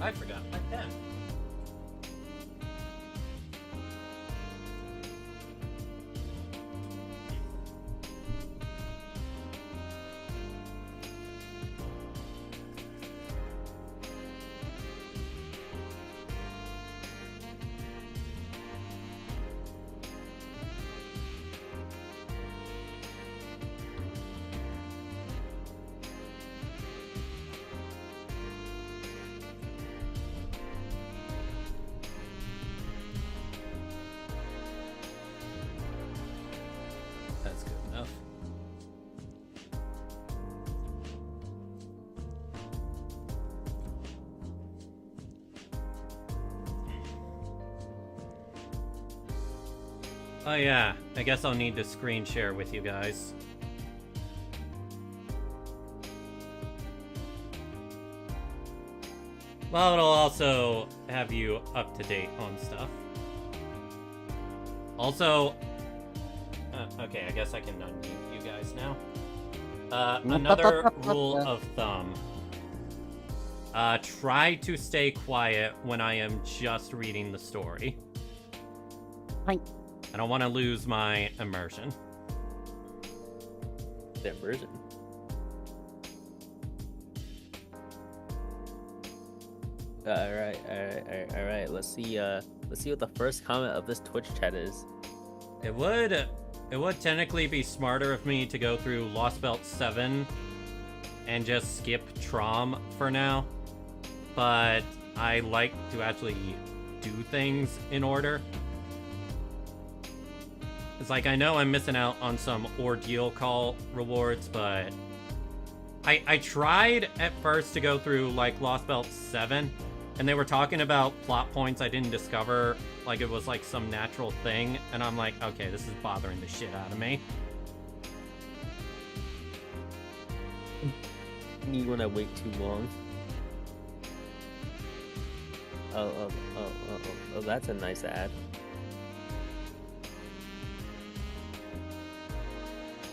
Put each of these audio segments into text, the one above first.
I forgot my pen. That's good enough. Oh yeah, I guess I'll need to screen share with you guys. Well, it'll also have you up to date on stuff. Also, okay, I guess I can unmute you guys now. Another rule of thumb. Try to stay quiet when I am just reading the story. Right. I don't want to lose my immersion. The immersion. All right. Let's see what the first comment of this Twitch chat is. It would technically be smarter of me to go through Lostbelt 7 and just skip Traum for now, but I like to actually do things in order. It's like, I know I'm missing out on some Ordeal Call rewards, but I tried at first to go through, like, Lostbelt 7, and they were talking about plot points I didn't discover, like it was, like, some natural thing, and I'm like, okay, this is bothering the shit out of me. Me when I wait too long. Oh, that's a nice ad.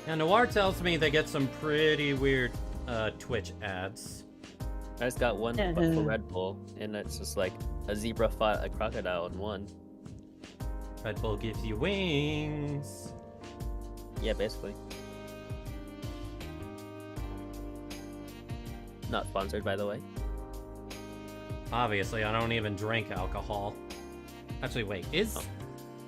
Yeah, Noir tells me they get some pretty weird Twitch ads. I just got one for Red Bull, and it's just like a zebra fought a crocodile in one. Red Bull gives you wings. Yeah, basically. Not sponsored, by the way. Obviously, I don't even drink alcohol. Actually, wait, is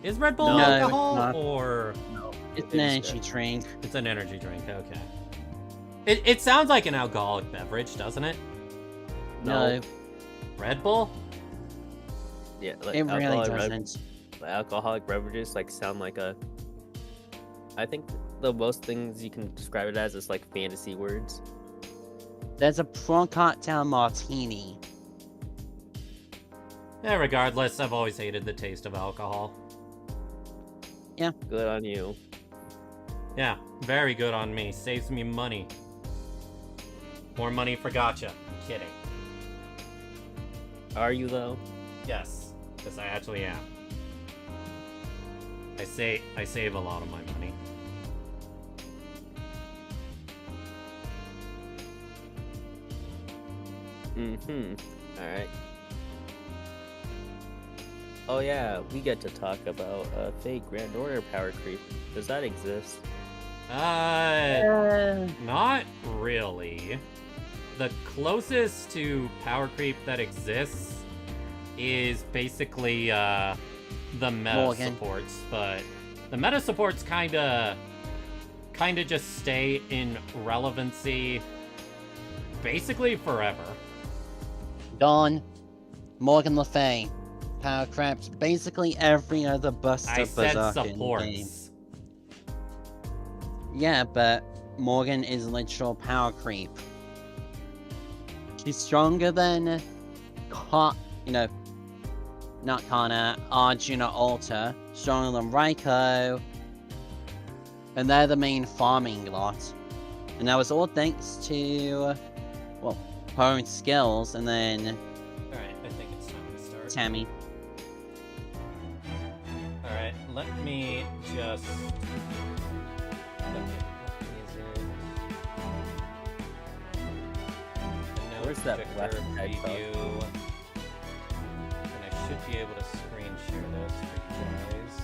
Red Bull No, alcohol or No, It's an energy drink. it's an energy drink? Okay. It sounds like an alcoholic beverage, doesn't it? No, Red Bull? Yeah, like it really alcoholic doesn't. alcoholic beverages like sound like a. I think the most things you can describe it as is like fantasy words. There's a prawn cocktail martini. Yeah, regardless, I've always hated the taste of alcohol. Good on you. Yeah, very good on me. Saves me money. More money for gotcha. Kidding. Are you though? Yes, because I actually am. I save a lot of my money. All right. Oh yeah, we get to talk about fake Grand Order power creep. Does that exist? Not really. The closest to power creep that exists is basically the meta Morgan. supports, but the meta supports kinda just stay in relevancy basically forever. Dawn, Morgan Le Fay, power crept basically every other Buster I said Berserker in the game. supports. Yeah, but Morgan is literal power creep. She's stronger than, not Kana, Arjuna Alta, stronger than Raiko, and they're the main farming lot. And that was all thanks to, well, her own skills, and then Alright, I think it's time to start. Tammy. Alright, let me just... Where's that Victor left tag preview. be able to screen share this for you guys.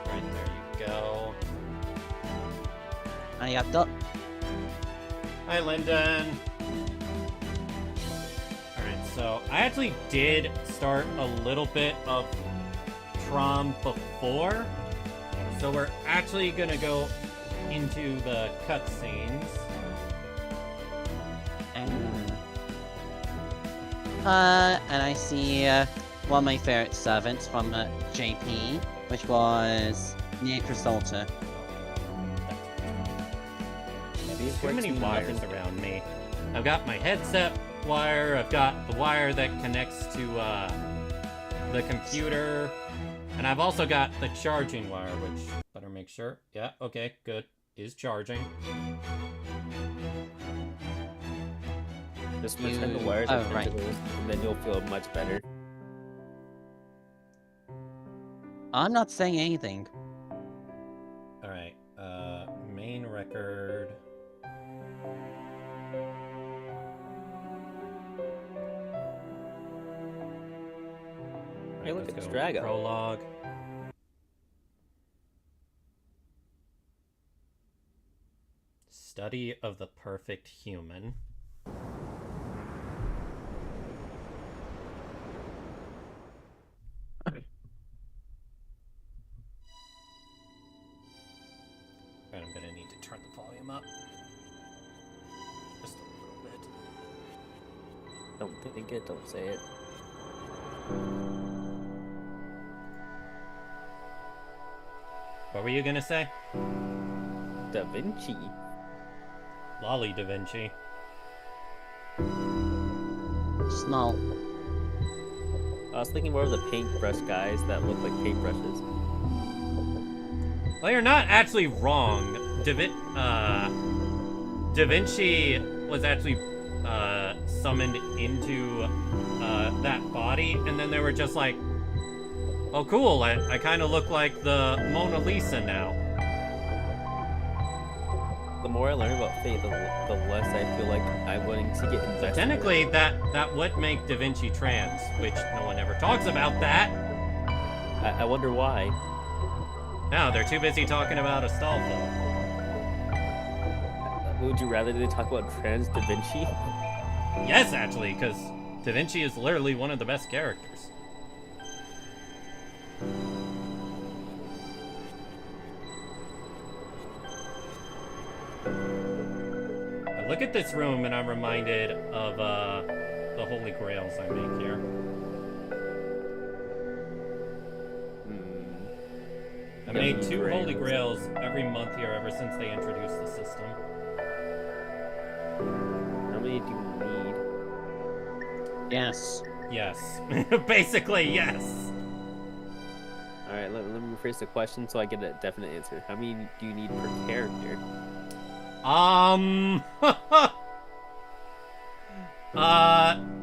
Right, there you go. Arigato. Hi, Lyndon. Alright, so I actually did start a little bit of Traum before, so we're actually gonna go into the cutscenes. And I see one of my favorite servants from JP, which was Near Crisalta. Too many wires around me. I've got my headset wire, I've got the wire that connects to the computer, and I've also got the charging wire, which better make sure. Yeah, okay, good. Is charging. Just pretend the wires are tentacles, and then you'll feel much better. I'm not saying anything. Alright, main record. Hey, look Let's at go Drago. Prologue. Study of the perfect human. Right, I'm gonna need to turn the volume up. Just a little bit. Don't think it, don't say it. What were you gonna say? Da Vinci. Lolly Da Vinci. Small. I was thinking more of the paintbrush guys that look like paintbrushes. Well, you're not actually wrong. Da Vinci was actually summoned into that body, and then they were just like, oh cool, I kind of look like the Mona Lisa now. The more I learn about Fate, the less I feel like I'm willing to get invested. So technically, that would make Da Vinci trans, which no one ever talks about that. I wonder why. No, they're too busy talking about Astolfo. Would you rather they talk about trans Da Vinci? Yes, actually, because Da Vinci is literally one of the best characters. I look at this room and I'm reminded of the Holy Grails I make here. I made 2 Holy Grails every month here ever since they introduced the system. How many do you need? Yes. Yes. Basically, yes. Alright, let me rephrase the question so I get a definite answer. How many do you need per character?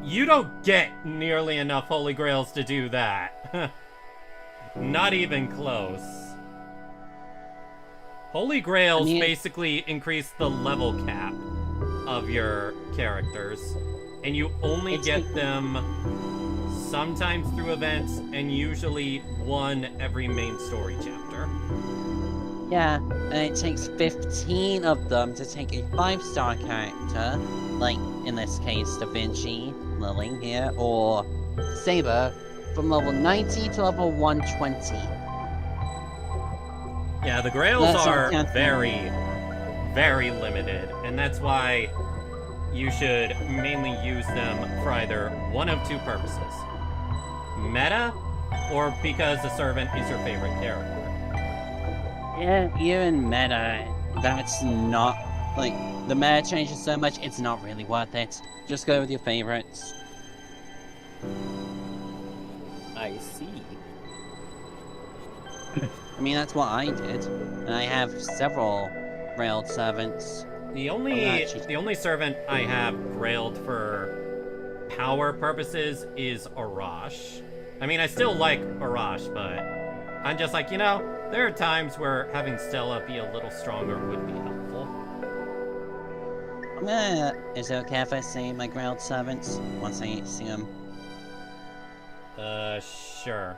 You don't get nearly enough Holy Grails to do that. Not even close. Holy Grails basically increase the level cap of your characters, and you only get them sometimes through events, and usually one every main story chapter. Yeah, and it takes 15 of them to take a 5-star character, like in this case Da Vinci, Lily here, or Saber, from level 90 to level 120. Yeah, the Grails are very, very limited, and that's why you should mainly use them for either one of 2 purposes. Meta, or because the servant is your favorite character. Yeah, even meta, that's not, like, the meta changes so much, it's not really worth it. Just go with your favorites. I see. I mean, that's what I did, and I have several railed servants. The only servant I have railed for power purposes is Arash. I mean, I still like Arash, but I'm just like, you know, there are times where having Stella be a little stronger would be helpful. Is it okay if I say my grilled servants once I see them? Sure.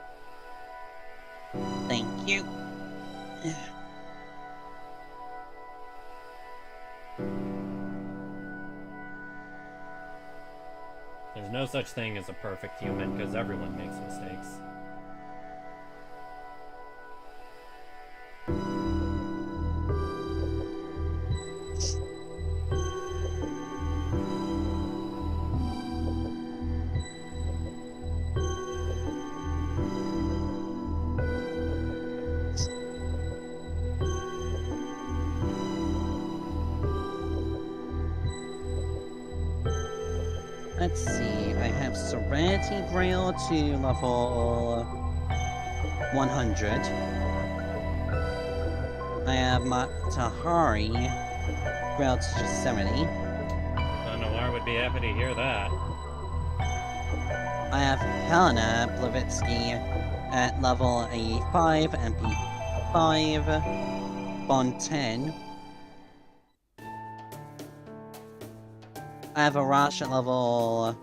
Thank you. There's no such thing as a perfect human, because everyone makes mistakes. Let's see, I have Serenity Grail to level 100. I have Matahari Grail to 70. Noir would be happy to hear that. I have Helena Blavatsky at level 85, MP 5, Bond 10. I have Arash at level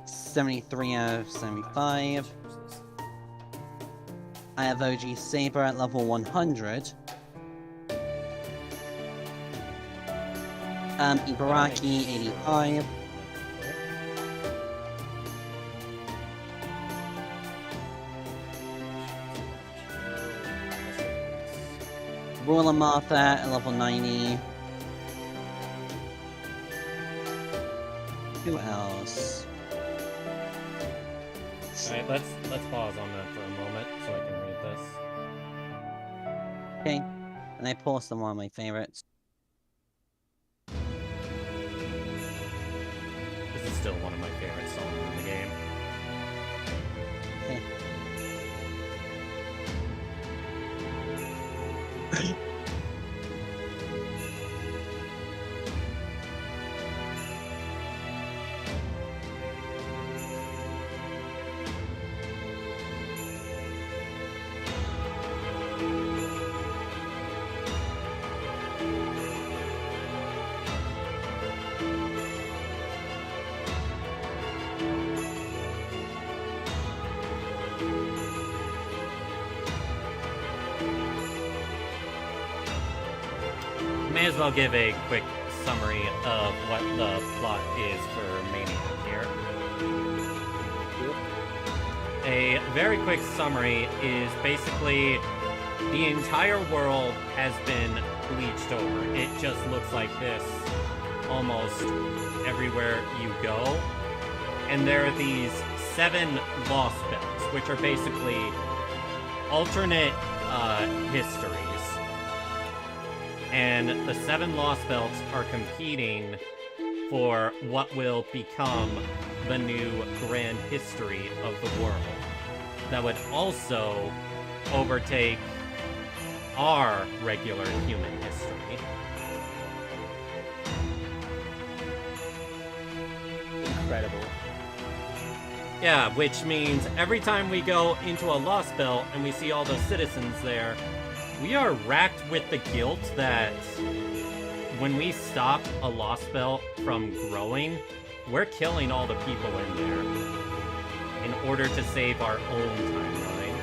73 out of 75. I have OG Saber at level 100. Ibaraki 85. Ruler Martha at level 90. Who else? Alright, let's pause on that for a moment so I can read this. Okay, and I paused them on my favorites. This is still one of my favorite songs in the game. Okay. May as well give a quick summary of what the plot is for Maniac here. A very quick summary is basically the entire world has been bleached over. It just looks like this almost everywhere you go. And there are these 7 Lostbelts, which are basically alternate histories. And the 7 Lostbelts are competing for what will become the new grand history of the world. That would also overtake our regular human history. Incredible. Yeah, which means every time we go into a Lostbelt and we see all the citizens there, we are racked with the guilt that when we stop a Lostbelt from growing, we're killing all the people in there in order to save our own timeline.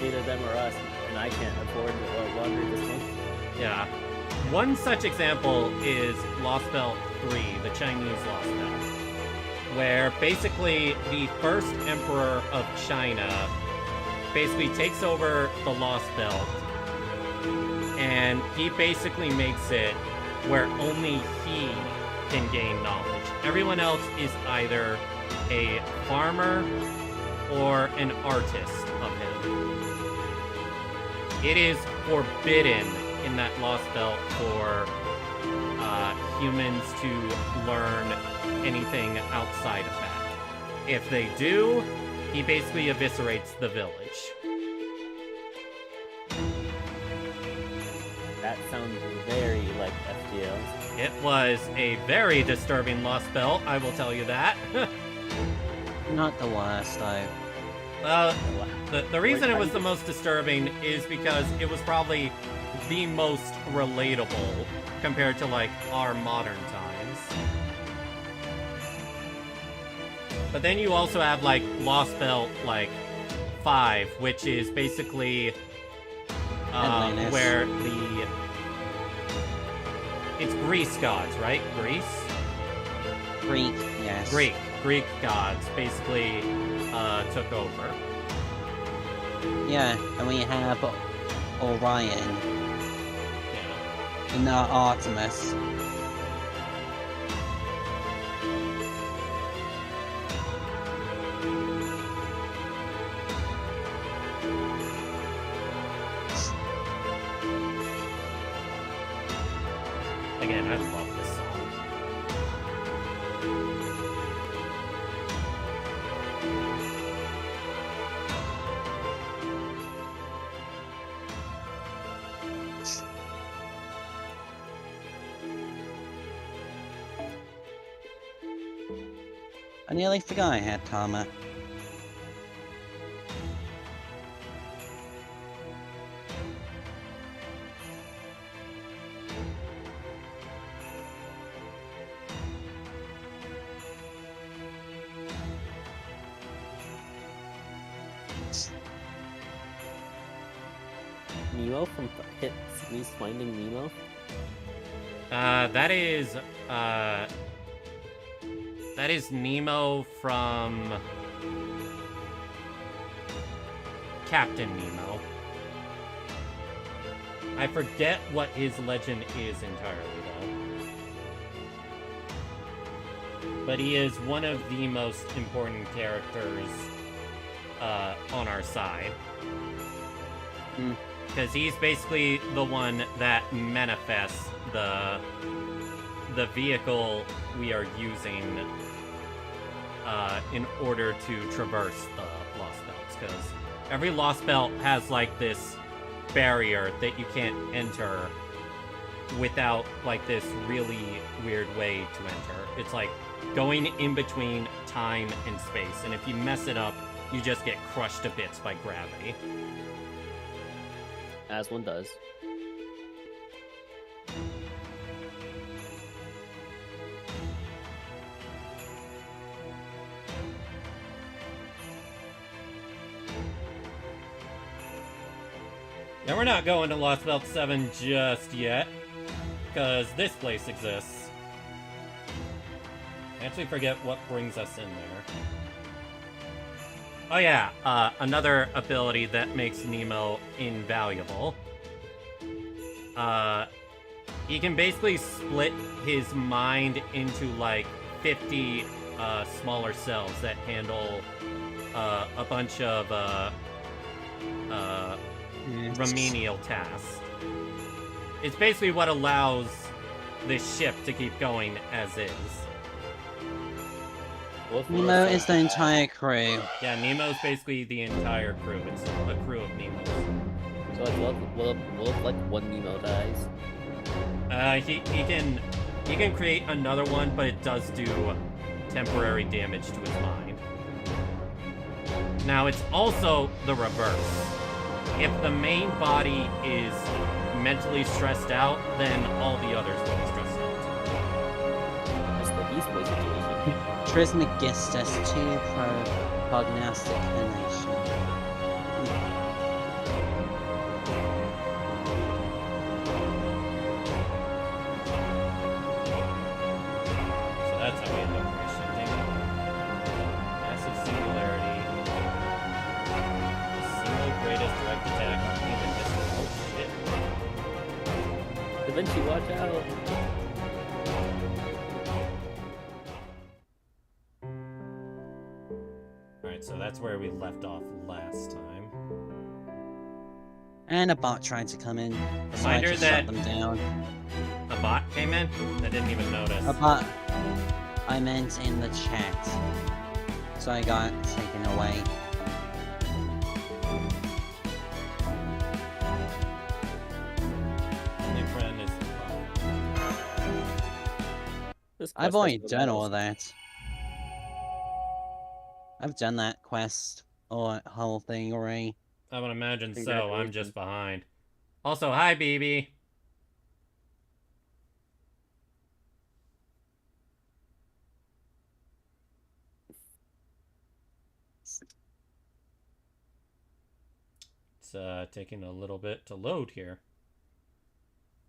Either them or us, and I can't afford to laundry this month. Yeah. One such example is Lostbelt 3, the Chinese Lostbelt, where basically the first emperor of China basically takes over the Lostbelt, and he basically makes it where only he can gain knowledge. Everyone else is either a farmer or an artist of him. It is forbidden in that Lostbelt for humans to learn anything outside of that. If they do, he basically eviscerates the village. That sounds very like FGO. It was a very disturbing Lostbelt, I will tell you that. Not the worst, though. The reason it was the most disturbing is because it was probably the most relatable compared to, like, our modern times. But then you also have, like, Lostbelt, like, 5, which is basically where it's Greece gods, right? Greece? Greek, yes. Greek gods basically took over. Yeah, and we have Orion Yeah. and Artemis. Again, I love this song. I nearly forgot I had Karma. Nemo from Hit Squeeze Finding Nemo? That is Nemo from Captain Nemo. I forget what his legend is entirely, though. But he is one of the most important characters on our side. Because he's basically the one that manifests the vehicle we are using in order to traverse the Lost Belts. Because every Lost Belt has, like, this barrier that you can't enter without, like, this really weird way to enter. It's like going in between time and space, and if you mess it up, you just get crushed to bits by gravity. As one does. Now we're not going to Lost Belt 7 just yet, because this place exists. I actually forget what brings us in there. Oh yeah, another ability that makes Nemo invaluable. He can basically split his mind into, like, 50 smaller cells that handle a bunch of remedial tasks. It's basically what allows this ship to keep going as is. Nemo is the entire crew. Yeah, Nemo's basically the entire crew. It's a crew of Nemos. So, like, what if like one Nemo dies? He can create another one, but it does do temporary damage to his mind. Now, it's also the reverse. If the main body is mentally stressed out, then all the others will be stressed out. That's the Beast Boy situation. Trismegistus 2 prognostication. So that's how we end up shifting. Massive Singularity. The single greatest direct attack on even missing. Oh shit. Da Vinci, watch out! Alright, so that's where we left off last time. And a bot tried to come in, so I Reminder just that- shut them down. A bot came in? I didn't even notice. A bot, I meant in the chat, so I got taken away. Only friend is This I've quest already has done the all most. that. I've done that quest or whole thing already. I would imagine so. I'm Congratulations. just behind. Also, hi, BB. It's taking a little bit to load here.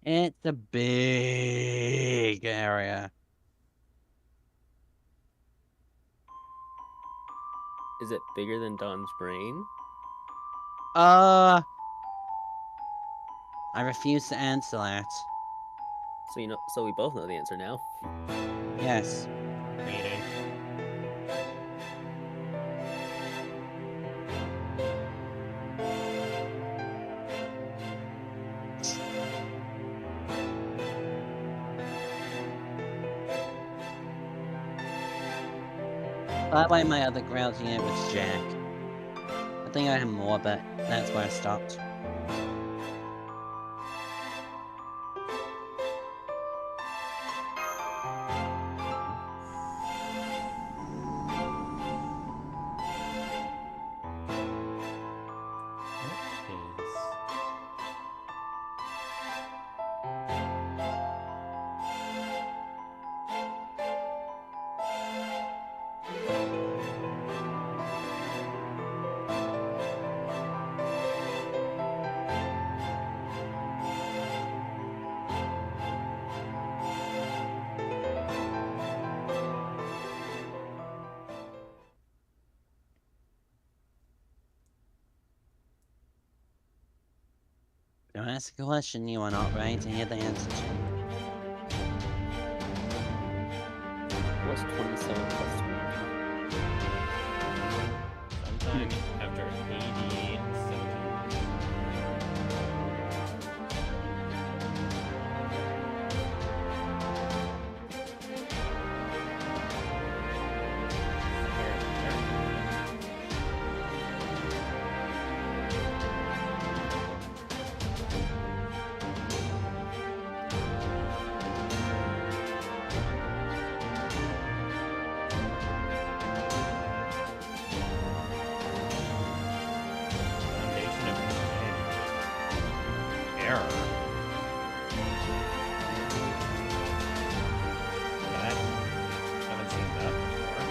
It's a big area. Is it bigger than Don's brain? I refuse to answer that. So you know, so we both know the answer now. Yes. Meeting. By the way, my other ground unit was Jack. I think I had more, but that's where I stopped. What is... Don't ask a question you are not ready to hear the answer to. What's 27 plus 2? Sometime after 80, 17. Foundation of humanity. Error. That, haven't seen that before.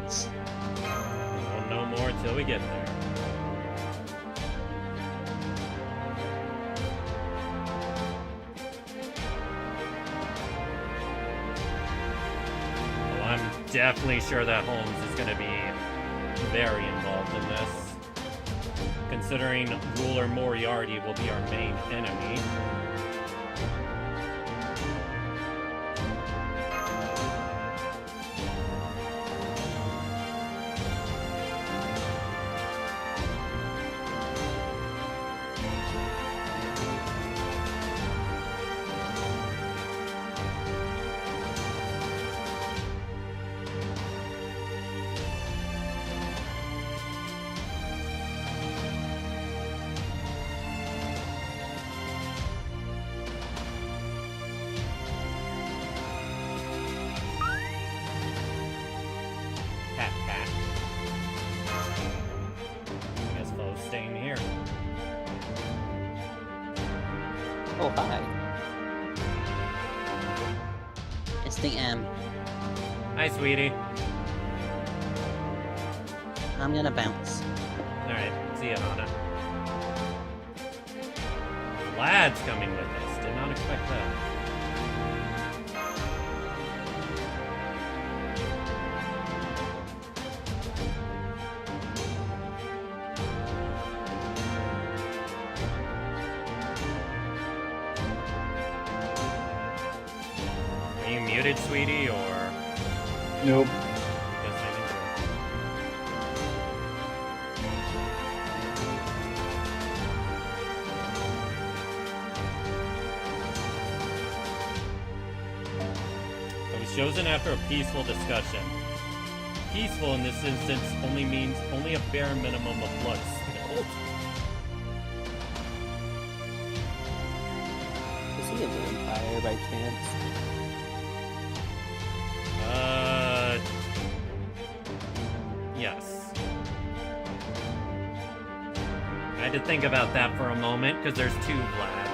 We won't know more till we get there. Well, I'm definitely sure that Holmes is going to be very involved in this. Considering Ruler Moriarty will be our main enemy. Pat, pat. I guess Foe's staying here. Oh, hi. It's the M. Hi, sweetie. I'm gonna bounce. Alright, see ya, Hana. Vlad's coming with us. Did not expect that. Are you muted, sweetie, or Nope. just hanging through? Chosen after a peaceful discussion. Peaceful in this instance only means only a bare minimum of blood spilled. Is he a vampire by chance? Yes. I had to think about that for a moment, because there's two Vlads.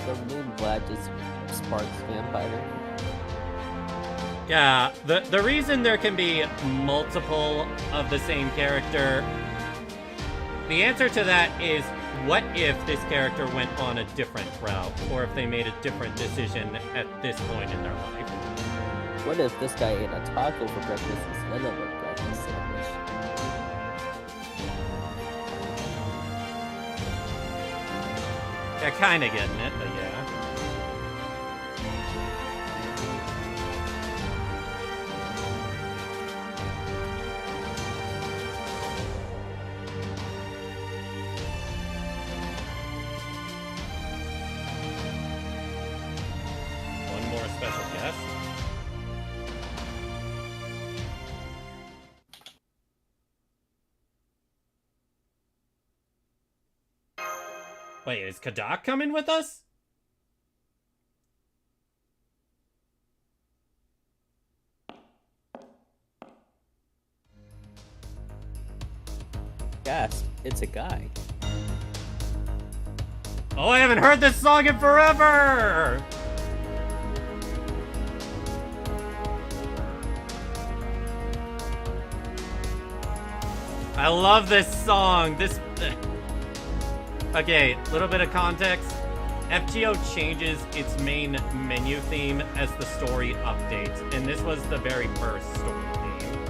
The main Vlad just sparks vampire. Yeah, the reason there can be multiple of the same character, the answer to that is, what if this character went on a different route, or if they made a different decision at this point in their life? What if this guy ate a taco for breakfast instead of a breakfast sandwich? Yeah, kinda getting it, but yeah. One more special guest. Wait, is Kadoc coming with us? Gasp, it's a guy. Oh, I haven't heard this song in forever! I love this song. Okay, little bit of context. FGO changes its main menu theme as the story updates, and this was the very first story theme.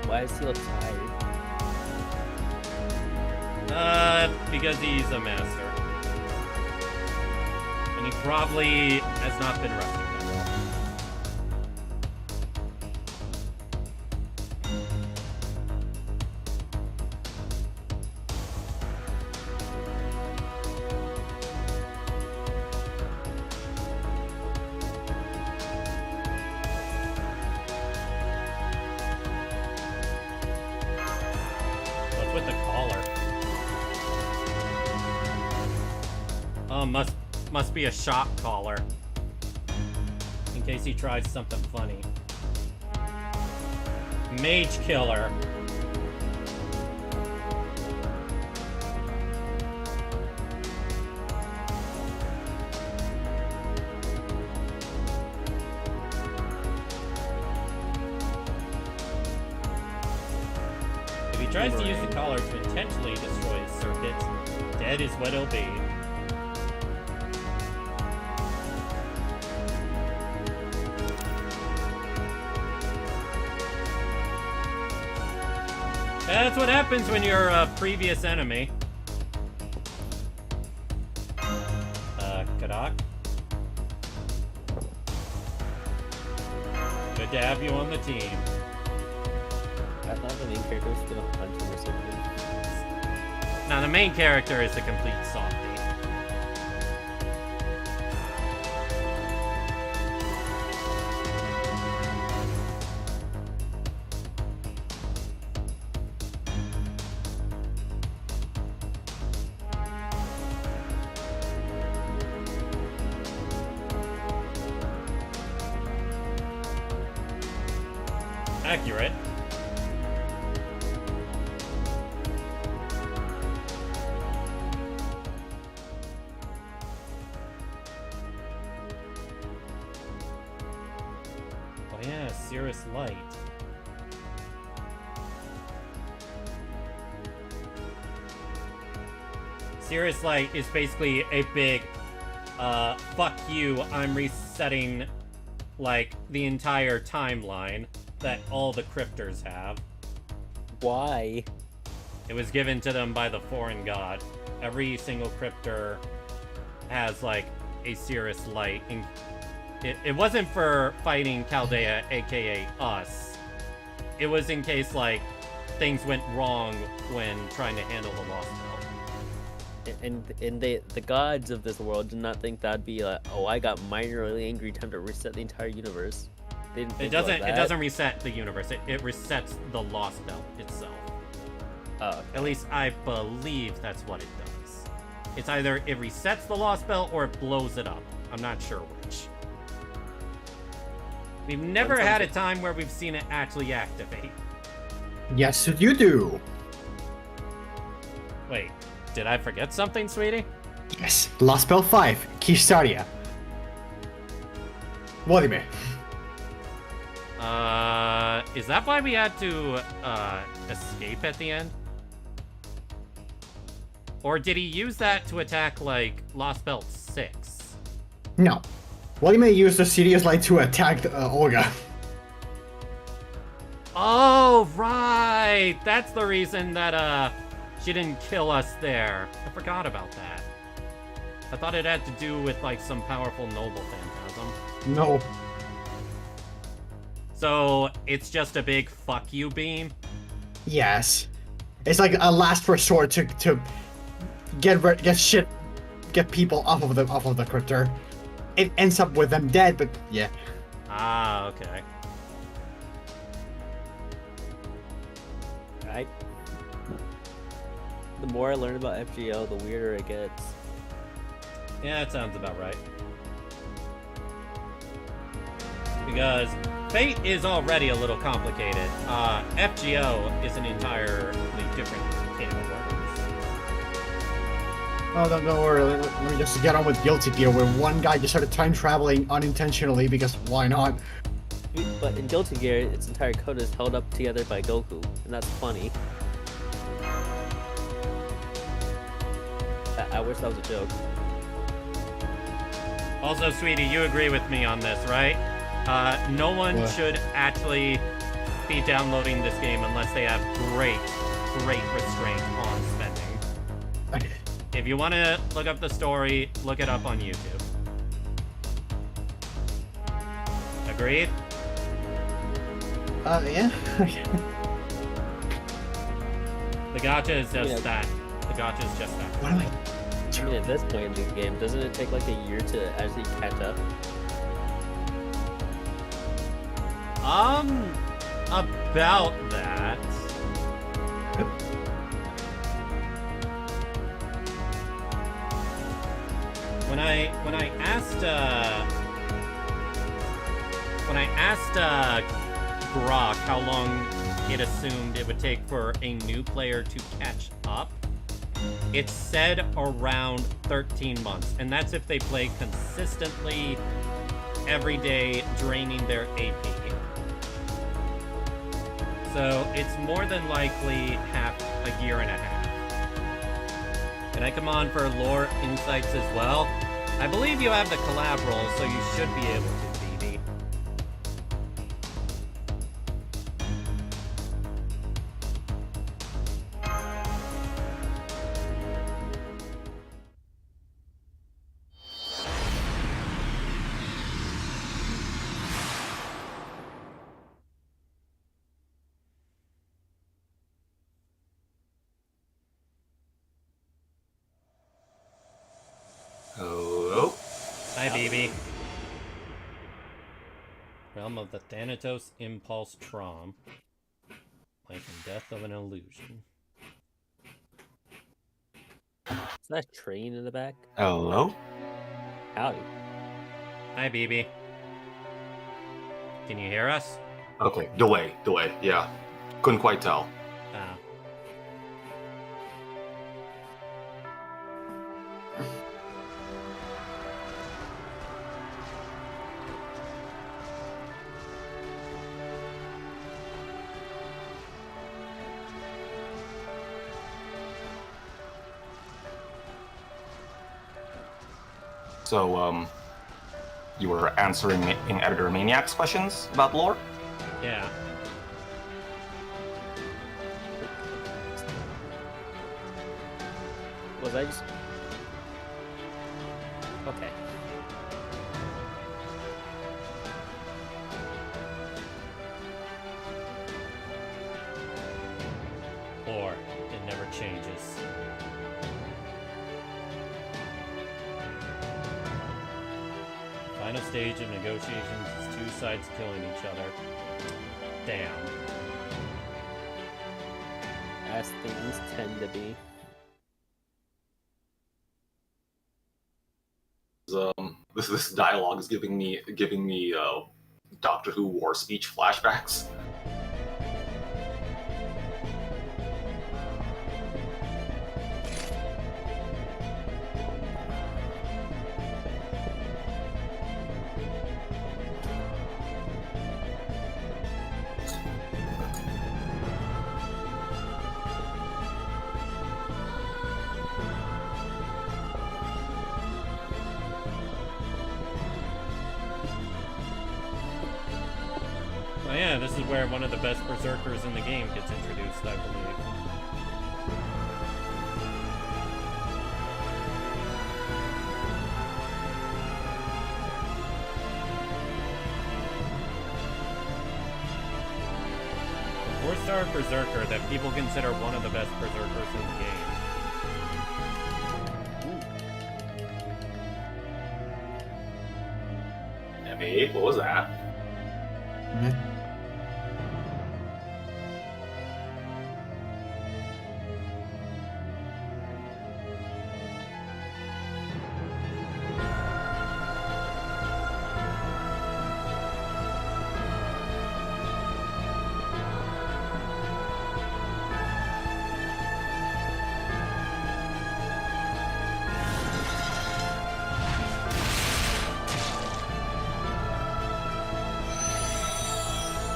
Why does he look tired? Because he's a master. And he probably has not been resting that well. What's with the collar? Oh, must be a shock collar. In case he tries something funny. Mage killer. If he tries to use the collar to intentionally destroy his circuits, dead is what he'll be. That's what happens when you're a previous enemy. Kadoc. Good to have you on the team. I thought the main character was gonna punch him or something. Now, the main character is the complete softie. Accurate. Oh yeah, Cirrus Light. Cirrus Light is basically a big, fuck you, I'm resetting, like, the entire timeline that all the cryptors have. Why? It was given to them by the foreign god. Every single cryptor has, like, a Cirrus Light. And it wasn't for fighting Chaldea, aka us. It was in case, like, things went wrong when trying to handle the Lostbelt. And the gods of this world did not think that'd be like, oh, I got minorly angry, time to reset the entire universe. They didn't think about that. It doesn't reset the universe. It resets the Lostbelt itself. Oh, okay. At least I believe that's what it does. It's either it resets the Lostbelt or it blows it up. I'm not sure which. We've never had a time where we've seen it actually activate. Yes, you do. Wait, did I forget something, sweetie? Yes, Lostbelt 5, Chaldea. Vladimir. Is that why we had to, escape at the end? Or did he use that to attack, like, Lostbelt 6? No. Vladimir used the Sirius light to attack Olga. Oh, right! That's the reason that, she didn't kill us there. I forgot about that. I thought it had to do with, like, some powerful noble phantasm. No. So, it's just a big fuck you beam? Yes. It's like a last resort to get people off of the critter. It ends up with them dead, but yeah. Ah, okay. The more I learn about FGO, the weirder it gets. Yeah, that sounds about right. Because Fate is already a little complicated. FGO is an entirely different can of worms. Oh, don't worry. Let me just get on with Guilty Gear, where one guy just started time traveling unintentionally because why not? But in Guilty Gear, its entire code is held up together by Goku, and that's funny. I wish that was a joke. Also, sweetie, you agree with me on this, right? No one should actually be downloading this game unless they have great restraint on spending. If you want to look up the story, look it up on YouTube. Agreed? Yeah. The gacha is just that. The gacha is just that. What am I? I mean, at this point in the game, doesn't it take like a year to actually catch up? About that. When I asked Grok how long it assumed it would take for a new player to catch up, it said around 13 months, and that's if they play consistently every day, draining their AP. So it's more than likely a year and a half. Can I come on for lore insights as well? I believe you have the collab role, so you should be able to, BB. Hello? Hi, BB. Realm of the Thanatos Impulse Traum. Life and death of an illusion. Is that a train in the back? Hello? Howdy. Hi, BB. Can you hear us? Okay, delay, yeah. Couldn't quite tell. Ah. So, you were answering in Editor Maniac's questions about lore? Yeah. Was I just... Okay. Or it never changes. Final stage of negotiations is two sides killing each other. Damn. As things tend to be. This dialogue is giving me Doctor Who war speech flashbacks. Oh yeah, this is where one of the best berserkers in the game gets introduced, I believe. A 4-star berserker that people consider one of the best berserkers in the game. Emmy, what was that?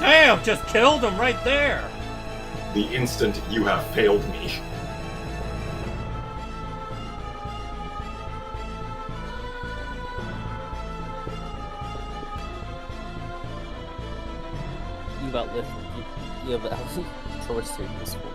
Damn, just killed him right there! The instant you have failed me. You've outlived. You have tortured this force.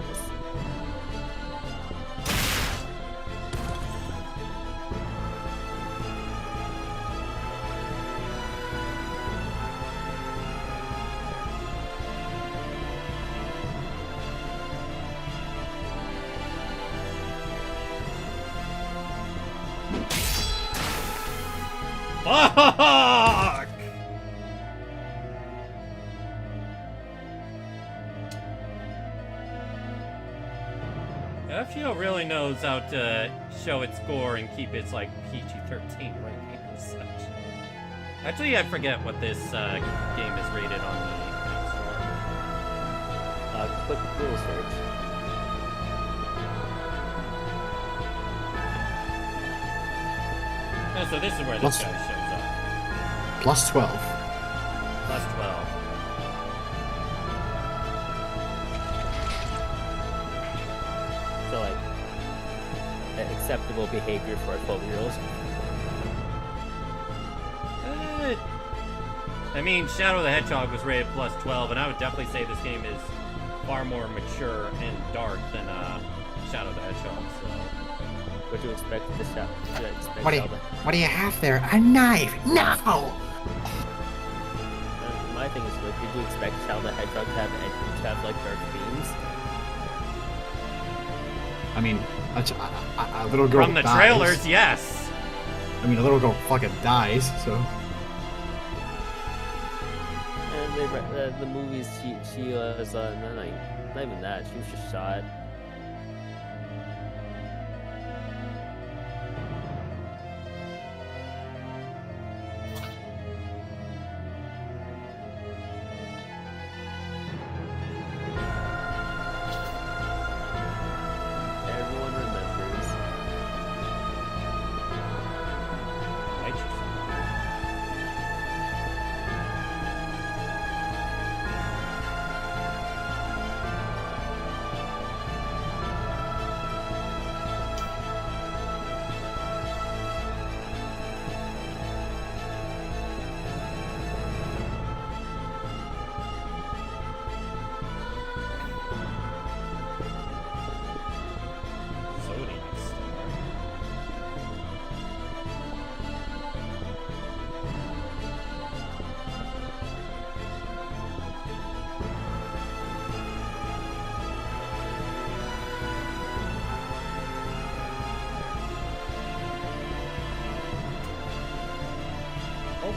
Fuck! FGO really knows how to show its score and keep its like PG-13 rating and such. Actually, I forget what this game is rated on the App Store. Quick Google search. Oh, so this is where this guy shows up. Plus 12. Plus 12. So like acceptable behavior for a 12-year-old. I mean, Shadow the Hedgehog was rated plus 12, and I would definitely say this game is far more mature and dark than Shadow the Hedgehog. So, What do you expect to shop? What do you have there? A knife? No! My thing is, like, did you expect Shadow the Hedgehog to have like dark themes? I mean, a little girl from the dies. trailers, yes. I mean, a little girl fucking dies, so... And the movies, she was not even that. She was just shot. Everyone remembers.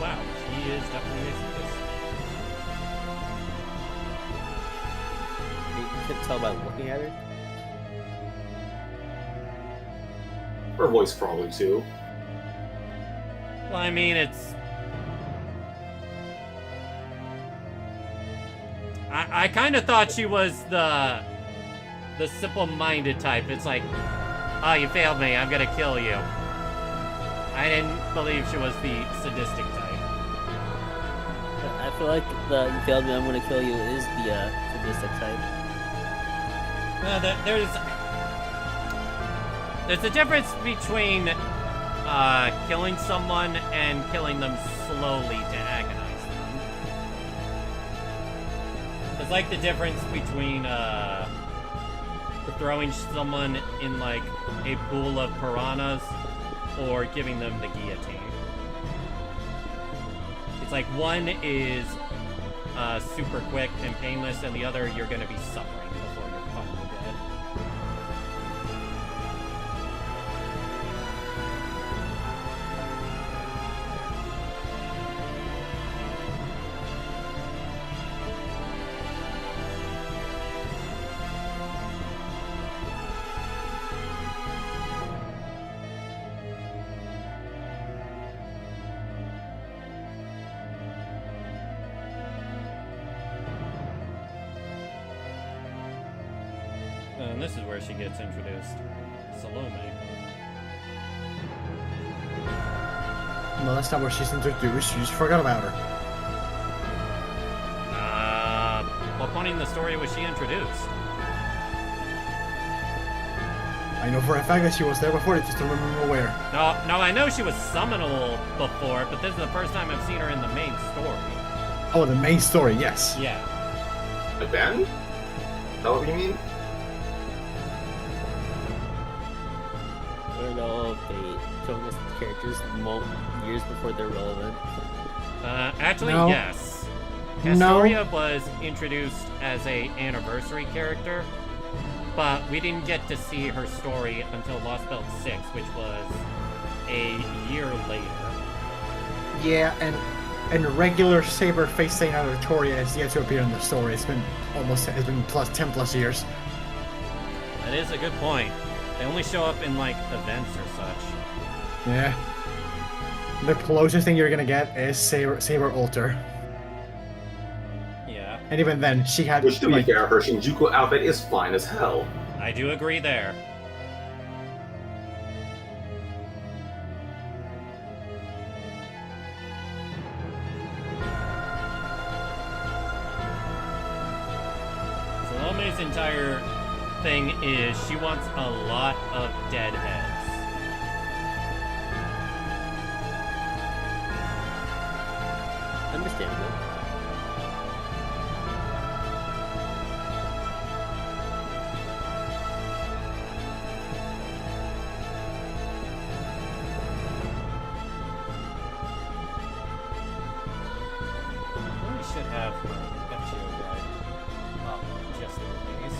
wow, she is definitely a sadist. You can tell by looking at her. Her voice probably too. Well, I mean, it's... I kind of thought she was the simple-minded type. It's like, oh, you failed me, I'm gonna kill you. I didn't believe she was the sadistic type. I feel like the "you failed me, I'm gonna kill you" is the sadistic type. There's a difference between killing someone and killing them slowly to agonize them. It's like the difference between throwing someone in like a pool of piranhas or giving them the guillotine. It's like one is super quick and painless, and the other you're gonna be suffering before you're finally dead. And this is where she gets introduced. Salome. No, that's not where she's introduced. You just forgot about her. What point in the story was she introduced? I know for a fact that she was there before, I just don't remember where. No, I know she was summonable before, but this is the first time I've seen her in the main story. Oh, the main story, yes. Yeah. Again? Is that what you mean? I don't know if they show us characters years before they're relevant. Actually, No. yes. No. Astoria was introduced as a anniversary character, but we didn't get to see her story until Lostbelt 6, which was a year later. Yeah, and regular saber-faced Saint Victoria has yet to appear in the story. It's been 10 plus years. That is a good point. They only show up in, like, events or such. Yeah. The closest thing you're gonna get is Saber Alter. Yeah, And even then, she had Which, to be like, fair, her Shinjuku outfit is fine as hell. I do agree there. Salome's entire thing is she wants a lot of dead heads. Understandable. We should have my FGO guide up just in case.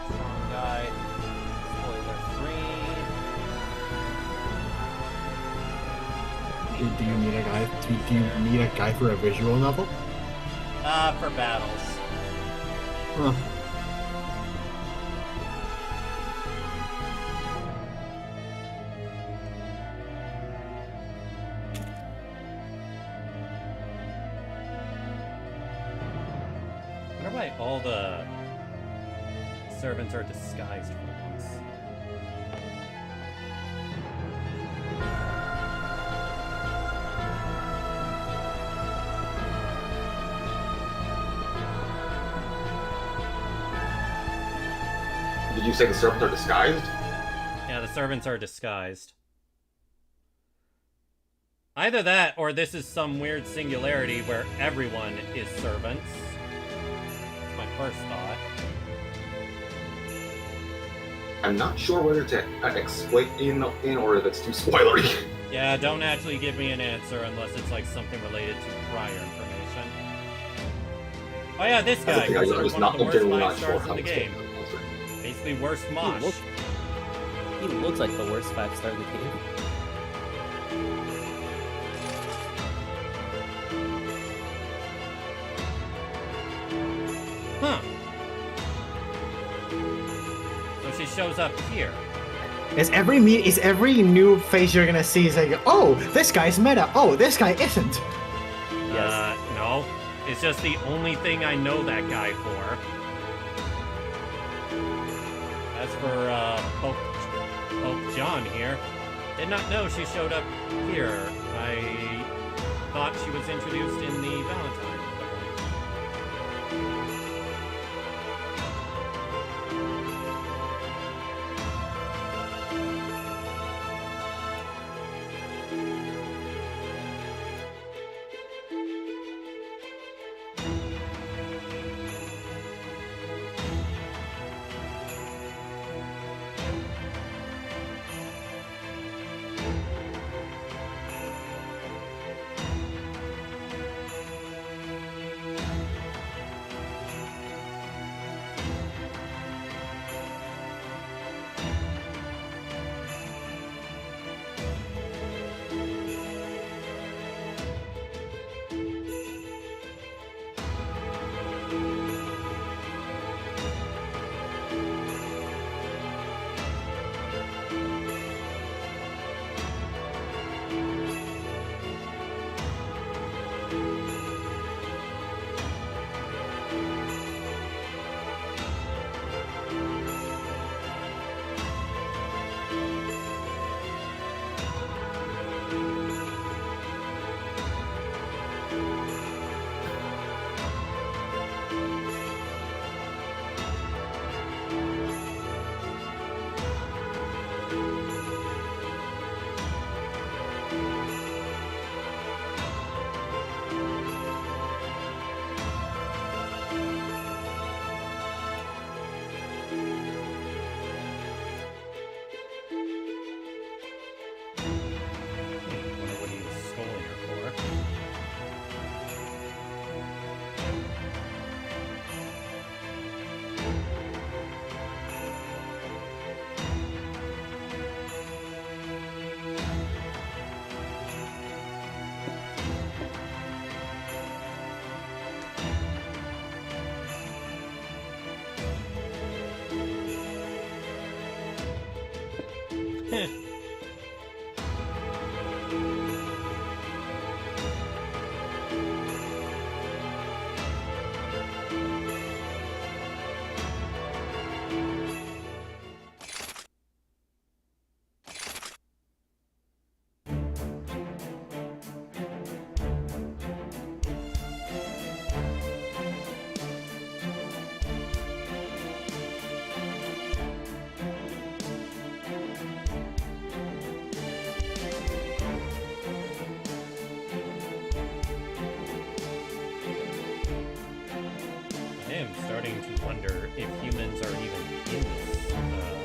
Traum guide, spoiler free. do you need a guide? Do you need a guide for a visual novel? For battles. Huh. I wonder why all the servants are disguised for once. Did you say the servants are disguised? Yeah, the servants are disguised. Either that, or this is some weird singularity where everyone is servants. That's my first thought. I'm not sure whether to explain in or if it's too spoilery. Yeah, don't actually give me an answer unless it's like something related to prior information. Oh yeah, this That's guy the thing, who's I was one of not the worst generally not 5 sure stars how in the it's game. going to answer. Basically, worst Mosh. He looks like the worst 5-star in the game. Huh. So she shows up here. Is every new face you're gonna see is like, oh, this guy's meta. Oh, this guy isn't. Yes. No. It's just the only thing I know that guy for. As for Pope John here, did not know she showed up here. I thought she was introduced in the Valentine. Wonder if humans are even in this singularity.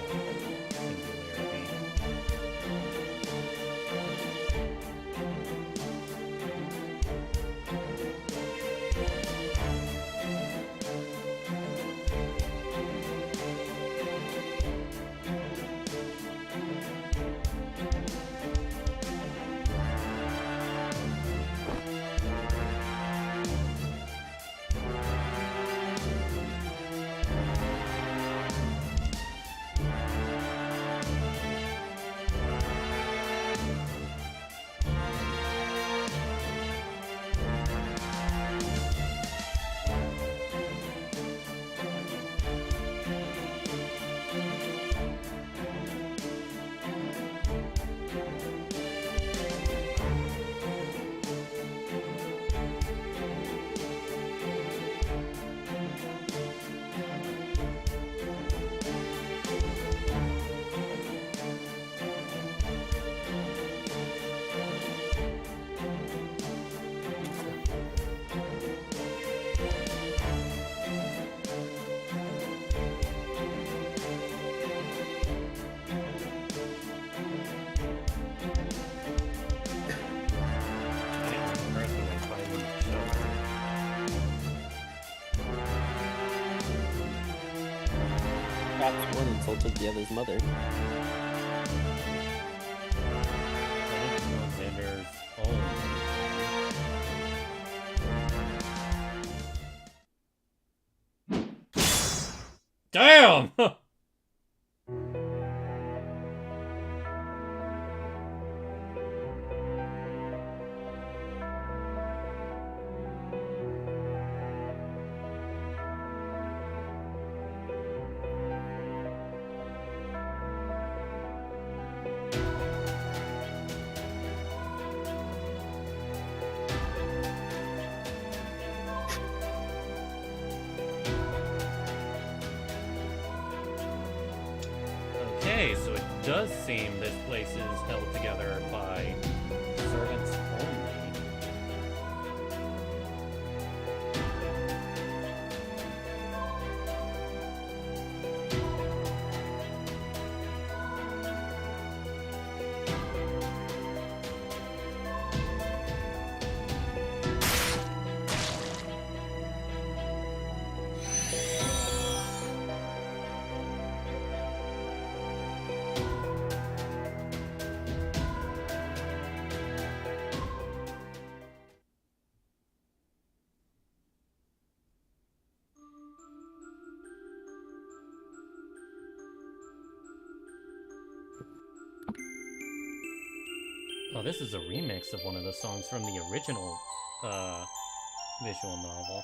One insulted the other's mother. Alexander's own. Damn! Okay, so it does seem this place is held together by servants only. Oh, this is a remix of one of the songs from the original visual novel.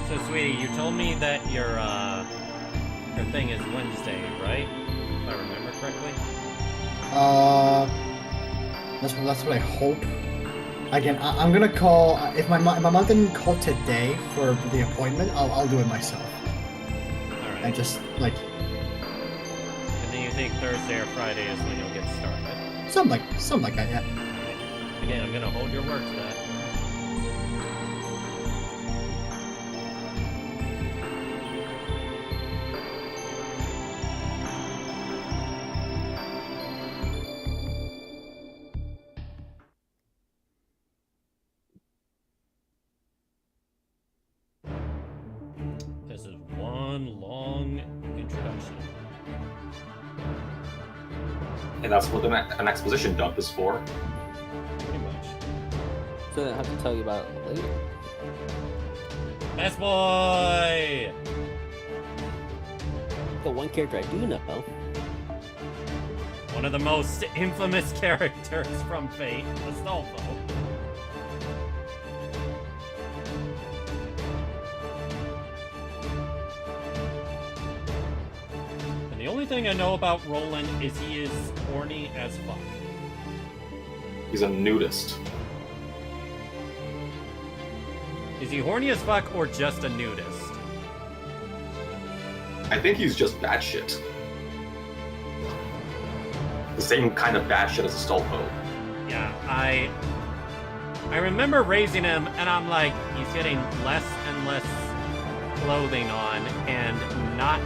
So, sweetie, you told me that your thing is Wednesday, right? If I remember correctly. That's what I hope. Again, I'm gonna call. If my mom didn't call today for the appointment, I'll do it myself. All right. And just like And then you think Thursday or Friday is when you'll get started. something like that, yeah. Alright. Again, I'm gonna hold your word to that. This is one long introduction. And that's what an exposition dump is for. Pretty much. So I have to tell you about it later. Best boy! The one character I do know. One of the most infamous characters from Fate, Astolfo. And the only thing I know about Roland is he is horny as fuck. He's a nudist. Is he horny as fuck or just a nudist? I think he's just batshit. The same kind of batshit as Astolfo. Yeah, I remember raising him, and I'm like, he's getting less and less clothing on, and not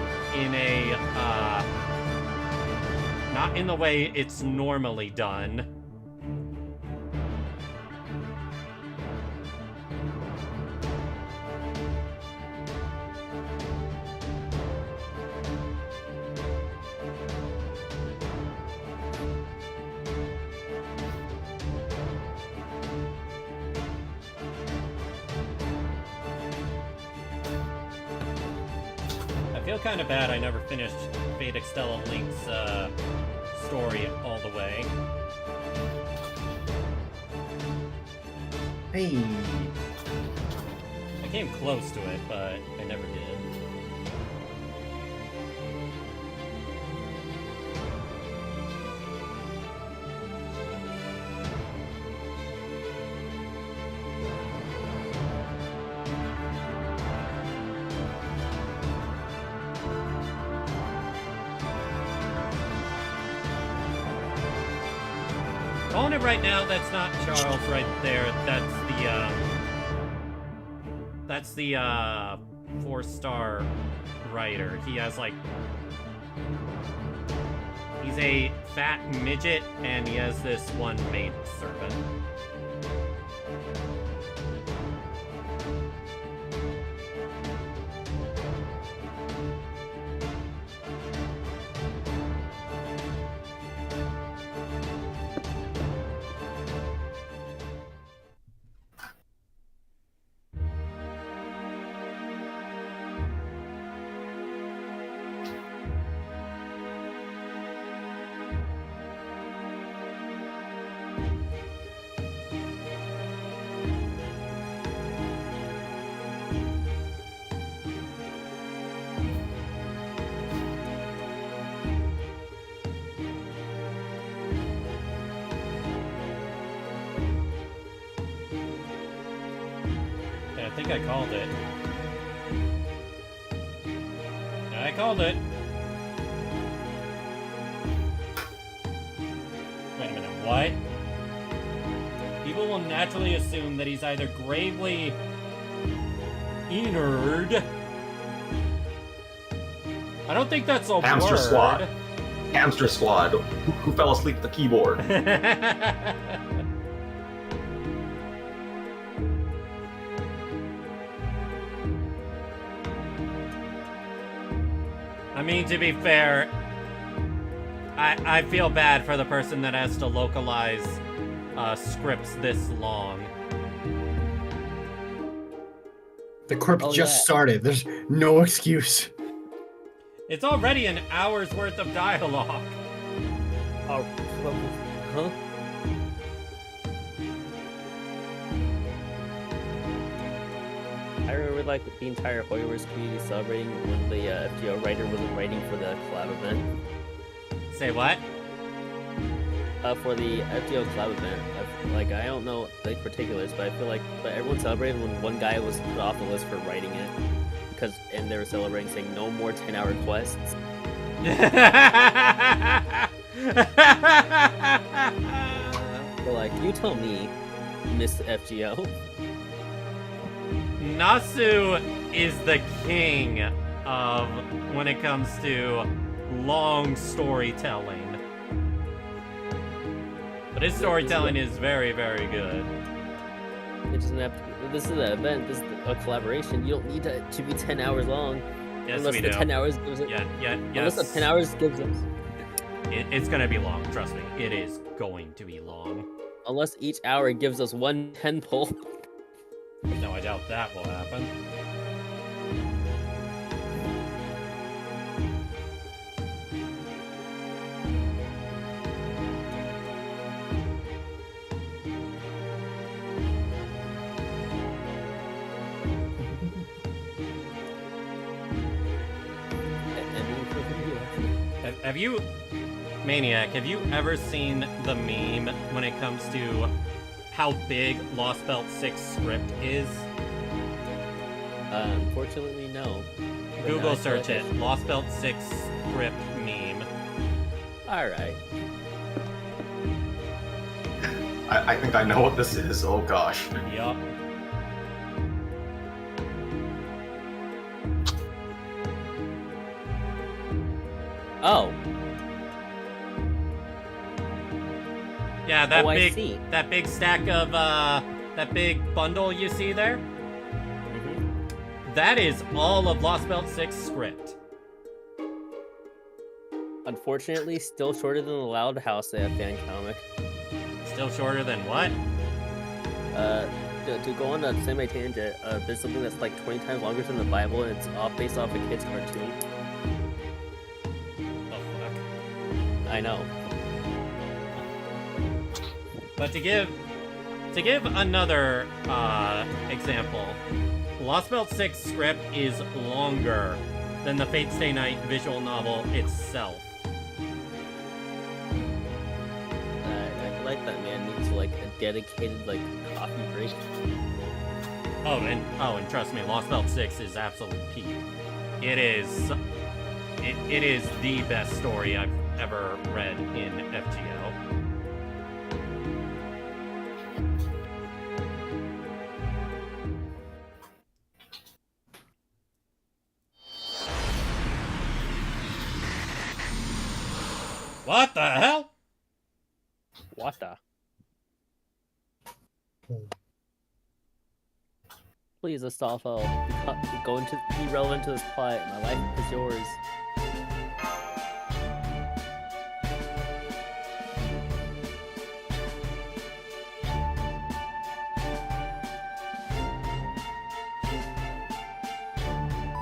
in the way it's normally done. I feel kind of bad I never finished Fate Extella Link's story all the way. Hey. I came close to it, but I never did. Calling it right now, that's not Charles right there. That's the 4-star writer. He has like, he's a fat midget and he has this one maid servant. I think I called it. I called it. Wait a minute, what? People will naturally assume that he's either gravely inert. I don't think that's a Hamster word. squad. Hamster squad. Who fell asleep at the keyboard? I mean, to be fair, I feel bad for the person that has to localize scripts this long. The crypt Oh, just yeah. started. There's no excuse. It's already an hour's worth of dialogue. Oh, huh? I remember like the entire Hoyer's community celebrating when the FGO writer wasn't writing for the collab event. Say what? For the FGO collab event, I don't know the particulars, but I feel like everyone celebrated when one guy was put off the list for writing it, and they were celebrating saying no more 10-hour quests. So like, you tell me, Miss FGO. Nasu is the king of when it comes to long storytelling. But his storytelling is very, very good. It doesn't have to. This is an event. This is a collaboration. You don't need it to be 10 hours long. Yes, unless we the do. 10 hours gives it. Yes. Unless the 10 hours gives us. It's gonna be long, trust me. It is going to be long. Unless each hour gives us one 10 pull. No, I doubt that will happen. Have you, Maniac, have you ever seen the meme when it comes to how big Lostbelt 6 script is? Unfortunately, no. But Google I search feel it. like Lostbelt 6 script meme. Alright. I think I know what this is. Oh gosh. Yup. Oh. Yeah, that Oh, I big see. that big stack of that big bundle you see there? Mhm. That is all of Lostbelt 6 script. Unfortunately, still shorter than the Loud House fan comic. Still shorter than what? To go on a semi-tangent, there's something that's like 20 times longer than the Bible, and it's based off a kid's cartoon. Oh fuck. I know. But to give another example, Lostbelt 6 script is longer than the Fate Stay Night visual novel itself. I feel like that man needs like a dedicated like coffee break. Oh, and trust me, Lostbelt 6 is absolute peak. It is the best story I've ever read in FGO. What the hell? What the? Please, Astolfo, go into be relevant to this plot. My life is yours.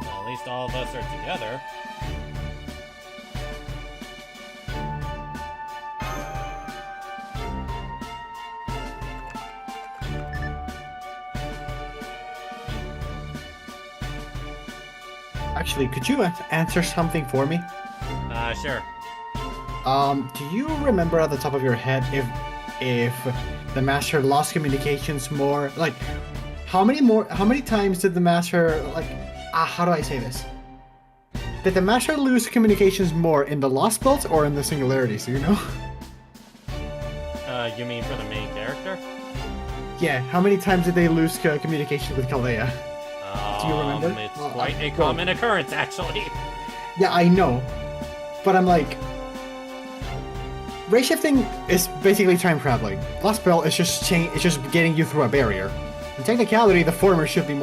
Well, at least all of us are together. Actually, could you answer something for me? Sure. Do you remember at the top of your head if the master lost communications more? Like, how many times did the master how do I say this? Did the master lose communications more in the Lostbelt or in the Singularities? Do you know? You mean for the main character? Yeah. How many times did they lose communication with Chaldea? Do you remember? It's quite a common occurrence, actually. Yeah, I know. But I'm like, ray shifting is basically time traveling. Lostbelt is just getting you through a barrier. In technicality, the former should be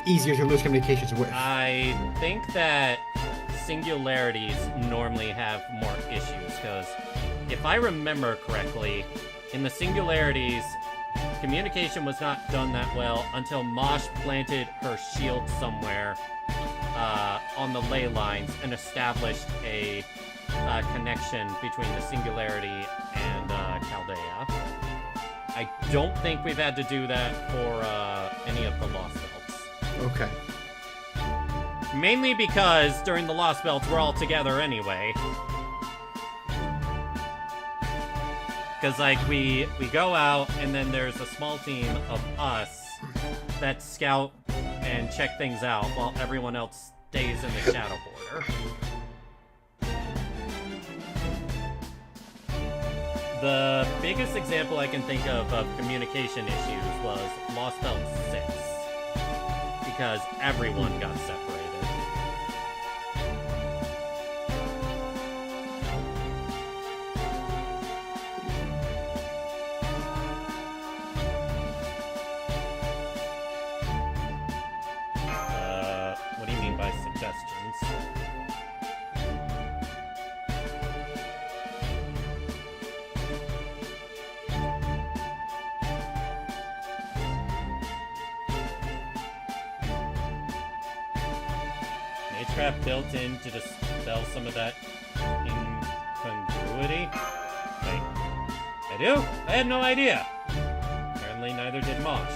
easier to lose communications with. I think that singularities normally have more issues, because if I remember correctly, in the singularities, communication was not done that well until Mosh planted her shield somewhere on the ley lines and established a connection between the Singularity and Chaldea. I don't think we've had to do that for any of the Lostbelts. Okay. Mainly because during the Lostbelts we're all together anyway. Because, like, we go out, and then there's a small team of us that scout and check things out, while everyone else stays in the shadow border. The biggest example I can think of communication issues was Lostbelt 6. Because everyone got separated. What do you mean by suggestions? Trap built in to dispel some of that incongruity? Wait, I do? I had no idea. Apparently neither did Mosh.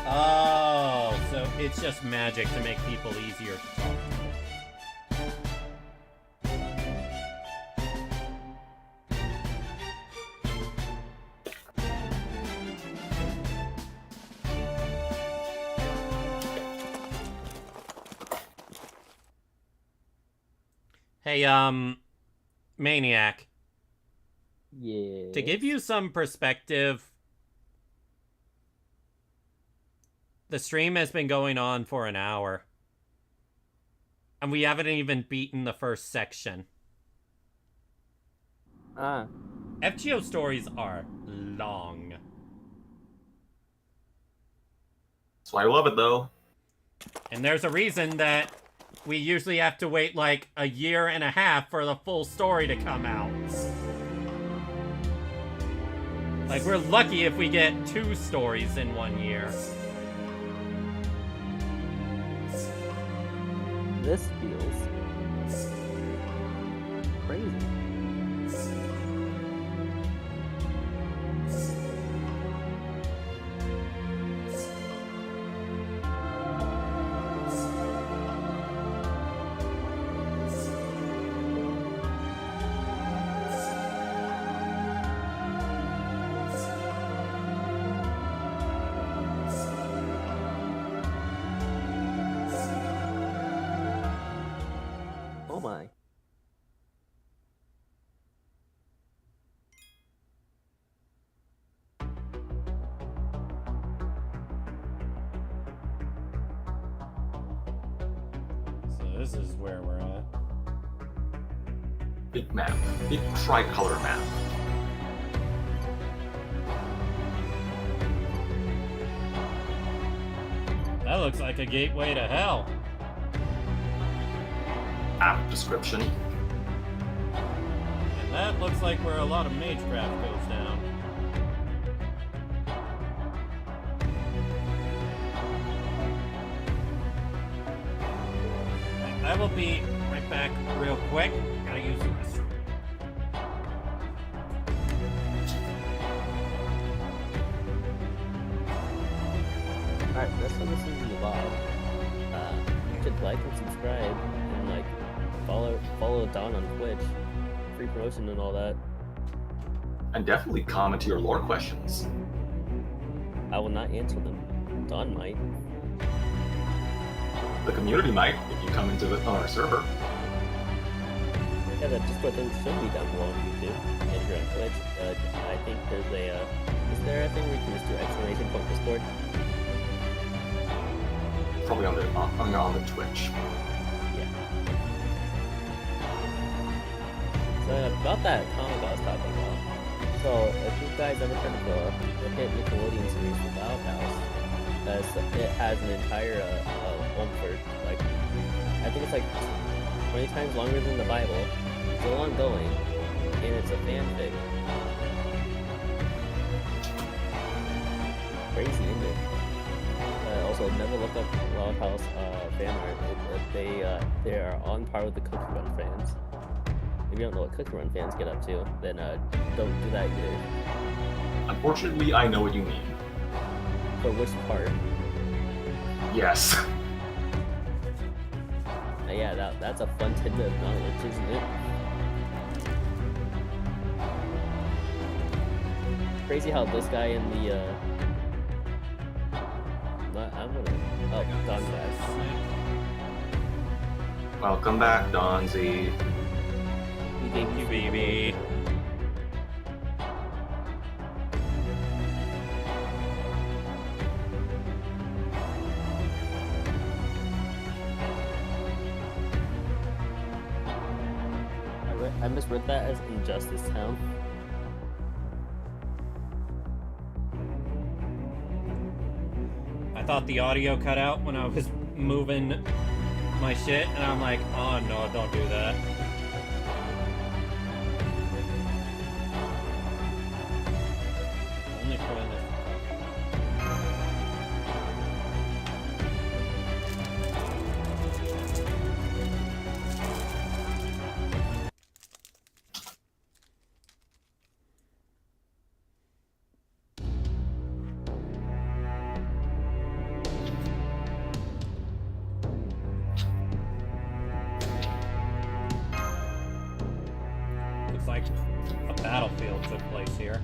Oh, so it's just magic to make people easier to talk to. Hey, Maniac. Yeah. To give you some perspective, the stream has been going on for an hour. And we haven't even beaten the first section. FGO stories are long. That's why I love it, though. And there's a reason that we usually have to wait like a year and a half for the full story to come out. Like, we're lucky if we get 2 stories in 1 year. This feels crazy. Oh my. this is where we're at. Big map. Big tricolor map. That looks like a gateway to hell. App description. And that looks like where a lot of magecraft goes down. I will be right back real quick. Gotta use the restroom. Alright, that's what this is Bob. You should like and subscribe and like follow Don on Twitch. Free promotion and all that. And definitely comment your lore questions. I will not answer them. Don might. The community might if you come into on our server. Yeah, that Discord thing should be down below on YouTube and here on Twitch. I think there's a is there a thing where you can just do exclamation point Discord? Probably on the Twitch. Yeah. So about that comic I was talking about. So if you guys ever heard of the hit Nickelodeon series The Loud House, it has an entire home for like I think it's like 20 times longer than the Bible. It's still ongoing, and it's a fanfic. Crazy, isn't it? Also, never look up Loud House fan art. They are on par with the Cookie Run fans. If you don't know what Cookie Run fans get up to, then don't do that either. Unfortunately, I know what you mean. For which part? Yes. Yeah, that's a fun tidbit of knowledge, isn't it? Crazy how this guy in the I'm gonna Don back. Welcome back, Donzi. He gave You baby. I misread that as Injustice Town. I thought the audio cut out when I was moving my shit, and I'm like, oh no, don't do that. Only for this. Looks like a battlefield took place here.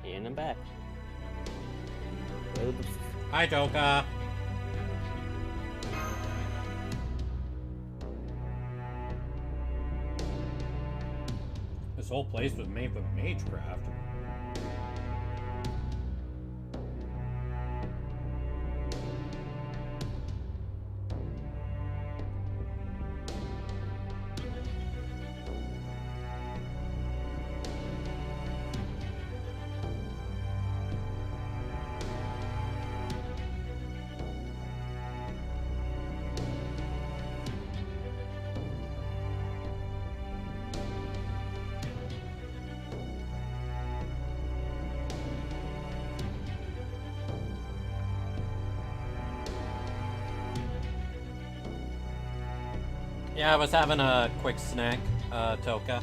And I'm back. Oops. Hi, Joka. This whole place was made with magecraft. Yeah, I was having a quick snack, Toka.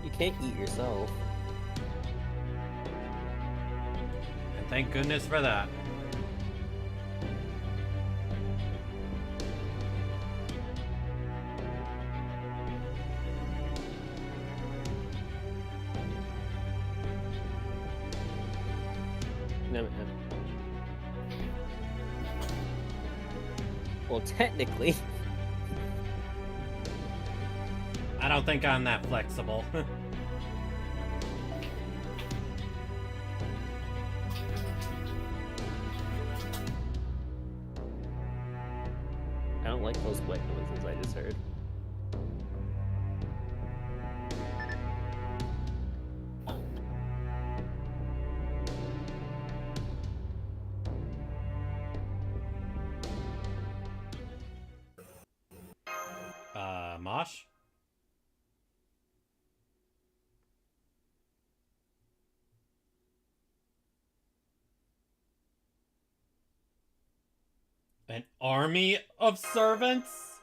You can't eat yourself. And thank goodness for that. No. Well, technically. I don't think I'm that flexible. I don't like those white noises I just heard. Mosh? An army of servants?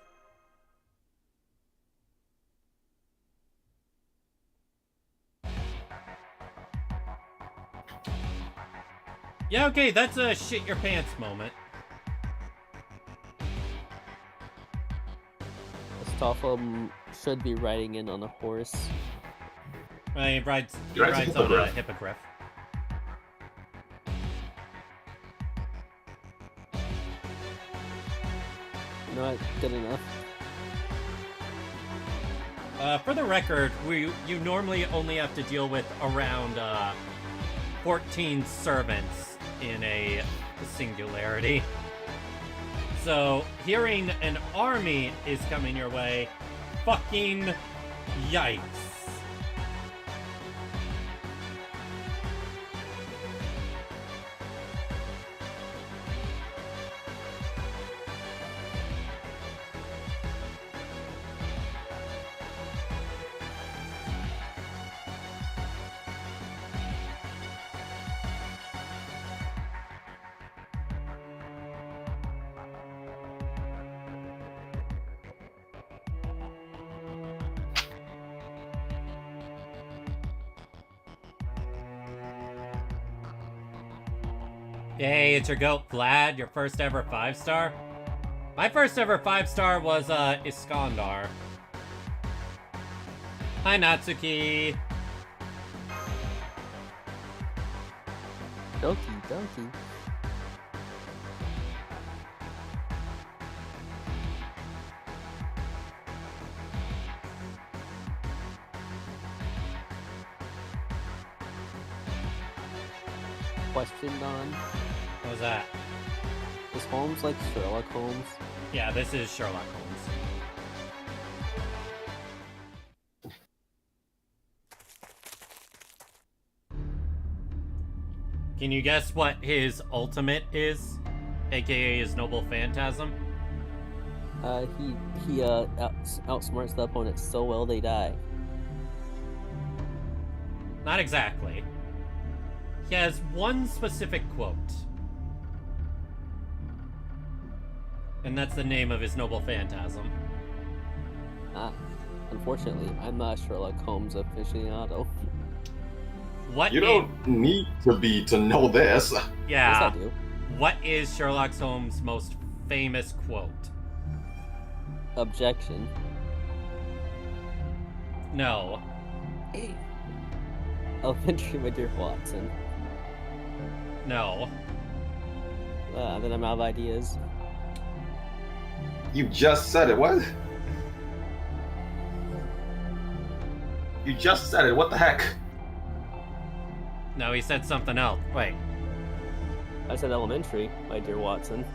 Yeah, okay, that's a shit your pants moment. Stoffel should be riding in on a horse. He rides He rides a on a hippogriff. hippogriff. Not good enough. For the record, you normally only have to deal with around 14 servants in a singularity. So, hearing an army is coming your way, fucking yikes. Hey, it's your goat Vlad, your first ever 5-star. My first ever 5-star was Iskandar. Hi Natsuki. Donkey. Question, Don. What was that? Is Holmes like Sherlock Holmes? Yeah, this is Sherlock Holmes. Can you guess what his ultimate is? AKA his noble phantasm? He outsmarts the opponent so well they die. Not exactly. He has one specific quote. And that's the name of his noble phantasm. Unfortunately, I'm not Sherlock Holmes aficionado. What You don't need to be to know this. Yeah. Yes, I do. What is Sherlock Holmes' most famous quote? Objection. No. Elementary, my dear Watson. No. Then I'm out of ideas. You just said it. What? You just said it. What the heck? No, he said something else. Wait. I said elementary, my dear Watson.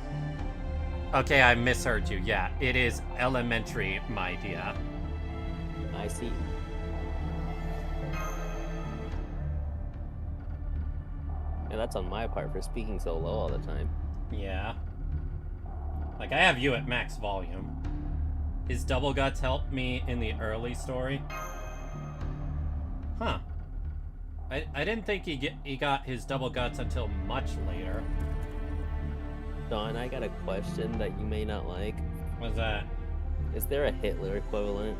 Okay, I misheard you. Yeah, it is elementary, my dear. I see. And that's on my part for speaking so low all the time. Yeah. Like, I have you at max volume. His double guts helped me in the early story. Huh. I didn't think he got his double guts until much later. Don, I got a question that you may not like. What's that? Is there a Hitler equivalent?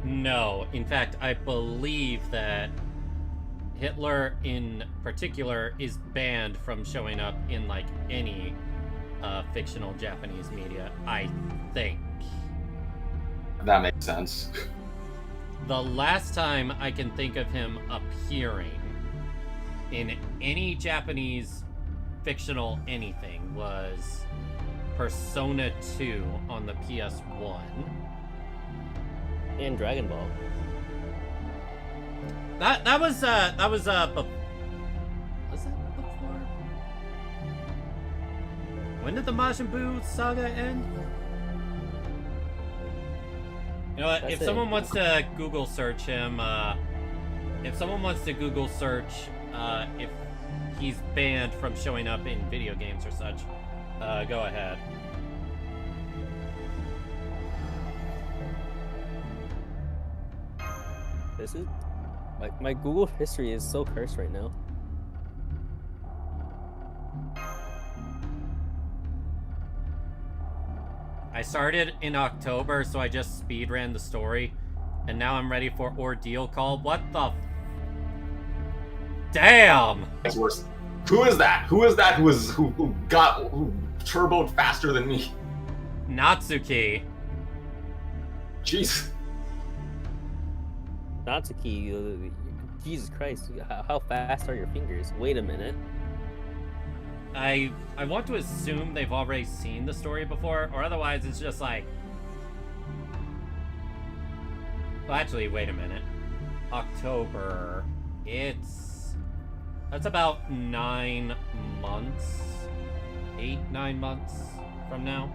No. In fact, I believe that Hitler in particular is banned from showing up in like any fictional Japanese media, I think. That makes sense. The last time I can think of him appearing in any Japanese fictional anything was Persona 2 on the PS1. And Dragon Ball. That was was that before? When did the Majin Buu saga end? You know what? That's If it. someone wants to Google search him, if someone wants to Google search if he's banned from showing up in video games or such, go ahead. This is my Google history is so cursed right now. I started in October, so I just speed ran the story, and now I'm ready for Ordeal Call. What the? Damn! It's worse. Who is that? Who turboed faster than me? Natsuki. Jeez. Natsuki, Jesus Christ, how fast are your fingers? Wait a minute. I want to assume they've already seen the story before, or otherwise it's just like... Well, actually, wait a minute. October... That's about 9 months. 8-9 months from now.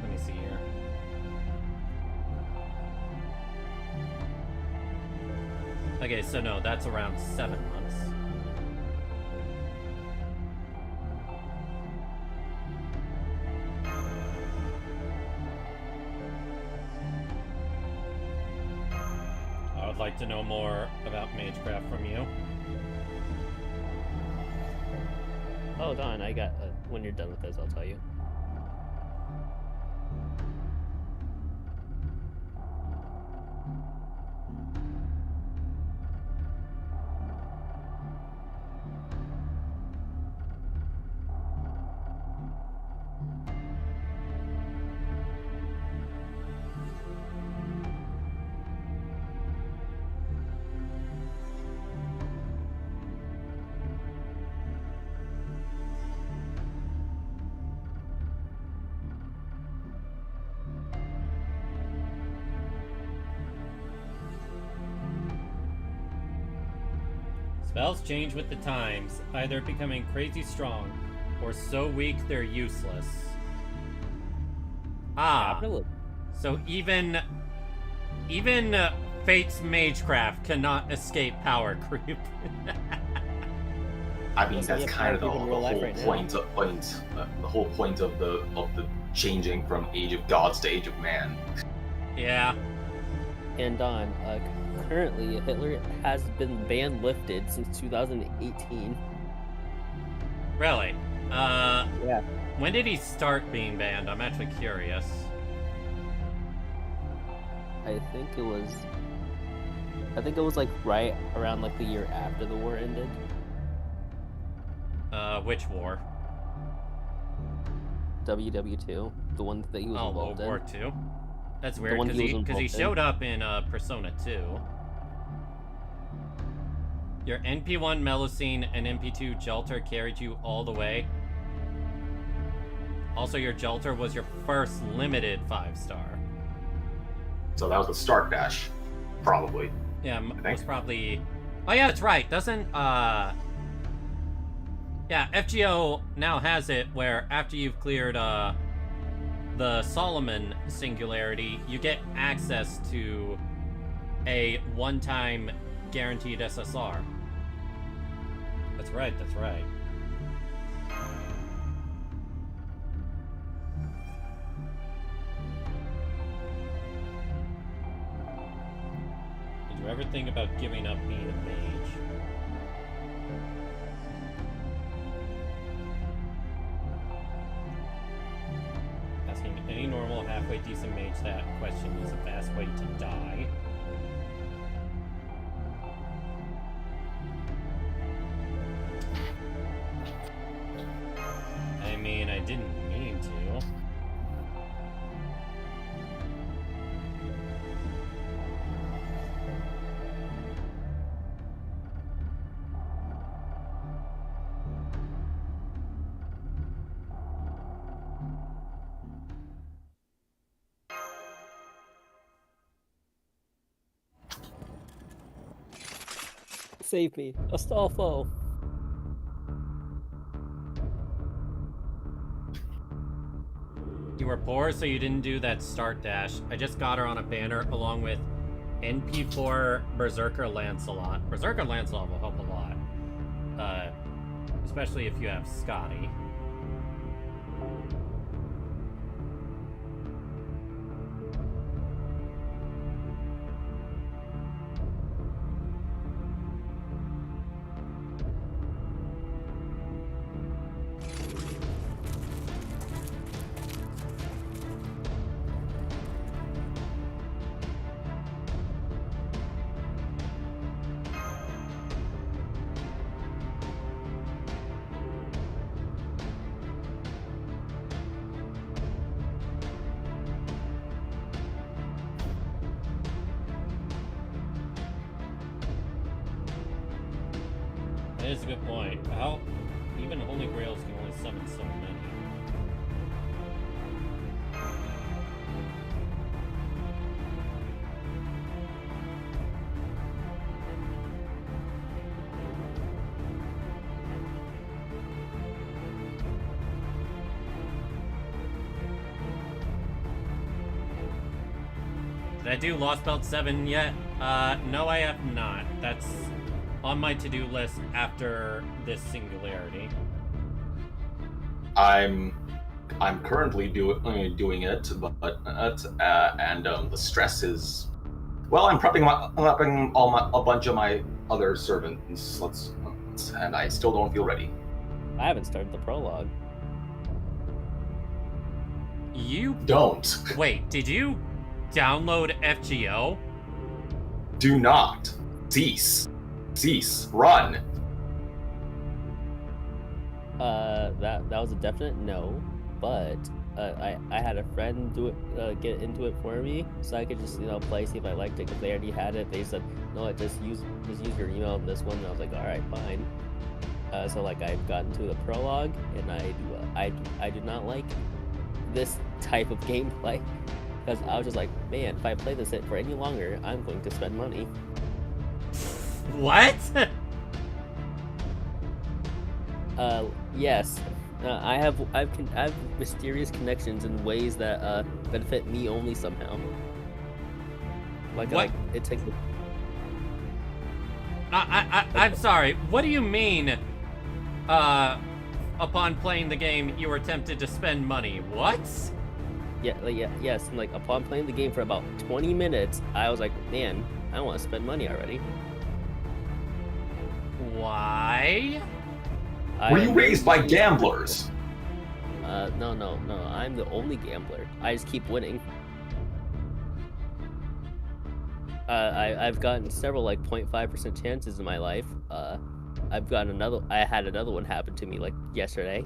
Let me see here. Okay, so no, that's around 7 months. I would like to know more about Magecraft from you. Hold on, I got. When you're done with this, I'll tell you. Spells change with the times, either becoming crazy strong or so weak they're useless. Ah, so even Fate's Magecraft cannot escape power creep. I mean, So that's you have kind of the power creep in real life whole right now. the whole point of the changing from Age of Gods to Age of Man. Yeah. And Don, currently Hitler has been ban lifted since 2018. Really? Yeah. When did he start being banned? I'm actually curious. I think it was like right around like the year after the war ended. Which war? WW2, the one that he was Oh, involved World in. War II? That's The weird, one because he was he involved in. showed up in Persona 2. Your NP1 Melusine and NP2 Jelter carried you all the way. Also, your Jelter was your first limited 5-star. So that was the start dash, probably. Yeah, think. was probably... Oh yeah, that's right. Doesn't, Yeah, FGO now has it where after you've cleared, the Solomon Singularity, you get access to a one-time guaranteed SSR. That's right, that's right. Did you ever think about giving up being a mage? way decent mage that question is a fast way to die. I mean, I didn't mean to. Save me, Astolfo. You were poor, so you didn't do that start dash. I just got her on a banner along with NP4 Berserker Lancelot. Berserker Lancelot will help a lot. Especially if you have Scotty. That is a good point. How even Holy Grails can only summon so many. Did I do Lostbelt 7 yet? No, I have not. That's on my to-do list after this Singularity. I'm currently doing it, but the stress is. Well, I'm prepping a bunch of my other servants. And I still don't feel ready. I haven't started the prologue. You Don't. Wait, did you download FGO? Do not. Cease. Run. That was a definite no, but I had a friend do it, get into it for me, so I could just play, see if I liked it, because they already had it. They said no, just use your email on this one, and I was like, all right, fine. So like I've gotten to the prologue, and I do not like this type of gameplay, because I was just like, man, if I play this for any longer, I'm going to spend money. What? Yes. I have mysterious connections in ways that benefit me only somehow. What? It takes. I'm sorry. What do you mean? Upon playing the game, you were tempted to spend money. What? Yes. And like upon playing the game for about 20 minutes, I was like, man, I want to spend money already. Why? Were you raised by gamblers? No. I'm the only gambler. I just keep winning. I've gotten several like 0.5% chances in my life. I've gotten another. I had another one happen to me like yesterday.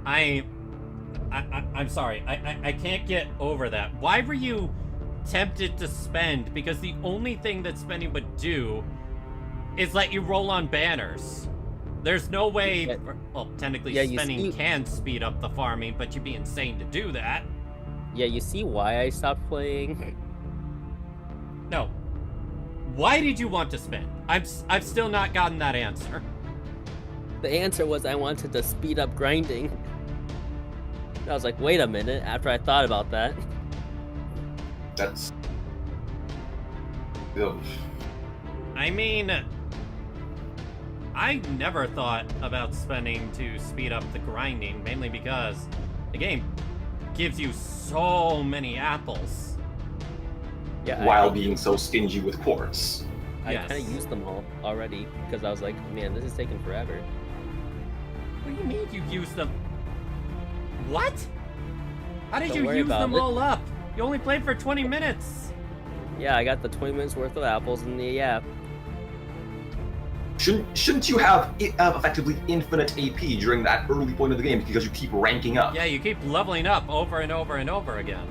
I'm sorry. I can't get over that. Why were you tempted to spend? Because the only thing that spending would do is let you roll on banners. There's no way. Yeah. Well, technically, Yeah, spending can speed up the farming, but you'd be insane to do that. Yeah, you see why I stopped playing? No. Why did you want to spend? I've still not gotten that answer. The answer was I wanted to speed up grinding. I was like, wait a minute, after I thought about that. That's. Ugh. I mean, I never thought about spending to speed up the grinding, mainly because the game gives you so many apples. Yeah, While being so stingy with quartz. I Yes. kind of used them all already because I was like, man, this is taking forever. What do you mean you used them? What? How did Don't you worry use about them it. all up? You only played for 20 minutes. Yeah, I got the 20 minutes worth of apples in the app. Shouldn't you have effectively infinite AP during that early point of the game because you keep ranking up? Yeah, you keep leveling up over and over and over again.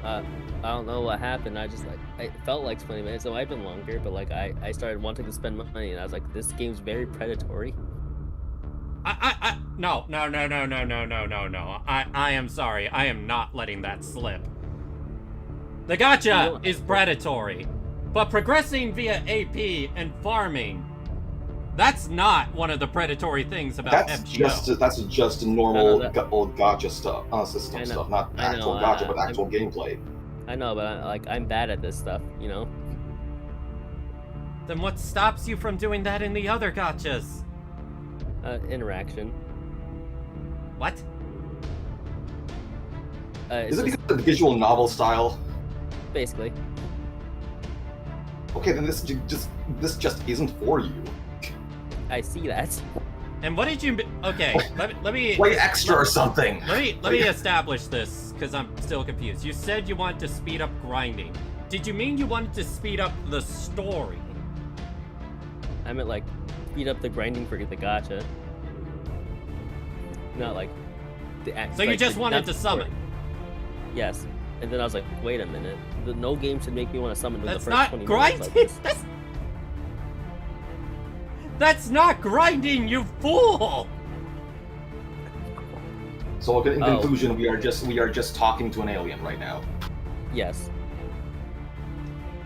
I don't know what happened. It felt like 20 minutes. It might have been longer, but like I started wanting to spend money, and I was like, this game's very predatory. No. I am sorry. I am not letting that slip. The gacha is predatory, but progressing via AP and farming, that's not one of the predatory things about FGO. That's just normal No, old gacha stuff, system stuff, not actual gacha, but actual gameplay. I know, but I'm bad at this stuff, you know? Then what stops you from doing that in the other gachas? Interaction. What? Is it because of the visual novel style? Basically. Okay, then this just isn't for you. I see that. And what did you? Okay, let me Play extra or something. Let me establish this because I'm still confused. You said you wanted to speed up grinding. Did you mean you wanted to speed up the story? I meant like speed up the grinding for the gacha. Not like the act. So you just wanted to summon? Yes. And then I was like, wait a minute. No game should make me want to summon. That's the first 20 not minutes grinding. like this. That's not grinding, you fool! So in conclusion, we are just talking to an alien right now. Yes.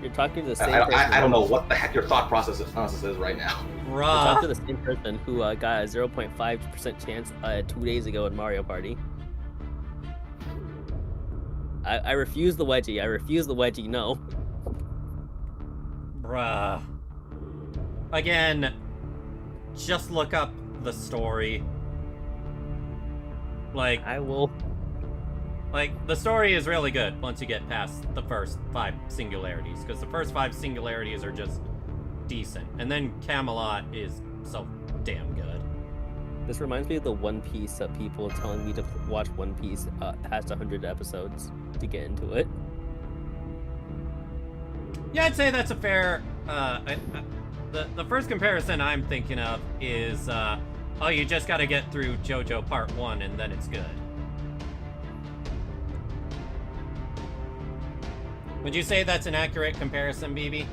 You're talking to the same person. I don't know what the heck your thought process is right now. You're talking Bruh. to the same person who got a 0.5% chance 2 days ago in Mario Party. I refuse the wedgie. I refuse the wedgie. No. Bruh. Again, just look up the story. Like, I will. Like, the story is really good once you get past the first 5 singularities, because the first 5 singularities are just decent. And then Camelot is so damn good. This reminds me of the One Piece people telling me to watch One Piece past 100 episodes to get into it. Yeah, I'd say that's a fair... the first comparison I'm thinking of is, oh, you just gotta get through JoJo Part 1 and then it's good. Would you say that's an accurate comparison, BB?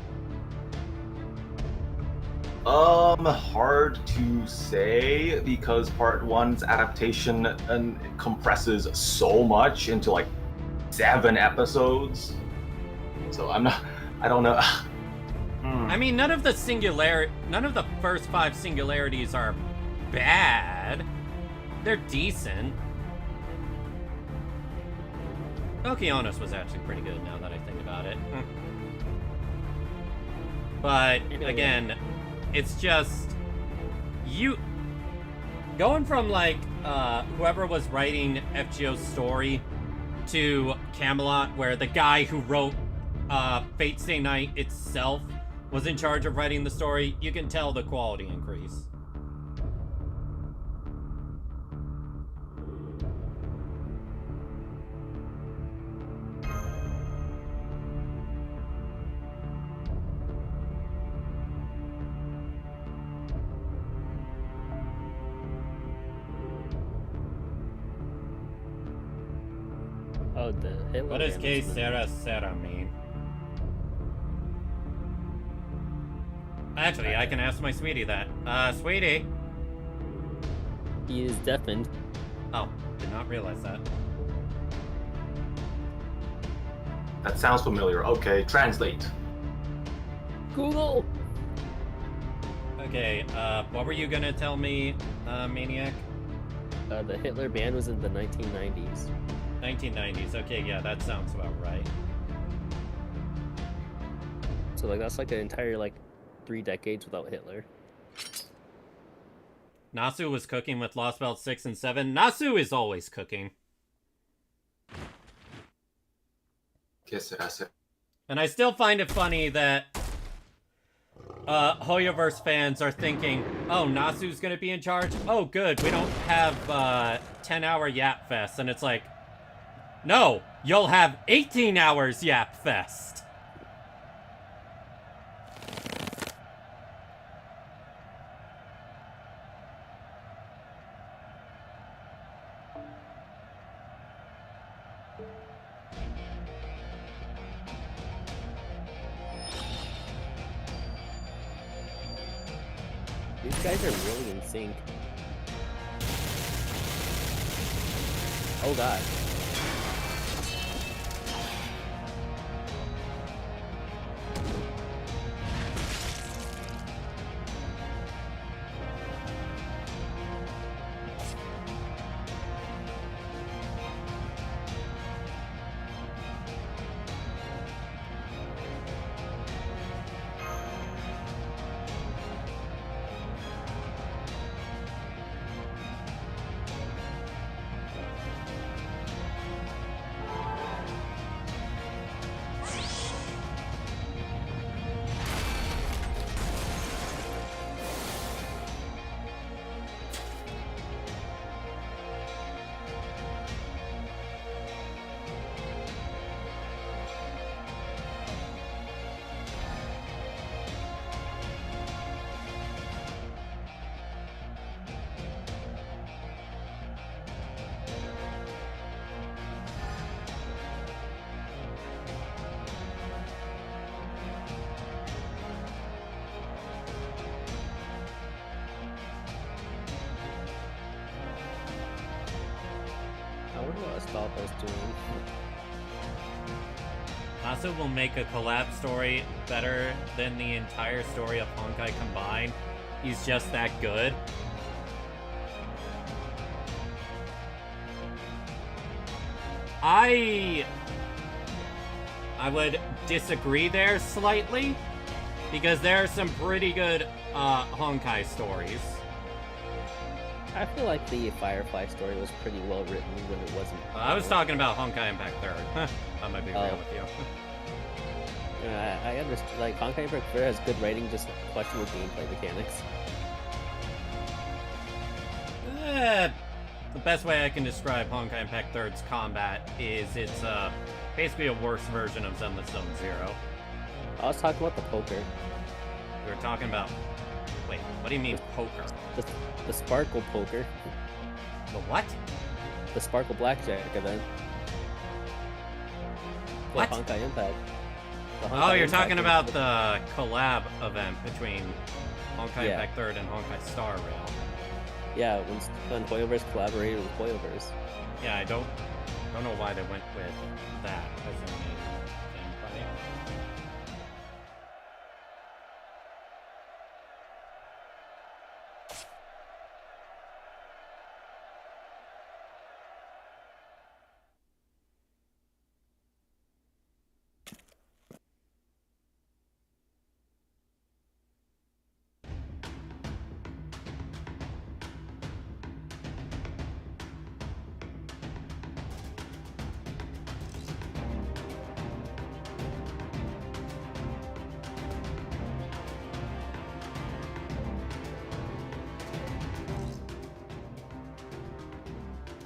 Hard to say because Part 1's adaptation compresses so much into like 7 episodes. So I don't know. I mean, none of the first 5 singularities are bad. They're decent. Okeanos was actually pretty good now that I think about it. But again, it's just you going from like whoever was writing FGO's story to Camelot, where the guy who wrote Fate Stay Night itself was in charge of writing the story. You can tell the quality increase. Oh, the Hitler. What does damage que was- sera mean? Actually, I can ask my sweetie that. Sweetie. He is deafened. Oh, did not realize that. That sounds familiar. Okay, translate. Google. Okay, what were you gonna tell me, Maniac? The Hitler ban was in the 1990s. 1990s. Okay, yeah, that sounds about right. So like that's like an entire like 3 decades without Hitler. Nasu was cooking with Lostbelt 6 and 7. Nasu is always cooking. And I still find it funny that Hoyoverse fans are thinking, oh, Nasu's gonna be in charge? Oh, good, we don't have 10-hour Yap Fest. And it's like, No, you'll have 18 hours, Yap Fest. These guys are really in sync. Oh god. I wonder what Lostbelt's doing. Asa will make a collab story better than the entire story of Honkai combined. He's just that good. I would disagree there slightly, because there are some pretty good Honkai stories. I feel like the Firefly story was pretty well written when it wasn't. I was talking about Honkai Impact 3rd. I might be real with you. Yeah, I understand. Like, Honkai Impact 3rd has good writing, just questionable gameplay mechanics. The best way I can describe Honkai Impact 3rd's combat is it's basically a worse version of Zenless Zone Zero. I was talking about the poker. We were talking about... Wait, what do you mean poker? The Sparkle poker. The what? The Sparkle Blackjack event. What? The Honkai Impact. Oh, you're talking about the collab event between Honkai Yeah. Impact 3rd and Honkai Star Rail. Yeah, when Hoyoverse collaborated with Hoyoverse. Yeah, I don't know why they went with that as their main gameplay.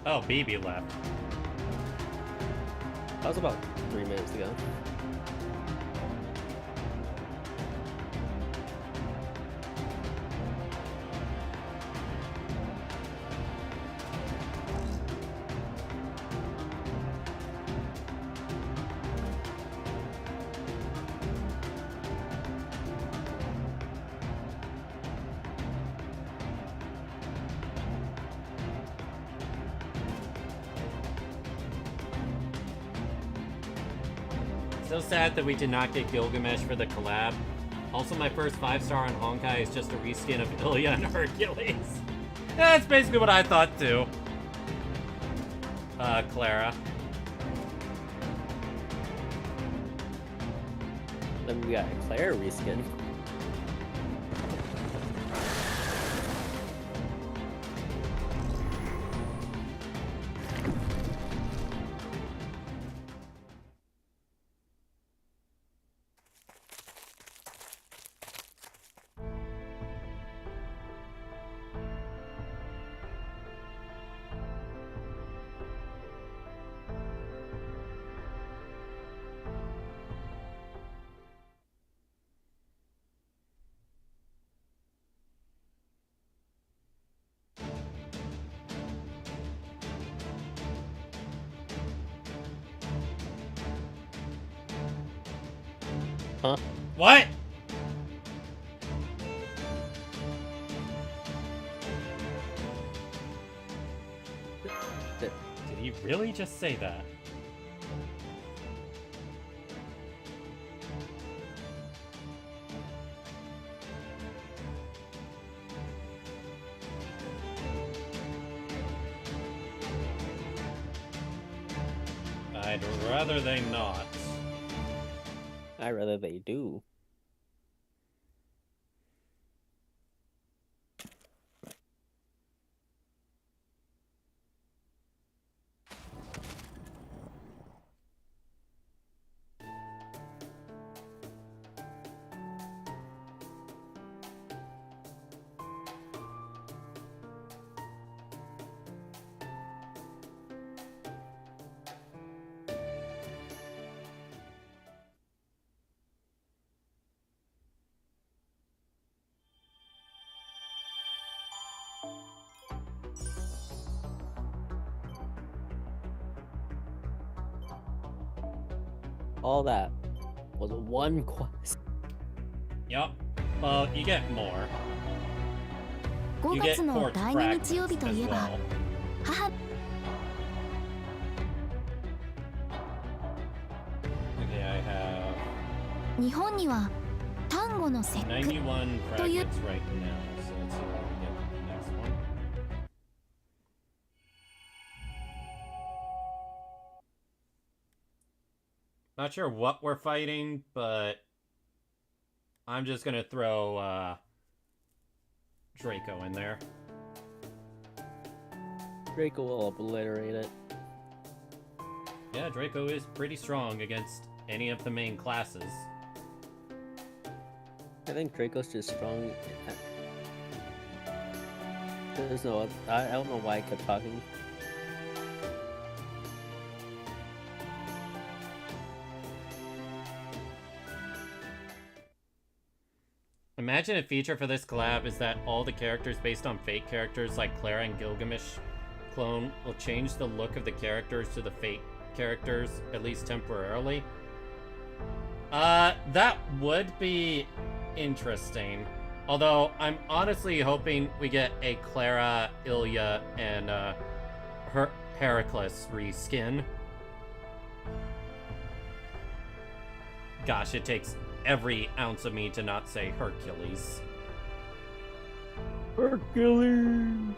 Oh, BB left. That was about 3 minutes ago. So sad that we did not get Gilgamesh for the collab. Also, my first 5-star on Honkai is just a reskin of Ilya and Hercules. That's basically what I thought too. Clara. Then we got a Claire reskin. Huh? What? Did he really just say that? I'd rather they not. I'd rather they do. All that was one quest. Yup. Well, you get more. 5 You get 月の quartz 第2日曜 fragments 日と as いえば well. 母 Okay, I have 日本には端午の節句91 fragments right now, so let's see what we get To you- next one. Not sure what we're fighting, but I'm just gonna throw Draco in there. Draco will obliterate it. Yeah, Draco is pretty strong against any of the main classes. I think Draco's just strong. There's no. I don't know why I kept talking. Imagine a feature for this collab is that all the characters based on fake characters like Clara and Gilgamesh clone will change the look of the characters to the fake characters, at least temporarily. That would be interesting. Although, I'm honestly hoping we get a Clara, Ilya, and Heracles reskin. Gosh, it takes every ounce of me to not say Hercules. Hercules!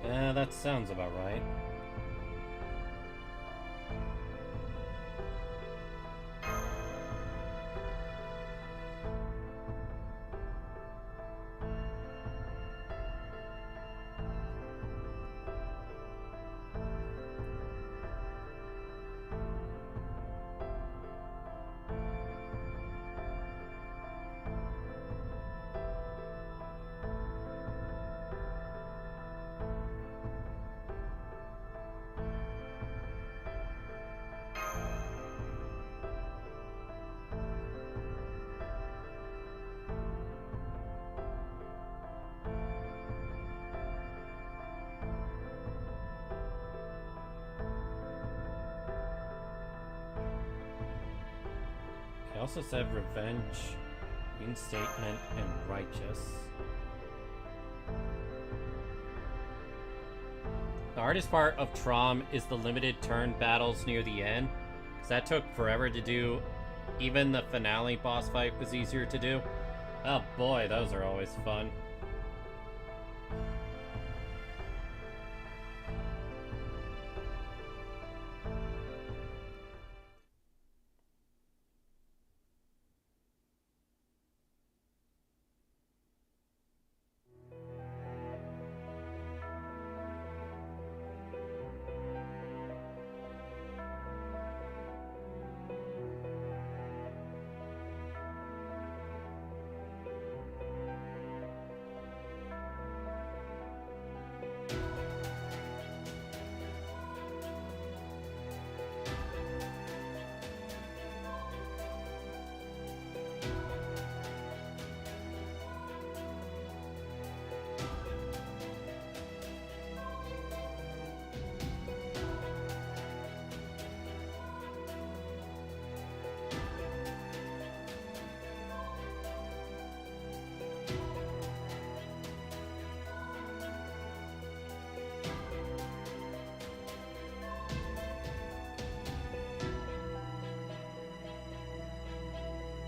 Yeah, that sounds about right. also said revenge, reinstatement, and righteous. The hardest part of Traum is the limited turn battles near the end, because that took forever to do. Even the finale boss fight was easier to do. Oh boy, those are always fun.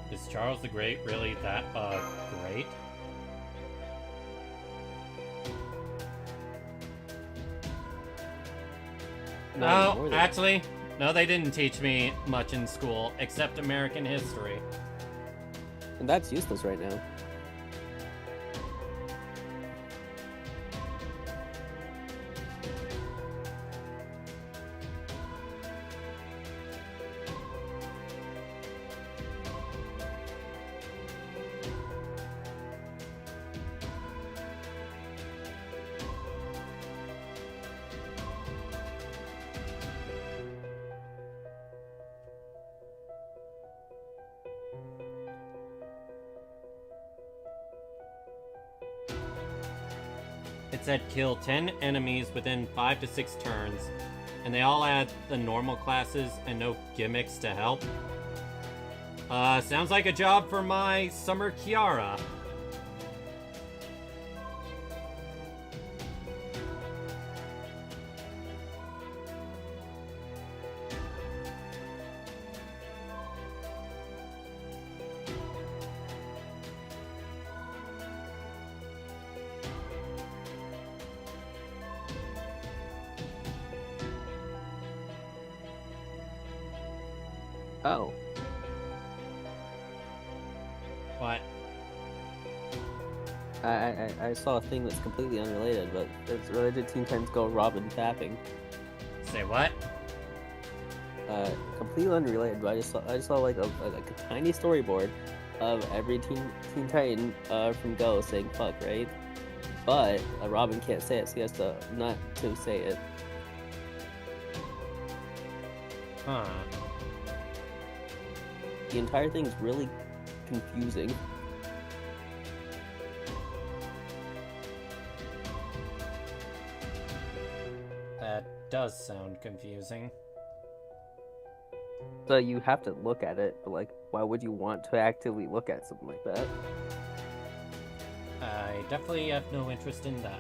Is Charles the Great really that, great? No, actually, no, they didn't teach me much in school, except American history. And that's useless right now. It said kill 10 enemies within 5 to 6 turns, and they all had the normal classes and no gimmicks to help. Sounds like a job for my Summer Kiara. Oh. What? I saw a thing that's completely unrelated, but it's related to Teen Titans Go Robin tapping. Say what? Completely unrelated, but I saw like a tiny storyboard of every Teen Titan from Go saying fuck, right? But Robin can't say it, so he has to not to say it. Huh. The entire thing is really confusing. That does sound confusing. So you have to look at it, but like, why would you want to actively look at something like that? I definitely have no interest in that.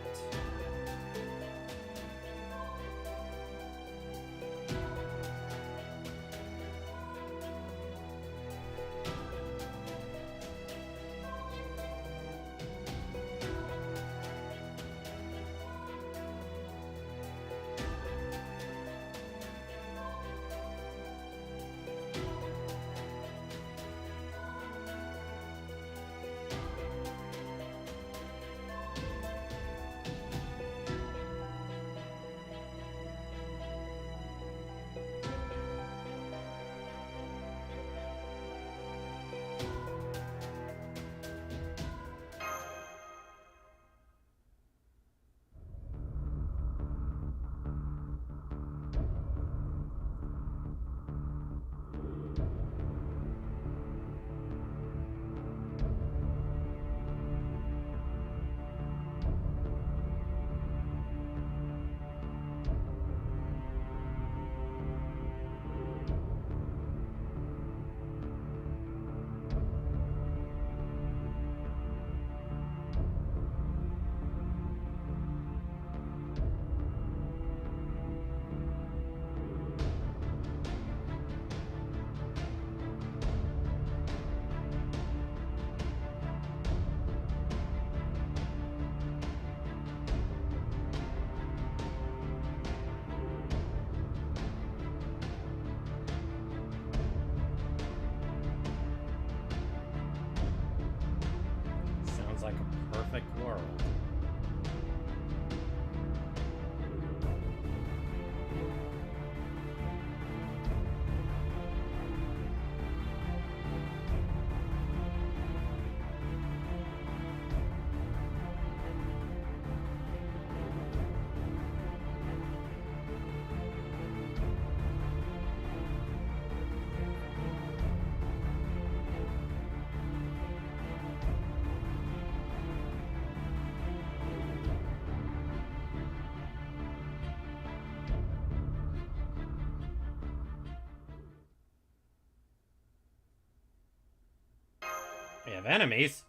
We have enemies.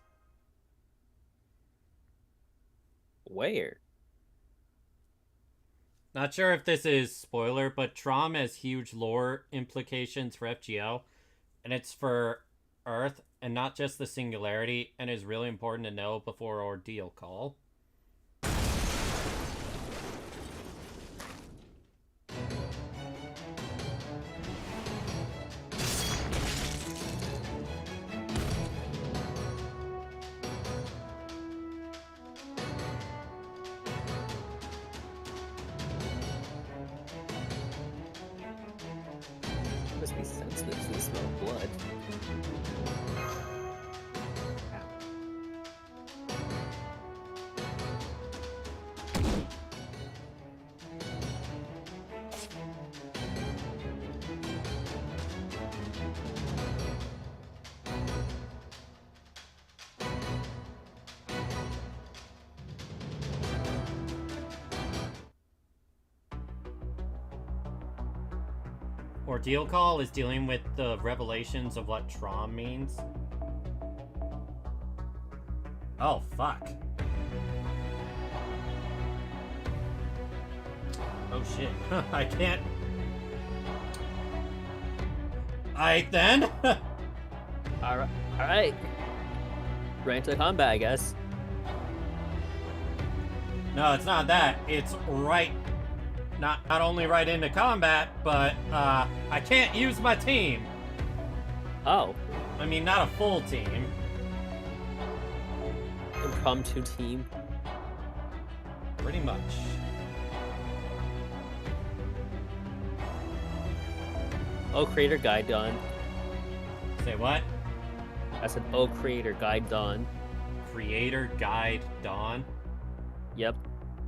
Where? Not sure if this is spoiler, but Traum has huge lore implications for FGO, and it's for Earth and not just the Singularity, and is really important to know before Ordeal Call. Must be sensitive to the smell of blood. Ordeal Call is dealing with the revelations of what Traum means. Oh, fuck. Oh, shit. I can't... Alright, then. Alright. Right into the combat, I guess. No, it's not that. It's right... Not only right into combat, but, I can't use my team. Oh. I mean, not a full team. Impromptu team. Pretty much. Oh, creator guide done. Say what? I said, oh, creator guide done. Creator Guide Dawn? Yep.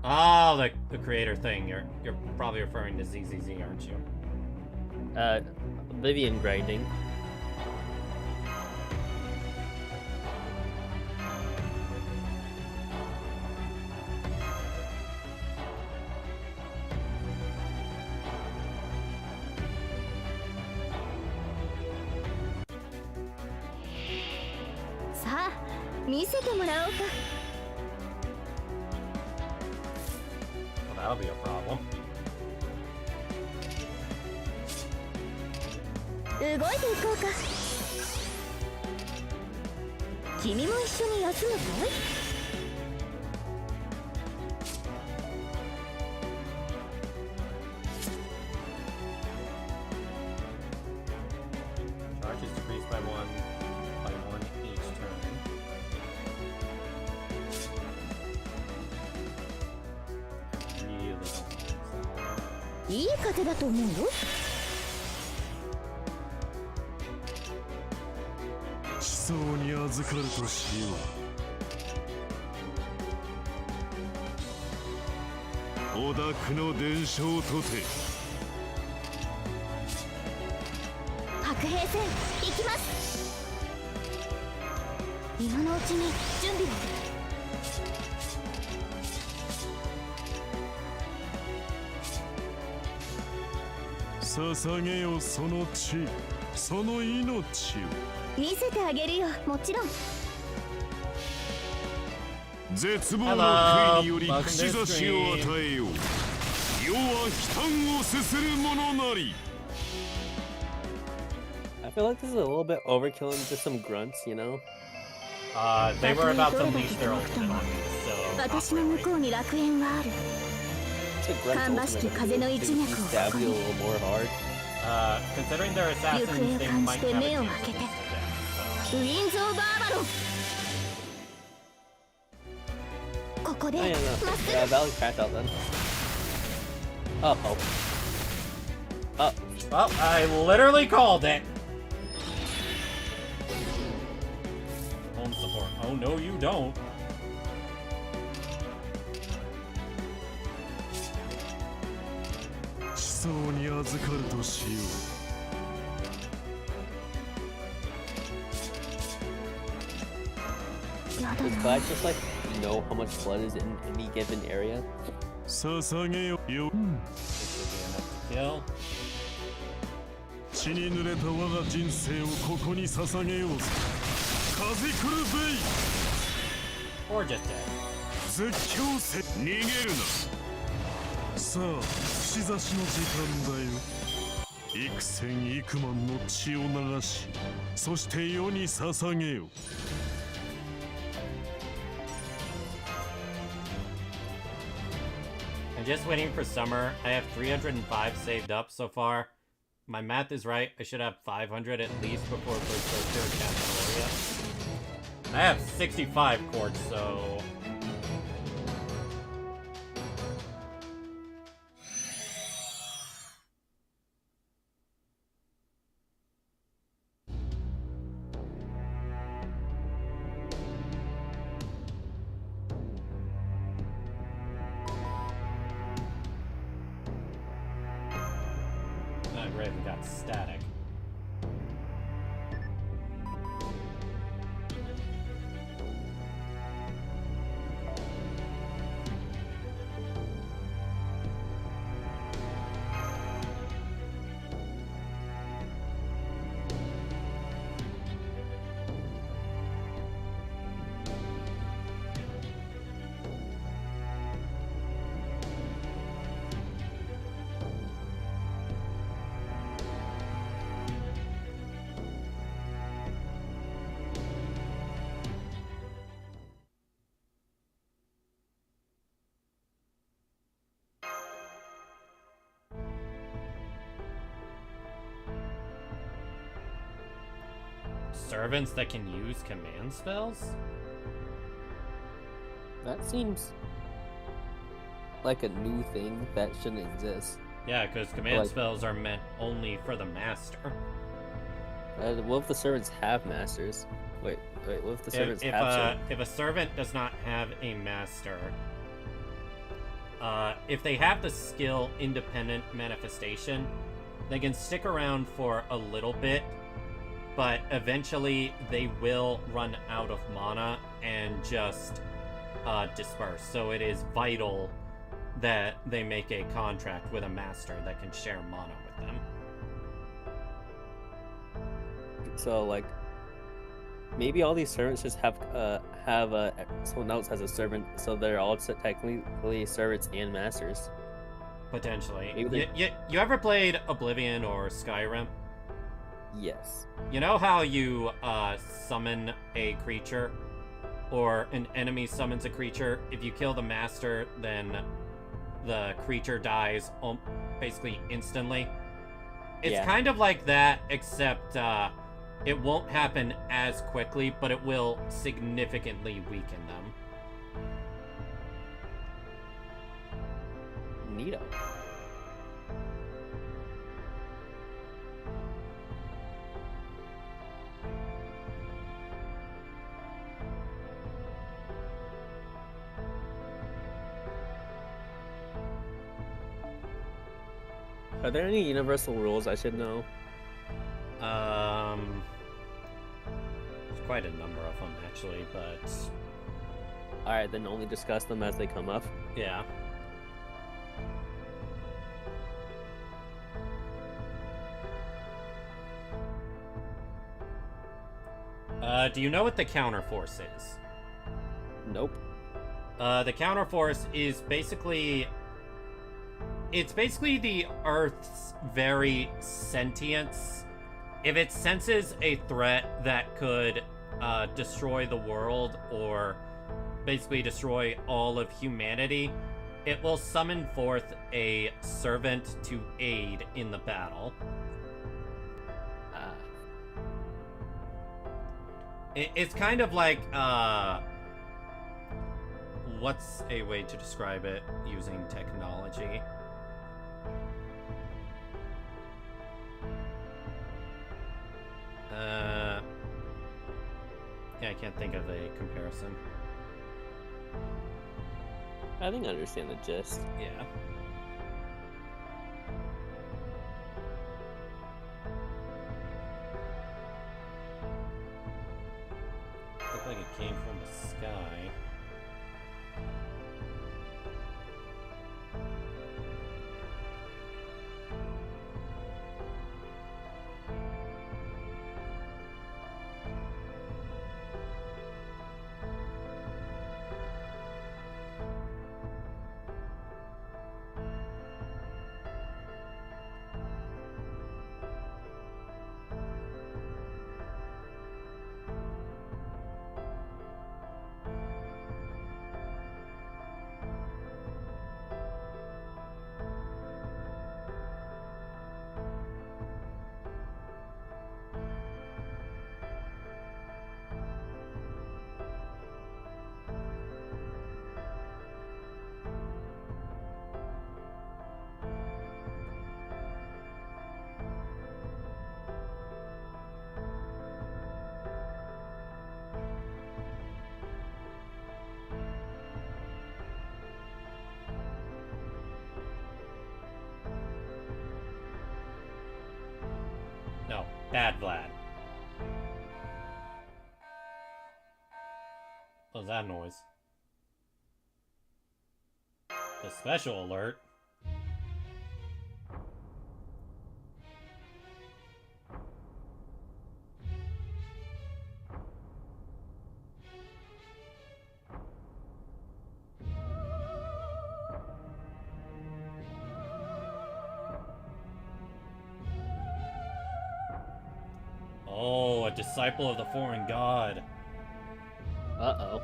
Oh, the creator thing. You're probably referring to ZZZ, aren't you? Vivian grinding. Sa, 見せてもらおうか。 Well, that'll be a problem. 動いていこうか。君も一緒に休むかい？ Charge is decreased by one each turn. いい風だと思うよ。 思想に預かるとしよう。お宅の伝承とて。 白兵戦行きます。今のうちに準備を。 捧げよその血、その命を。 見せてあげるよ、もちろん。 絶望の悔いにより串刺しを与えよう。世は悲嘆をすする者なり。 I feel like this is a little bit overkill and just some grunts, you know? They were about to unleash their ultimate on me, so... 私の向こうに楽園はある。 It's a grunt ultimate. I think he stabbed you a little more hard. Considering they're assassins, they might have a chance to death, ウィンゾーバーバロン。ここで Oh, yeah, まっ no. す Yeah, Valley cracked out then. Oh, oh. Oh. Well, I literally called it! Home support. Oh, no, you don't. 思想に預かるとしよう。 Does Clyde just like know how much blood is in any given area? 捧げよよ。 This should be enough to kill. 血に濡れた我が人生をここに捧げようぜ。カ風来るぜ Or just dead. 絶叫せ逃げるなさあ串刺しの時間だよ幾千幾万の血を流しそして世に捧げよ I'm just waiting for summer. I have 305 saved up so far. My math is right. I should have 500 at least before it goes to Categoria. I have 65 quartz, so... Raven got static. Servants that can use command spells? That seems like a new thing that shouldn't exist. Yeah, because command Like- spells are meant only for the master. What if the servants have masters? Wait, what if the servants If, have servants? if a servant does not have a master, if they have the skill independent manifestation, they can stick around for a little bit, but eventually they will run out of mana and just disperse. So it is vital that they make a contract with a master that can share mana with them. So like, maybe all these servants just have someone else has a servant, so they're all technically servants and masters. Potentially. Maybe You ever played Oblivion or Skyrim? Yes. You know how you summon a creature, or an enemy summons a creature? If you kill the master, then the creature dies basically instantly. It's Yeah. kind of like that, except it won't happen as quickly, but it will significantly weaken them. Neato. Are there any universal rules I should know? There's quite a number of them, actually, but Alright, then only discuss them as they come up. yeah. Do you know what the counterforce is? Nope. The counterforce is basically... It's basically the Earth's very sentience. If it senses a threat that could destroy the world, or basically destroy all of humanity, it will summon forth a servant to aid in the battle. It's kind of like, what's a way to describe it using technology? Yeah, I can't think of a comparison. I think I understand the gist. Yeah. Looked like it came from the sky. No, bad Vlad. What was that noise? The special alert. Oh, a disciple of the foreign god. Uh-oh.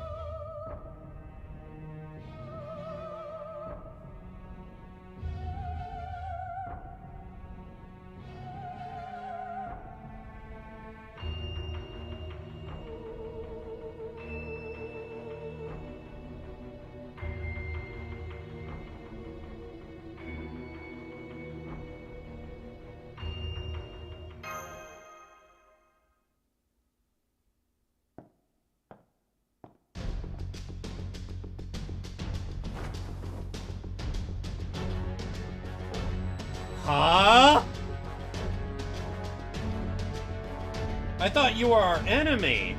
Huh? I thought you were our enemy.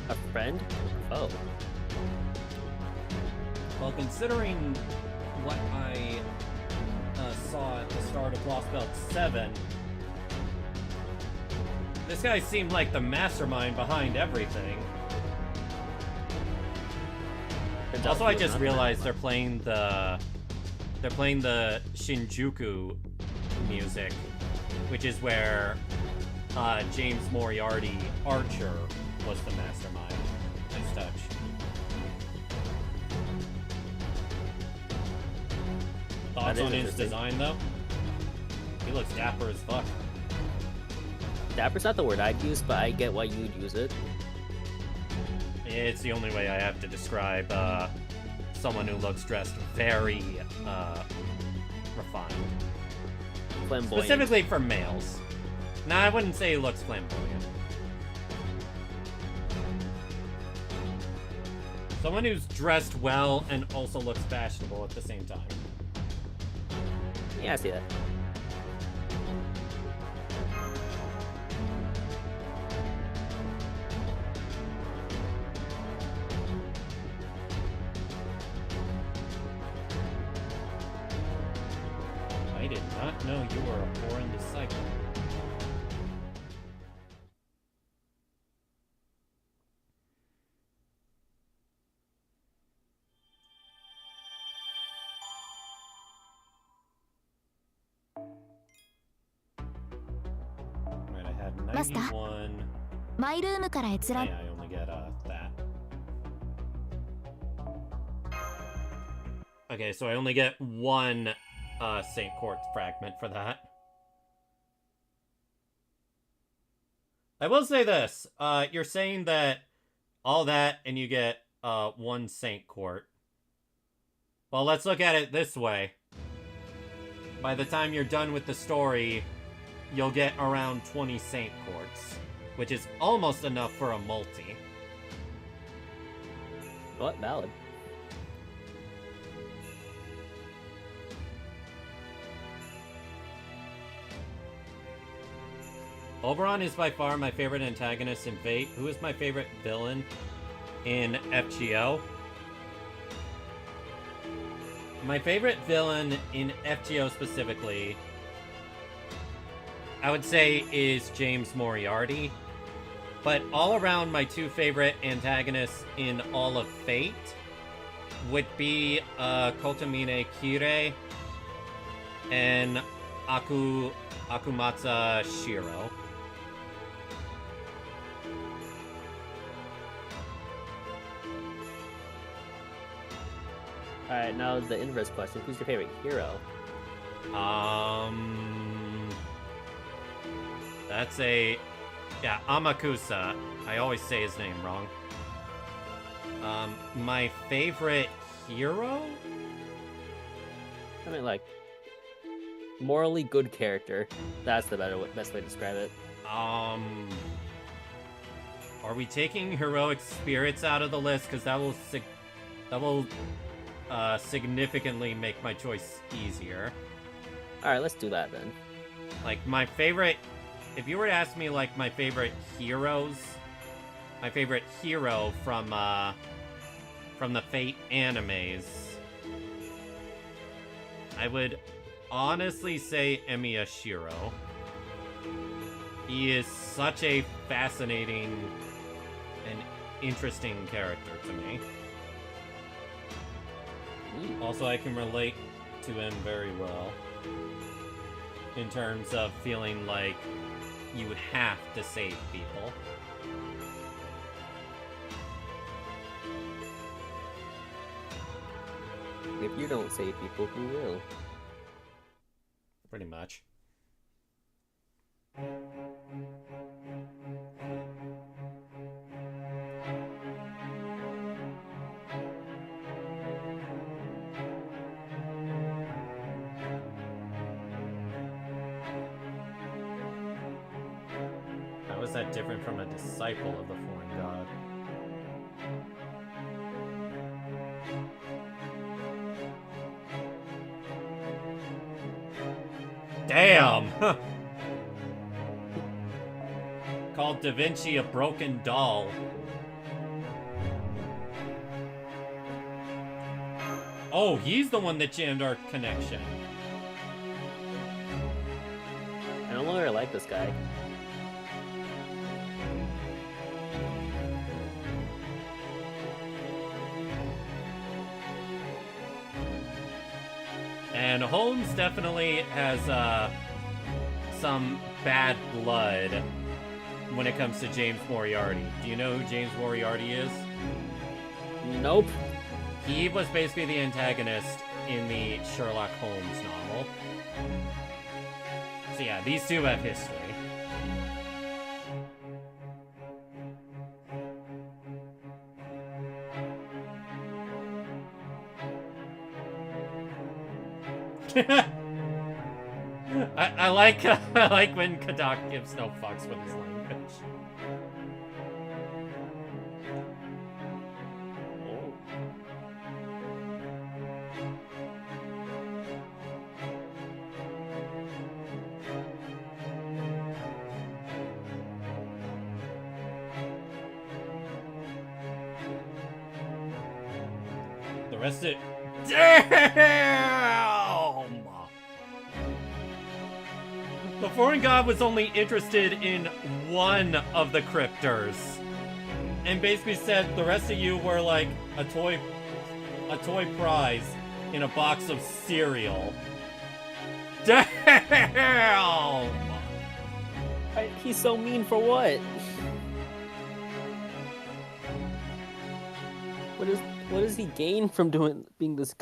A friend? Oh. Well, considering what I saw at the start of Lostbelt 7, this guy seemed like the mastermind behind everything. Also, I just realized they're playing the Shinjuku music, which is where James Moriarty Archer was the mastermind. Nice touch. Thoughts on his design, though? He looks dapper as fuck. Dapper's not the word I'd use, but I get why you'd use it. It's the only way I have to describe someone who looks dressed very refined. Flamboyant. Specifically for males. Nah, I wouldn't say he looks flamboyant. Someone who's dressed well and also looks fashionable at the same time. Yeah, I see that. I did not know you were a foreign disciple. Right, I had 91. マイルームから閲覧 Yeah, I only get that. Okay, so I only get one St. Court fragment for that. I will say this. You're saying that all that and you get one St. Court. Well, let's look at it this way. By the time you're done with the story, you'll get around 20 St. Courts, which is almost enough for a multi. What? Valid. Oberon is by far my favorite antagonist in Fate. Who is my favorite villain in FGO? My favorite villain in FGO specifically, I would say, is James Moriarty. But all around, my two favorite antagonists in all of Fate would be Kotomine Kirei and Akumatsu Shiro. Alright, now the inverse question. Who's your favorite hero? That's a... Yeah, Amakusa. I always say his name wrong. My favorite hero? I mean, like, morally good character. That's the best way to describe it. Are we taking heroic spirits out of the list? Because that will significantly make my choice easier. Alright, let's do that then. Like, my favorite... If you were to ask me, like, my favorite heroes... My favorite hero from the Fate animes... I would honestly say Emiya Shiro. He is such a fascinating and interesting character to me. Also, I can relate to him very well. In terms of feeling like you have to save people. If you don't save people, who will? Pretty much. How is that different from a disciple of the foreign god? Damn! Called Da Vinci a broken doll. Oh, he's the one that jammed our connection. I no longer like this guy. And Holmes definitely has some bad blood when it comes to James Moriarty. Do you know who James Moriarty is? Nope. He was basically the antagonist in the Sherlock Holmes novel. So yeah, these two have history. I like when Kadoc gives no fucks with his language. The rest of damn. The foreign god was only interested in one of the cryptors, and basically said the rest of you were like a toy prize in a box of cereal. Damn! He's so mean for what? What does he gain from being this?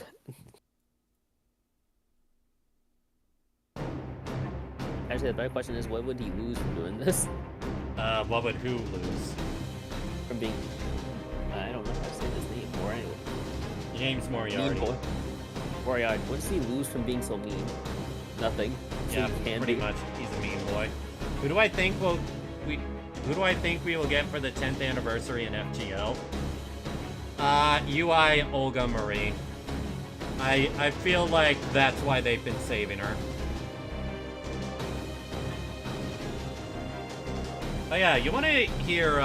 Actually, the better question is, what would he lose from doing this? What would who lose? From being... I don't know how to say this name, or anyway. James Moriarty. Mean boy. Moriarty. What does he lose from being so mean? Nothing. So Yeah, he can pretty be. much. He's a mean boy. Who do I think we will get for the 10th anniversary in FGO? UI Olga Marie. I feel like that's why they've been saving her. Oh yeah, you want to hear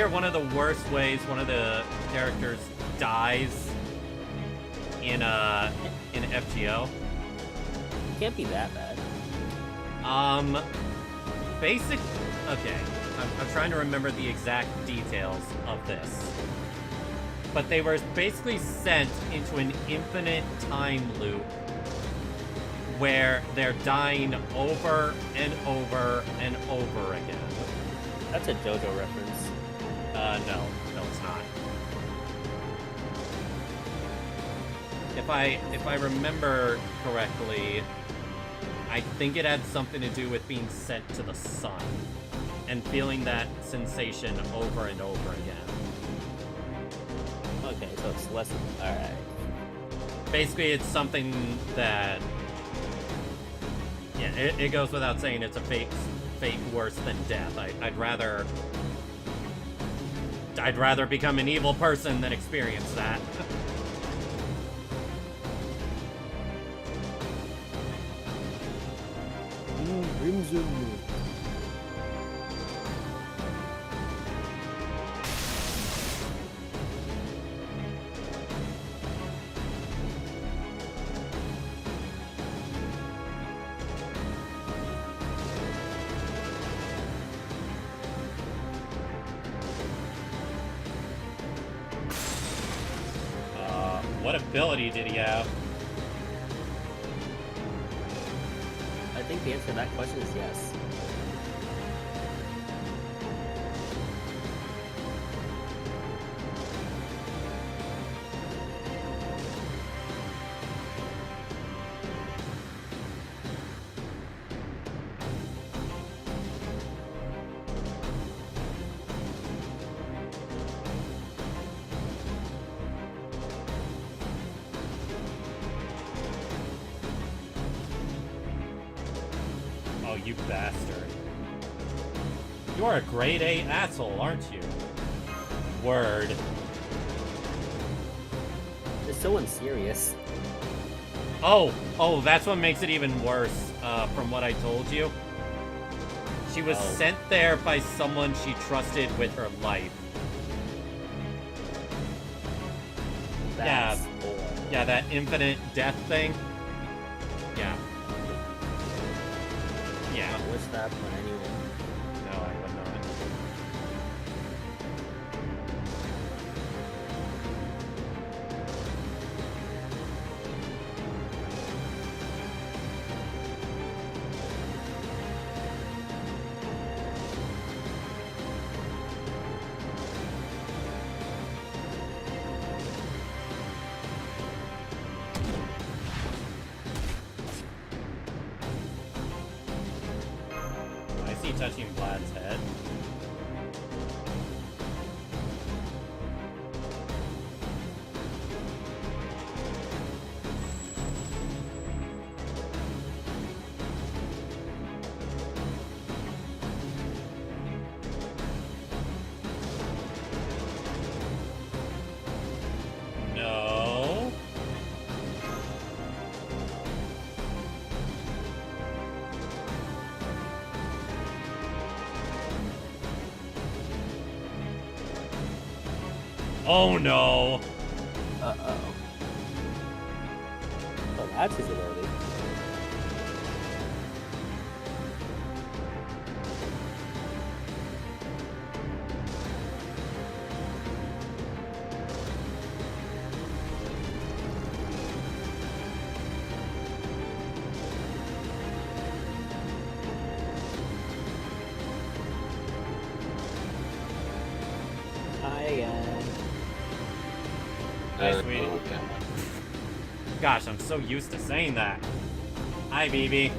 one of the worst ways one of the characters dies in FGO? It can't be that bad. Okay, I'm trying to remember the exact details of this. But they were basically sent into an infinite time loop where they're dying over and over and over again. That's a JoJo reference. No, it's not. If I remember correctly, I think it had something to do with being sent to the sun and feeling that sensation over and over again. Okay, so it's less. Alright. Basically, it's something that... Yeah, it goes without saying it's a fate worse than death. I'd rather become an evil person than experience that. What ability did he have? I think the answer to that question is yes. Oh, you bastard. You're a grade A asshole, aren't you? Word. It's so unserious. Oh, that's what makes it even worse, from what I told you. She was sent there by someone she trusted with her life. That's Yeah, that infinite death thing. Yeah. Yeah. I wish that on anyone. No, I would not. I see touching Vlad's head. No. Oh no. Uh-oh. Oh, that's his ability. Hi again. Hi, sweetie. Okay. Gosh, I'm so used to saying that. Hi, BB.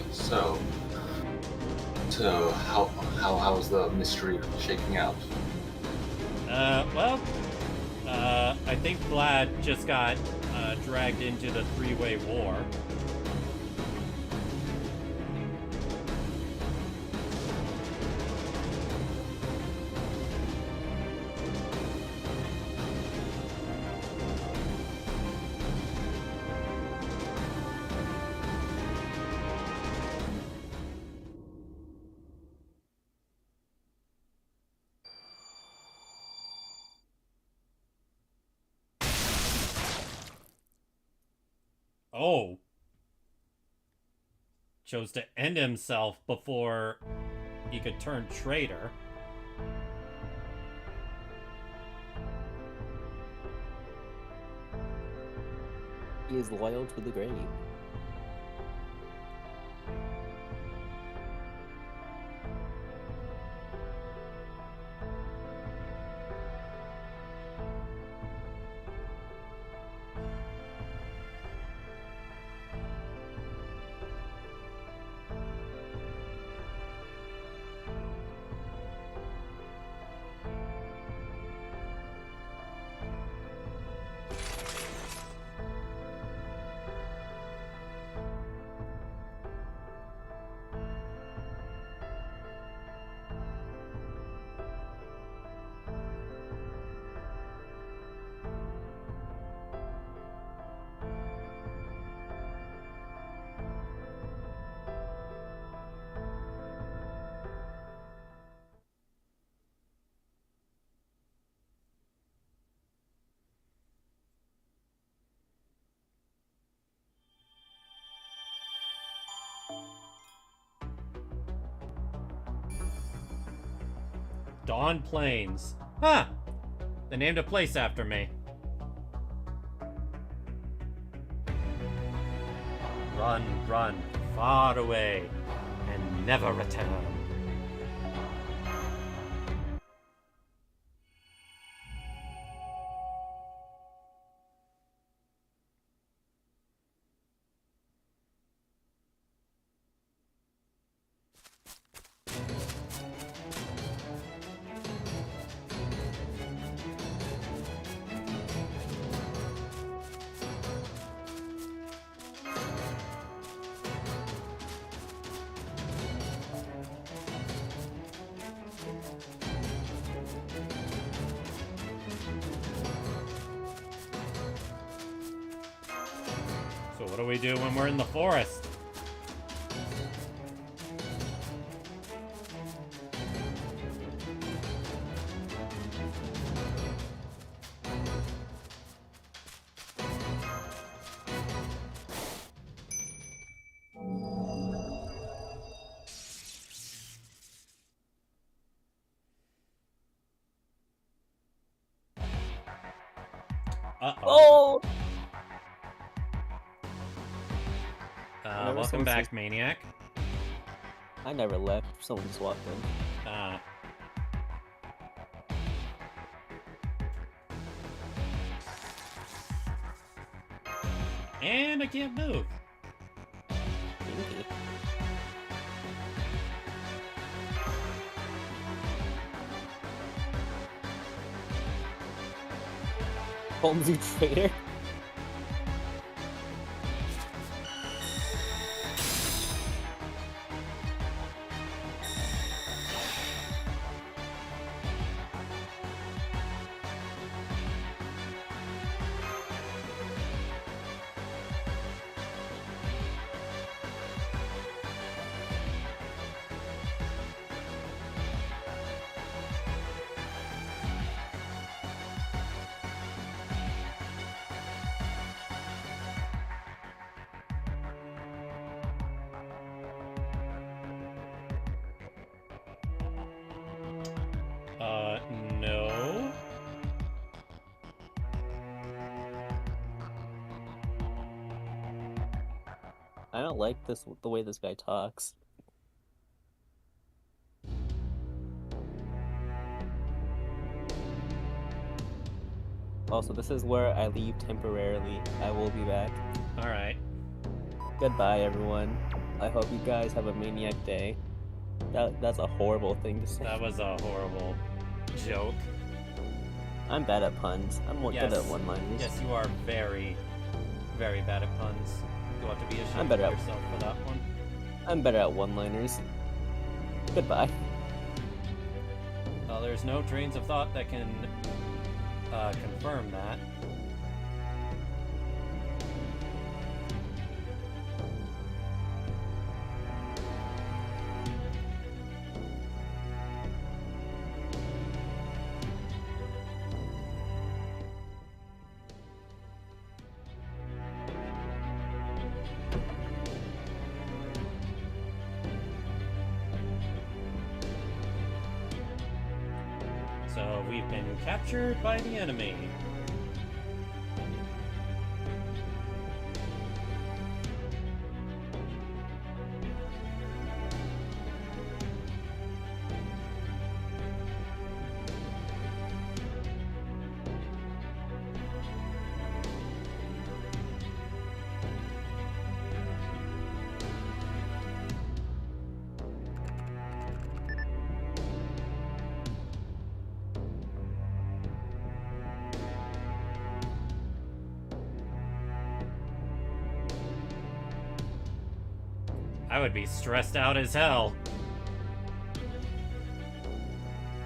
So how's the mystery shaking out? Well, I think Vlad just got dragged into the three-way war. Oh. Chose to end himself before he could turn traitor. He is loyal to the grave. Dawn Plains. Huh! They named a place after me. Run, run, far away, and never return. So what do we do when we're in the forest? Uh-oh. Oh! Welcome back, Maniac. I never left. Someone just walked in. And I can't move. Kinky. Holmes, you traitor. No. I don't like the way this guy talks. Also, this is where I leave temporarily. I will be back. Alright. Goodbye, everyone. I hope you guys have a maniac day. That's a horrible thing to say. That was a horrible joke. I'm bad at puns. I'm more good at one-liners. Yes, you are very, very bad at puns. You ought to be I'm ashamed better of at- yourself for that one. I'm better at one-liners. Goodbye. There's no trains of thought that can confirm that. So we've been captured by the enemy. I would be stressed out as hell.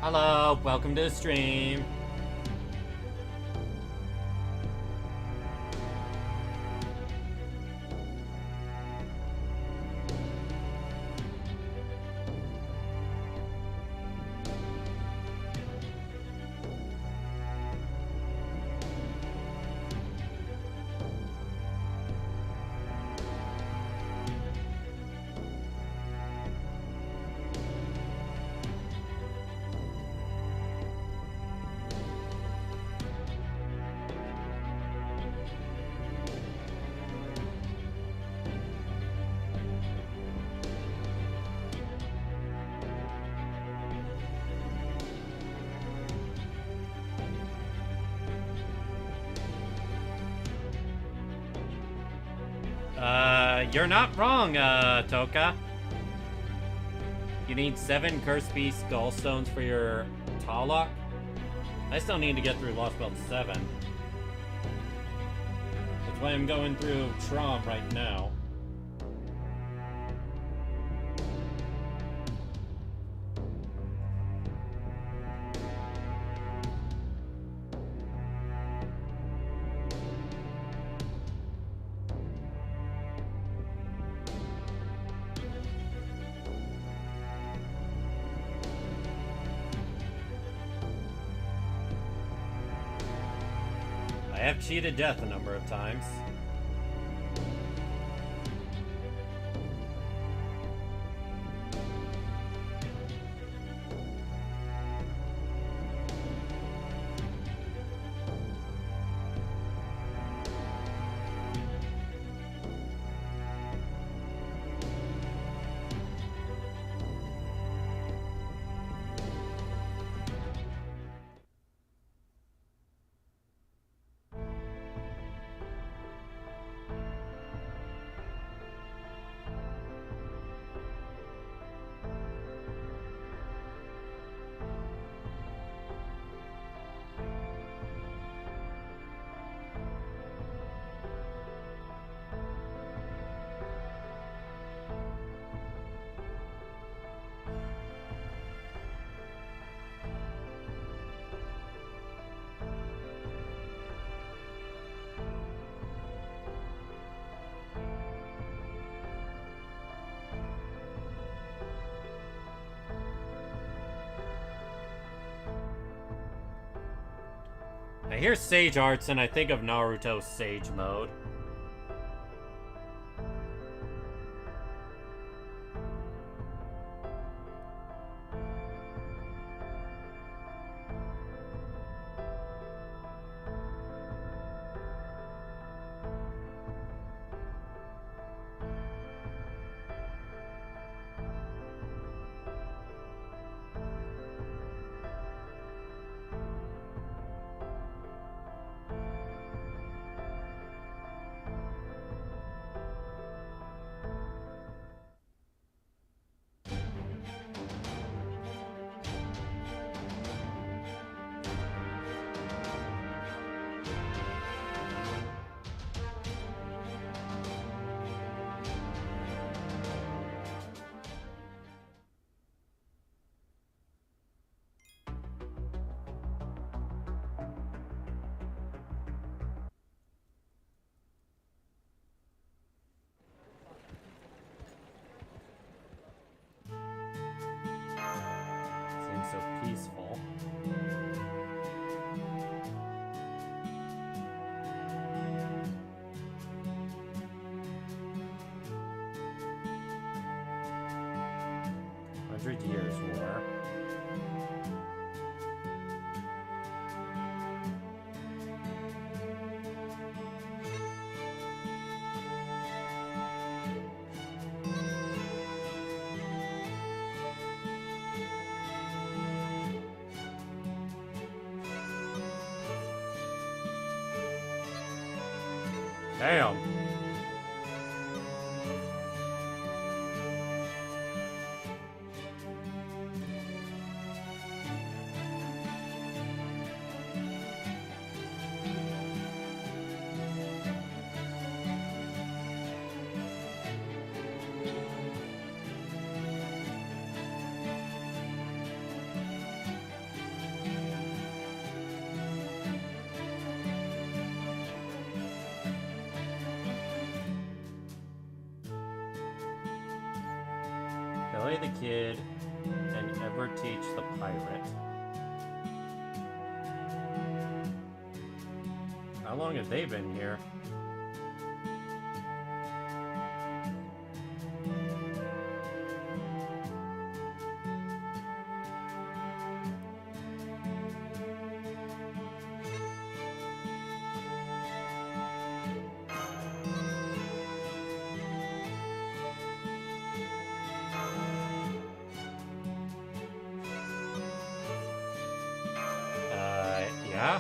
Hello, welcome to the stream. You're not wrong, Toka. You need 7 Curse Beast Gallstones for your Talok. I still need to get through Lostbelt 7. That's why I'm going through Traum right now. I have cheated death a number of times. I hear Sage Arts and I think of Naruto Sage Mode. So peaceful. $100 war. Damn. Belly the Kid and ever teach the pirate. How long have they been here? Yeah?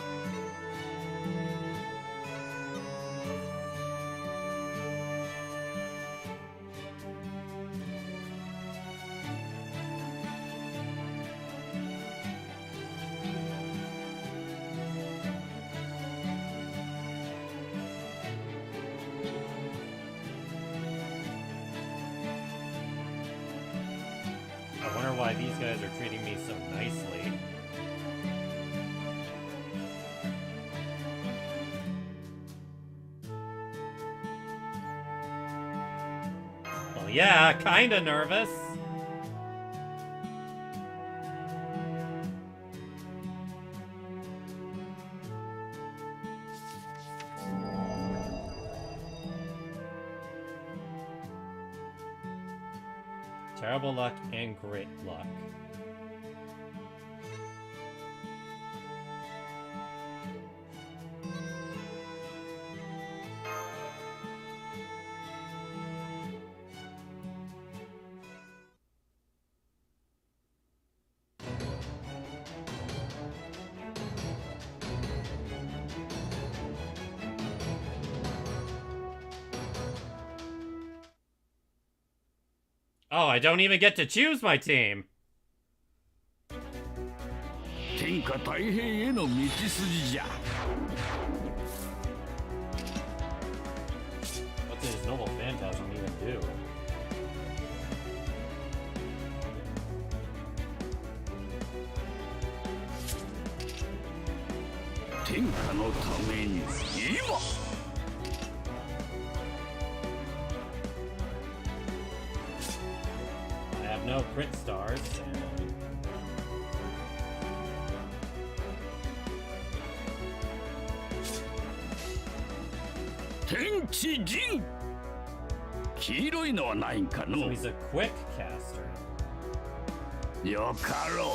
guys are treating me so nicely. Well, yeah, kinda nervous. Terrible luck and great luck. Oh, I don't even get to choose my team. 天下太平への道筋じゃ。 What does Noble Phantasm even do? 天下のために今。 I have no crit stars, and... So he's a quick caster. Yo, Caro.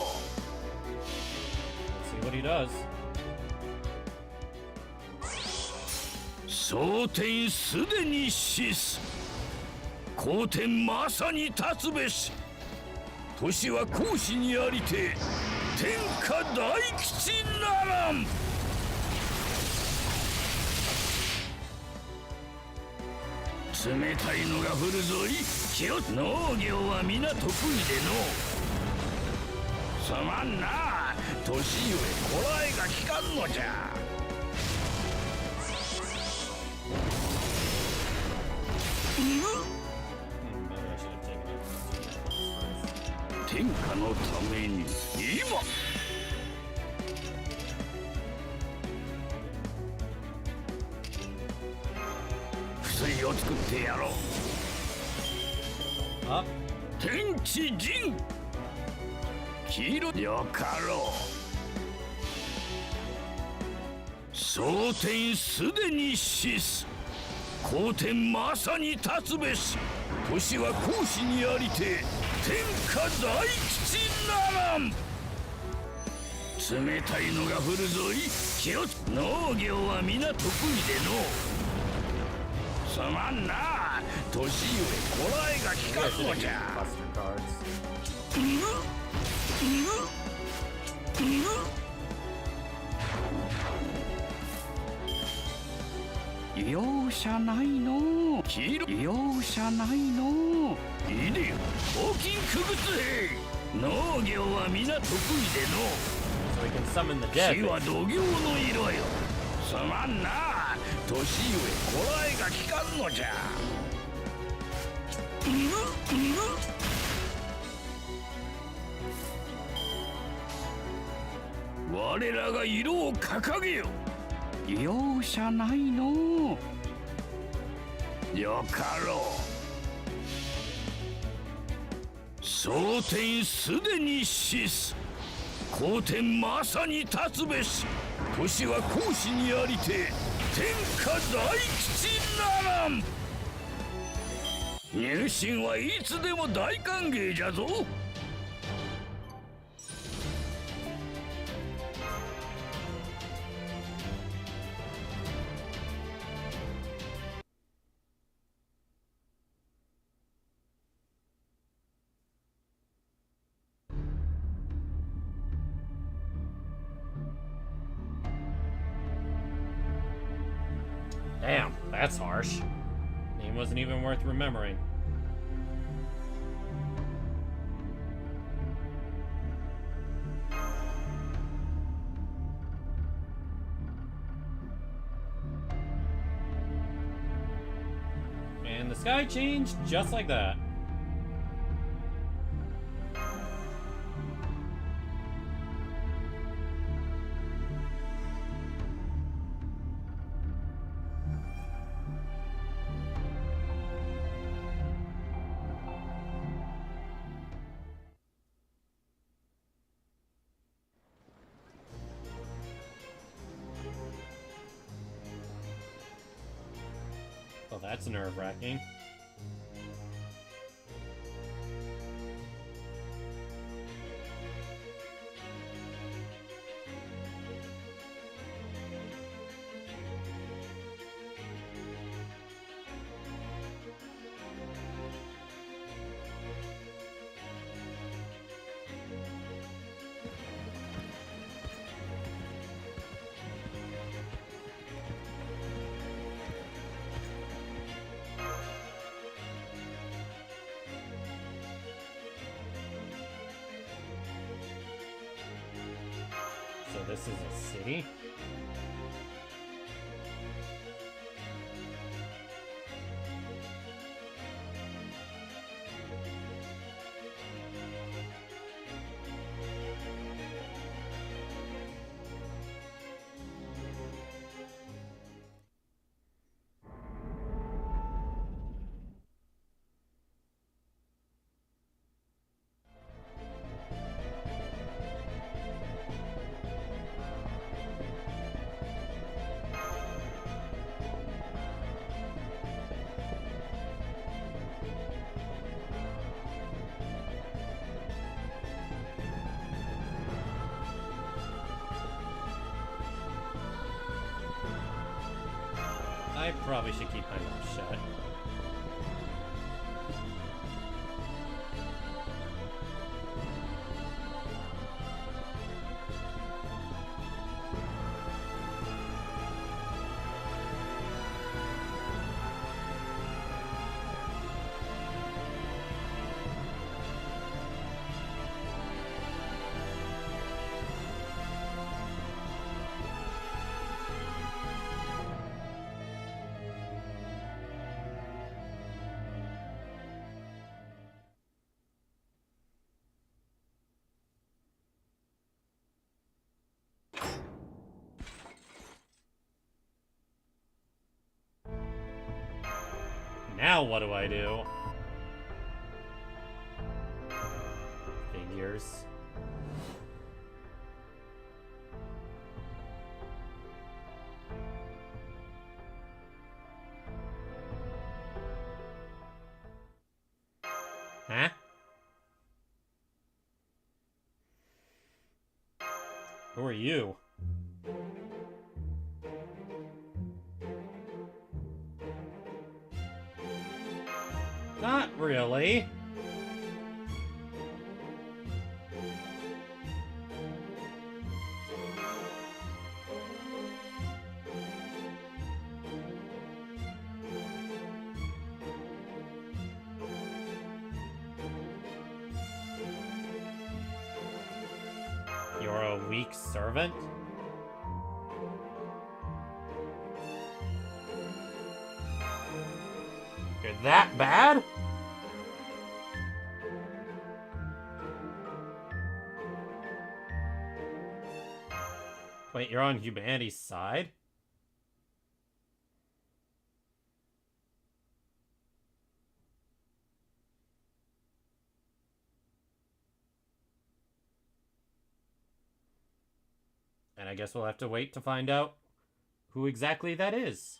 Let's see what he does. 蒼天すでに死す皇天まさに立つべし年は孔子にありて天下大吉ならん冷たいのが降るぞい気を農業は皆得意でのすまんな年ゆえこらえがきかんのじゃ Maybe I should have taken it. 天下のために今薬を作ってやろう Up. 天地人黄色よかろう蒼天すでに死す皇天まさに立つべし年は孔子にありて天下大吉ならん冷たいのが降るぞい気を農業は皆得意でのすまんな年ゆえこらえがきかんのじゃ Buster cards. 容赦ないの黄色容赦ないのいでよ大金くぐつへ農業は皆得意での So we can summon the dead. 火は土行の色よすまんな年ゆえこらえがきかんのじゃ我らが色を掲げよ容赦ないのよかろう蒼天すでに死す皇天まさに立つべし年は孔子にありて天下大吉ならん入信はいつでも大歓迎じゃぞ Damn, that's harsh. Name wasn't even worth remembering. And the sky changed just like that. That's nerve-wracking. So this is a city? I probably should keep my mouth shut. Now what do I do? Figures. Huh? Who are you? Not really. You're a weak servant? You're that bad? Wait, you're on humanity's side? And I guess we'll have to wait to find out who exactly that is.5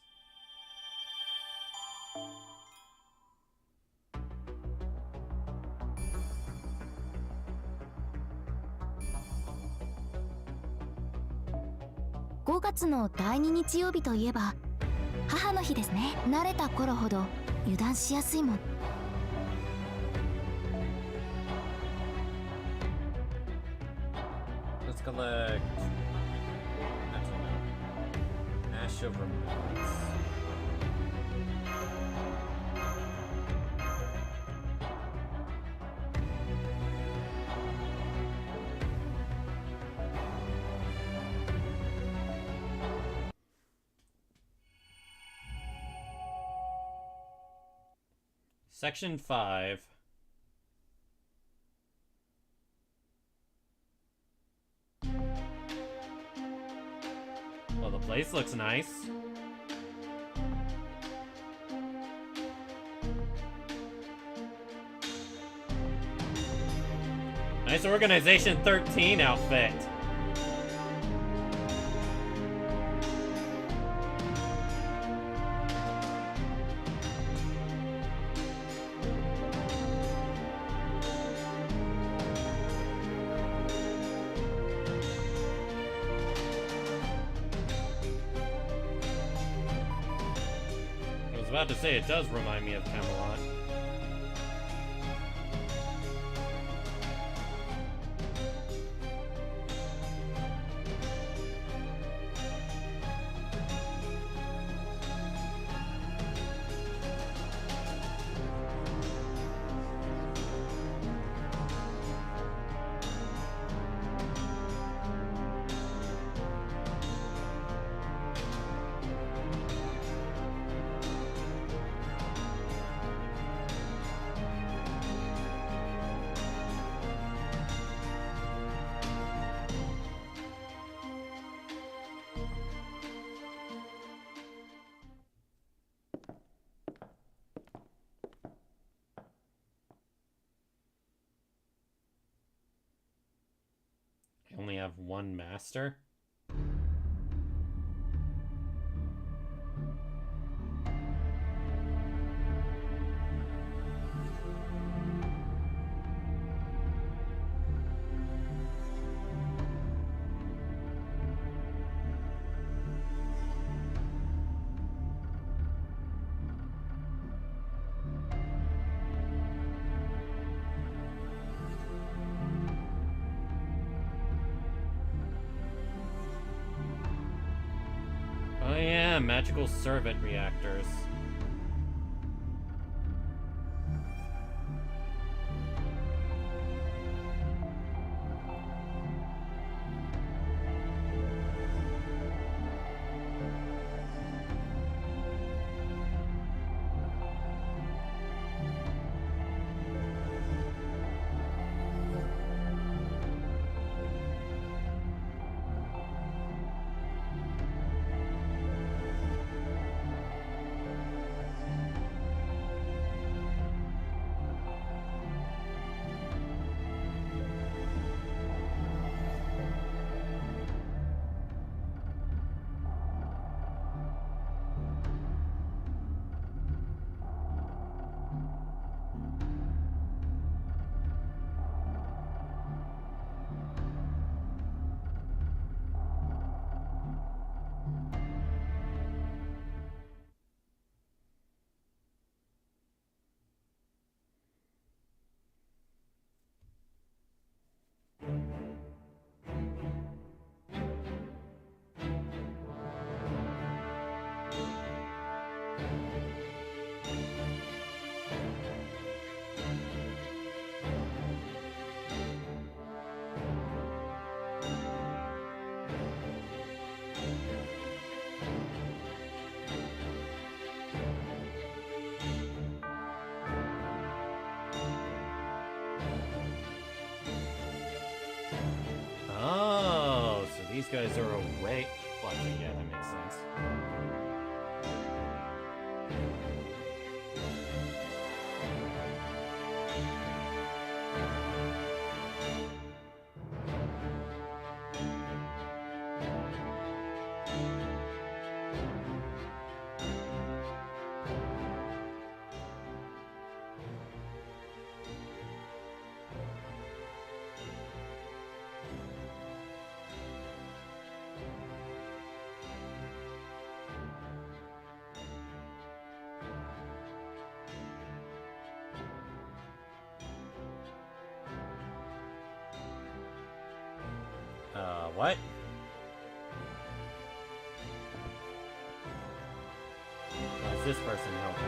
月の第2日曜日といえば母の日ですね。慣れた頃ほど油断しやすいもん。Let's collect... Actually, no. Ash of Remembrance. Section 5. Well, the place looks nice. Nice Organization 13 outfit. was about to say, it does remind me of Camelot. I only have one master. Oh yeah, magical servant reactors. Oh, so these guys are away. Well, yeah, that makes sense. What? Why is this person helping?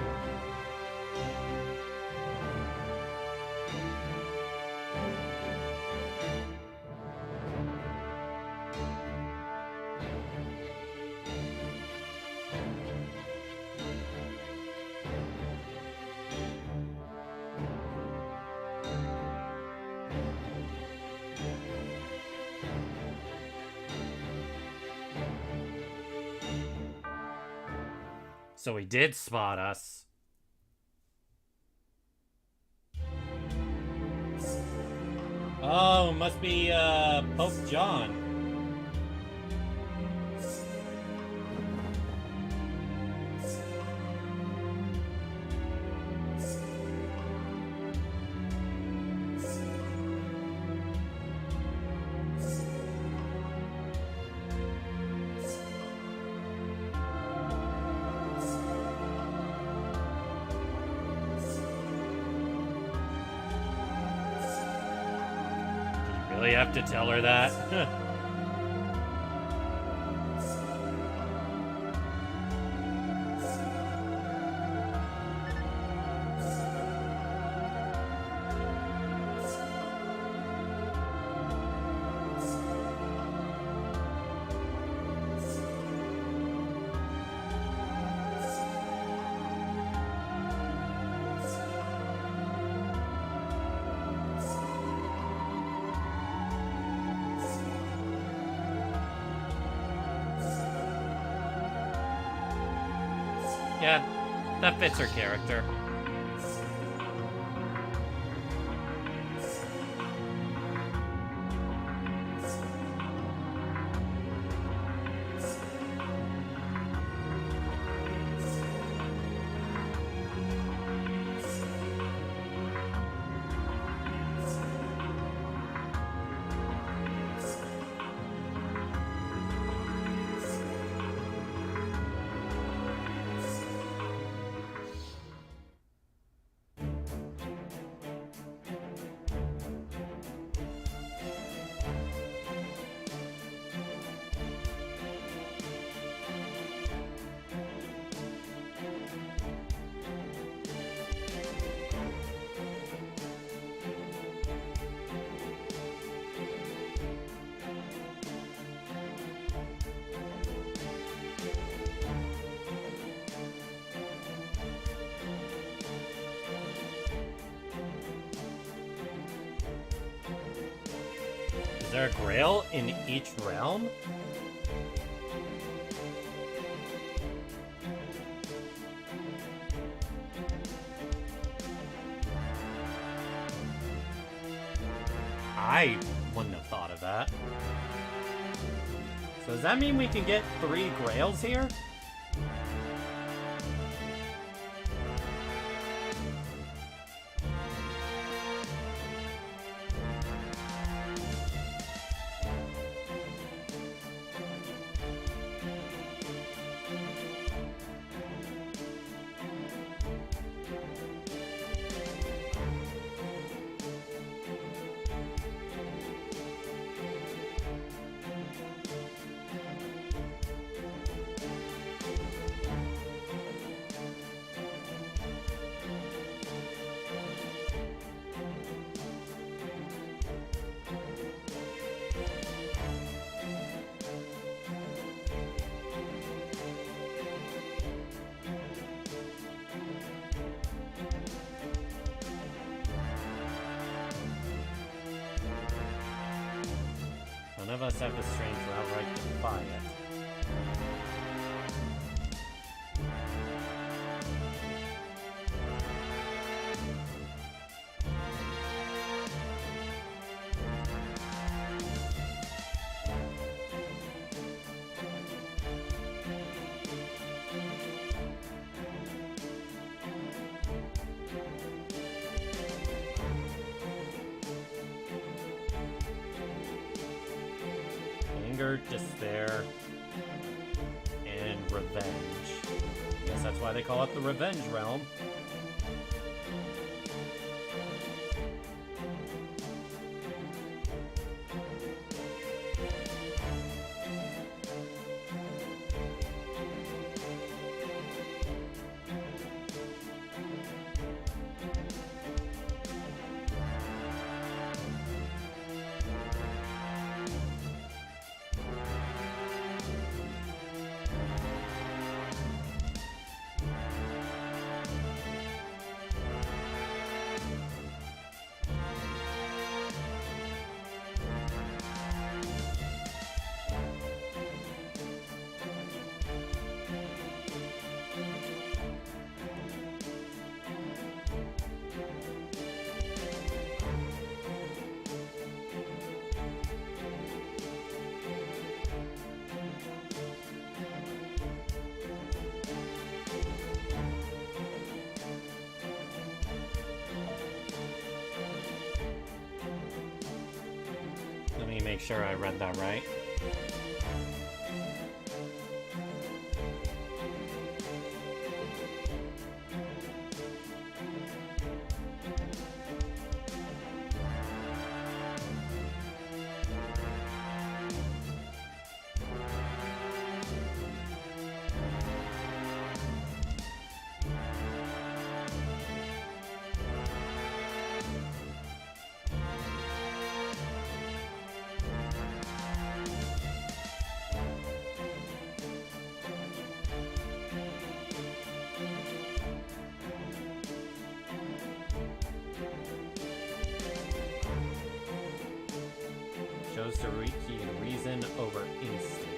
So he did spot us. Oh, must be Pope John. have to tell her that? Yeah, that fits her character. Is there a grail in each realm? I wouldn't have thought of that. So does that mean we can get 3 grails here? None of us have the strength to outright defy it. Despair, and revenge. I guess that's why they call it the Revenge Realm. Make sure I read that right. chose to key reason over instinct.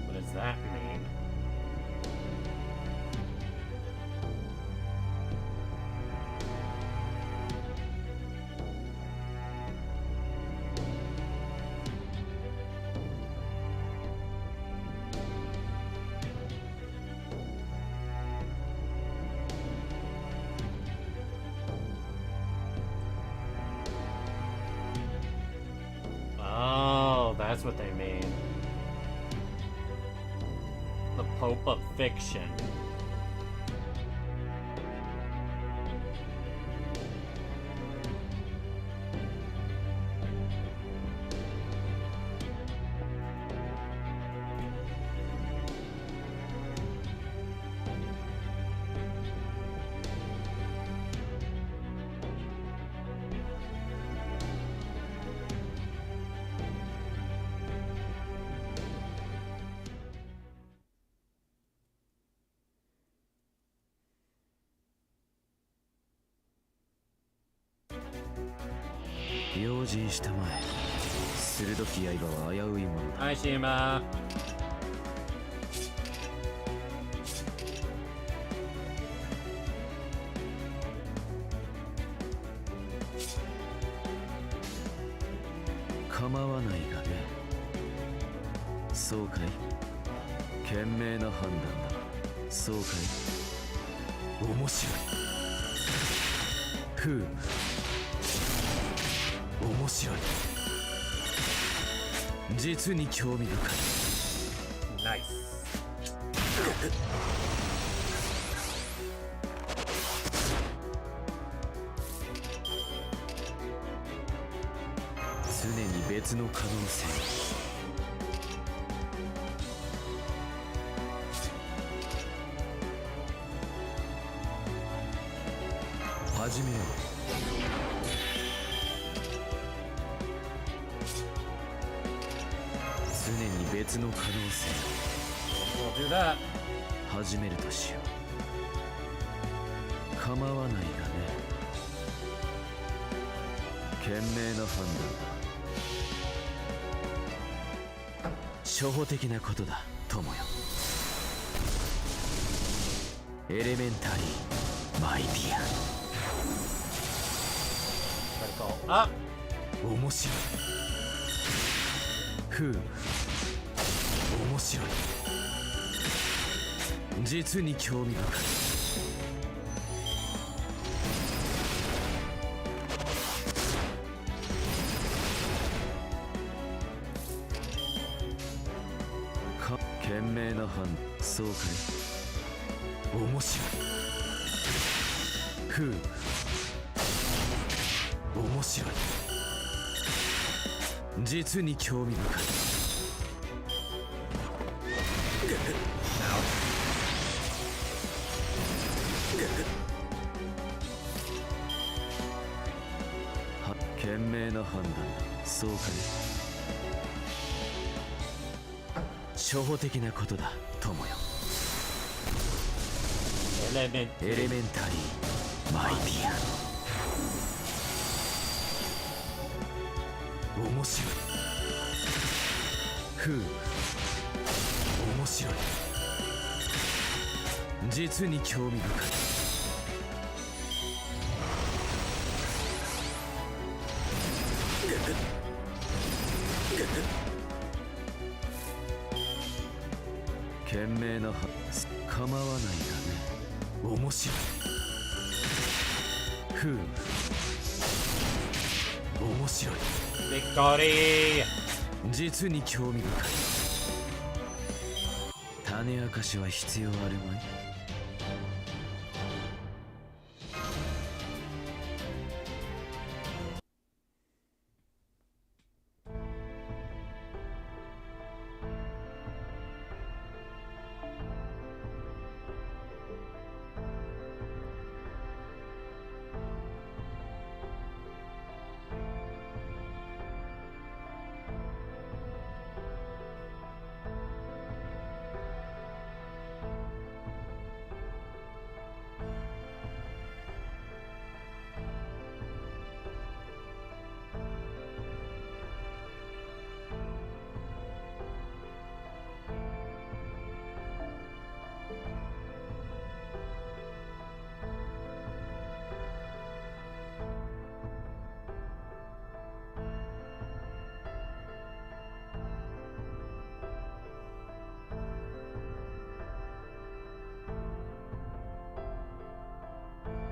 What does that mean? Oh, that's what they mean. The Pope of Fiction. Hi, Shima. 構わないがね。そうかい。賢明な判断だ。そうかい。面白い。ふう。面白い。実に興味深い。Nice. 常に別の可能性。始めよう。常に別の可能性。We'll do that. 始めるとしよう。構わないがね。賢明な判断だ。初歩的なことだ、友よ。エレメンタリー、マイディア。 あ、面白い。ふう、面白い。実に興味深い。賢明な判断。そうかい。面白い。ふう、面白い。実に興味深い。賢明な判断だ。そうかい。初歩的なことだ、友よ。エレメンタリー、マイディア。面白い。ふう、面白い。実に興味深い。賢明なは構わないがね。面白い。ふう。面白い。Victory! 実に興味深い。種明かしは必要あるまい。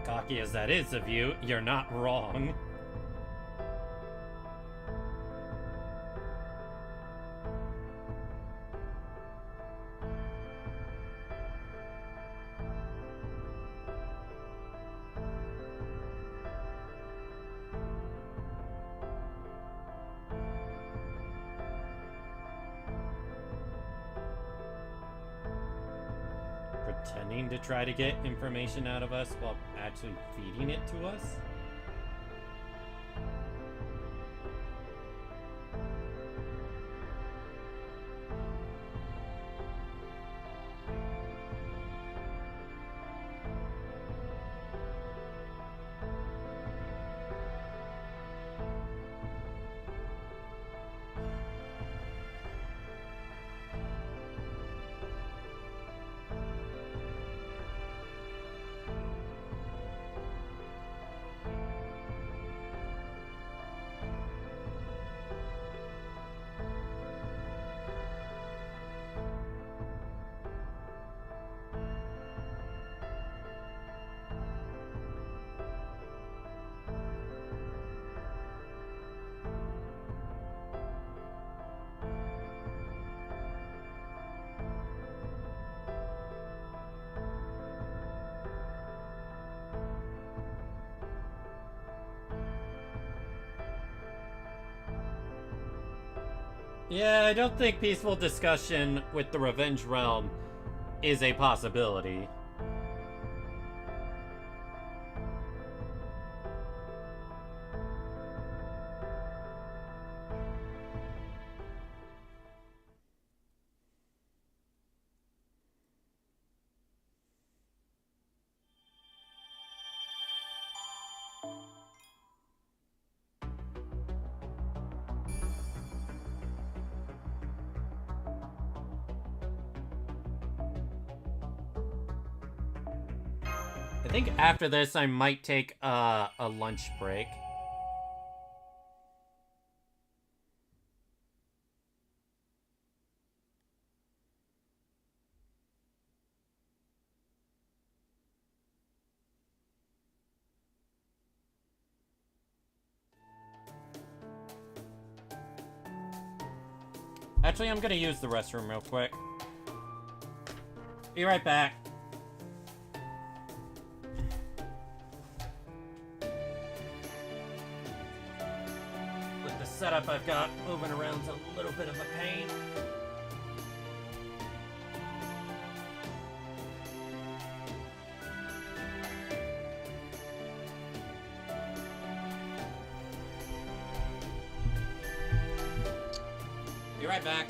Cocky as that is of you, you're not wrong. Pretending to try to get information out of us while actually feeding it to us? Yeah, I don't think peaceful discussion with the Revenge Realm is a possibility. I think after this, I might take a lunch break. Actually, I'm gonna use the restroom real quick. Be right back. With the setup I've got, moving around's a little bit of a pain. Be right back.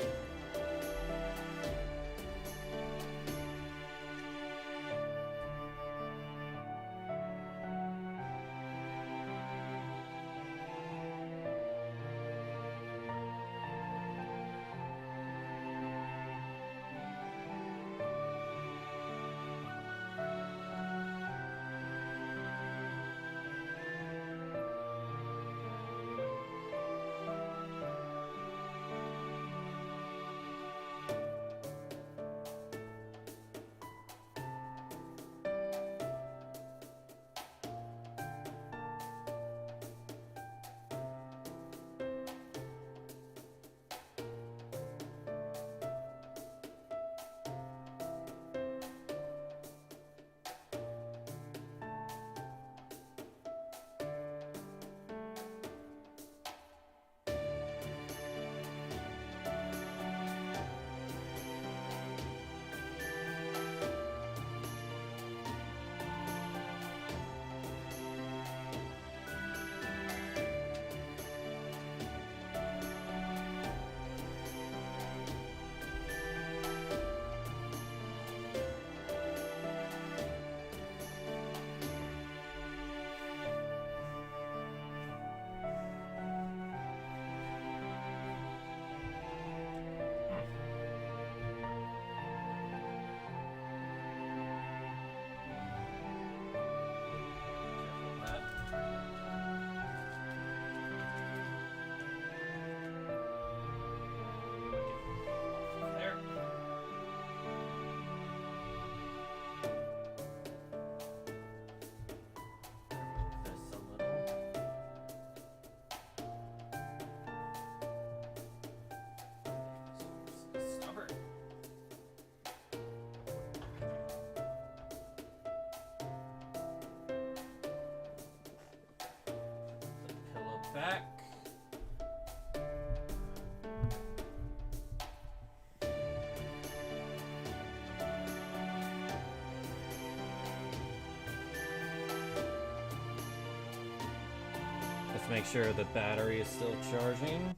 make sure the battery is still charging.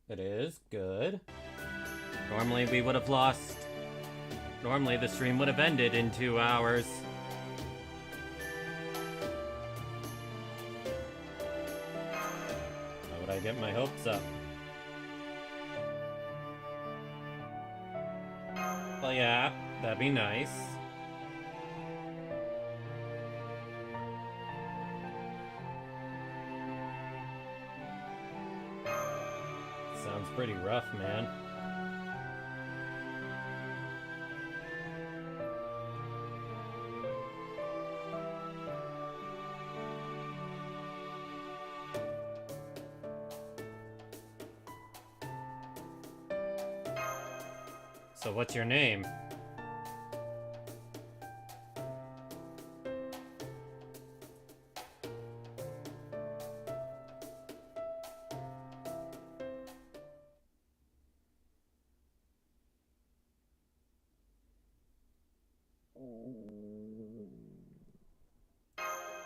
It is. Good. Normally we would have lost... Normally the stream would have ended in 2 hours. How would I get my hopes up? Well, yeah, that'd be nice. Sounds pretty rough, man. So what's your name?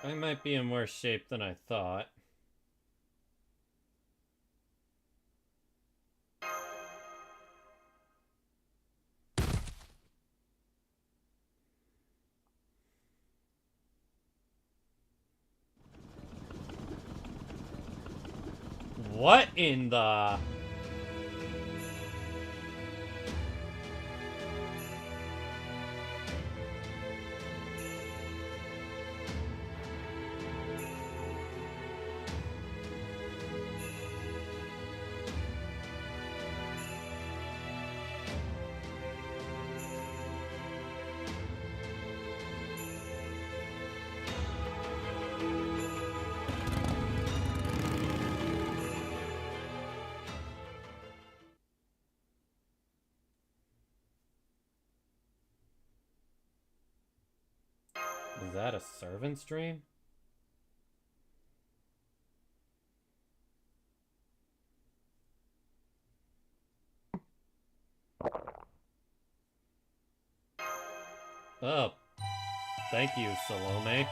I might be in worse shape than I thought. What in the... Is that a servant stream? Oh, thank you, Salome.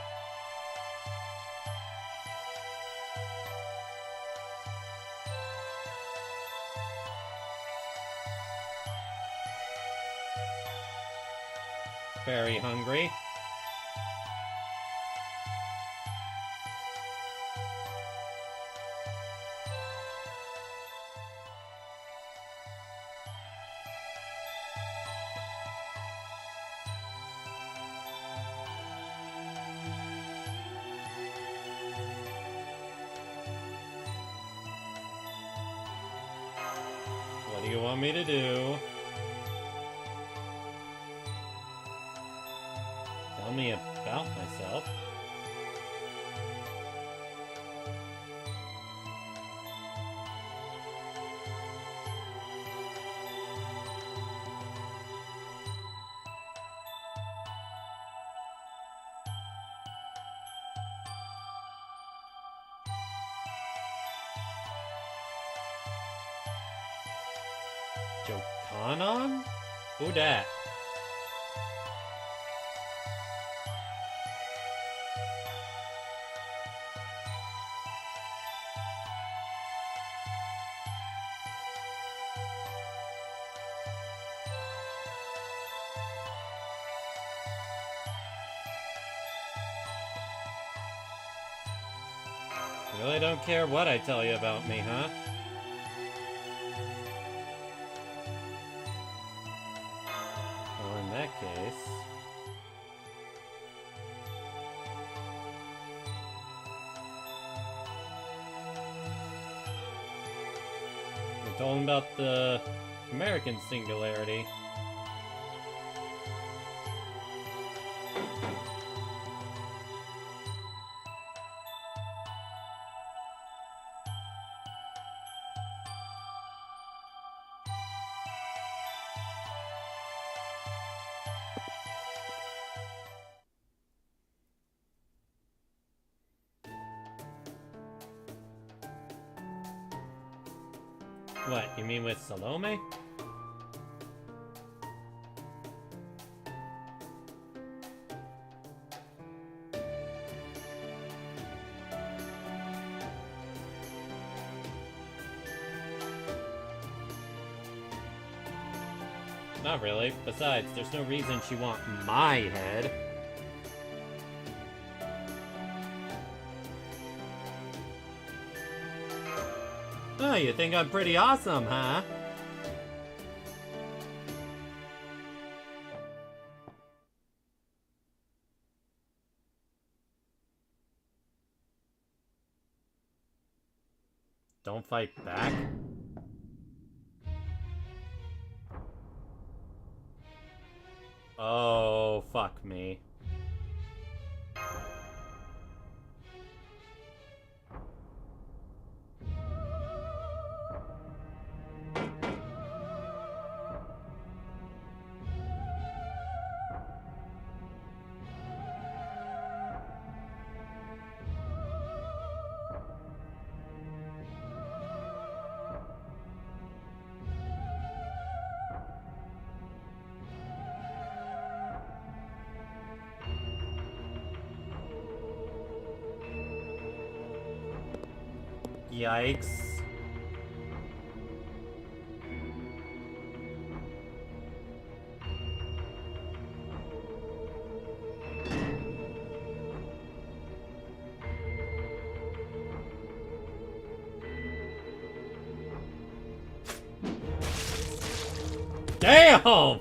Very hungry. What do you want me to do? Tell me about myself. Jokanon? Who dat? Really don't care what I tell you about me, huh? Well, in that case... We're talking about the American Singularity. What, you mean with Salome? Not really. Besides, there's no reason she'd want my head. Oh, you think I'm pretty awesome, huh? Don't fight back? Oh, fuck me. Yikes. Damn!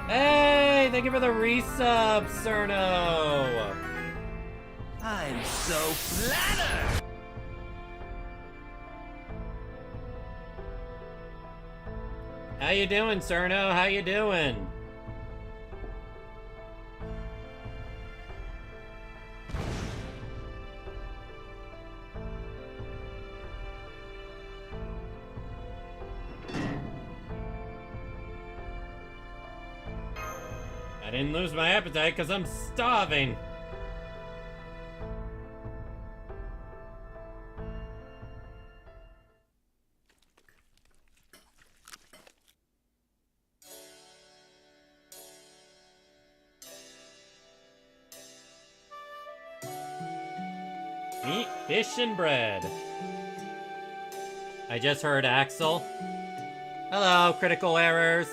Hey, thank you for the resub, Cerno. I'm so flattered! How you doing, Cerno? How you doing? I didn't lose my appetite because I'm starving. Meat, fish, and bread. I just heard Axel. Hello, critical errors.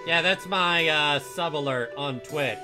Yeah, that's my sub alert on Twitch.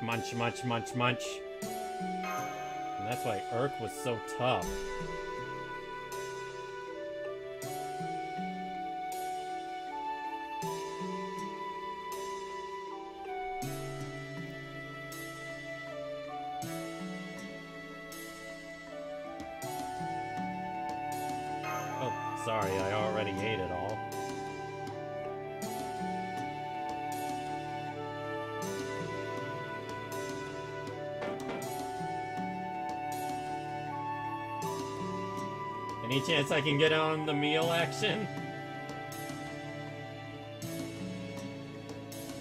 Munch, munch, munch, munch. And that's why Urk was so tough. Oh, sorry, I already ate it all. Any chance I can get on the meal action?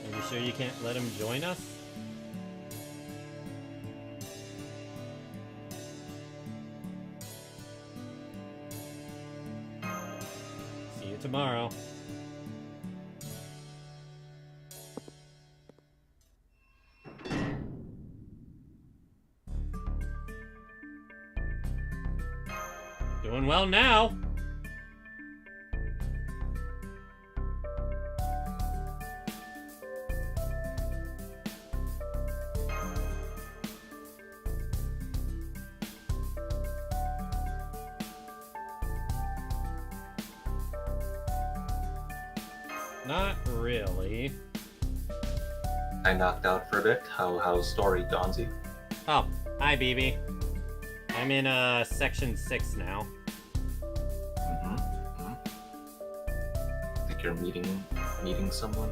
Are you sure you can't let him join us? See you tomorrow. Doing well now. Not really. I knocked out for a bit. How's story, Donzi? Oh, hi, BB. I'm in section 6 now. I think you're meeting someone.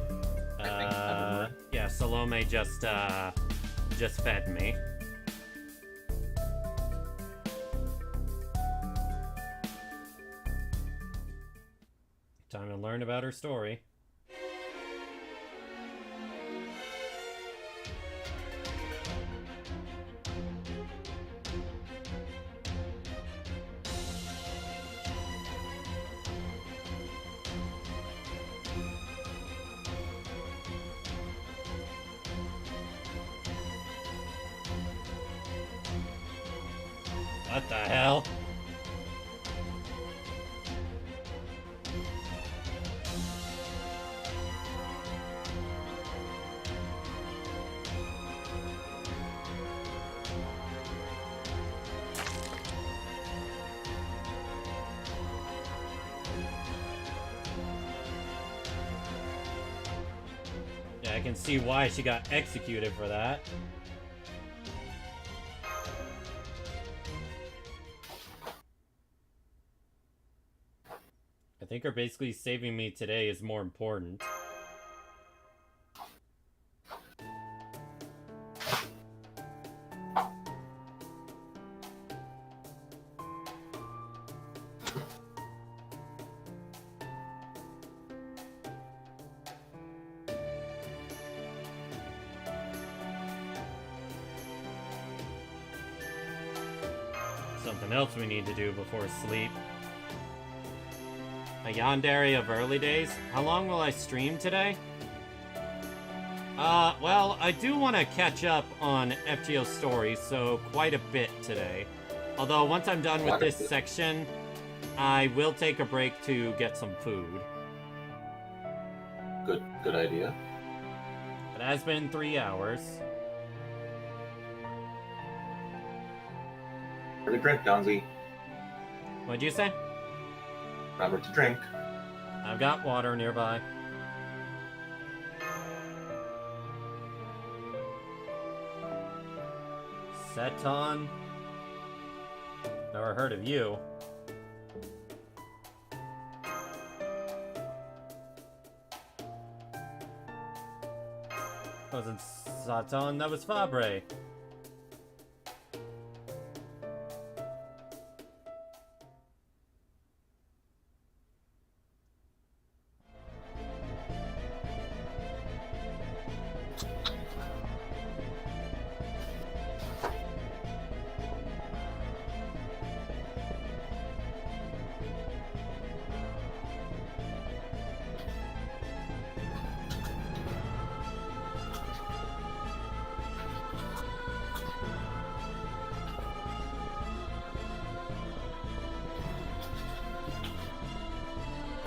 I think. Yeah, Salome just fed me. Time to learn about her story. What the hell? Yeah, I can see why she got executed for that. I think her basically saving me today is more important. Something else we need to do before sleep. A yandere of early days? How long will I stream today? Well, I do want to catch up on FGO stories, so quite a bit today. Although, once I'm done with this section, I will take a break to get some food. Good idea. It has been 3 hours. Remember to drink, Donzi. What'd you say? Remember to drink. I've got water nearby. Seton? Never heard of you. Wasn't Satan, that was Fabre.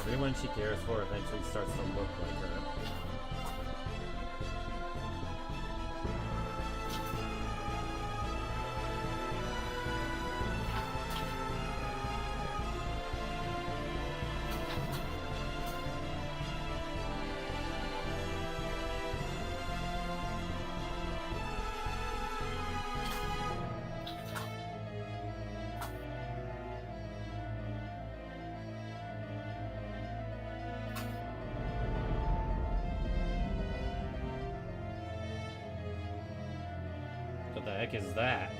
Everyone she cares for eventually starts to look like her. What the heck is that?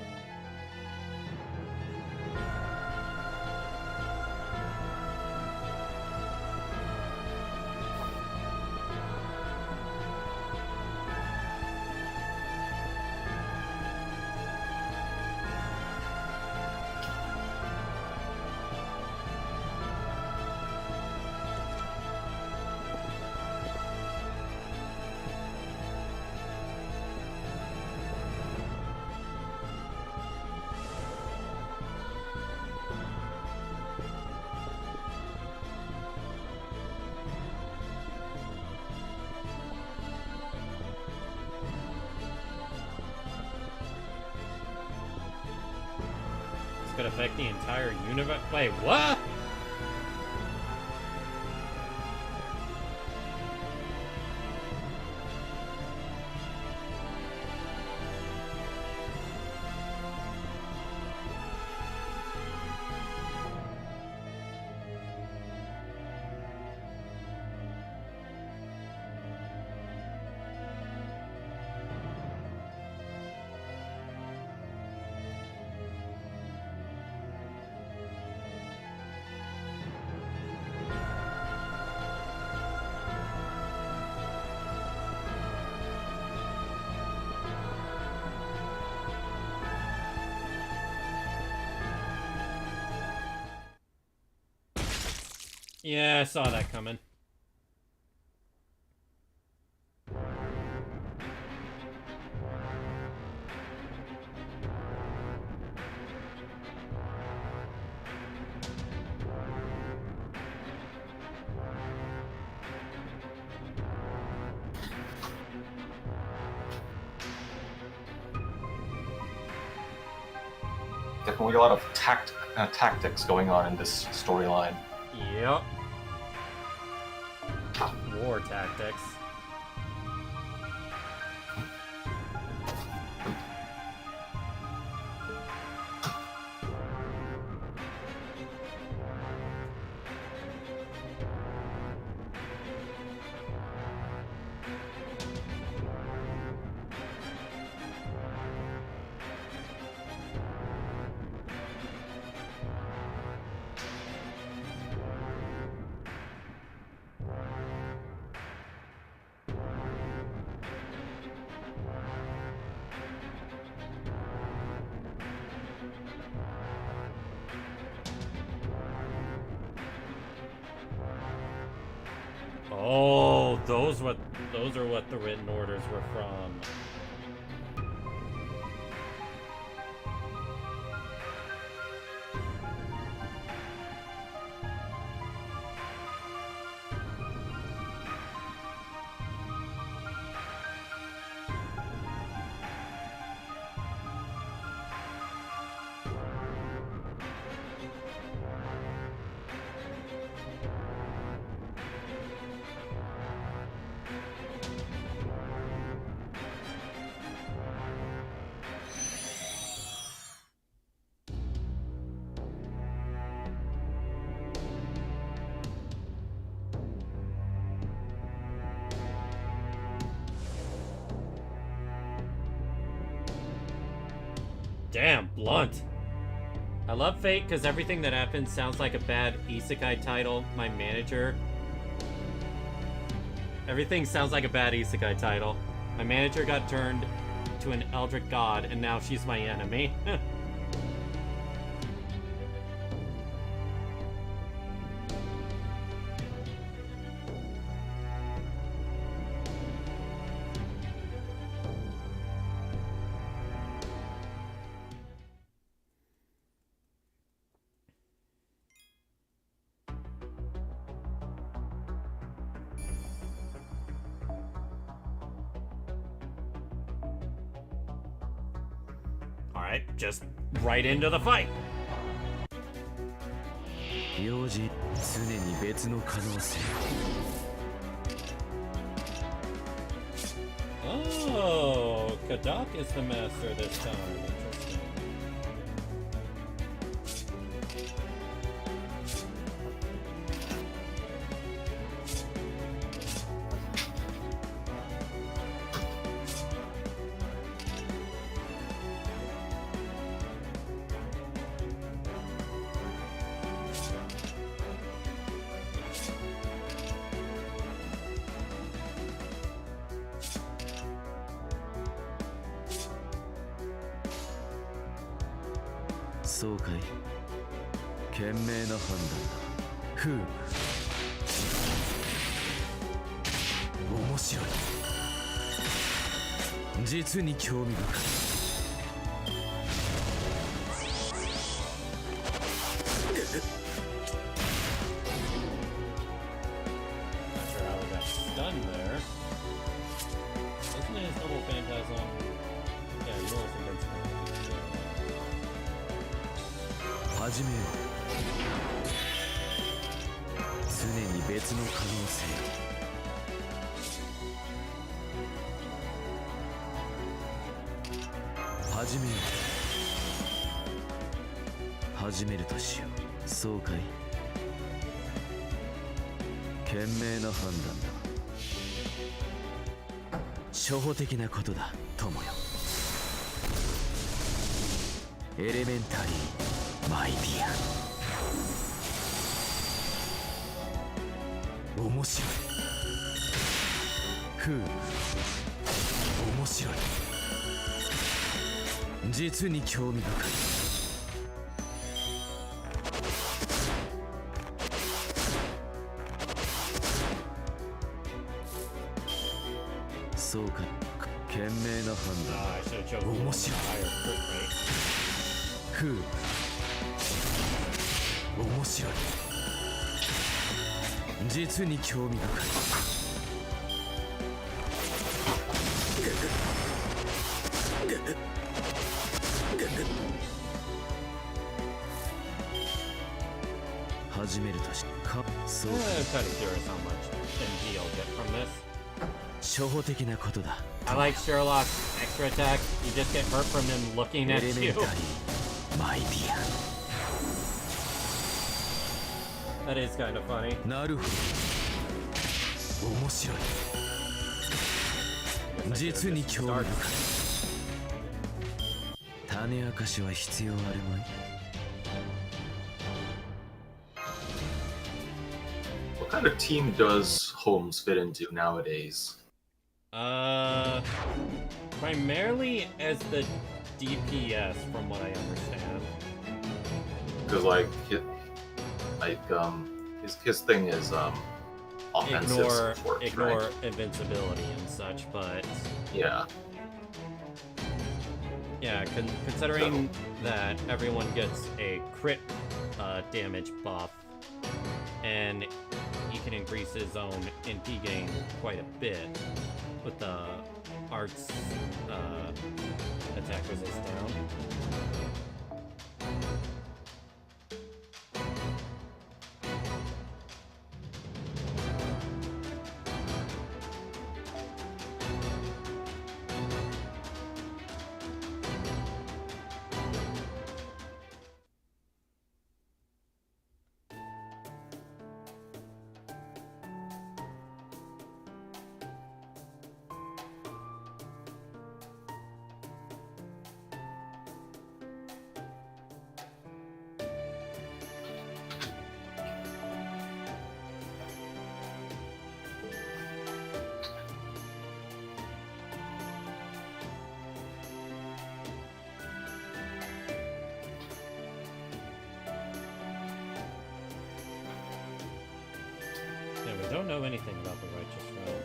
Could affect the entire universe. Wait, what? Yeah, I saw that coming. Definitely a lot of tactics going on in this storyline. Yep. War tactics. Oh, those are what the written orders were from. Damn, blunt. I love Fate because everything that happens sounds like a bad isekai title. My manager. Everything sounds like a bad isekai title. My manager got turned to an eldritch god, and now she's my enemy. Alright, just right into the fight. 幼児常に別の可能性 Oh, Kadoc is the master this time. Interesting.そうかい賢明な判断だふう面白い実に興味深い After how we got stunned there. Isn't his little phantasm? Yeah, he's almost invincible. 始めよう常に別の可能性始めよう始めるとしようそうかい賢明な判断だ初歩的なことだ友よエレメンタリーマイディア面白いふう面白い実に興味深いそうか賢明な判 I should have chosen one with a higher crit rate. 断面白い実に興味深い始めるとしかそう I'm kind of curious how much NG I'll get from this. 初歩的なことだ I like Sherlock's extra attack. You just get hurt from him looking エ at レメ you. ンタリーマイディ That is kind of funny. アなるほど面白い I guess I 実 should've に just 興味深い started. 種明かしは必要あるまい What kind of team does Holmes fit into nowadays? Primarily as the DPS, from what I understand. Because his thing is offensive support, Ignore right? invincibility and such, but Yeah. yeah, considering that everyone gets a crit damage buff, and he can increase his own NP gain quite a bit with the arts attack resist down. Yeah, we don't know anything about the Righteous Realm.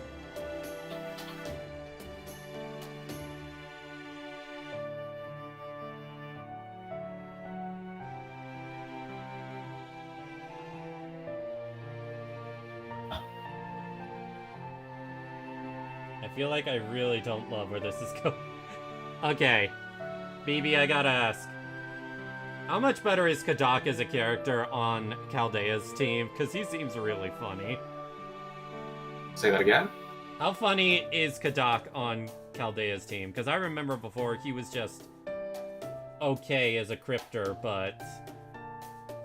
I feel like I really don't love where this is going. Okay, BB, I gotta ask. How much better is Kadoc as a character on Chaldea's team? Because he seems really funny. Say that again? How funny is Kadoc on Chaldea's team? Because I remember before he was just okay as a crypter, but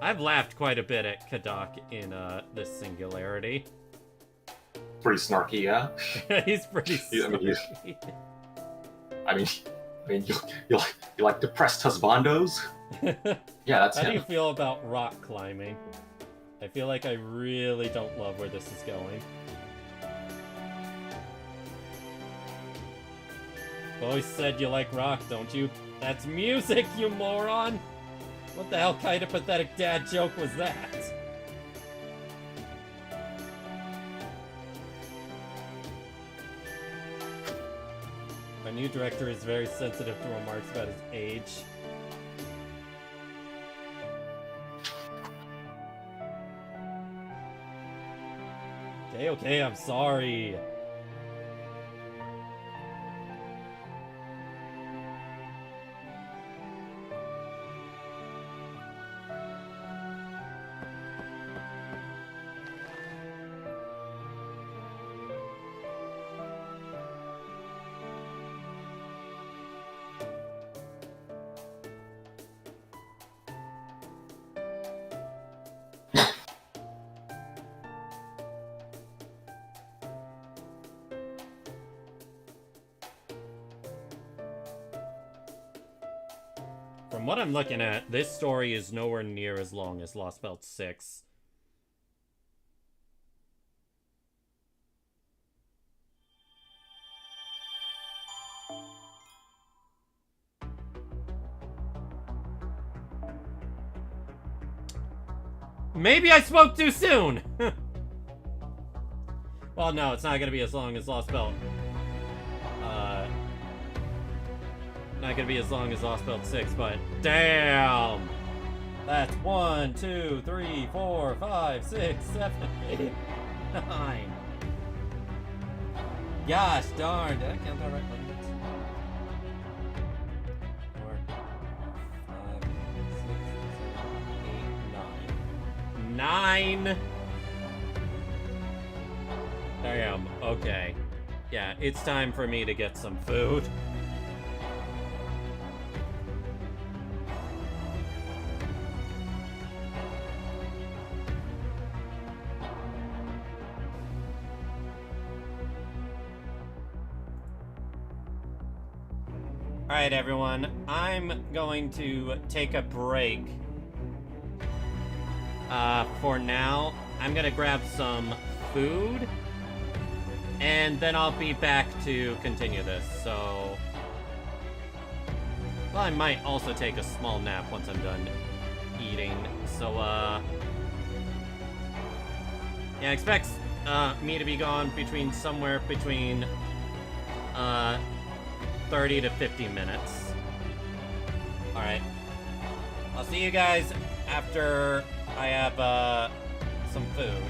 I've laughed quite a bit at Kadoc in this Singularity. Pretty snarky, yeah. He's pretty Yeah, snarky. I mean, you like depressed husbandos? Yeah, that's How do you him. feel about rock climbing? I feel like I really don't love where this is going. Always said you like rock, don't you? That's music, you moron! What the hell kind of pathetic dad joke was that? Our new director is very sensitive to remarks about his age. Okay, I'm sorry. From what I'm looking at, this story is nowhere near as long as Lostbelt 6. Maybe I spoke too soon! Well, no, it's not gonna be as long as Lostbelt. Not gonna be as long as Lostbelt 6, but damn! That's 1, 2, 3, 4, 5, 6, 7, 8, 9. Gosh darn, did I count that right? 4, 5, 6, 7, 8, 9. 9! Damn, okay. Yeah, it's time for me to get some food. Alright everyone, I'm going to take a break. For now, I'm gonna grab some food, and then I'll be back to continue this, so... Well, I might also take a small nap once I'm done eating, so, yeah, expect, me to be gone somewhere between, 30 to 50 minutes. Alright. I'll see you guys after I have, some food.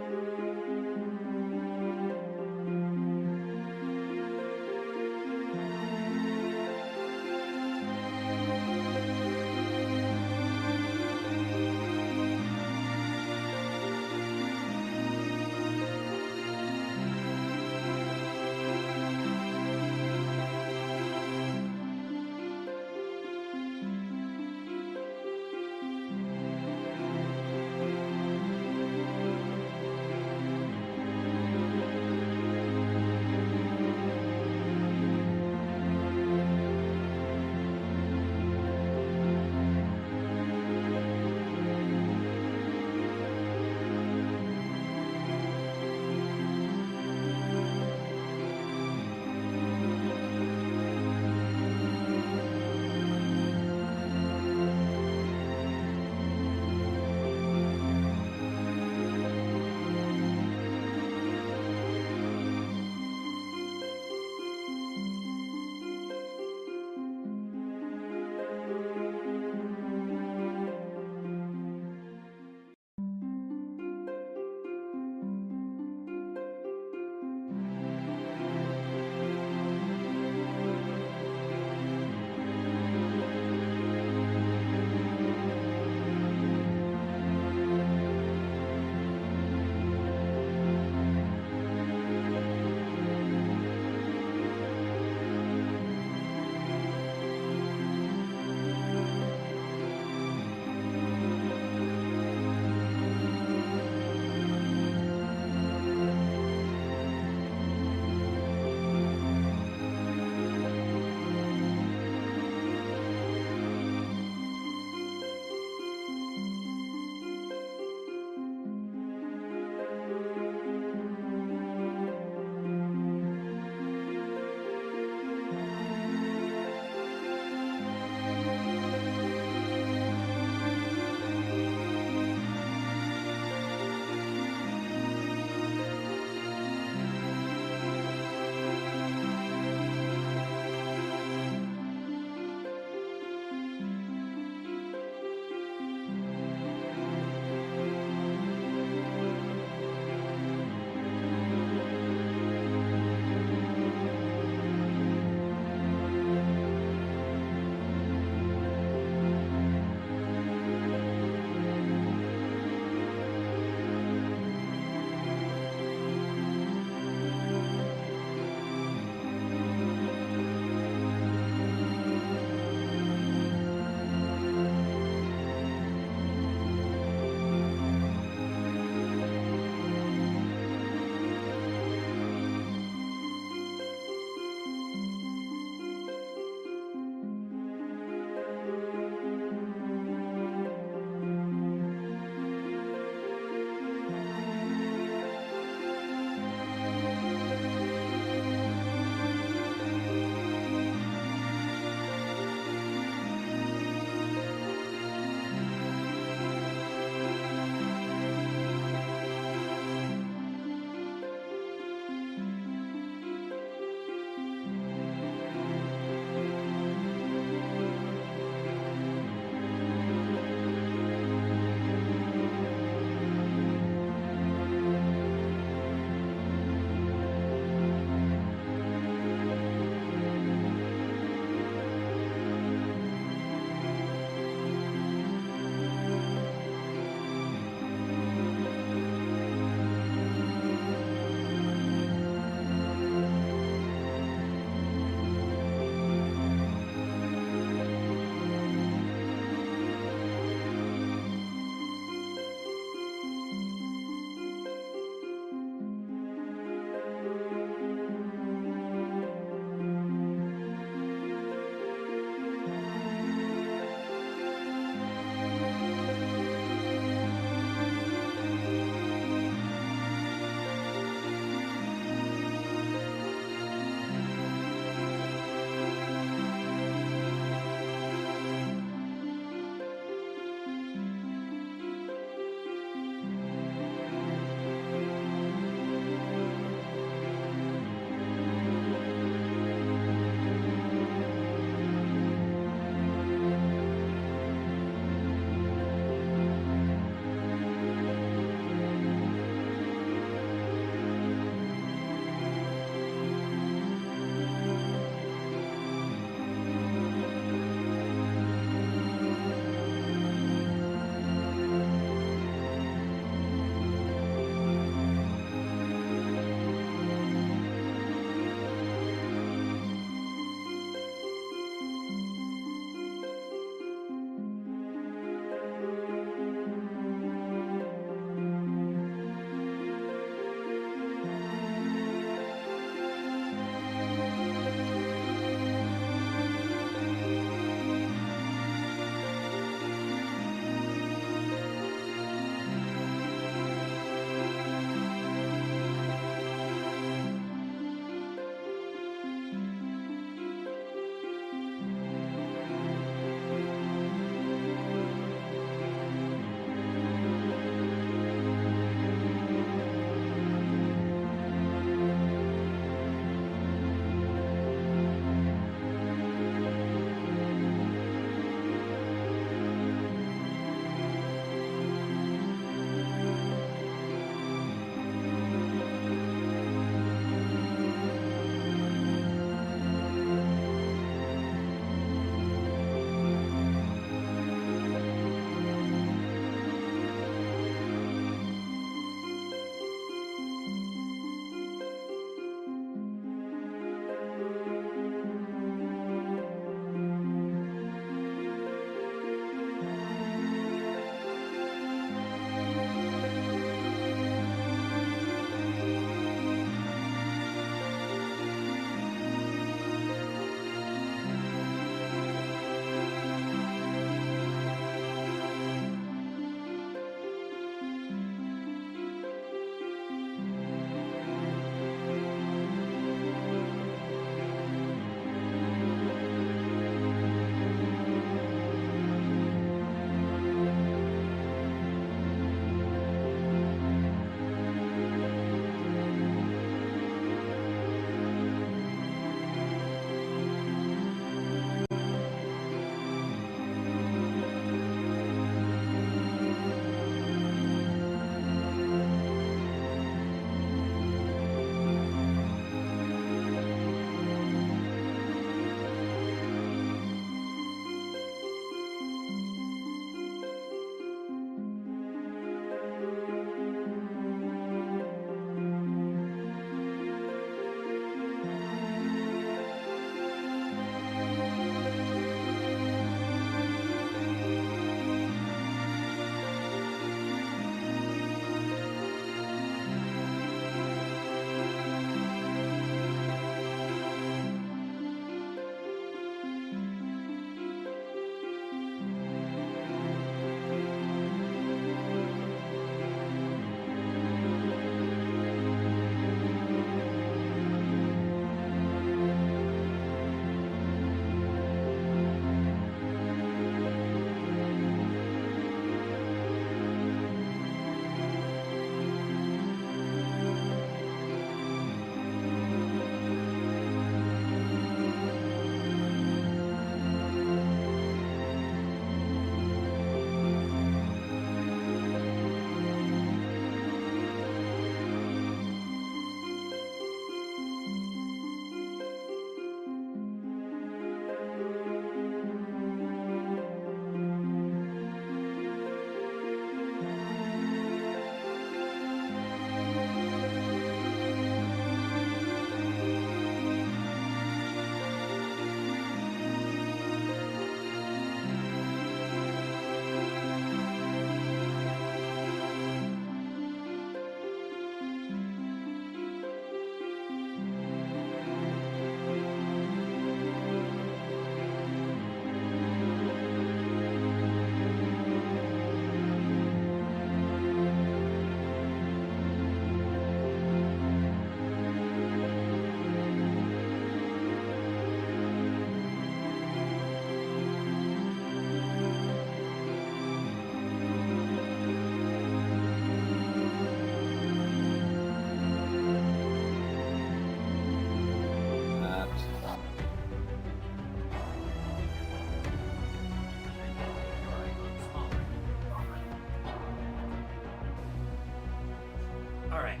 Alright.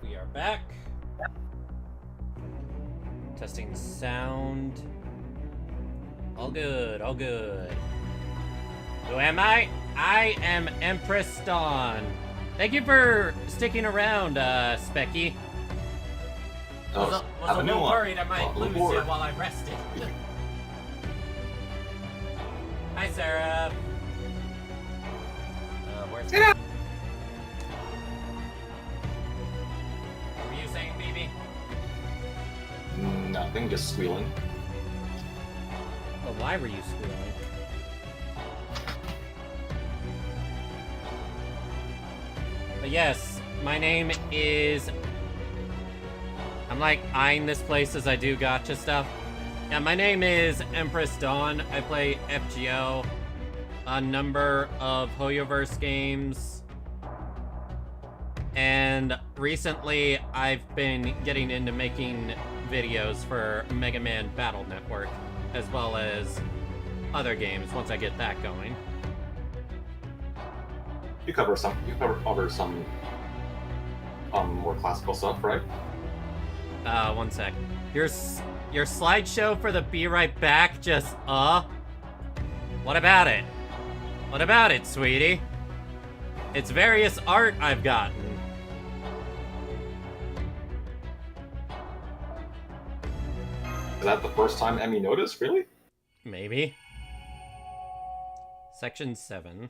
We are back. Testing sound. All good, all good. Who am I? I am Empress Dawn. Thank you for sticking around, Specky. Was a little worried I might lose you while I rested. Hi, Sarah. Where's Sarah? What were you saying, BB? Nothing, just squealing. Well, why were you squealing? But yes, my name is... I'm like eyeing this place as I do gotcha stuff. Yeah, my name is Empress Dawn. I play FGO, a number of Hoyoverse games. And recently, I've been getting into making videos for Mega Man Battle Network, as well as other games once I get that going. You cover some more classical stuff, right? One sec. Your slideshow for the Be Right Back just, What about it? What about it, sweetie? It's various art I've gotten. Is that the first time Emmy noticed, really? Maybe. Section 7.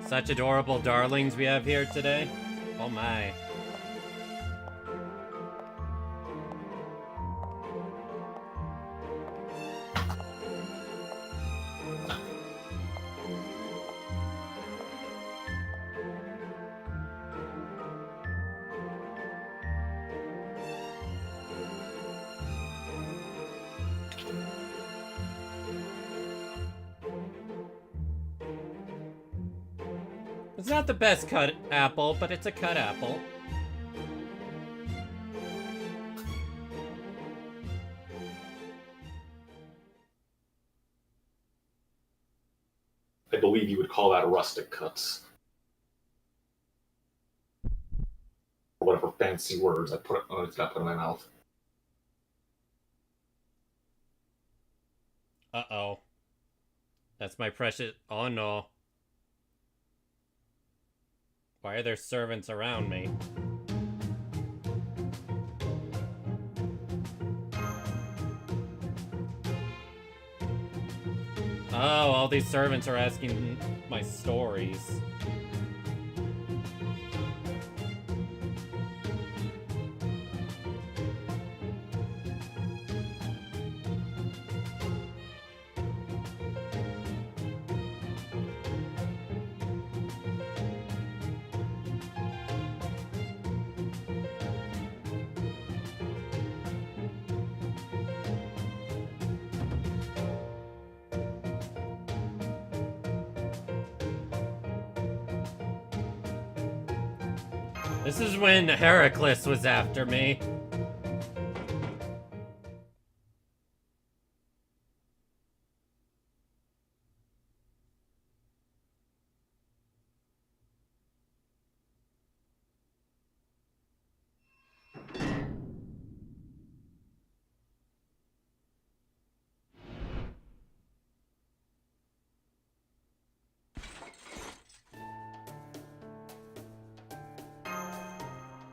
Such adorable darlings we have here today. Oh my. It's not the best cut apple, but it's a cut apple. I believe you would call that rustic cuts. Or whatever fancy words I put in my mouth. Uh-oh. That's my precious... Oh no. Why are there servants around me? Oh, all these servants are asking my stories. This is when Heracles was after me.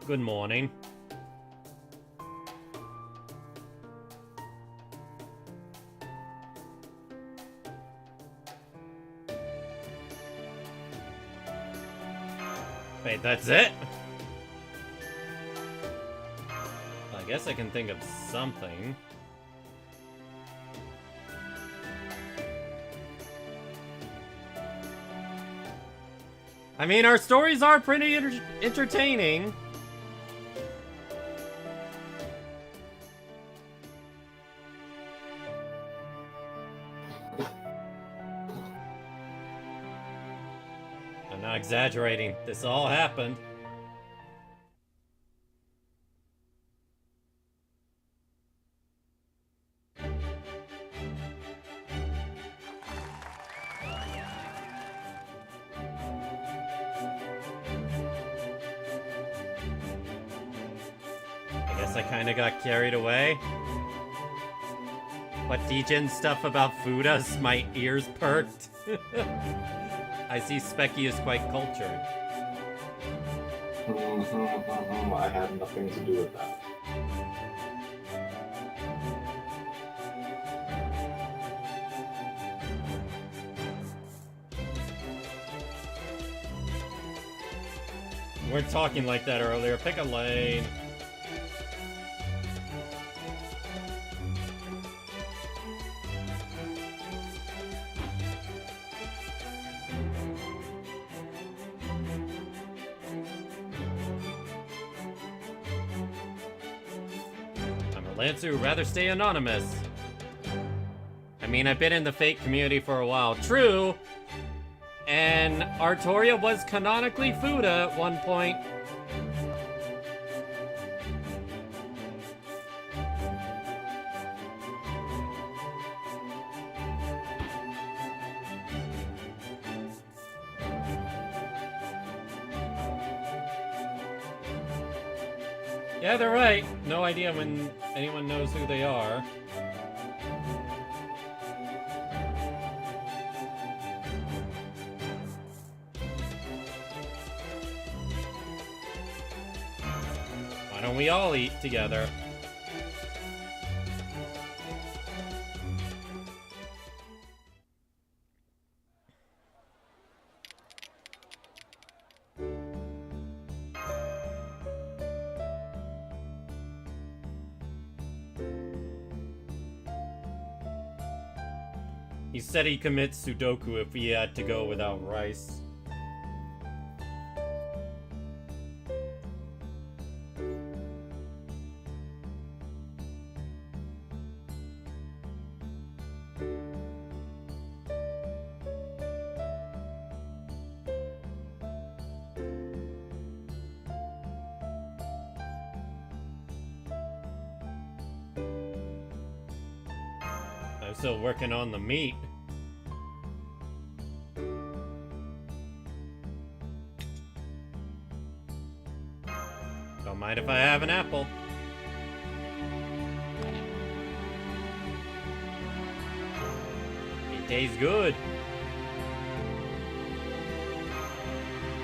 Good morning. Wait, that's it? I guess I can think of something. I mean, our stories are pretty entertaining. I'm not exaggerating. This all happened. I guess I kind of got carried away. What Degen stuff about Fudas? My ears perked. I see Specky is quite cultured. I had nothing to do with that. We weren't talking like that earlier. Pick a lane. Lancer who'd rather stay anonymous. I mean, I've been in the fake community for a while. True. And Artoria was canonically Fuda at one point. Yeah, they're right. No idea when anyone knows who they are. Why don't we all eat together? He said he commits Sudoku if he had to go without rice. I'm still working on the meat. Don't mind if I have an apple. It tastes good.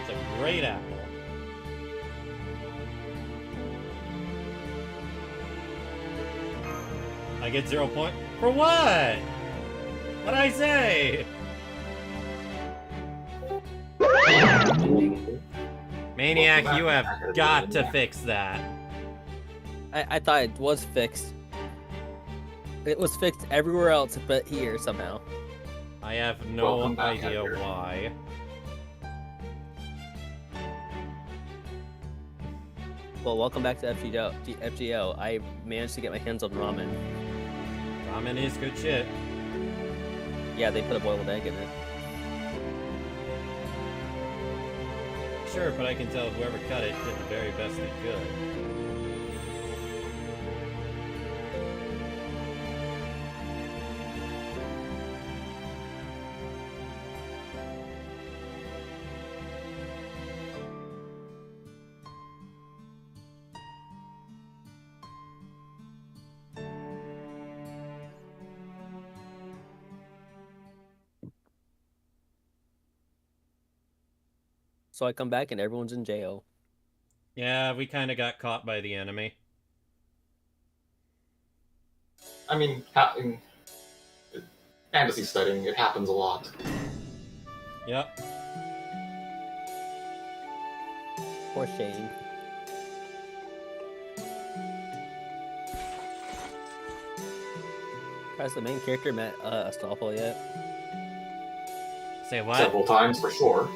It's a great apple. I get 0 point. For what? What'd I say? Maniac, you have got to fix that. I thought it was fixed. It was fixed everywhere else but here somehow. I have no idea why. Well, welcome back to FGO. I managed to get my hands on ramen. Ramen is good shit. Yeah, they put a boiled egg in it. Sure, but I can tell whoever cut it did the very best they could. So I come back and everyone's in jail. Yeah, we kind of got caught by the enemy. I mean, fantasy studying, it happens a lot. Yep. Poor Shane. Has the main character met Astolfo yet? Say what? Several times, for sure.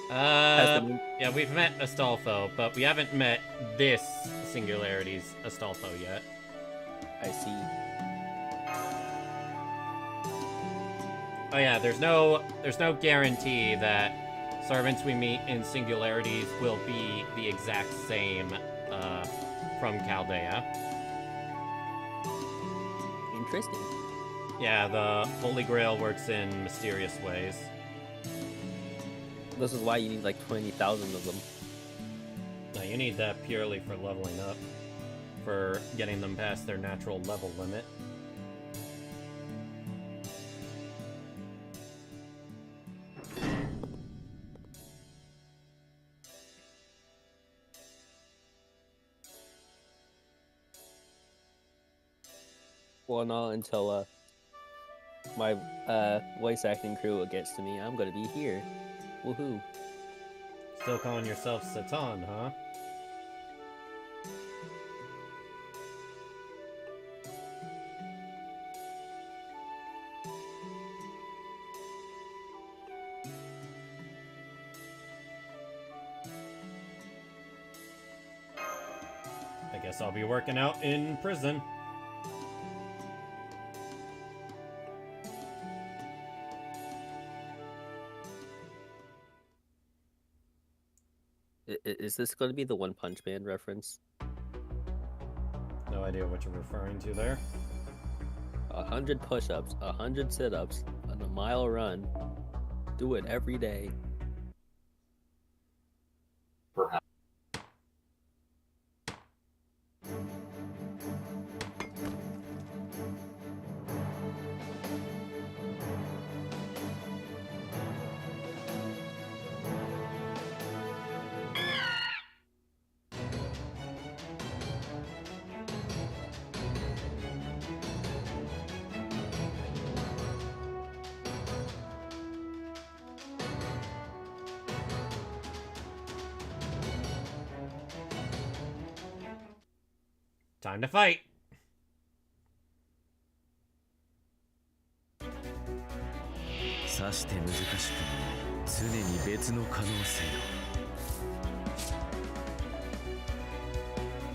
Yeah, we've met Astolfo, but we haven't met this Singularity's Astolfo yet. I see. Oh yeah, there's no guarantee that servants we meet in Singularities will be the exact same from Chaldea. Interesting. Yeah, the Holy Grail works in mysterious ways. This is why you need like 20,000 of them. No, you need that purely for leveling up, for getting them past their natural level limit. Well, not until my voice acting crew gets to me. I'm gonna be here. Woohoo! Still calling yourself Satan, huh? I guess I'll be working out in prison. Is this going to be the One Punch Man reference? No idea what you're referring to there. 100 push-ups, 100 sit-ups, and a mile run. Do it every day. Perhaps. Time to fight!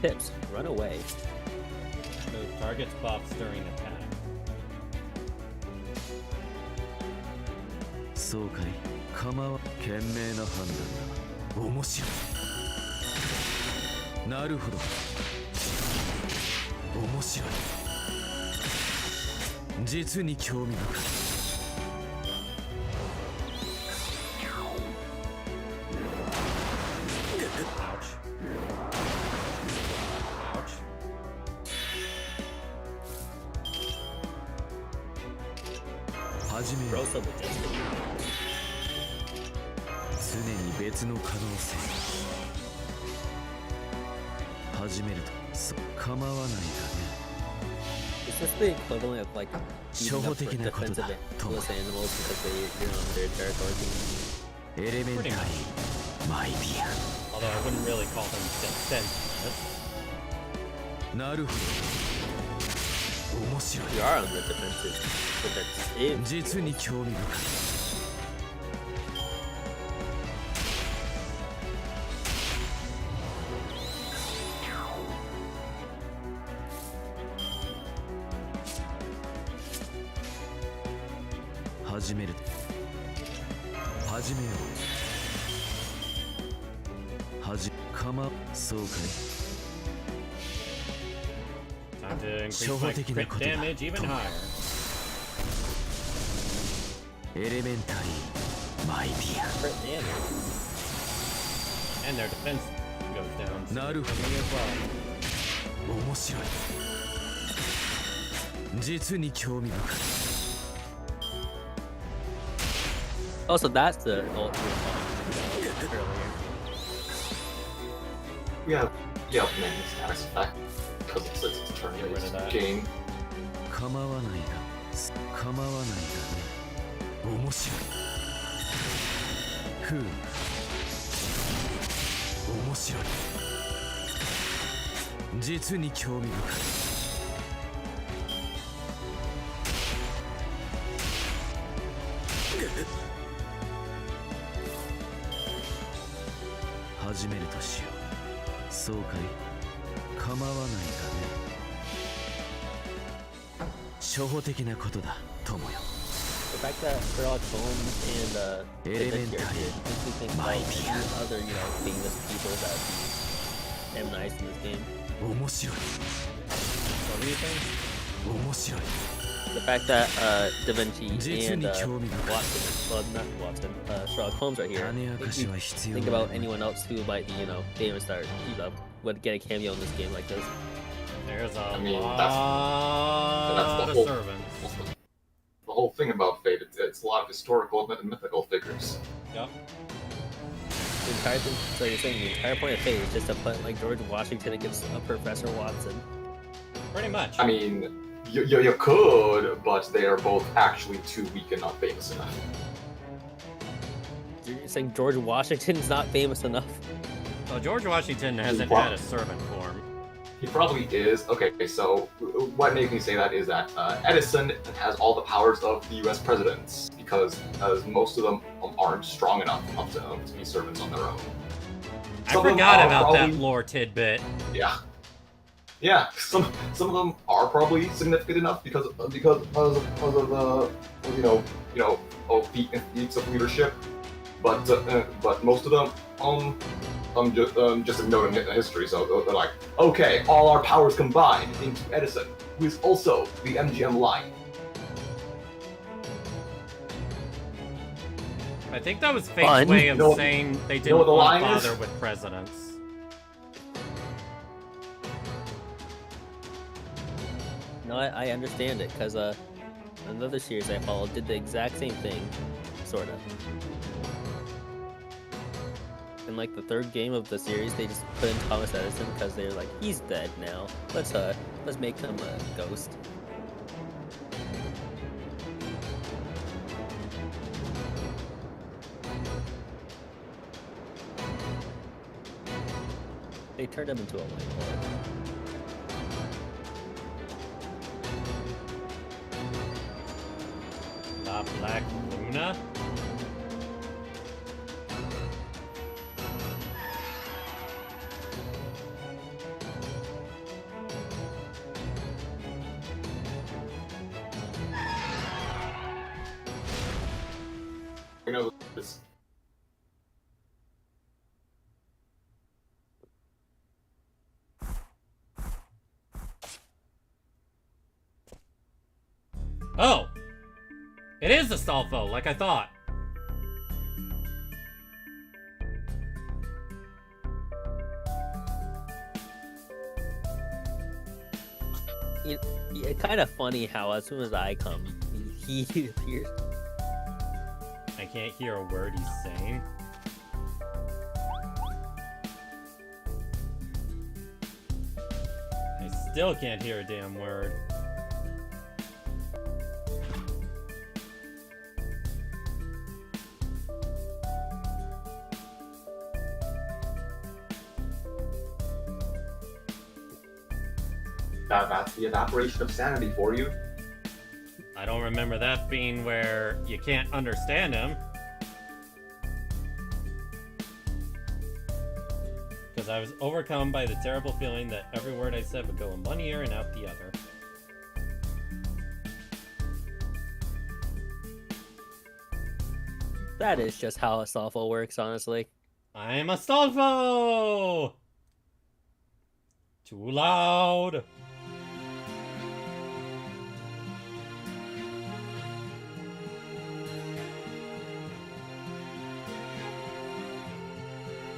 Tips, run away. Move targets buffs during attack. そうかい構わ賢明な判断だ面白いなるほど面白い実に興味深い Throw some majestic. 常に別の可能性始めると構わないがね Is this the equivalent of like beating up defensive English animals because you're on their territory? Elementary, my dear. Although I wouldn't really call them defensive. なるほど面白い You are on the defensive, but that's 実に興味深い 始める始めよう構そうかい Time to increase my crit damage even higher. Elementary, my dear. crit damage. And their defense goes down. なるほど as well. 面白い実に興味深い Oh, so that's the ult you were talking about earlier. Yeah, main status effect. Because it's a turn-based game. 構わないが構わないがね面白いふう面白い実に興味深い Time 始めるとしよう。そうかい？構わないがね。初歩的なことだ、友よ。The fact that Sherlock Holmes and David here makes me think about any other, famous people that am nice in this game. 面白い。 What do you think? 面白い。 The fact that Da Vinci 実 and に興味深い。 Watson, well, not Watson, Sherlock Holmes are here. 種明か Makes し me は必要 think な about anyone else who might be, famous that would get a cameo in this game like this. There's a I mean, lot that's the of whole- servants. The whole thing about Fate, it's a lot of historical and mythical figures. Yep. The entire thing, so you're saying the entire point of Fate is just to put like George Washington against Professor Watson. Pretty much. I mean, you could, but they are both actually too weak and not famous enough. You're saying George Washington's not famous enough? Well, George Washington hasn't Wow. had a servant form. He probably is. Okay, so what makes me say that is that Edison has all the powers of the U.S. presidents because most of them aren't strong enough to be servants on their own. I Some of them forgot are about that probably- lore tidbit. Yeah. Some of them are probably significant enough because of the feats of leadership, but most of them just ignoring history. So they're like, okay, all our powers combined into Edison, who is also the MGM line. I think that was Fate's Fun. way of You know- saying they you know didn't what the want to line is? bother with presidents. No, I understand it because another series I followed did the exact same thing, sorta. In like the third game of the series, they just put in Thomas Edison because they're like, he's dead now. Let's make him a ghost. They turned him into a white boy. La Black Luna? You know, it's, Oh! It is Astolfo, like I thought. It's kind of funny how as soon as I come, he appears. I can't hear a word he's saying. I still can't hear a damn word. that's the evaporation of sanity for you. I don't remember that being where you can't understand him. Because I was overcome by the terrible feeling that every word I said would go in one ear and out the other. That is just how Astolfo works, honestly. I'm Astolfo! Too loud!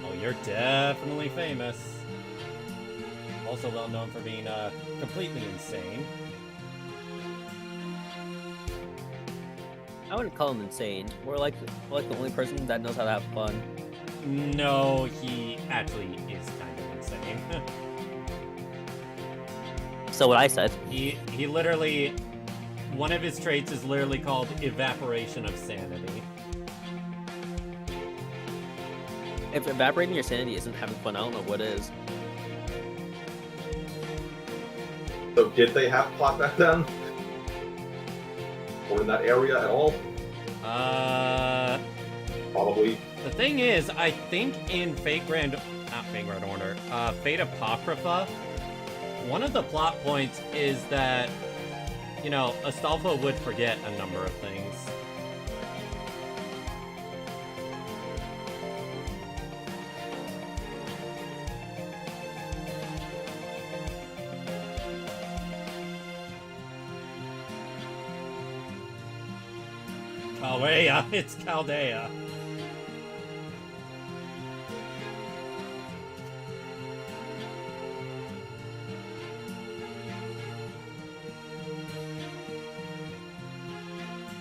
Oh, you're definitely famous. Also well known for being completely insane. I wouldn't call him insane. More like the only person that knows how to have fun. No, he actually is kind of insane. So what I said. He literally, one of his traits is literally called evaporation of sanity. If evaporating your sanity isn't having fun, I don't know what is. So did they have plot back then? Or in that area at all? Probably. The thing is, I think in Fate Grand Order, Fate Apocrypha, one of the plot points is that, you know, Astolfo would forget a number of things. Chaldea, it's Chaldea.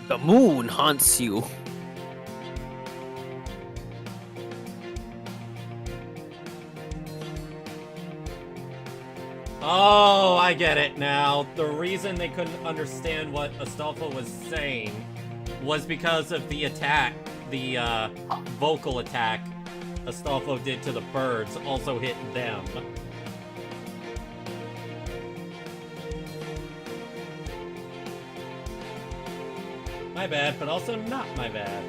The moon haunts you. Oh, I get it now. The reason they couldn't understand what Astolfo was saying was because of the attack, the vocal attack Astolfo did to the birds also hit them. My bad, but also not my bad.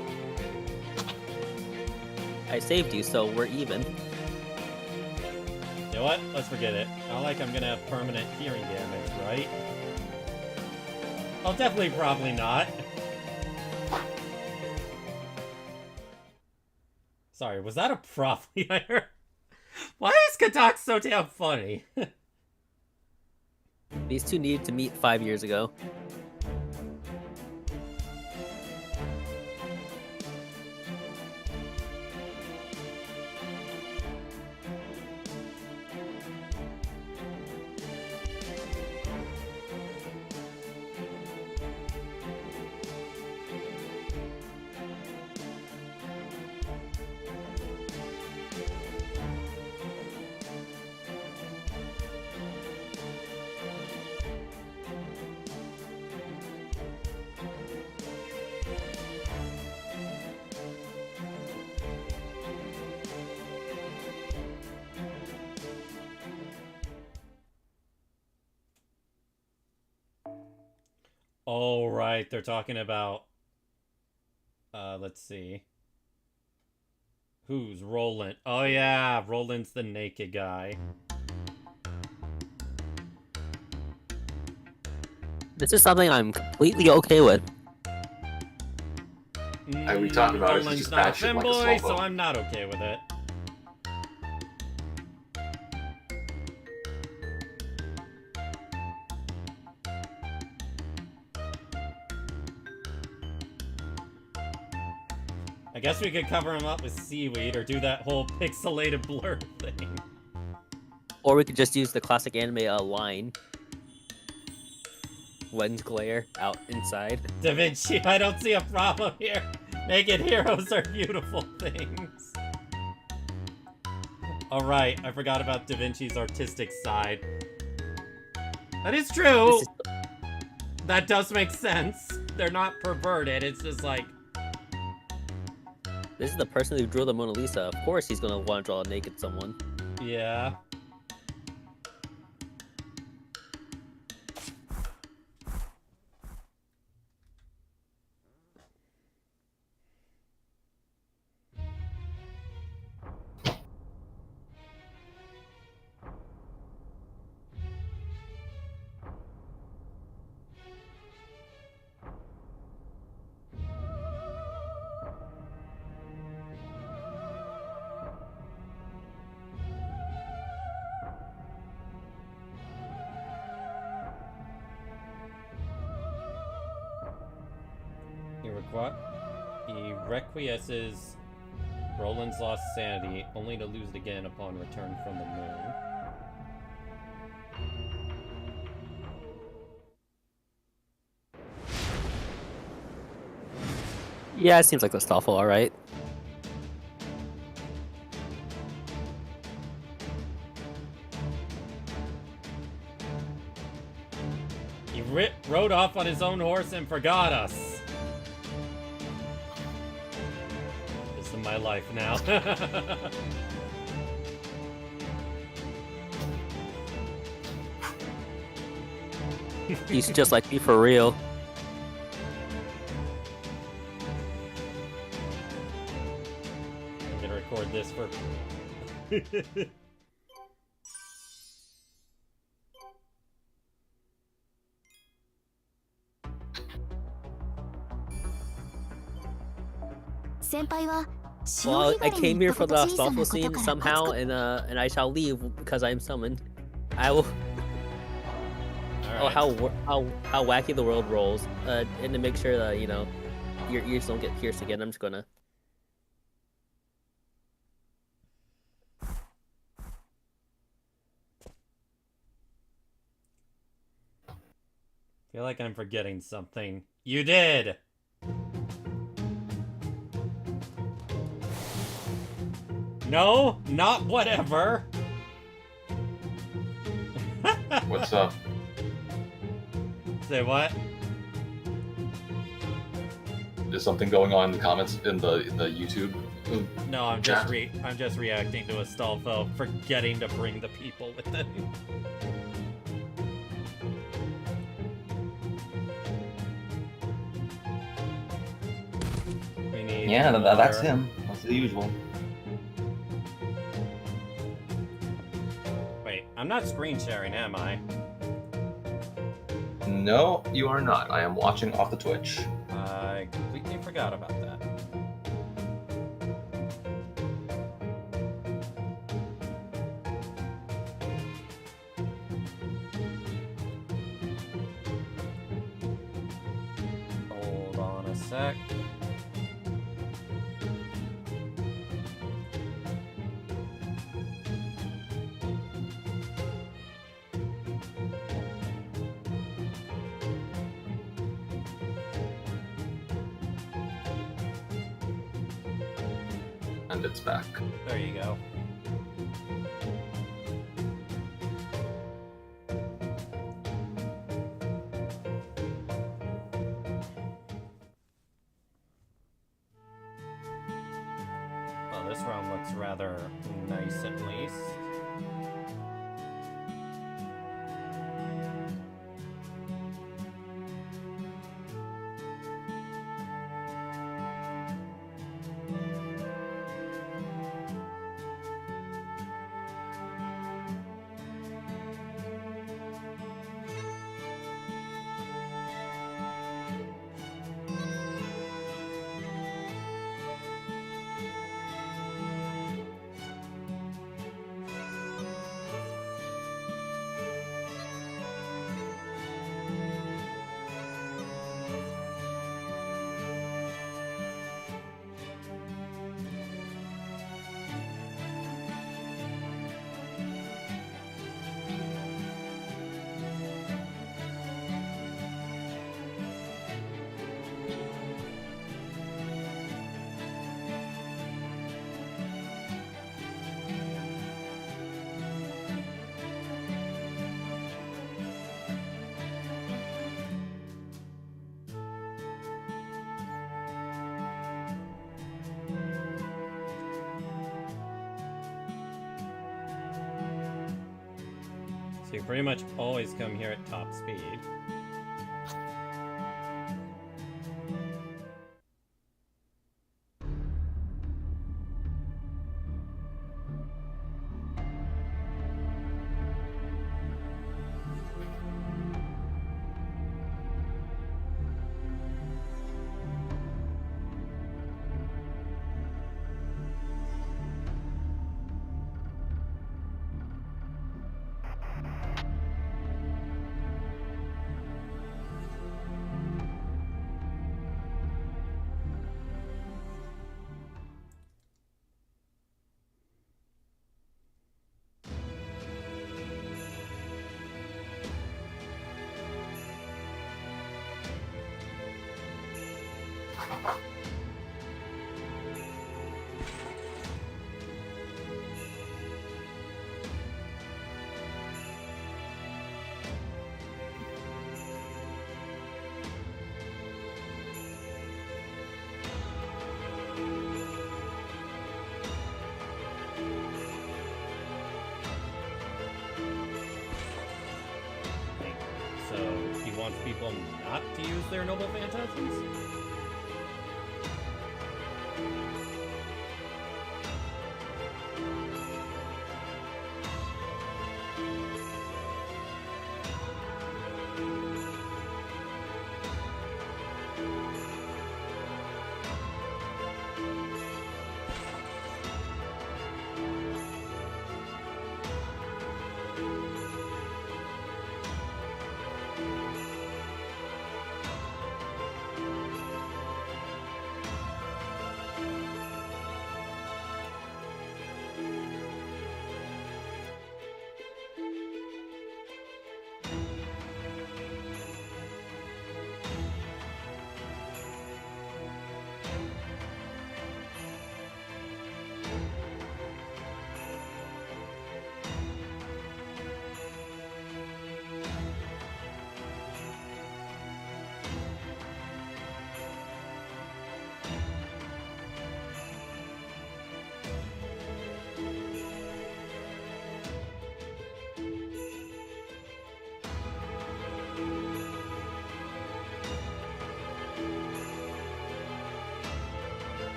I saved you, so we're even. You know what? Let's forget it. Not like I'm gonna have permanent hearing damage, right? Oh, definitely probably not. Sorry, was that a probably I heard? Why is Kadoc so damn funny? These two needed to meet 5 years ago. Oh, right. They're talking about... let's see. Who's Roland? Oh, yeah. Roland's the naked guy. This is something I'm completely okay with. We talked about it, it's Roland's just not a bad shit like a femboy, small so boat. I'm not okay with it. I guess we could cover him up with seaweed or do that whole pixelated blur thing. Or we could just use the classic anime line. Lens glare out inside. Da Vinci, I don't see a problem here. Naked heroes are beautiful things. Alright, I forgot about Da Vinci's artistic side. That is true! That does make sense. They're not perverted, it's just like... This is the person who drew the Mona Lisa. Of course he's gonna want to draw a naked someone. Yeah. He requiesces Roland's lost sanity, only to lose it again upon return from the moon. Yeah, it seems like that's awful, alright. He rode off on his own horse and forgot us. This is my life now. He's just like me for real. record this for. Well, I came here for the Lostbelt scene somehow, and I shall leave because I am summoned. I will. Oh, how wacky the world rolls! And to make sure that your ears don't get pierced again, I'm just gonna. Feel like I'm forgetting something. You did! No, not whatever. What's up? Say what? Is something going on in the comments in the YouTube? No, I'm just reacting to Astolfo forgetting to bring the people with him. Yeah, that's him. That's the usual. Wait, I'm not screen sharing, am I? No, you are not. I am watching off the Twitch. I completely forgot about that. Hold on a sec. And it's back. There you go. Well, this room looks rather nice at least. So you pretty much always come here at top speed. So, you want people not to use their noble phantasms?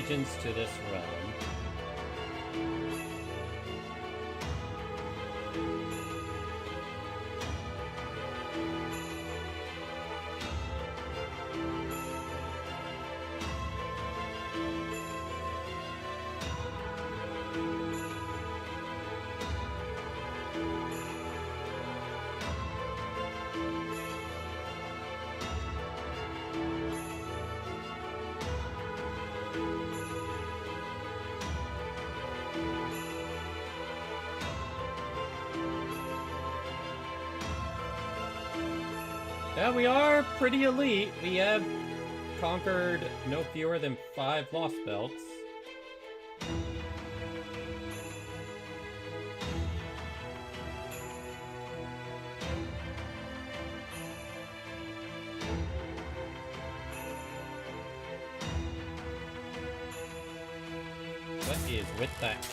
allegiance to this realm. Yeah, we are pretty elite. We have conquered no fewer than 5 Lostbelts. What is with that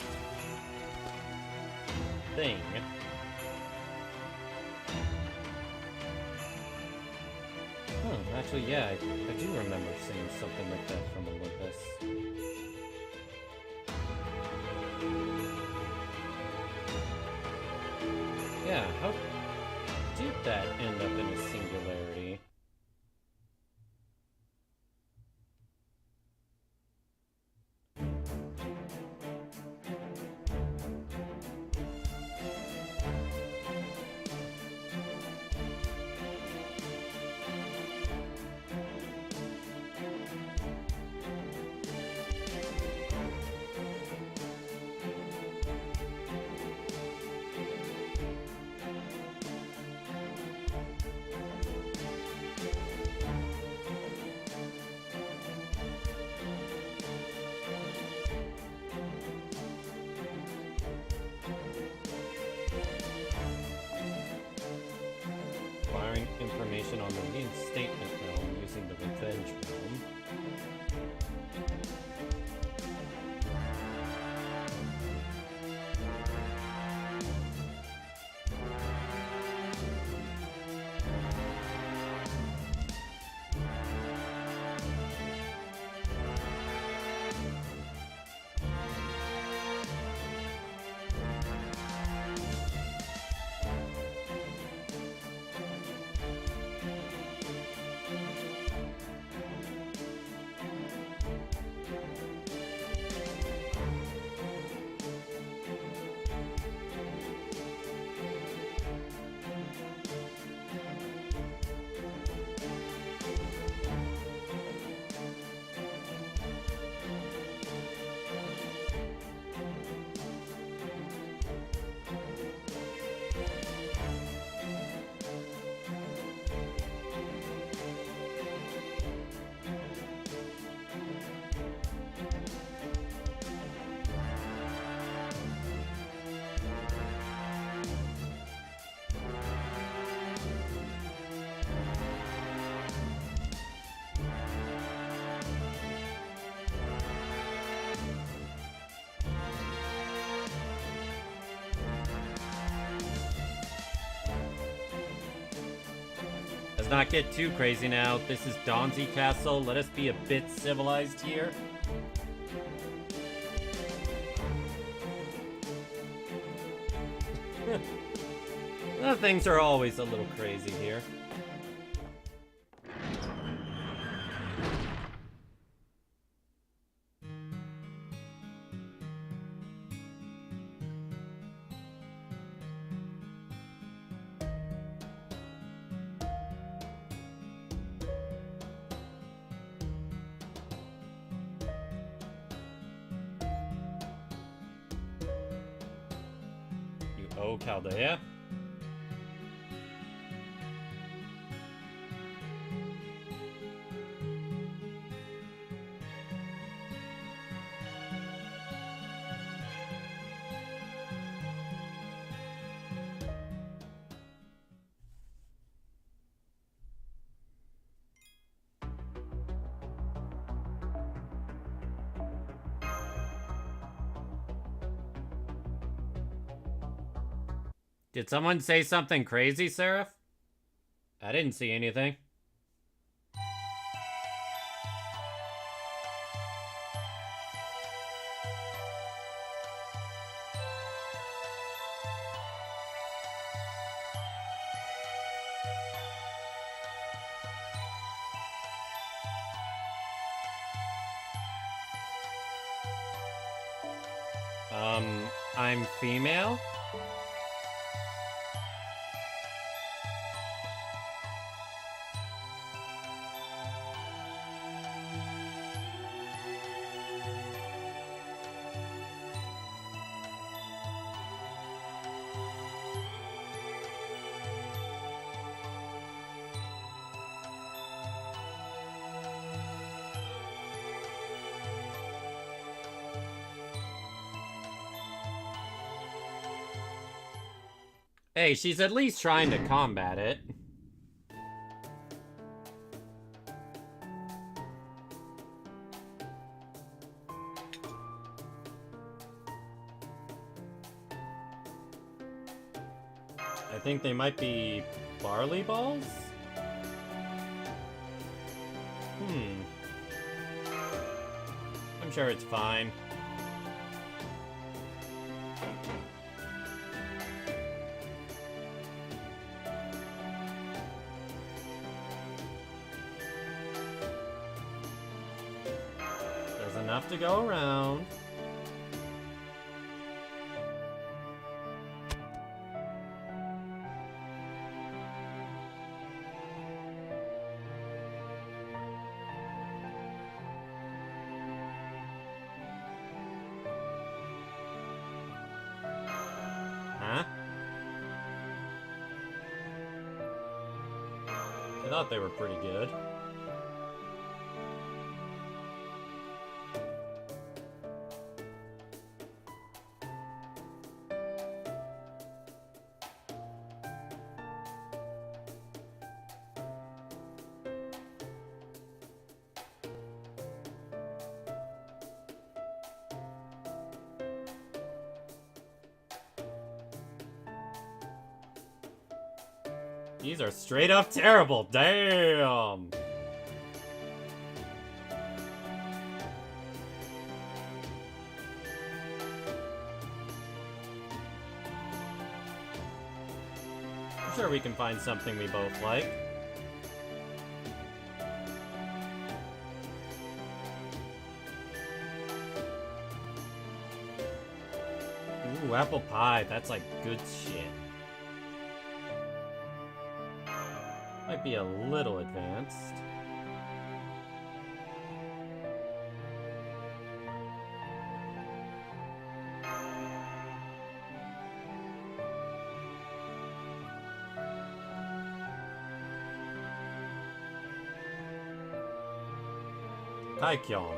thing? Actually, yeah, I do remember seeing something like that from Olympus. Yeah, how did that end up in a singularity? Information on the reinstatement realm using the revenge realm. Let's not get too crazy now. This is Donzi Castle. Let us be a bit civilized here. Things are always a little crazy here. You owe Chaldea? Did someone say something crazy, Seraph? I didn't see anything. I'm female. Hey, she's at least trying to combat it. I think they might be barley balls? I'm sure it's fine. There's enough to go around. I thought they were pretty good. These are straight up terrible. Damn. I'm sure we can find something we both like. Ooh, apple pie. That's like good shit. Might be a little advanced. Taekyon.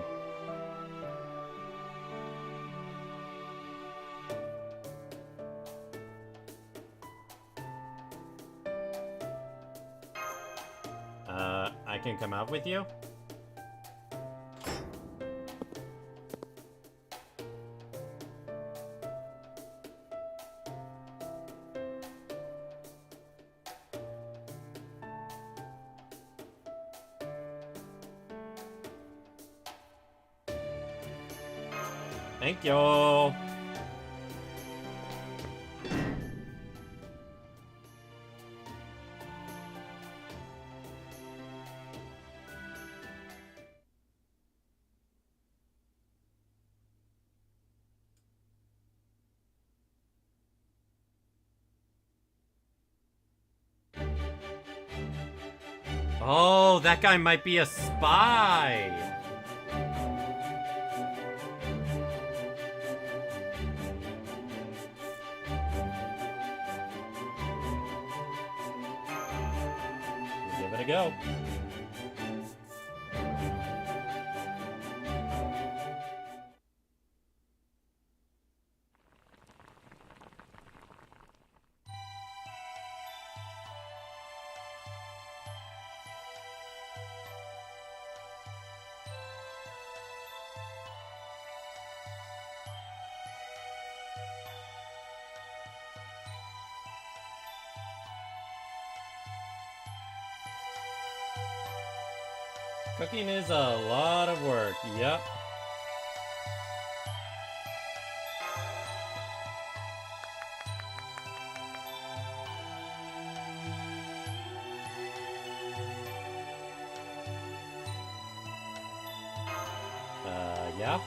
I can come out with you? Thank you. Oh, that guy might be a spy. Give it a go. Cooking is a lot of work, yep. Yeah?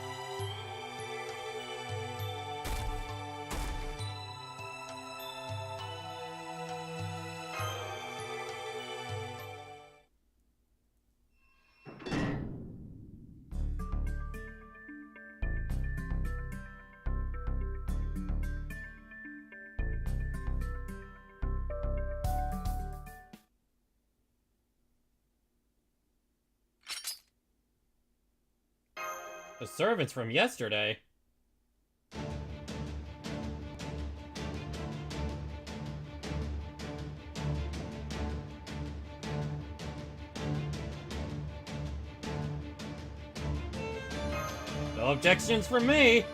The servants from yesterday. No objections from me.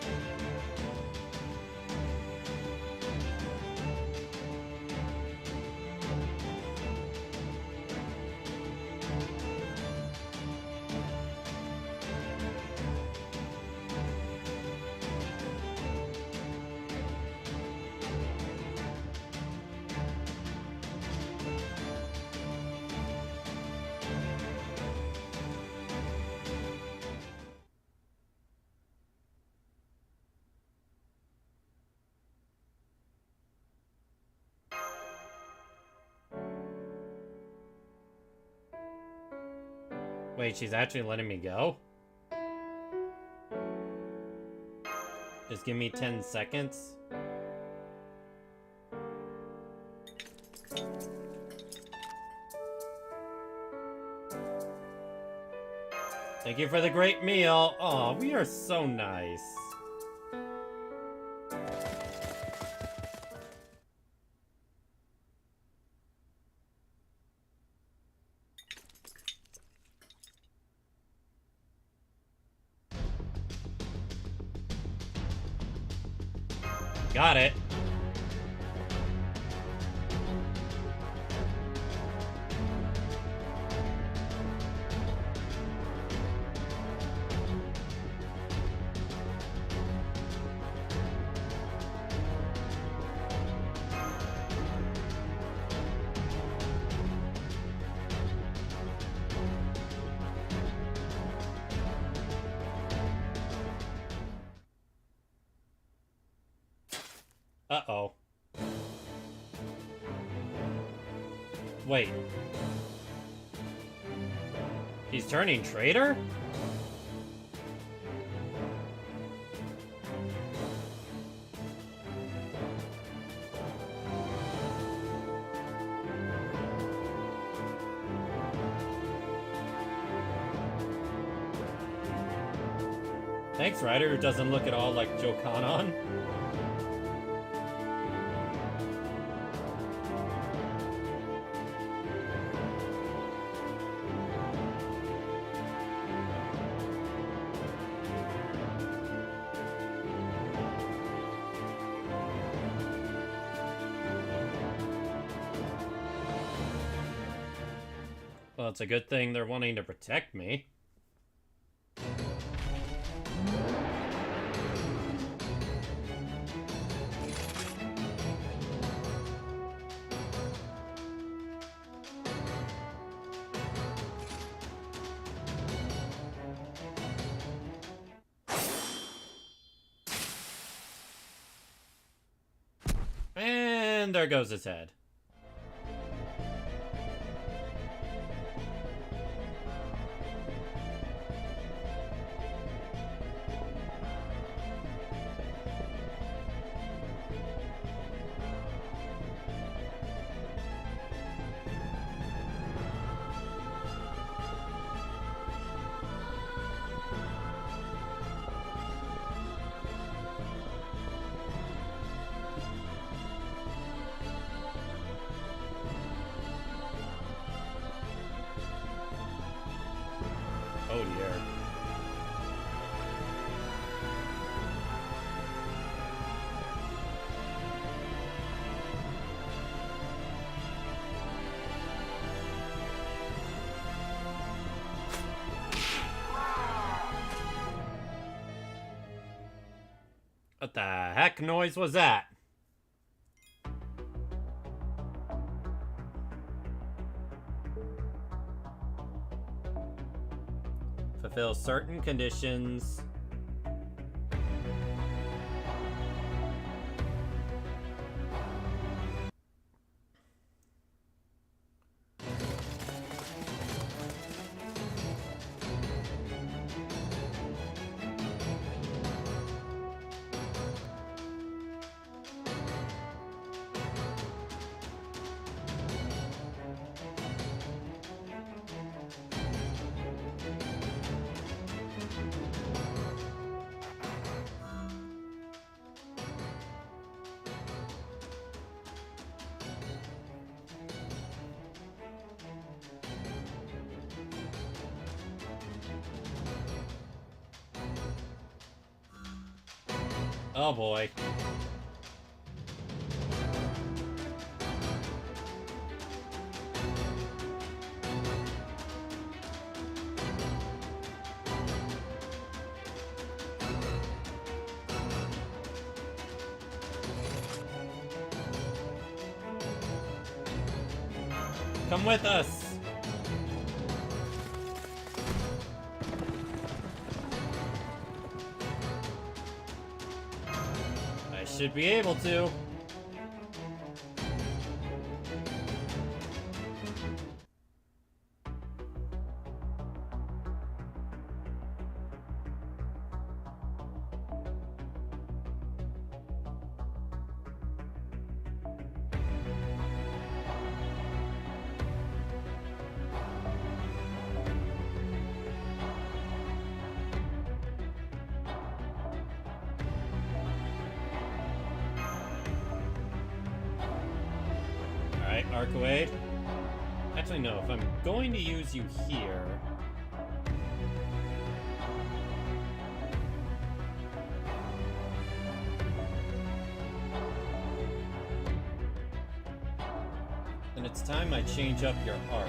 Wait, she's actually letting me go? Just give me 10 seconds. Thank you for the great meal. Aw, we are so nice. Got it. Uh-oh. Wait. He's turning traitor? Thanks, Ryder, who doesn't look at all like Joe Kanon. Well, it's a good thing they're wanting to protect me. And there goes his head. Oh dear. What the heck noise was that? Fulfill certain conditions. Oh boy. Come with us. I should be able to. Alright, Arcade. Actually, no, if I'm going to use you here... then it's time I change up your art.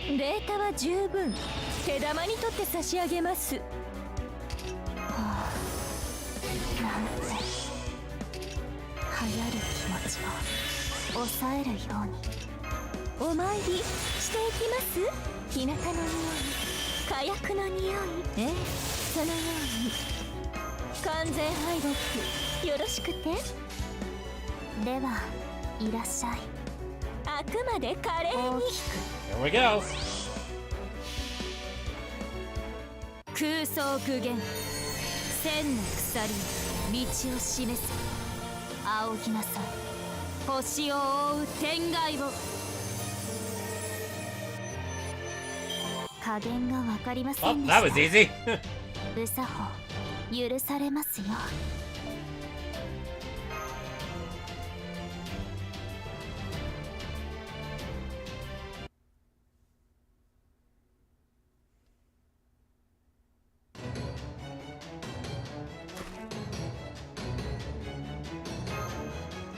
データは十分手玉にとって差し上げます。はあ、なんて流行る気持ちを抑えるようにお参りしていきます。日向の匂い、火薬の匂い、そのように完全敗北よろしくて。ではいらっしゃい。あくまで華麗に。Here we go! 空想具現、千の鎖に道を示す。仰ぎなさい、星を覆う天外を。加減がわかりませ Oh, んで that was した。 easy! 無作法許されますよ。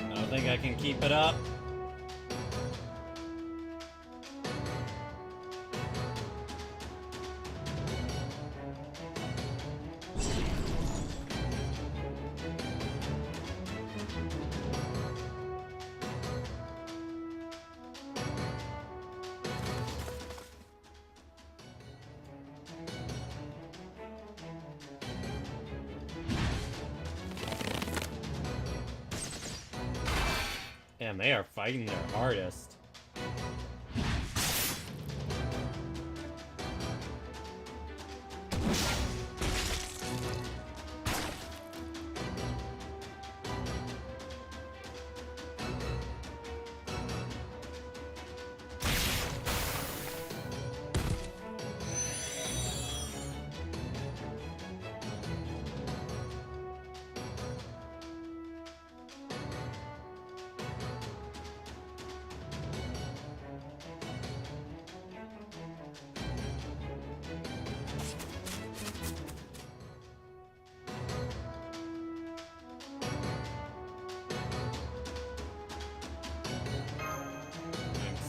I don't think I can keep it up. Damn, they are fighting their hardest.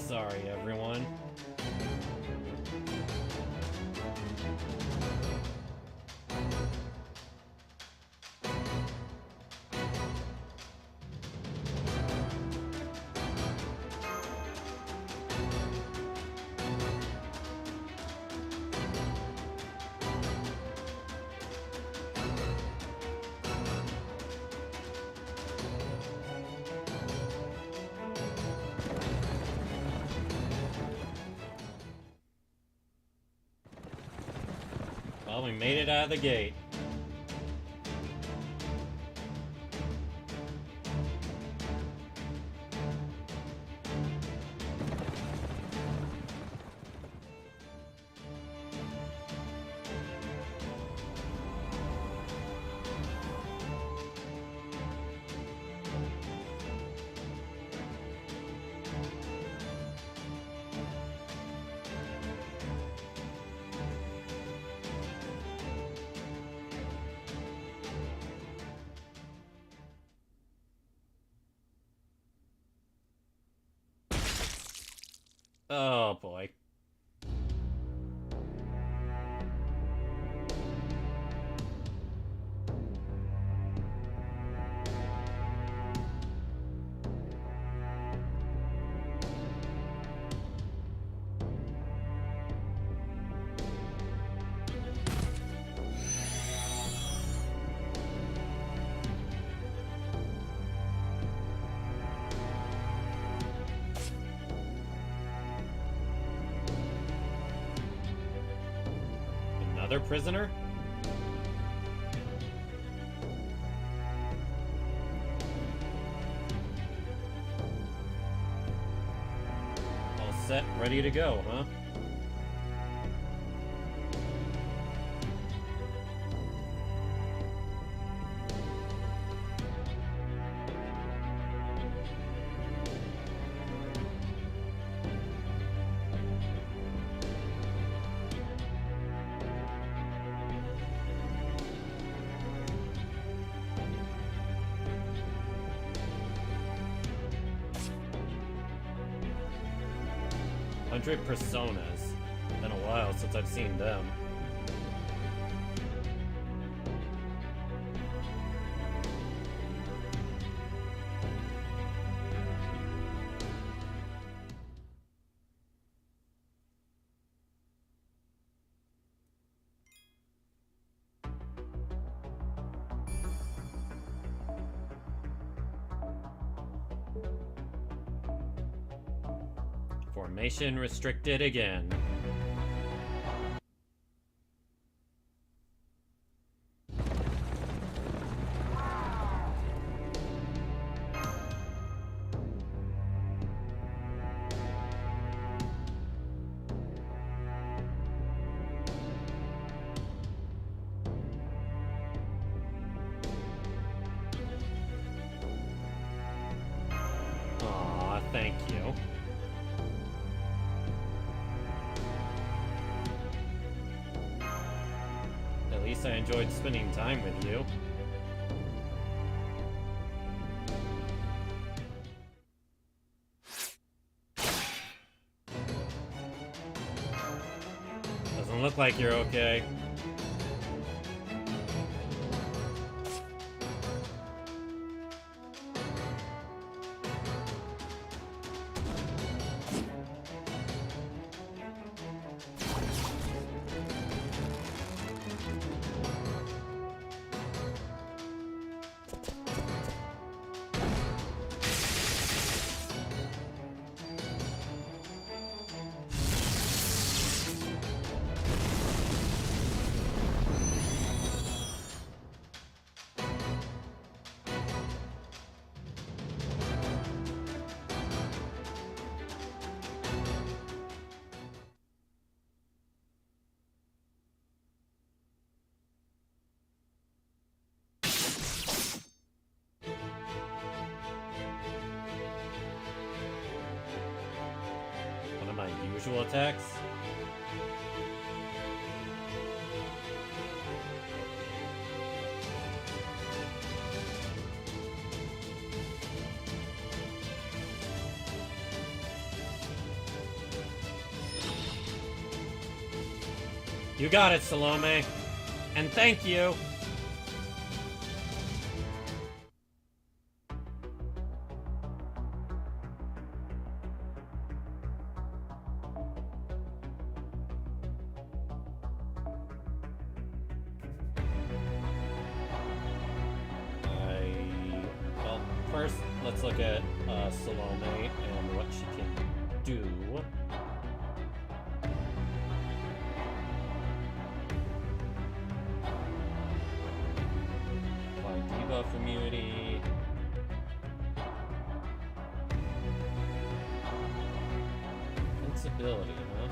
Sorry, everyone. Well, we made it out of the gate. Oh boy. Another prisoner? All set, ready to go, huh? Personas. Been a while since I've seen them. Formation restricted again. Aw, thank you. At least I enjoyed spending time with you. Doesn't look like you're okay. Usual attacks. You got it, Salome. And thank you. Let's look at Salome and what she can do. ability, huh?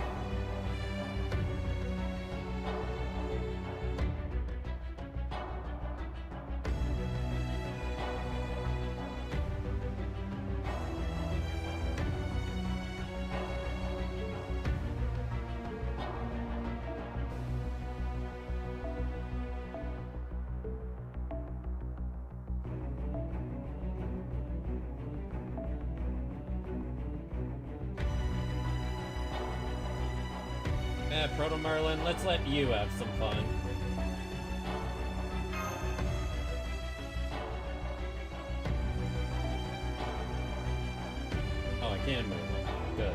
Proto Merlin, let's let you have some fun. Oh, I can move. Good.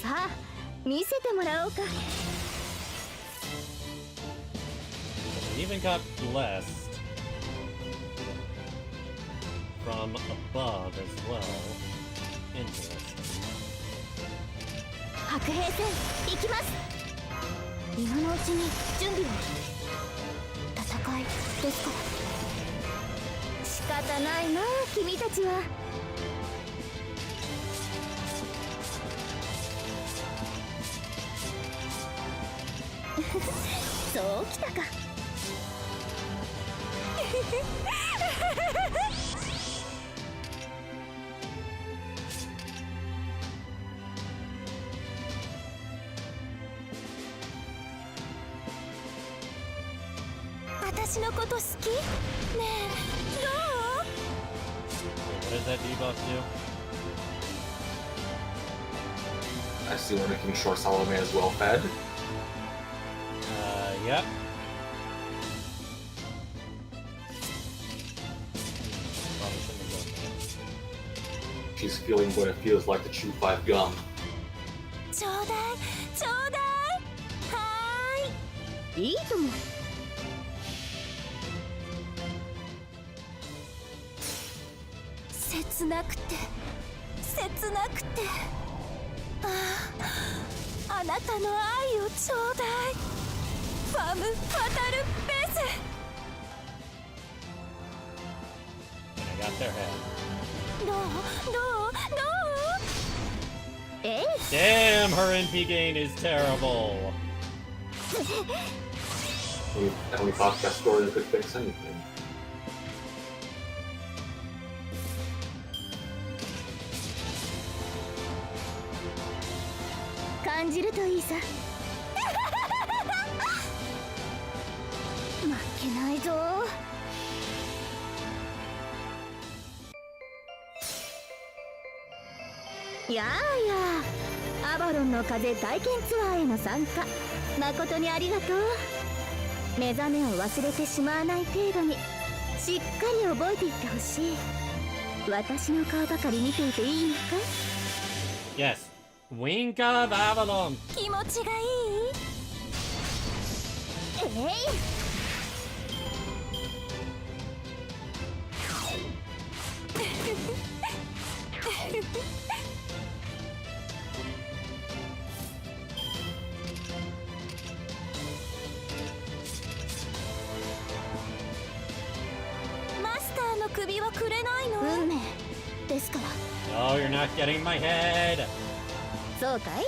Sa, 見せてもらおうか。 We even got blessed from above as well. Interesting. 白兵戦行きます。今のうちに準備を。戦いですから。仕方ないな、君たちは。そうきたか。私のこと好き？ねえ、どう？ What does that debuff do? I assume we're making sure Charlemagne is well fed. Yep. Probably shouldn't have done that. She's feeling what it feels like to chew 5 gum. ちょうだい、ちょうだい。はーい。いいとも。切なくて、切なくて。あなたの愛をちょうだい。ファム・ファタル・ベース。 And I got their head. どう？えい。 Damn, her NP gain is terrible. And we thought that story could fix anything. 感じるといいさ。負けないぞ。やあやあ、アバロンの風体験ツアーへの参加誠にありがとう。目覚めを忘れてしまわない程度にしっかり覚えていってほしい。私の顔ばかり見ていていいのかい？ Yes. Wink of Avalon. 気持ちがいい？えい。マスターの首はくれないの？運命ですから。 No, you're not getting my head. そうかい？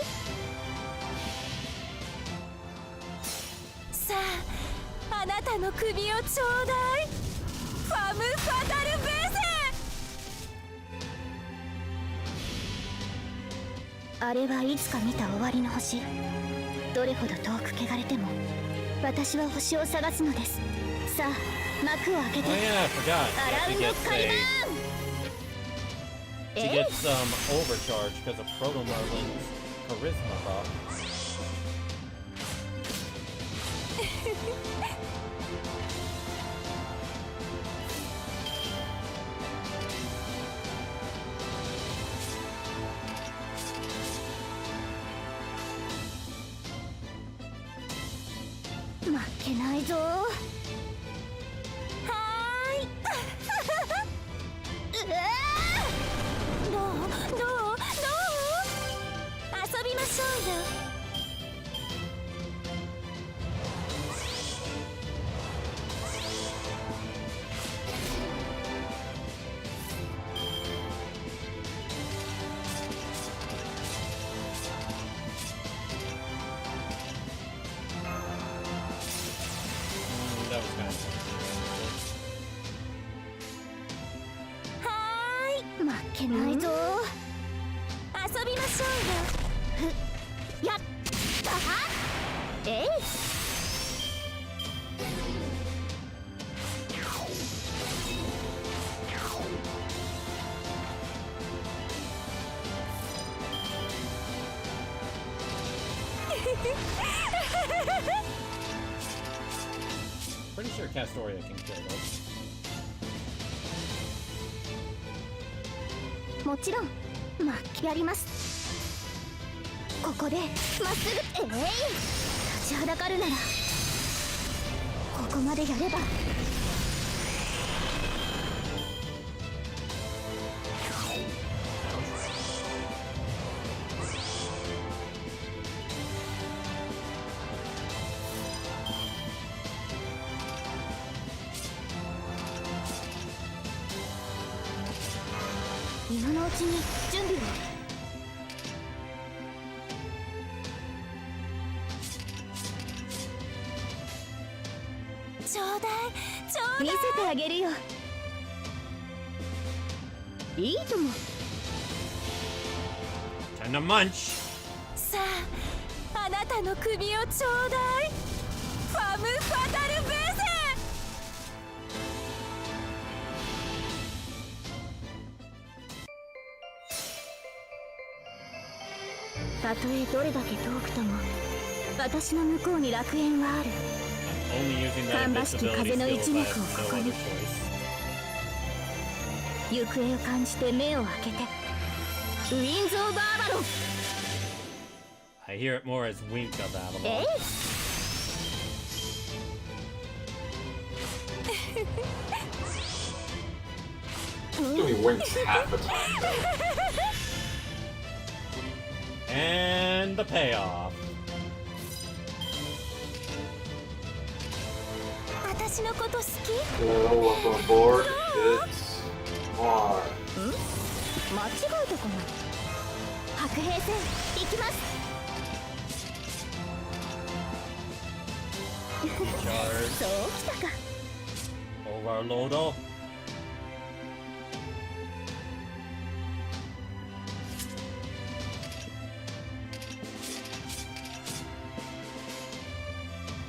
さあ、あなたの首をちょうだい。ファム・ファタル・ベーセ。あれはいつか見た終わりの星。どれほど遠く汚れても私は星を探すのです。さあ、幕を開けて。 Oh yeah, I forgot. アラウンドカリバーン。 To get some overcharge because of Proto Merlin's charisma buff.負けないぞ。はーい。どう？遊びしょうよ。That was kind of... 負けないぞ。遊びましょうよ。ふやったはえい。Pretty sure Castoria can kill those. もちろんやります。ここでまっすぐ立ちはだかるならここまでやれば。今のうちに準備を。ちょうだい見せてあげるよ。いいとも。 Time to munch. さあ、あなたの首をちょうだい。ファム・ファタル・ベーセ。たとえどれだけ遠くとも私の向こうに楽園はある。 Only using that 芳しき invisibility 風の skill 一 if I 脈を have こ no こ other に。 choice. 行方を感じて目を開けて。ウィンゾー・バーバロン。 I hear it more as Wink of Avalon. えい。Doing winks half the time. And the payoff. 私のこと好き？ Oh, welcome aboard. It's far. 間違えたかな。白兵戦行きます。 Charge. そうきたか。 Overload.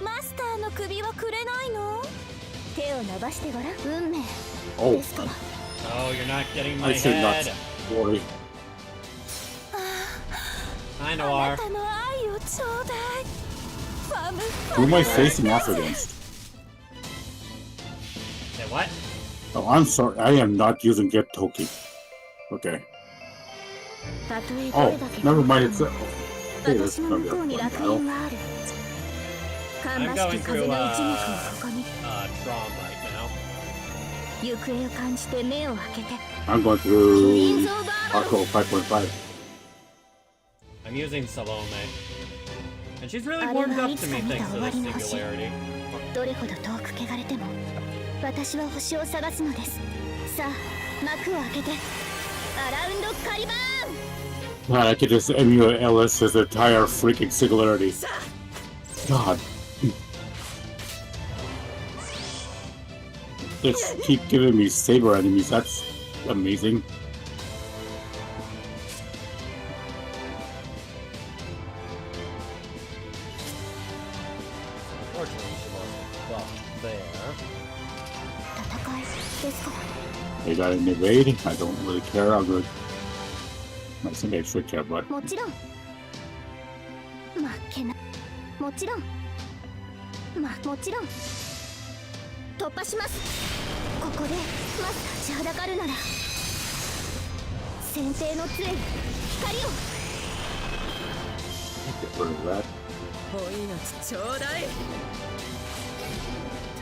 マスターの首はくれないの？手を伸ばしてごらん。運命 Oh, ですから。 Oh, you're not getting my I should not head. worry. I あ know な are. たの愛をちょうだい。ファム。 Who am I facing off against? Say what? Oh, I'm sorry. I am not using Get Toki. Okay. たとえど Oh, れだけ never mind. It's 私の向こうに楽園はある。 I'm 芳し going き風 through の一脈をここに。 Traum right now. 行方を感じて目を開けて。 I'm going ウィン through ゾー・バーバロン。 Arco 5.5. I'm using Salome. And she's really warmed up to me thanks to the Singularity. どれほど遠く汚れても私は星を探すのです。さあ幕を開けてアラウンドカリバーン。 God, I could just MULS his entire freaking Singularity. God. Just keep giving me saber enemies. That's amazing. Unfortunately, she lost a buff there. 戦いですから。 They got an evade. I don't really care. I'm good. I think I should care, but もちろん負けない。もちろんもちろん突破します。ここでまず立ちはだかるなら先手の杖に光を。 get rid of that. お命ちょうだい。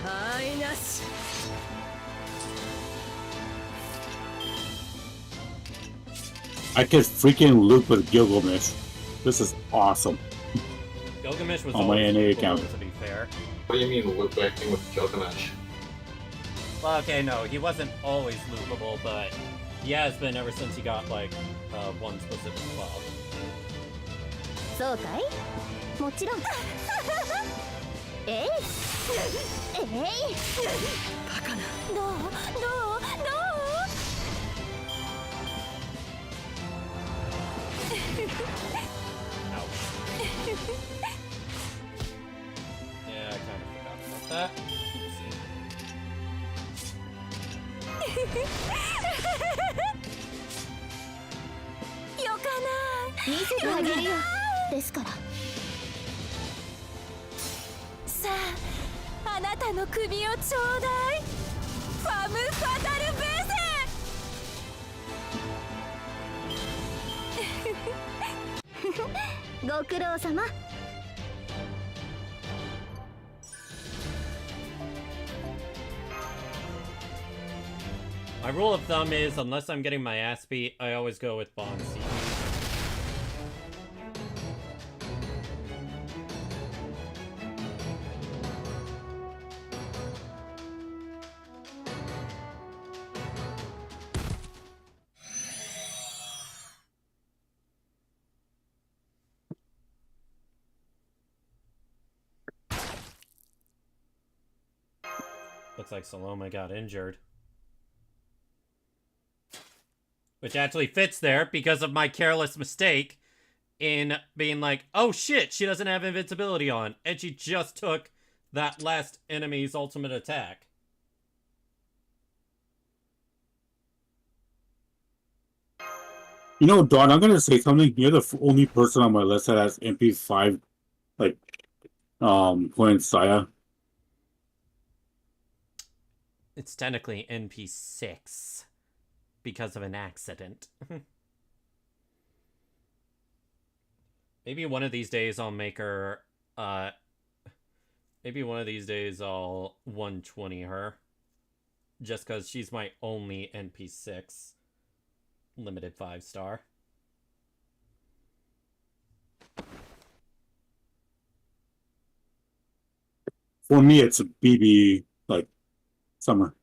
台無し。 I can freaking loop with Gilgamesh. This is awesome. Gilgamesh was On my always NA loopable, account. to be fair. What do you mean looping with Gilgamesh? Well, okay, no, he wasn't always loopable, but he has been ever since he got, like, one specific club. そうかいもちろんえいえいバカなどう Yeah, I kind of forgot about that. Oopsie. よかな見せてあげるよですからさああなたの首をちょうだいファム・ファタル・ベーセご苦労様 My rule of thumb is, unless I'm getting my ass beat, I always go with Bond C. Looks like Salome got injured. Which actually fits there because of my careless mistake in being like, oh shit, she doesn't have invincibility on. And she just took that last enemy's ultimate attack. You know, Dawn, I'm gonna say something. You're the only person on my list that has MP5, like, playing Saya. It's technically NP6 because of an accident. Maybe one of these days I'll make her, maybe one of these days I'll 120 her. Just because she's my only NP6 limited 5-star. For me, it's a BB, like, Summer.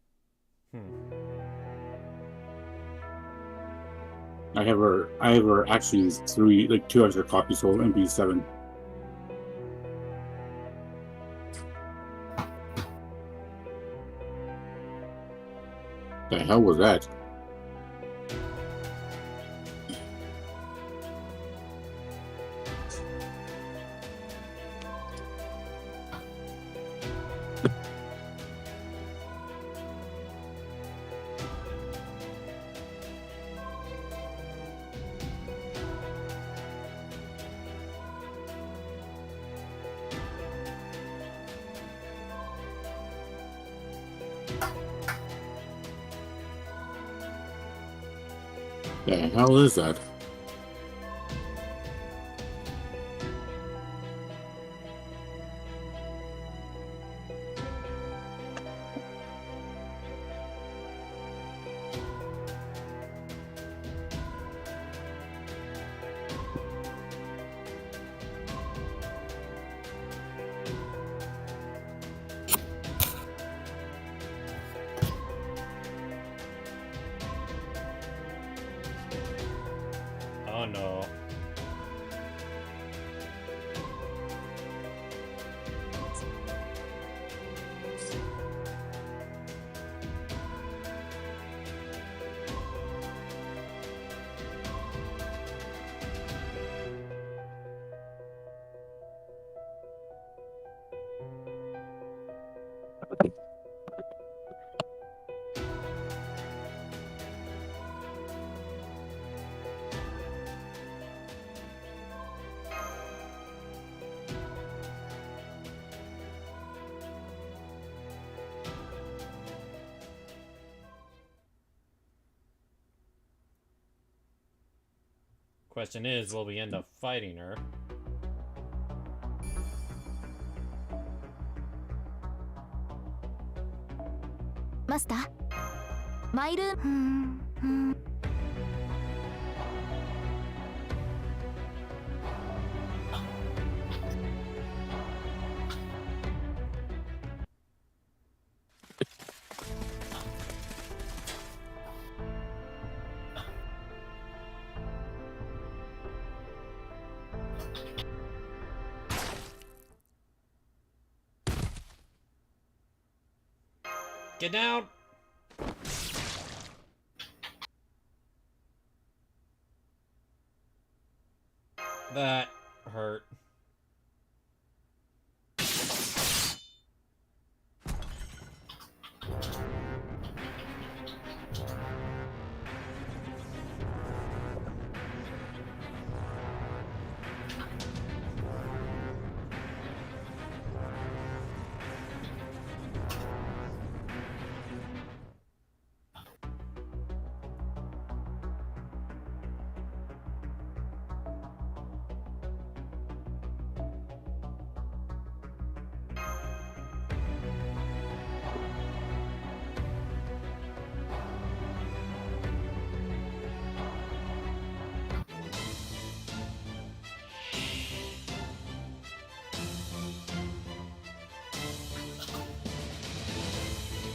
I have her actually 2 extra copies, so MP7. The hell was that? The hell is that? Oh no. Question is, will we end up fighting her? Master, my room. Get down! That hurt.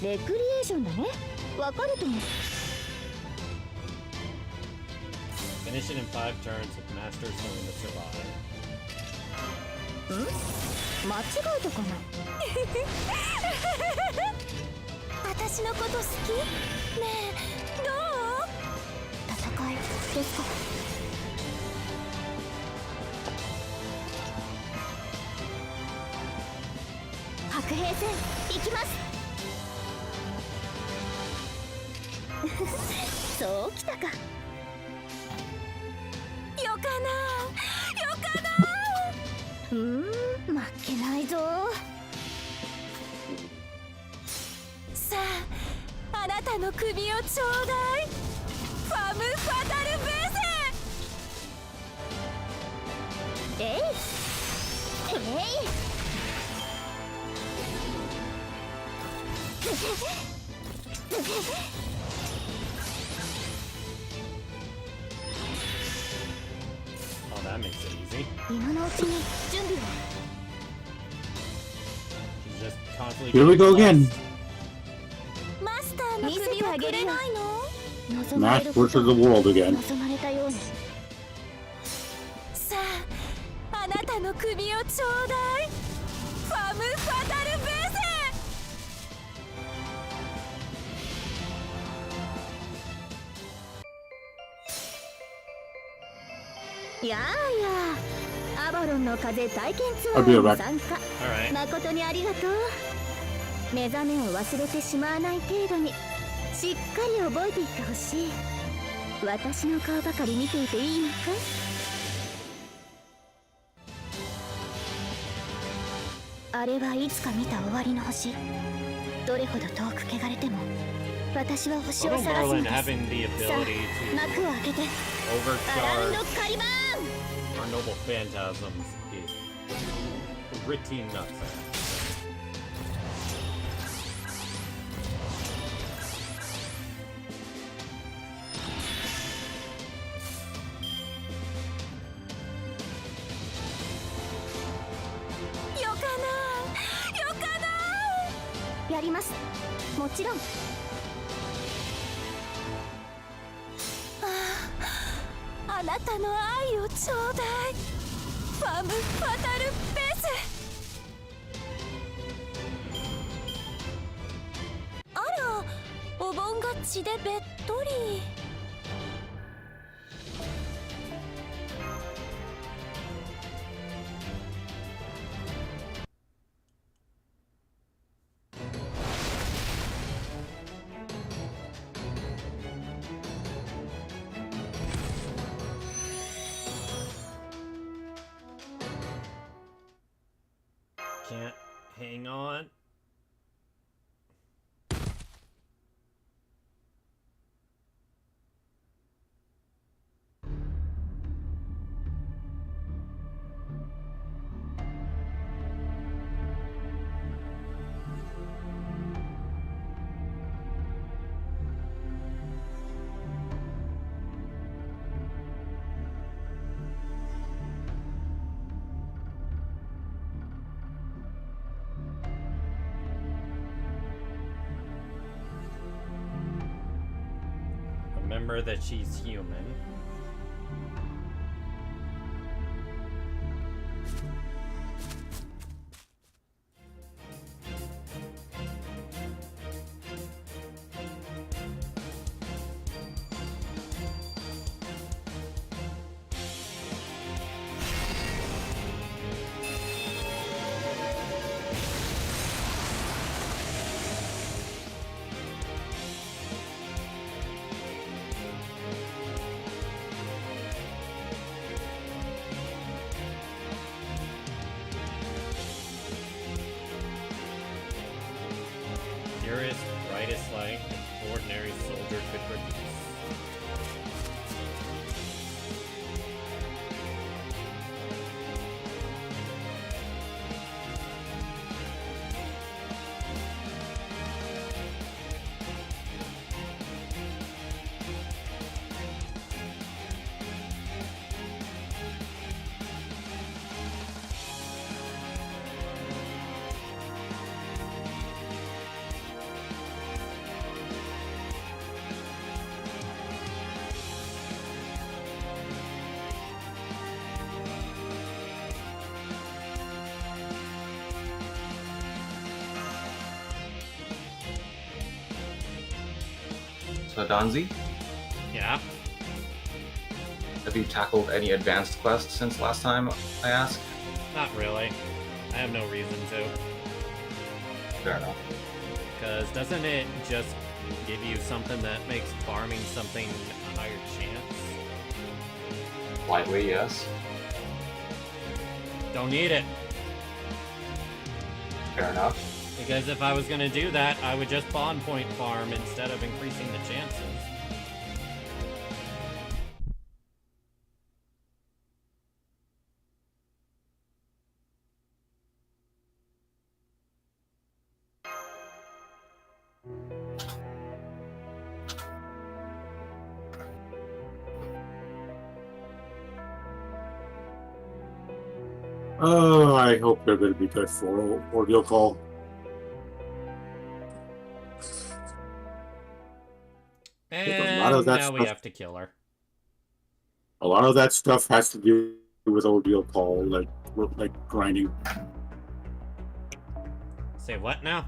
レクリエーションだね。わかると思う。 Finish it in 5 turns with Master Swoon to survive. ん？間違えたかな。私のこと好き？ねえ、どう？戦いですか？白兵戦行きます。そうきたか。よかな、よかな。負けないぞ。さあ、あなたの首をちょうだい。ファム・ファタル・ベーセ。えいえい。Oh, that makes it easy. 今のうちに準備を。 She's just constantly. Here we go again. マスターの首をくれないの？ Smash versus the world again. 望まれたように。さあ、あなたの首をちょうだい。ファム・ファタル・ベーセ。やあやあ、アバロンの風体験ツアーに参加。 Alright. 誠にありがとう。目覚めを忘れてしまわない程度にしっかり覚えていってほしい。私の顔ばかり見ていていいのかい？あれはいつか見た終わりの星。どれほど遠く汚れても私は星を Little 探すの Merlin です。 having the さ ability あ、幕を開けて。 to アラウンド overcharge カリバーン。 our noble phantasms is pretty nuts. よかな、よかな。やります。もちろん。あなたの愛をちょうだい。ファム・ファタル・ベーセ。あら、お盆が血でべっとり。Can't hang on. Remember that she's human. purest, brightest light an ordinary soldier could produce. So Donzi, Yeah. have you tackled any advanced quests since last time I asked? Not really. I have no reason to. Fair enough. Because doesn't it just give you something that makes farming something a higher chance? Lightweight, yes. Don't need it. Fair enough. Because if I was going to do that, I would just spawn point farm instead of increasing the chances. Oh, I hope they're going to be good for Ordeal Call. And lot of that now we stuff- have to kill her. A lot of that stuff has to do with Ordeal Call, like grinding. Say what now?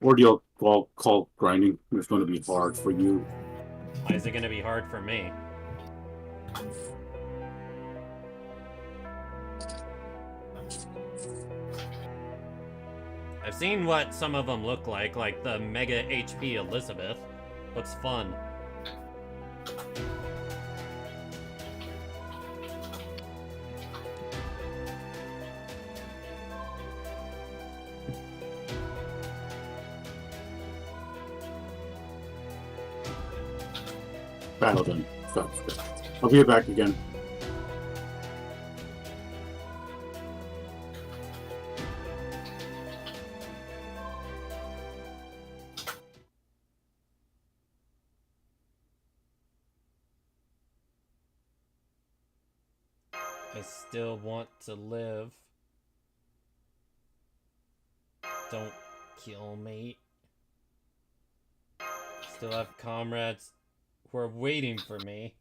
Ordeal Call grinding is going to be hard for you. Why is it going to be hard for me? I've seen what some of them look like the Mega HP Elizabeth. Looks fun. Battle done. So, I'll be back again. I still want to live. Don't kill me. Still have comrades who are waiting for me.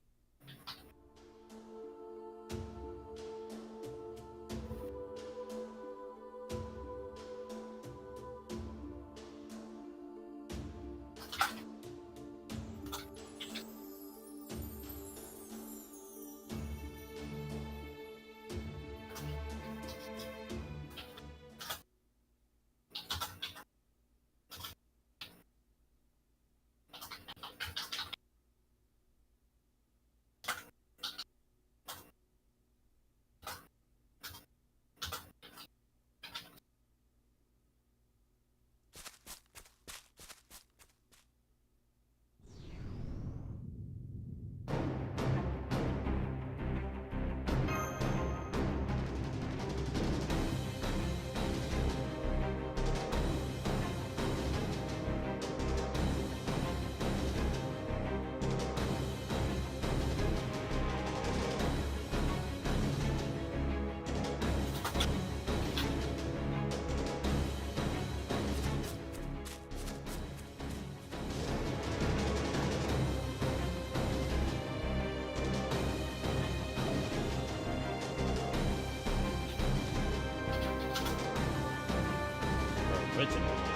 Original.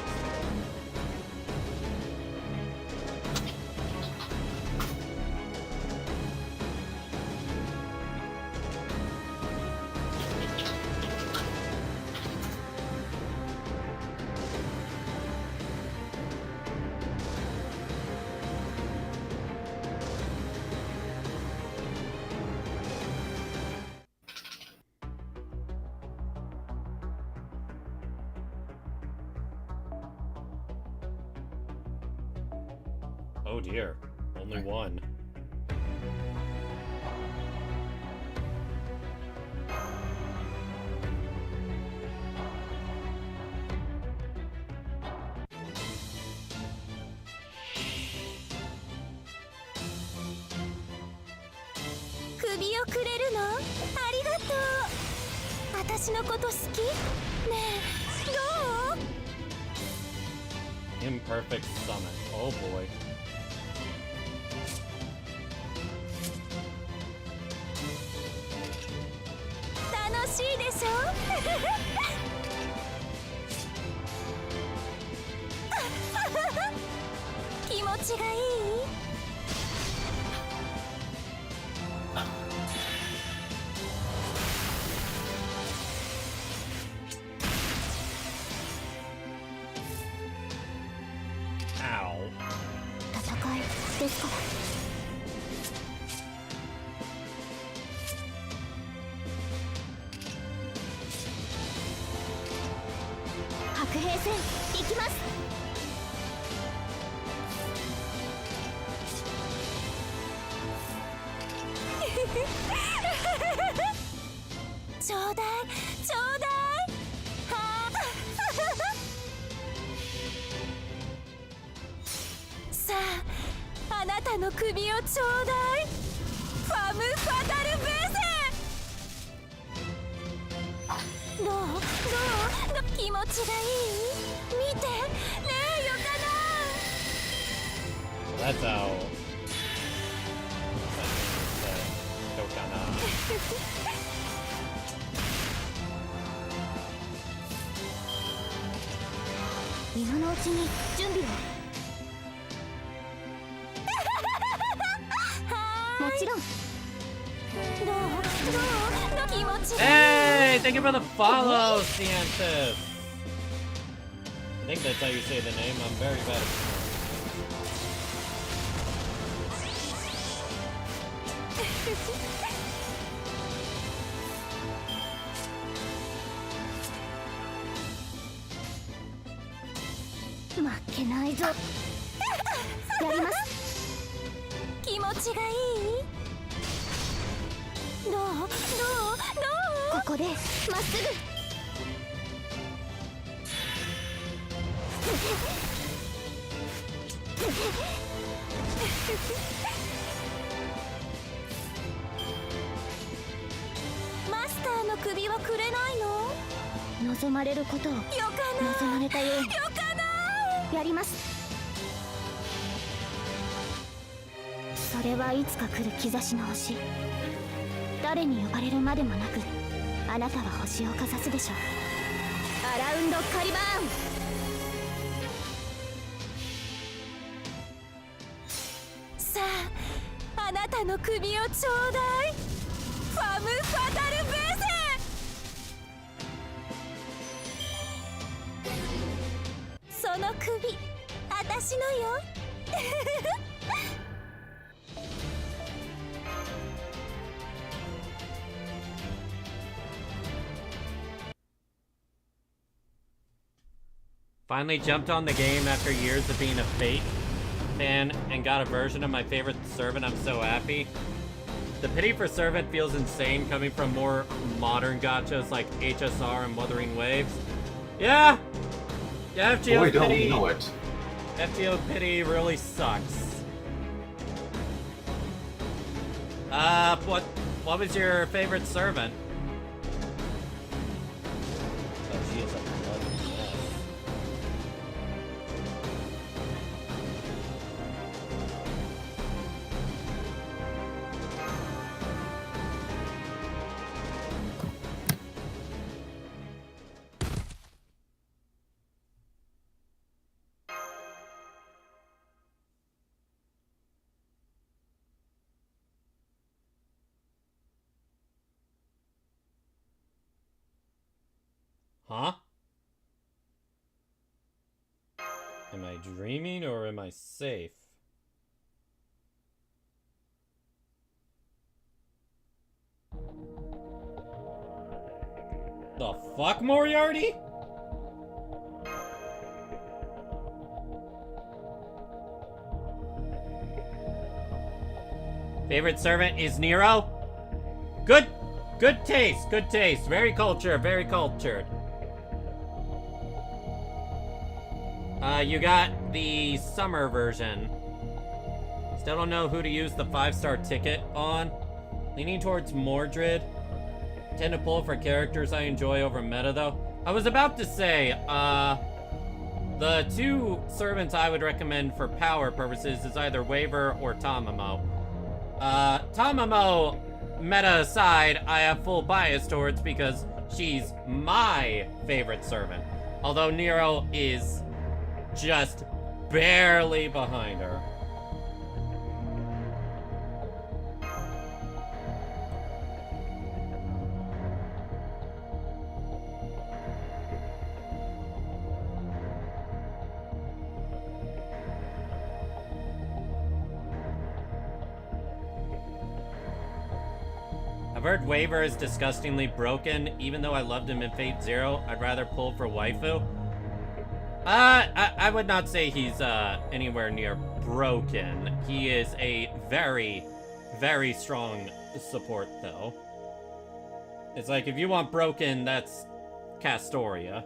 Oh dear. Only one.首をくれるの？ありがとう。私のこと好き？ねえ、どう？ Imperfect summon. Oh boy. 楽しいでしょ？気持ちがいい？戦いですから。白兵戦行きます。ちょうだいちょうだい。はあさあ、あなたの首をちょうだい。ファム・ファタル・ブーセ。どう気持ちがいい？見てねえよかな。 That's how. Dokana. 今のうちに準備を。もちろん。どう気持ちがいい？ Hey! Thank you for the follow, Ciantis! I think that's how you say the name. I'm very bad at it. 負けないぞ。やります。気持ちがいい？どうここでまっすぐ。マスターの首はくれないの？望まれることをよかな。望まれたようによかな。やります。それはいつか来る兆しの星。誰に呼ばれるまでもなく、あなたは星をかざすでしょう。アラウンドカリバーン。さあ、あなたの首をちょうだい。ファム・ファタル・ブーセ。その首、あたしのよ。Finally jumped on the game after years of being a Fate fan and got a version of my favorite servant. I'm so happy. The pity for servant feels insane coming from more modern gachas like HSR and Wuthering Waves. Yeah! Yeah, FGO Boy, don't pity. know it. FGO pity really sucks. What was your favorite servant? Oh, she is a bloody mess. Huh? Am I dreaming or am I safe? The fuck, Moriarty? Favorite servant is Nero. Good taste, good taste. Very cultured, very cultured. You got the summer version. Still don't know who to use the 5-star ticket on. Leaning towards Mordred. Tend to pull for characters I enjoy over meta, though. I was about to say, the two servants I would recommend for power purposes is either Waver or Tamamo. Tamamo, meta aside, I have full bias towards because she's my favorite servant. Although Nero is just barely behind her. I've heard Waver is disgustingly broken. Even though I loved him in Fate Zero, I'd rather pull for waifu. I would not say he's anywhere near broken. He is a very, very strong support, though. It's like, if you want broken, that's Castoria.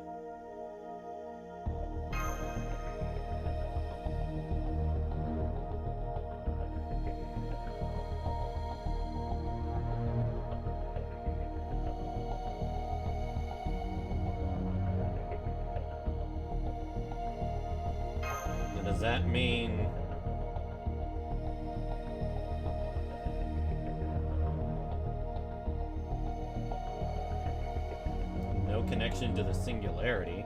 Does that mean... no connection to the Singularity?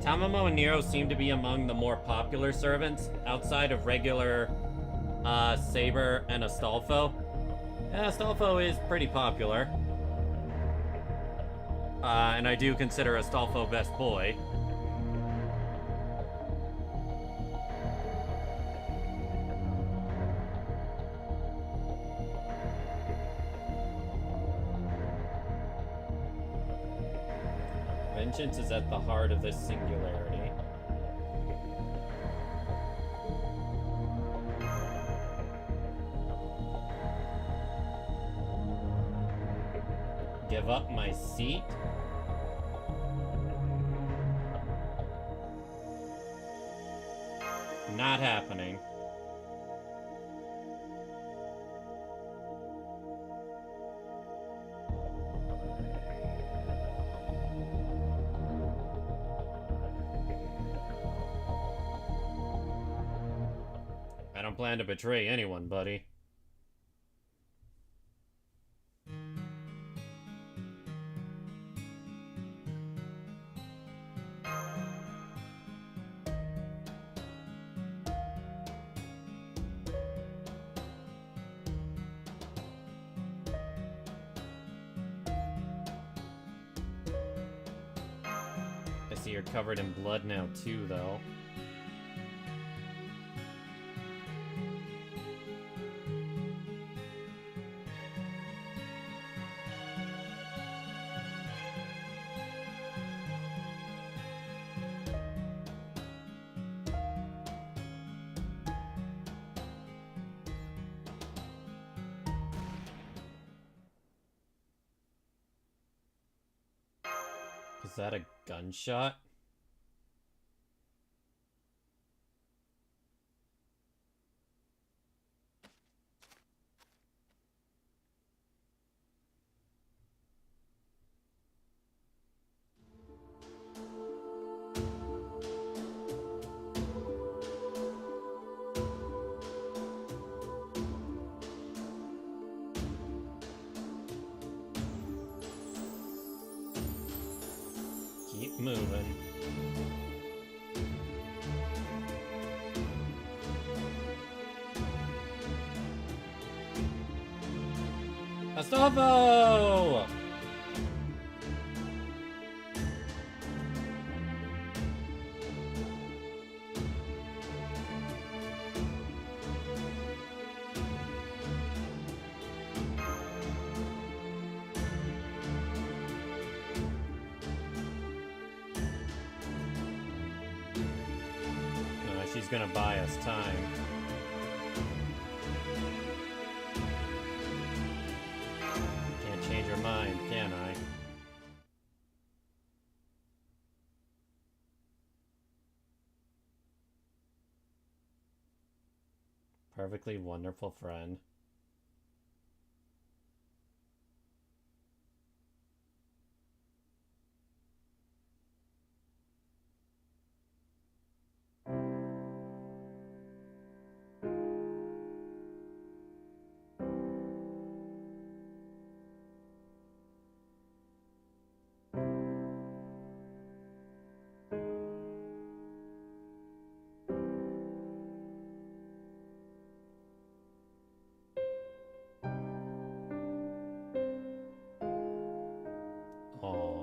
Tamamo and Nero seem to be among the more popular servants, outside of regular Saber and Astolfo. Yeah, Astolfo is pretty popular. And I do consider Astolfo best boy. Vengeance is at the heart of this Singularity. Give up my seat? Not happening. I don't plan to betray anyone, buddy. I see you're covered in blood now too, though. Is that a gunshot? Keep moving. Astolfo! She's gonna buy us time. perfectly wonderful friend. Aww.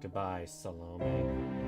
Goodbye, Salome.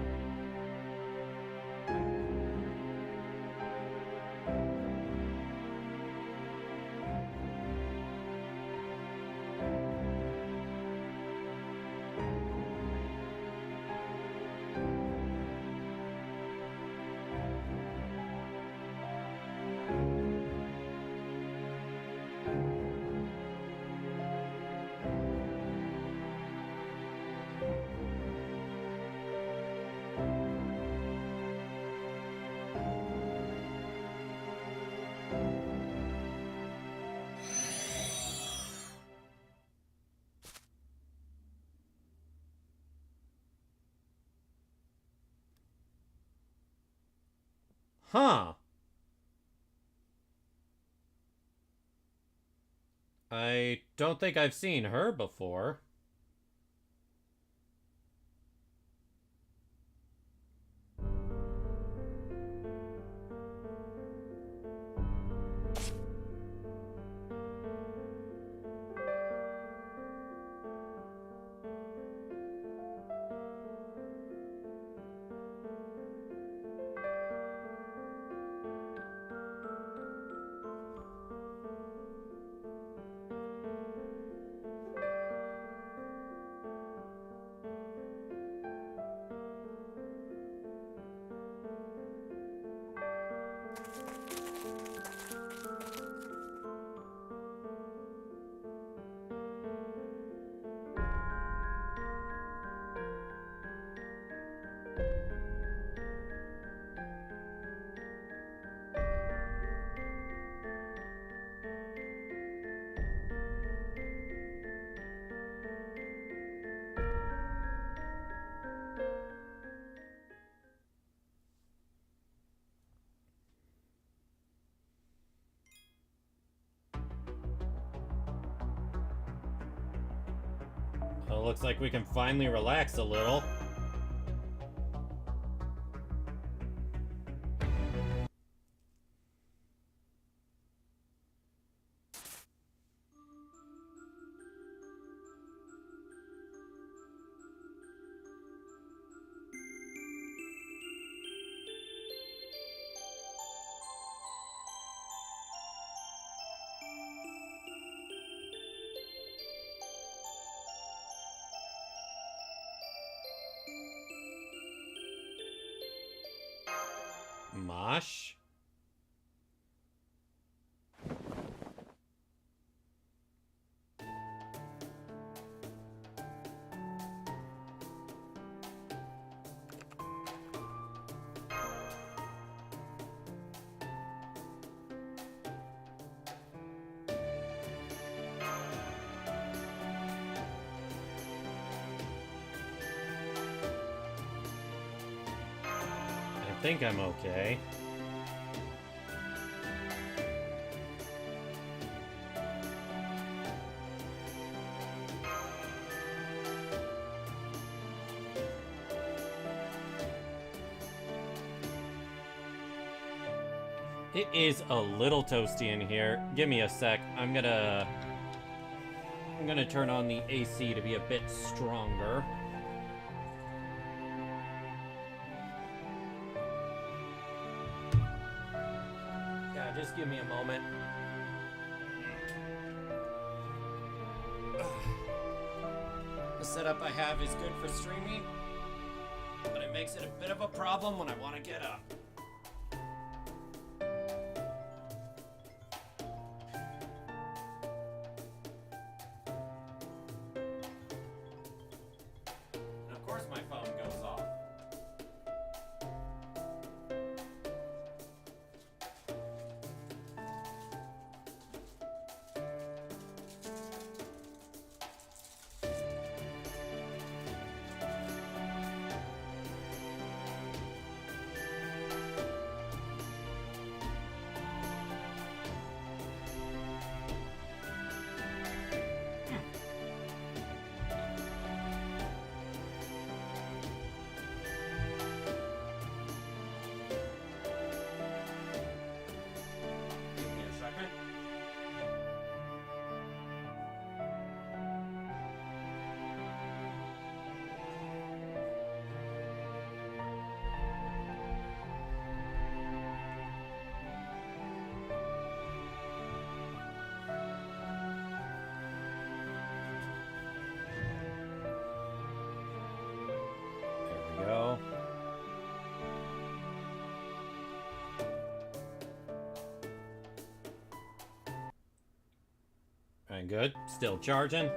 Huh. I don't think I've seen her before. Well, looks like we can finally relax a little. Mosh? I think I'm okay. It is a little toasty in here. Give me a sec. I'm gonna turn on the AC to be a bit stronger. Just give me a moment. The setup I have is good for streaming, but it makes it a bit of a problem when I want to get up. And of course my phone goes off. Give me a second. There we go. And good. Still charging.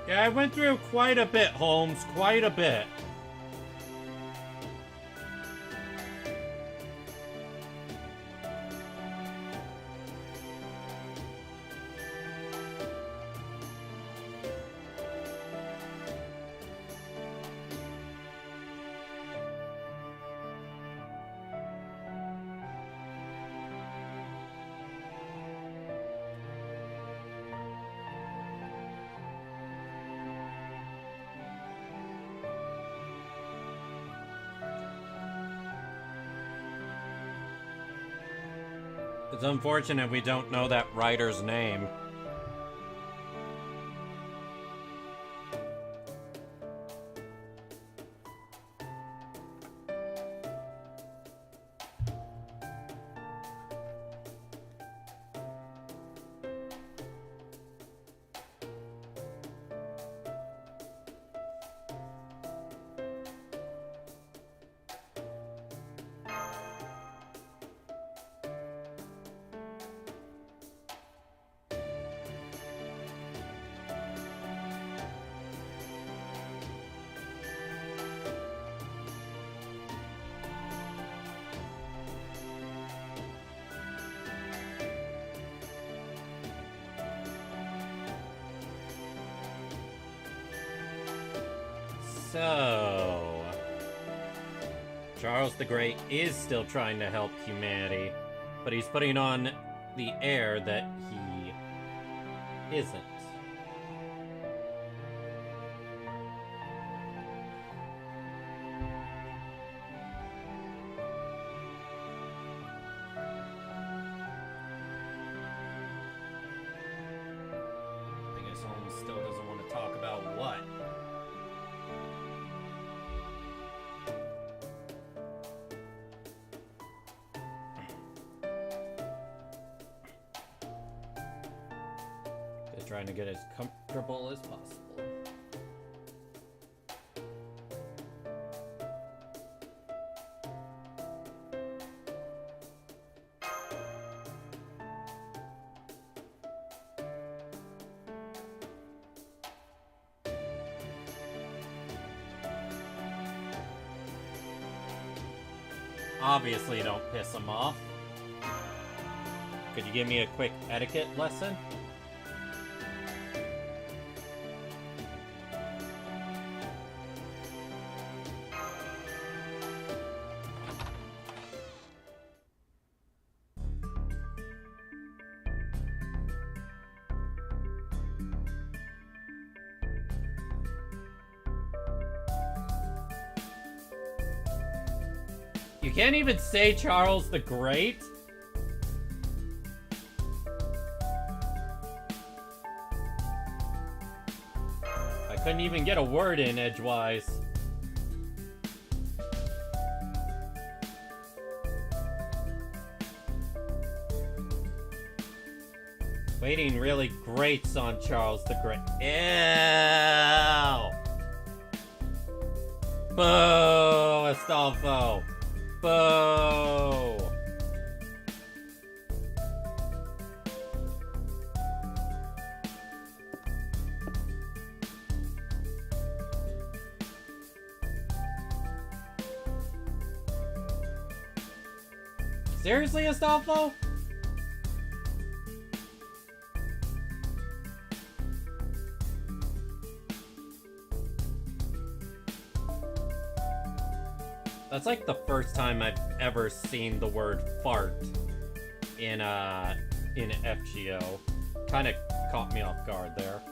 Yeah, I went through quite a bit, Holmes. Quite a bit. It's unfortunate we don't know that writer's name. So, Charles the Great is still trying to help humanity, but he's putting on the air that he isn't. I guess Holmes still doesn't want to talk about what. Trying to get as comfortable as possible. Obviously, don't piss him off. Could you give me a quick etiquette lesson? You can't even say Charles the Great? I couldn't even get a word in edgewise. Waiting really grates on Charles the Great. Ew! Boo, Astolfo! Boo! Seriously, Astolfo? That's like the first time I've ever seen the word fart in FGO. Kinda caught me off guard there.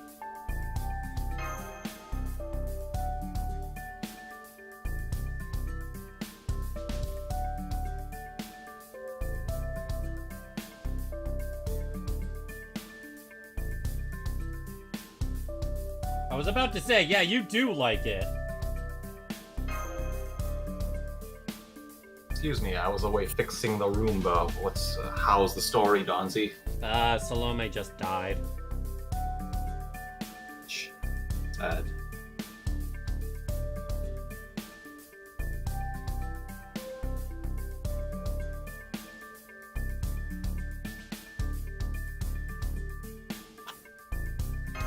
I was about to say, yeah, you do like it. Excuse me, I was away fixing the Roomba. How's the story, Donzi? Salome just died. Sad.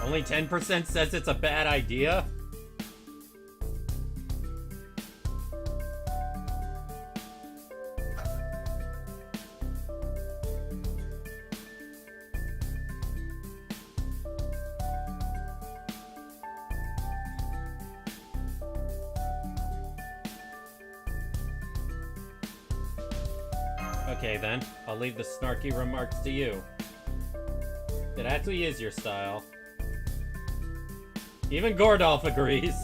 Only 10% says it's a bad idea? Okay then, I'll leave the snarky remarks to you. It actually is your style. Even Gordolf agrees.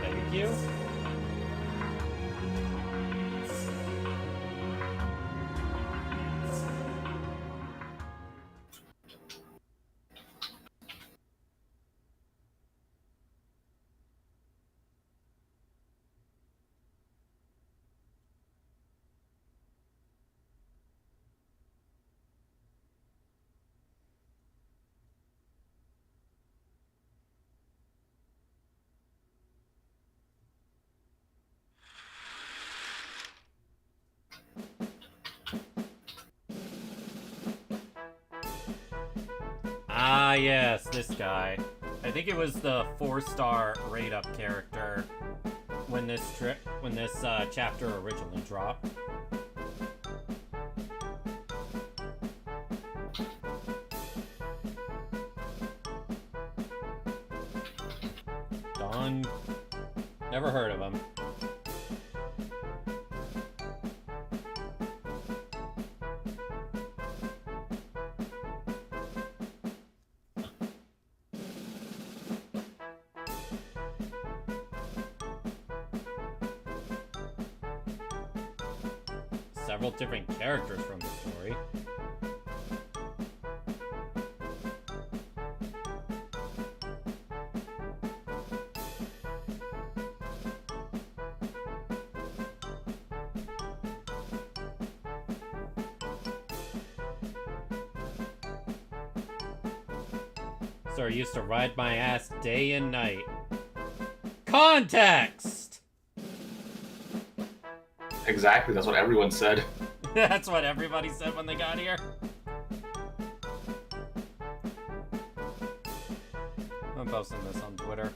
Thank you. Ah, yes, this guy. I think it was the 4-star rate-up character when this chapter originally dropped. Never heard of him. Several different characters from the story. So I used to ride my ass day and night. Context! Exactly, that's what everyone said. That's what everybody said when they got here. I'm posting this on Twitter.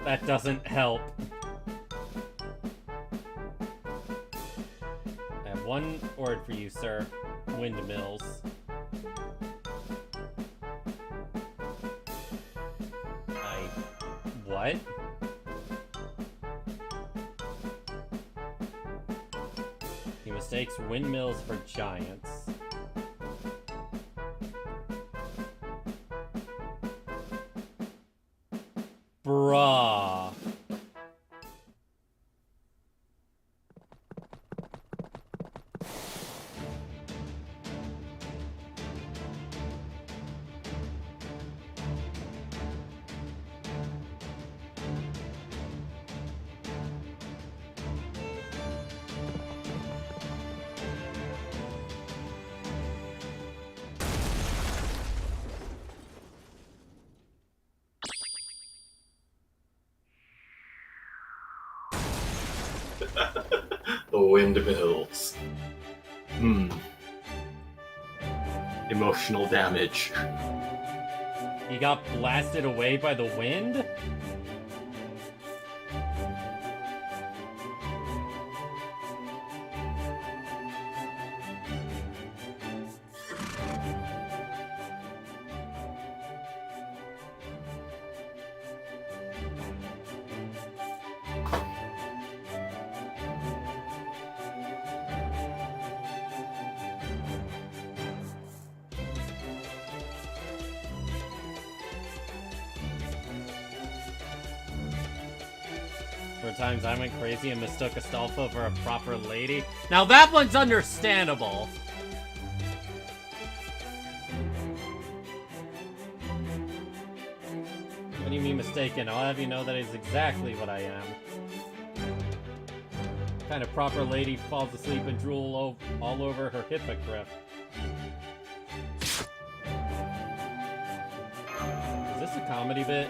That doesn't help. I have one word for you, sir. Windmills. What? He mistakes windmills for giants. Bruh. The windmills. Emotional damage. He got blasted away by the wind? Times I went crazy and mistook Astolfo for a proper lady. Now that one's understandable. What do you mean mistaken? I'll have you know that is exactly what I am. What kind of proper lady falls asleep and drool all over her hippogriff? Is this a comedy bit?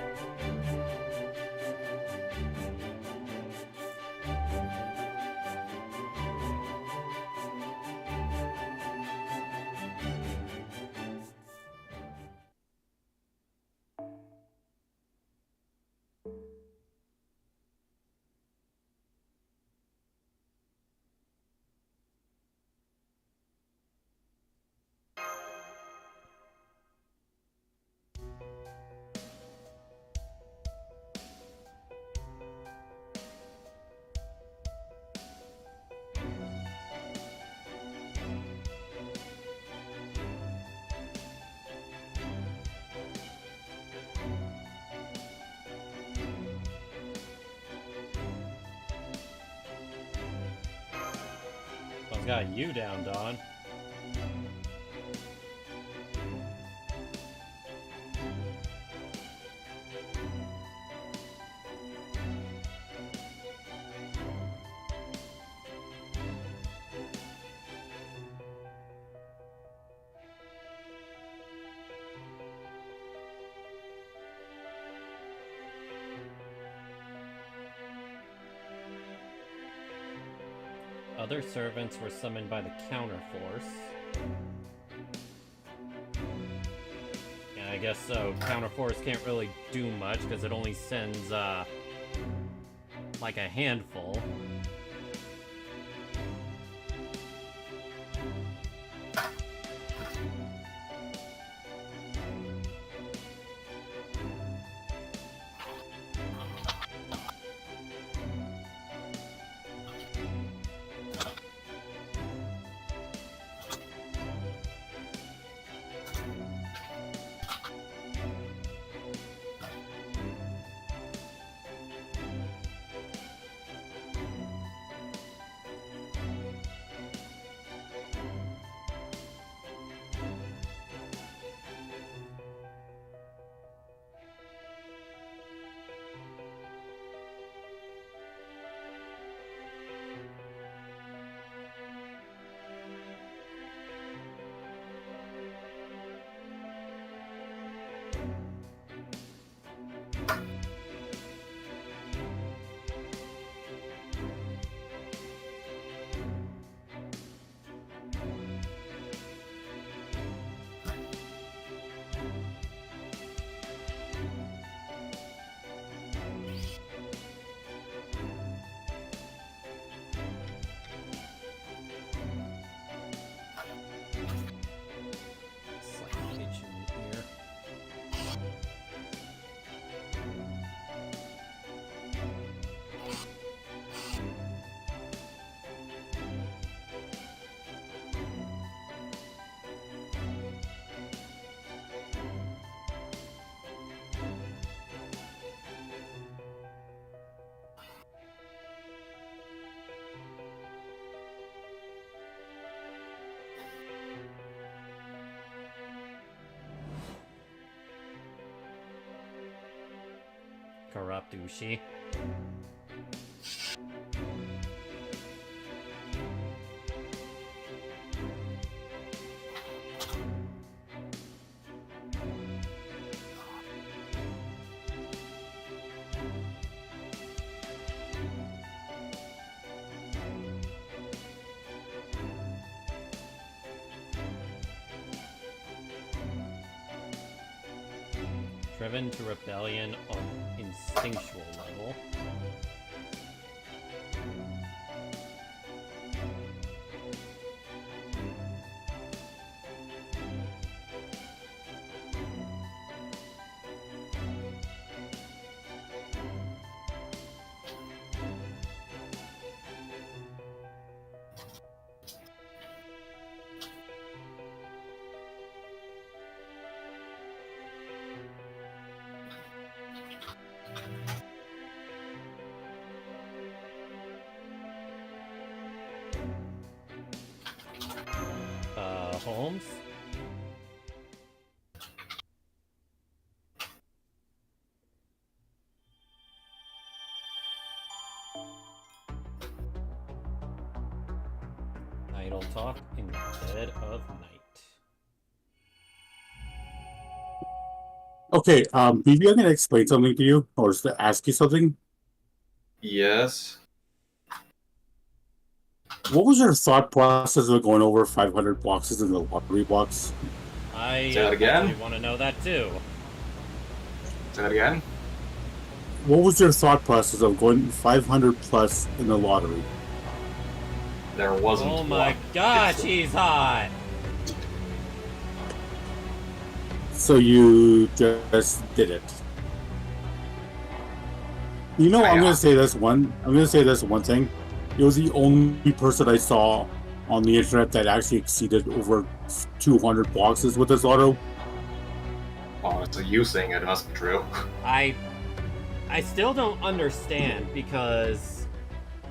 Got you down, Dawn. other servants were summoned by the counterforce. Yeah, I guess so. Counterforce can't really do much because it only sends, like a handful. Corrupt Ushi. Driven to rebellion on instinctual level. Holmes? Idle talk in the dead of night. Okay, maybe I'm gonna explain something to you, or just to ask you something. Yes. What was your thought process of going over 500 boxes in the lottery box? I Say that again? want to know that too. Say that again? What was your thought process of going 500 plus in the lottery? There wasn't Oh my one. gosh, he's hot! So you just did it. You know, I'm gonna say this one thing. It was the only person I saw on the internet that actually exceeded over 200 boxes with this auto. Oh, so you saying it must be true. I still don't understand because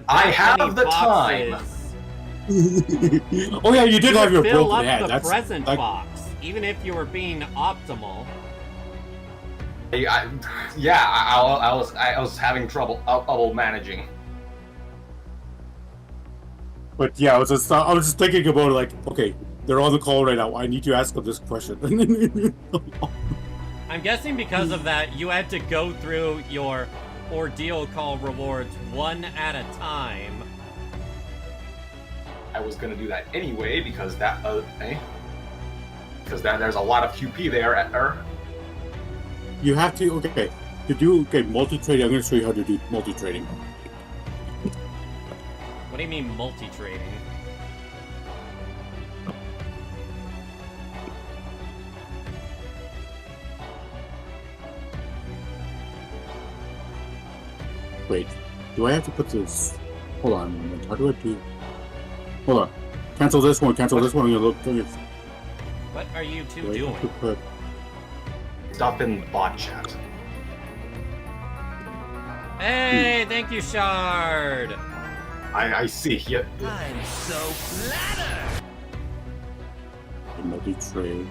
I that have many the time. boxes, Oh yeah, you did have your fill broken up head. the That's present like, box, even if you were being optimal. I was having trouble managing. But yeah, I was just thinking about it, like, okay, they're on the call right now. I need to ask them this question. I'm guessing because of that, you had to go through your Ordeal Call rewards one at a time. I was gonna do that anyway because there's a lot of QP there at You have to, okay. To do multi-trading, I'm going to show you how to do multi-trading. What do you mean multi-trading? Wait, do I have to put this? Hold on a moment. How do I do? Hold on. Cancel this one. Cancel this one. I'm gonna look. What are you two Do I doing? have to put? stuff in bot chat. Hey, thank you, Shard. I see. Yeah. I'm so flattered. Multi-trade.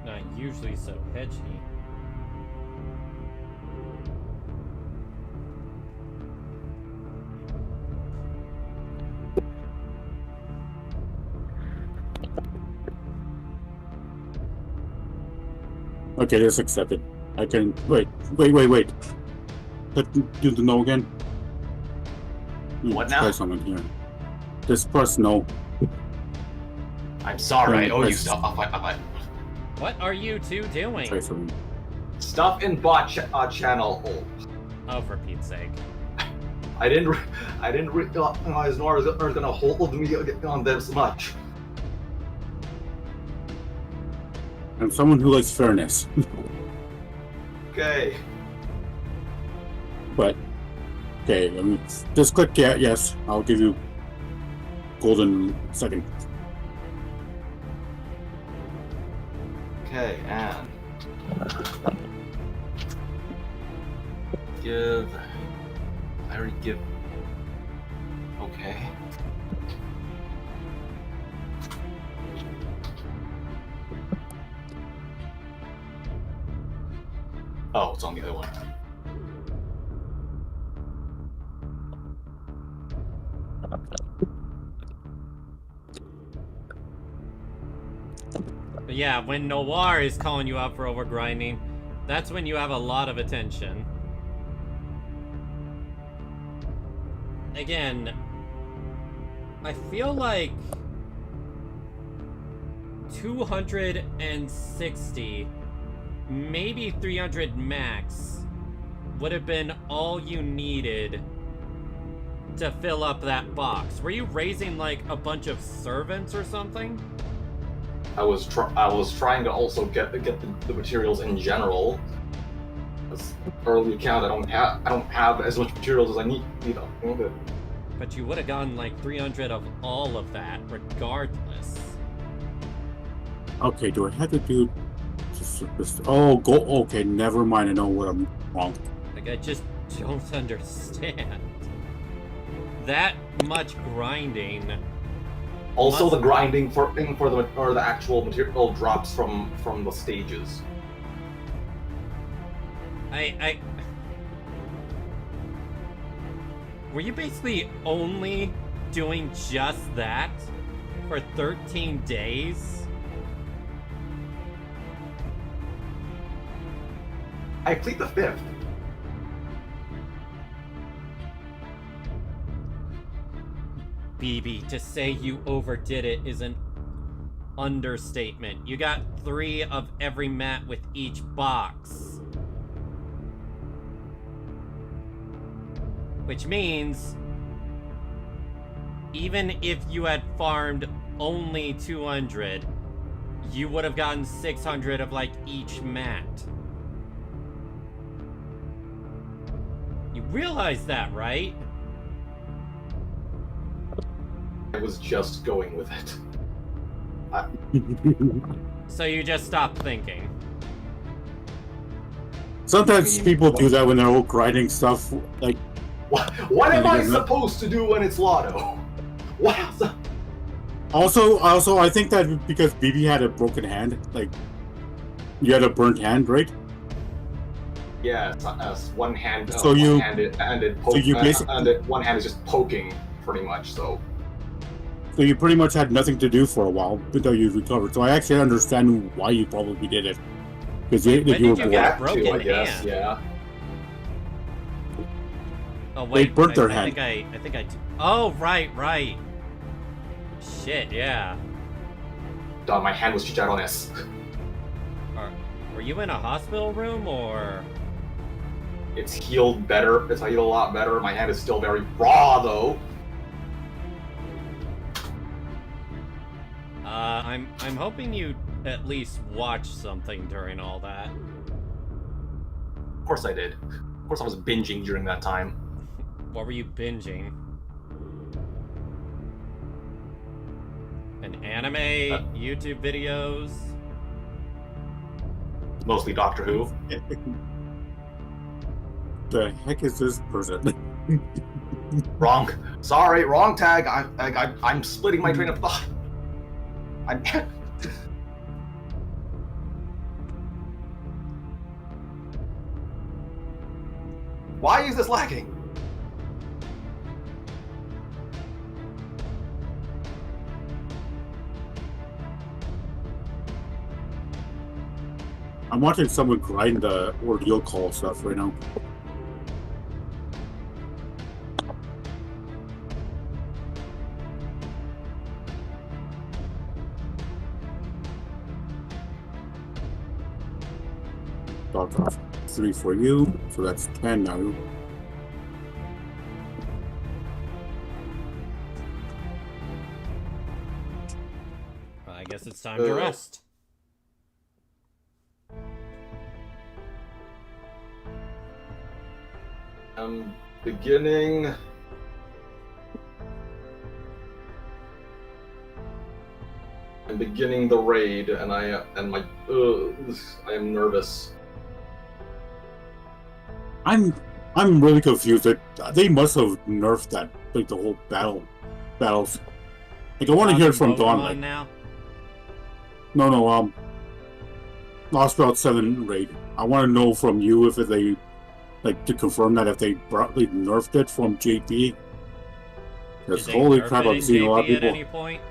Not usually so hedgy. Okay, that's accepted. I can wait. Let's do the no again. What Try now? something here. Just press no. I'm sorry. I owe you Press- stuff. What are you two doing? Try something. Stuff in bot channel. Oh, for Pete's sake. I didn't realize Nora was gonna hold me on this much. I'm someone who likes fairness. Okay. But okay, just click yes. I'll give you golden second. Okay, and give. I already give. Okay. Oh, it's on the other one. But yeah, when Noir is calling you out for overgrinding, that's when you have a lot of attention. Again, I feel like 260, maybe 300 max would have been all you needed to fill up that box. Were you raising like a bunch of servants or something? I was trying to also get the materials in general. As early account, I don't have as much materials as I need. But you would have gotten like 300 of all of that regardless. Okay, do I have to do this? Oh, go. Okay, never mind. I know what I'm wrong. Like, I just don't understand. That much grinding. Also, the grinding for the actual material drops from the stages. Were you basically only doing just that for 13 days? I plead the fifth. BB, to say you overdid it isn't... understatement. You got 3 of every mat with each box. Which means, even if you had farmed only 200, you would have gotten 600 of, like, each mat. You realize that, right? I was just going with it. So you just stopped thinking. Sometimes people do that when they're all grinding stuff, like... What am I supposed to do when it's Lotto? What else? Also, I think that because BB had a broken hand, like, you had a burnt hand, right? Yeah, one hand. So one you- handed, so you basically- one hand is just poking, pretty much. So So you pretty much had nothing to do for a while until you recovered. So I actually understand why you probably did it. Because When you did were you bored. get that broken too, I guess. hand? Yeah. Oh wait, burnt their I hand. think I. Oh right. Shit, yeah. Duh, my hand was chicharrones. Were you in a hospital room or? It's healed better. It's healed a lot better. My hand is still very raw, though. I'm hoping you at least watched something during all that. Of course I did. Of course I was binging during that time. What were you binging? An anime, YouTube videos? Mostly Doctor Who. The heck is this person? Wrong. Sorry, wrong tag. I'm splitting my train of thought. I'm. Why is this lagging? I'm watching someone grind the Ordeal Call stuff right now. Dog off 3 for you, so that's 10 now. Well, I guess it's time to rest. I'm beginning. I'm beginning the raid, and I am nervous. I'm really confused. They must have nerfed that, like, the whole battles. Like, I want to hear it from Dawn. Like, Now? no, Lostbelt 7 raid. I want to know from you if they, like, to confirm that if they broadly nerfed it from JP. Because Did they holy nerf crap, it I've in seen a lot of JP at people. any point?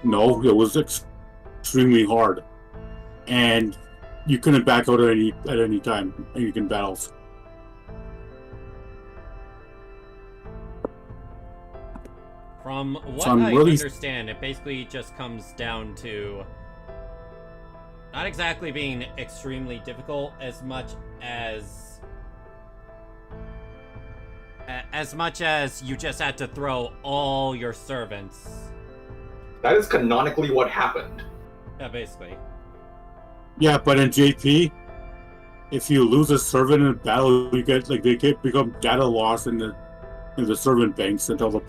No, it was extremely hard, and you couldn't back out at any time, and you can battles. From what So I'm I really- understand, it basically just comes down to not exactly being extremely difficult as much as you just had to throw all your servants. That is canonically what happened. Yeah, basically. Yeah, but in JP, if you lose a servant in a battle, you get become data loss in the servant banks until the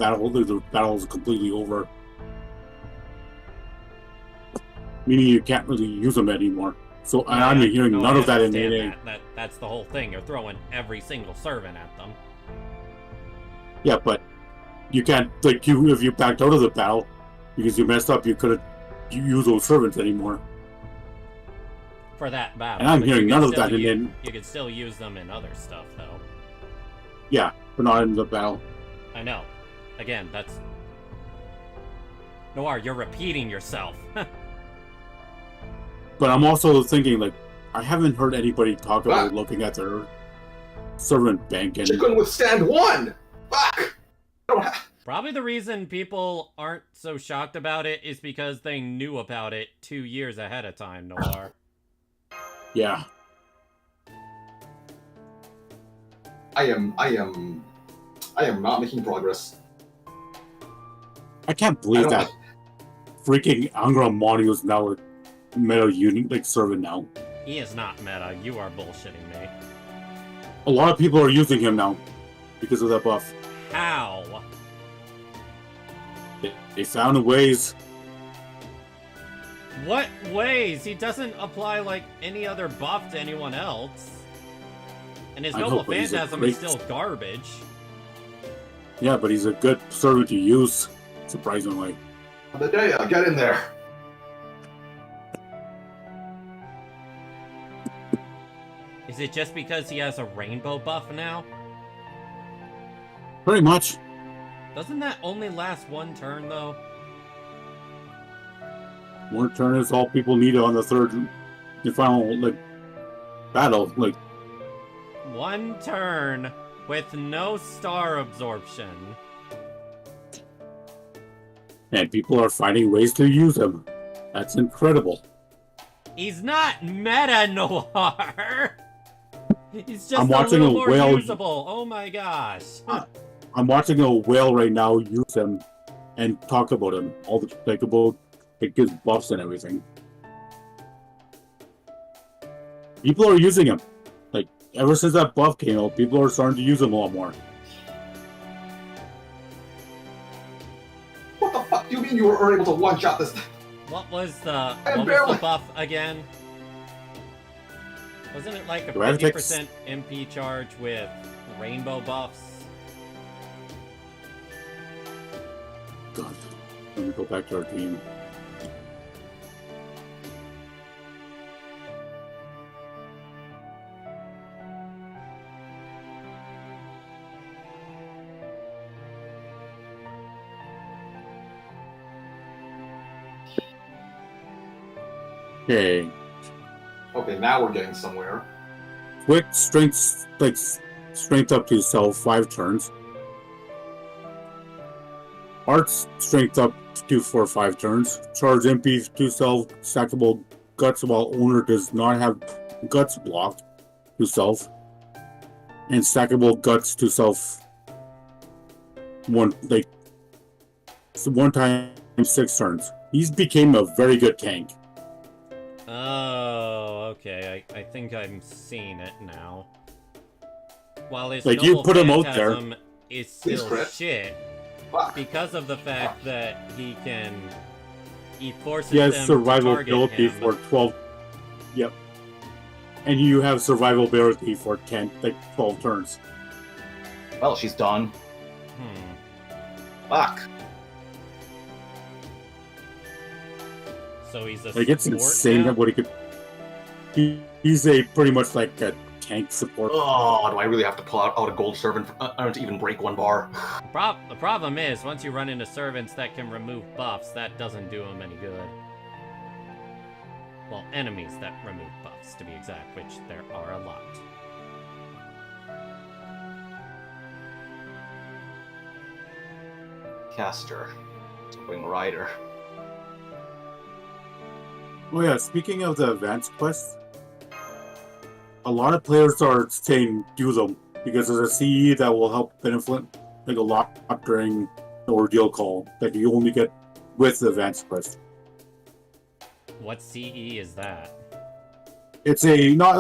battle is completely over. Meaning you can't really use them anymore. So Yeah, I'm hearing no, none I of that in understand AA. that. That's the whole thing. You're throwing every single servant at them. Yeah, but you can't, like, if you backed out of the battle because you messed up, you couldn't use those servants anymore. For that battle. And I'm but you hearing can none of still that, and use- then- you can still use them in other stuff, though. Yeah, but not in the battle. I know. Again, that's... Noir, you're repeating yourself. But I'm also thinking, like, I haven't heard anybody talk about Ah. looking at their servant bank and She couldn't withstand one. Fuck. I don't have. Probably the reason people aren't so shocked about it is because they knew about it 2 years ahead of time, Noir. Yeah. I am not making progress. I can't believe I don't- that freaking Angra Monty is now a meta unit like servant now. He is not meta. You are bullshitting me. A lot of people are using him now because of that buff. How? They found ways. What ways? He doesn't apply like any other buff to anyone else. And his I know, Noble but he's a Phantasm is great- still garbage. Yeah, but he's a good servant to use, surprisingly. The day, get in there. Is it just because he has a rainbow buff now? Pretty much. Doesn't that only last one turn though? One turn is all people need on the final like battle. Like, One turn with no star absorption. and people are finding ways to use him. That's incredible. He's not meta Noir. He's just I'm a watching little a more whale- usable. Oh my gosh. I'm watching a whale right now use him and talk about him all the about like his buffs and everything. People are using him. Like ever since that buff came out, people are starting to use him a lot more. What the fuck do you mean you were able to one-shot this? What was the barely- buff again? Wasn't it like a Do I have to take 50% MP charge with rainbow buffs? God, let me go back to our team. Okay. Okay, now we're getting somewhere. Quick strength, like strength up to self 5 turns. Arts strength up to for 5 turns. Charge MP to self stackable guts while owner does not have guts blocked to self. And stackable guts to self one time 6 turns. He's became a very good tank. Oh, okay. I think I'm seeing it now. While his Like, you Noble put him out there. Phantasm is Please still crit. shit Fuck. because of the fact that he forces He has them to target survivability him. for 12. Yep. And you have survivability for 12 turns. Well, she's done. Fuck. So he's a Like, it's support insane now? what he could. He's a pretty much like a tank support. Oh, do I really have to pull out a gold servant to even break one bar? The problem is, once you run into servants that can remove buffs, that doesn't do them any good. Well, enemies that remove buffs, to be exact, which there are a lot. Caster. Wing Rider. Oh yeah, speaking of the advanced quests, a lot of players are saying do them because there's a CE that will help benefit like a lot during the Ordeal Call that you only get with the advanced quest. What CE is that? It's a not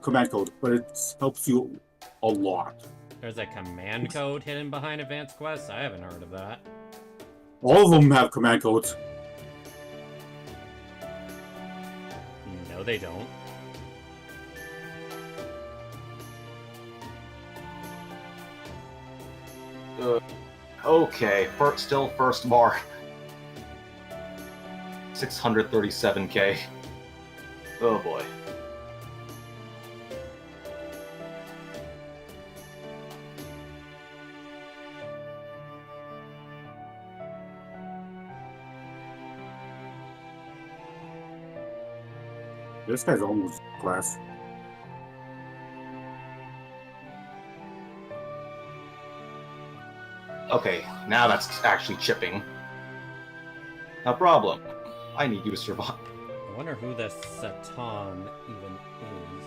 command code, but it helps you a lot. There's a command code hidden behind advanced quests? I haven't heard of that. All of them have command codes. No, they don't. Okay, still first bar. 637k. Oh boy. This guy's almost class. Okay, now that's actually chipping. No problem. I need you to survive. I wonder who this Satan even is.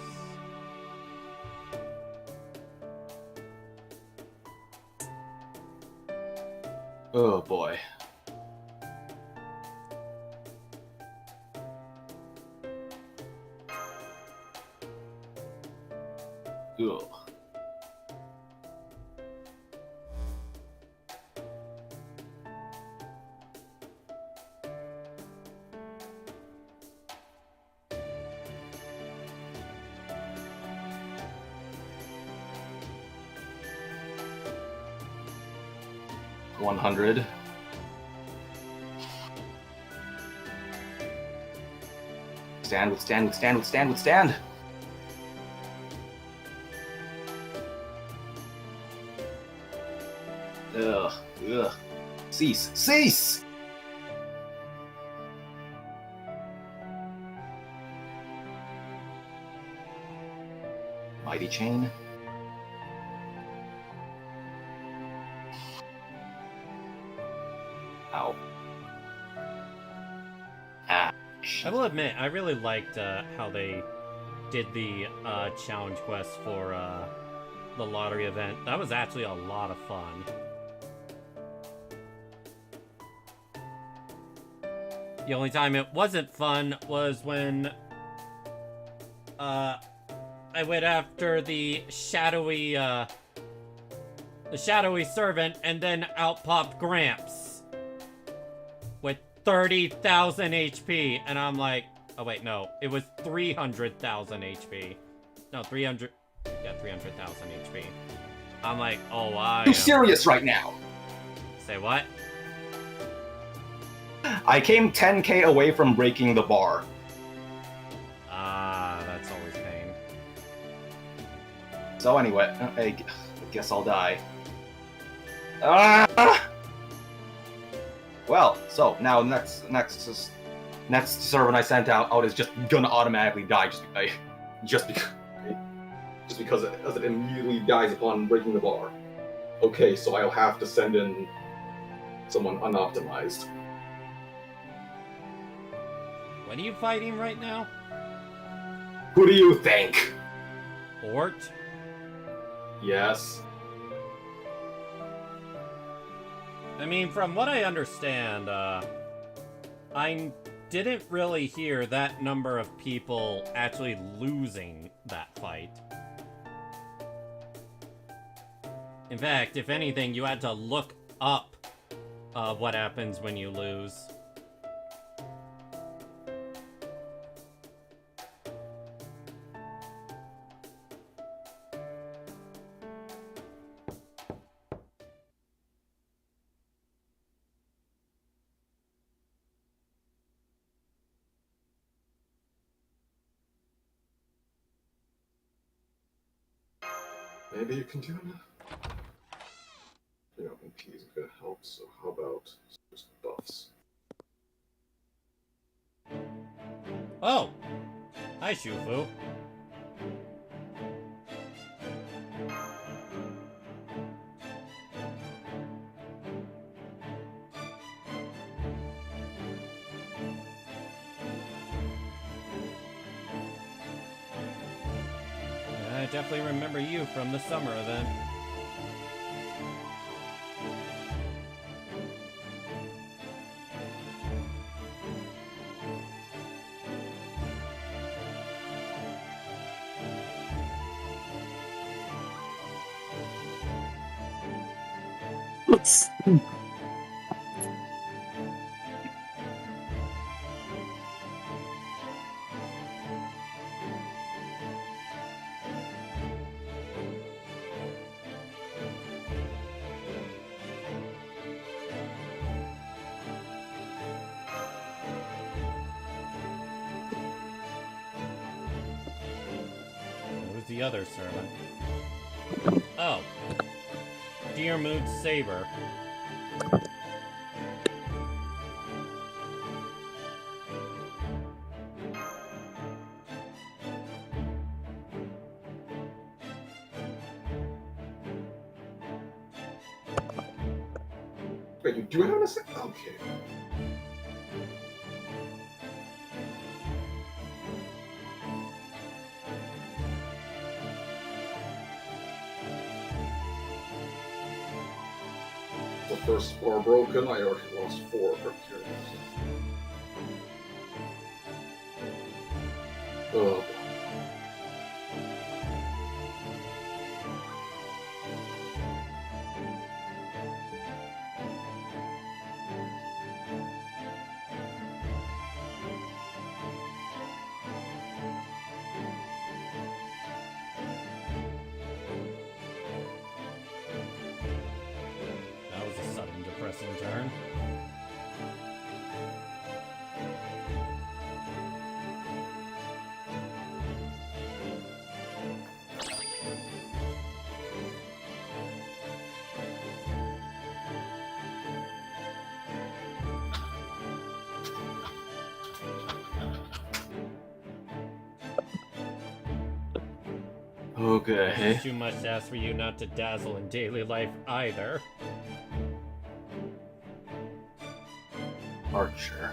Oh boy. Ugh. $100. Withstand. Ugh. Cease! Mighty chain. Ow. I will admit, I really liked how they did the challenge quest for the lottery event. That was actually a lot of fun. The only time it wasn't fun was when I went after the shadowy servant, and then out popped Gramps with 30,000 HP, and I'm like, oh wait, no, it was 300,000 HP. No, 300,000 HP. I'm like, oh, I'm serious right now. Say what? I came 10k away from breaking the bar. Ah, that's always pain. So anyway, I guess I'll die. Ah! Well, so now next servant I sent out is just gonna automatically die just because it immediately dies upon breaking the bar. Okay, so I'll have to send in someone unoptimized. What are you fighting right now? Who do you think? Ort? Yes. I mean, from what I understand, I didn't really hear that number of people actually losing that fight. In fact, if anything, you had to look up what happens when you lose. Maybe you can do it. You know, MP is gonna help, so how about just buffs? Oh! Hi, Shufu. I definitely remember you from the summer event. The other servant. Oh. Dear Mood Saber. Wait, you do have an assist? Okay. The first 4 broken, I already lost 4 per curious. Oh. That was a sudden depressing turn. Okay. It's too much to ask for you not to dazzle in daily life either. Archer.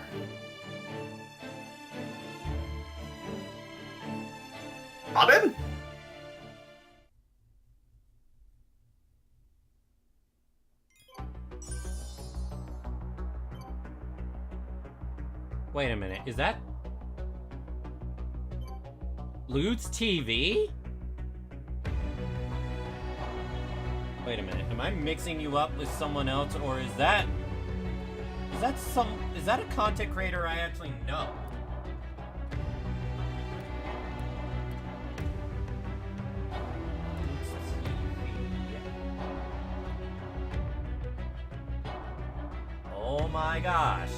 Robin? Wait a minute, is that Lude's TV? Wait a minute, am I mixing you up with someone else, or is that a content creator I actually know? Oh my gosh.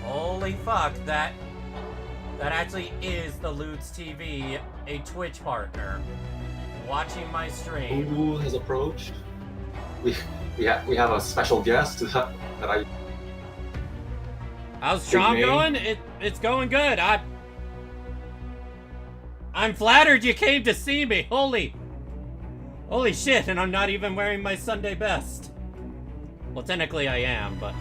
Holy fuck, that actually is the Lude's TV, a Twitch partner, watching my stream. Who has approached? We have a special guest that I. How's Big Traum name. going? It's going good. I'm flattered you came to see me. Holy shit! And I'm not even wearing my Sunday best. Well, technically I am, but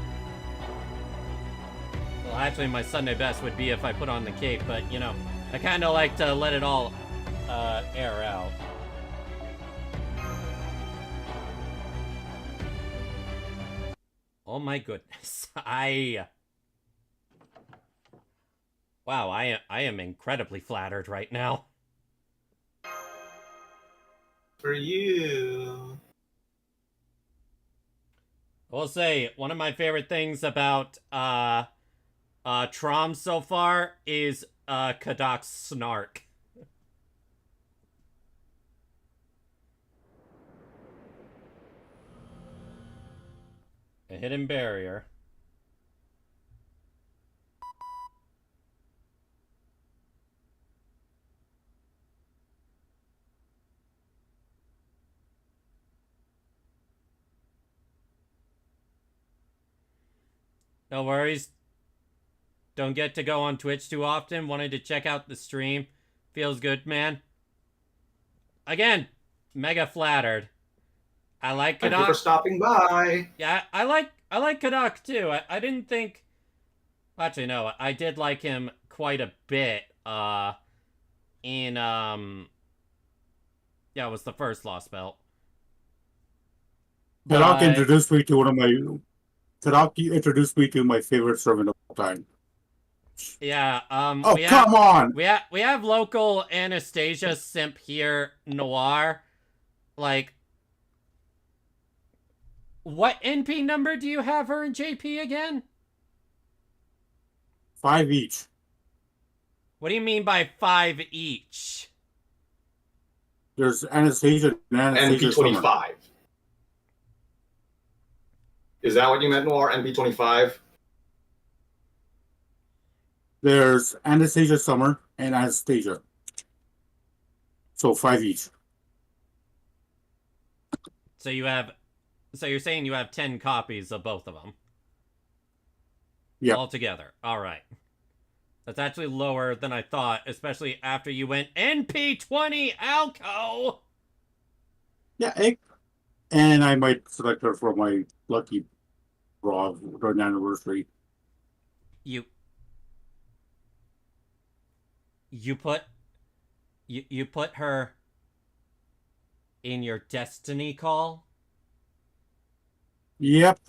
well, actually my Sunday best would be if I put on the cape. But you know, I kind of like to let it all air out. Oh my goodness. Wow, I am incredibly flattered right now. For you. I will say, one of my favorite things about Traum so far is Kadoc's snark. A hidden barrier. No worries. Don't get to go on Twitch too often. Wanted to check out the stream. Feels good, man. Again, mega flattered. I like Kadoc. Thank you for stopping by. Yeah, I like Kadoc too. I didn't think. Actually, no, I did like him quite a bit. In yeah, it was the first Lostbelt. Kadoc introduced me to Kadoc introduced me to my favorite servant of all time. Yeah. Oh, come on! We have local Anastasia simp here, Noir. Like, what NP number do you have her in JP again? 5 each. What do you mean by 5 each? There's Anastasia and Anastasia Summer. NP25. Is that what you meant, Noir? NP25? There's Anastasia Summer and Anastasia. So 5 each. So you're saying you have 10 copies of both of them? Yeah. All together. All right. That's actually lower than I thought, especially after you went NP20 Alco. Yeah, And I might select her for my lucky draw for an anniversary. You put you put her in your destiny call? Yep.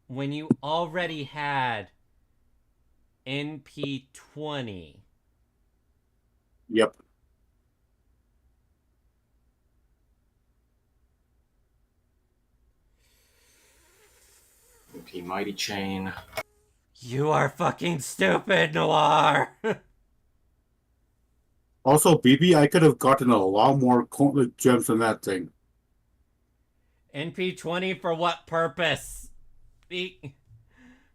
When you already had NP20. Yep. MP Mighty Chain. You are fucking stupid, Noir! Also, BB, I could have gotten a lot more gems than that thing. NP20 for what purpose?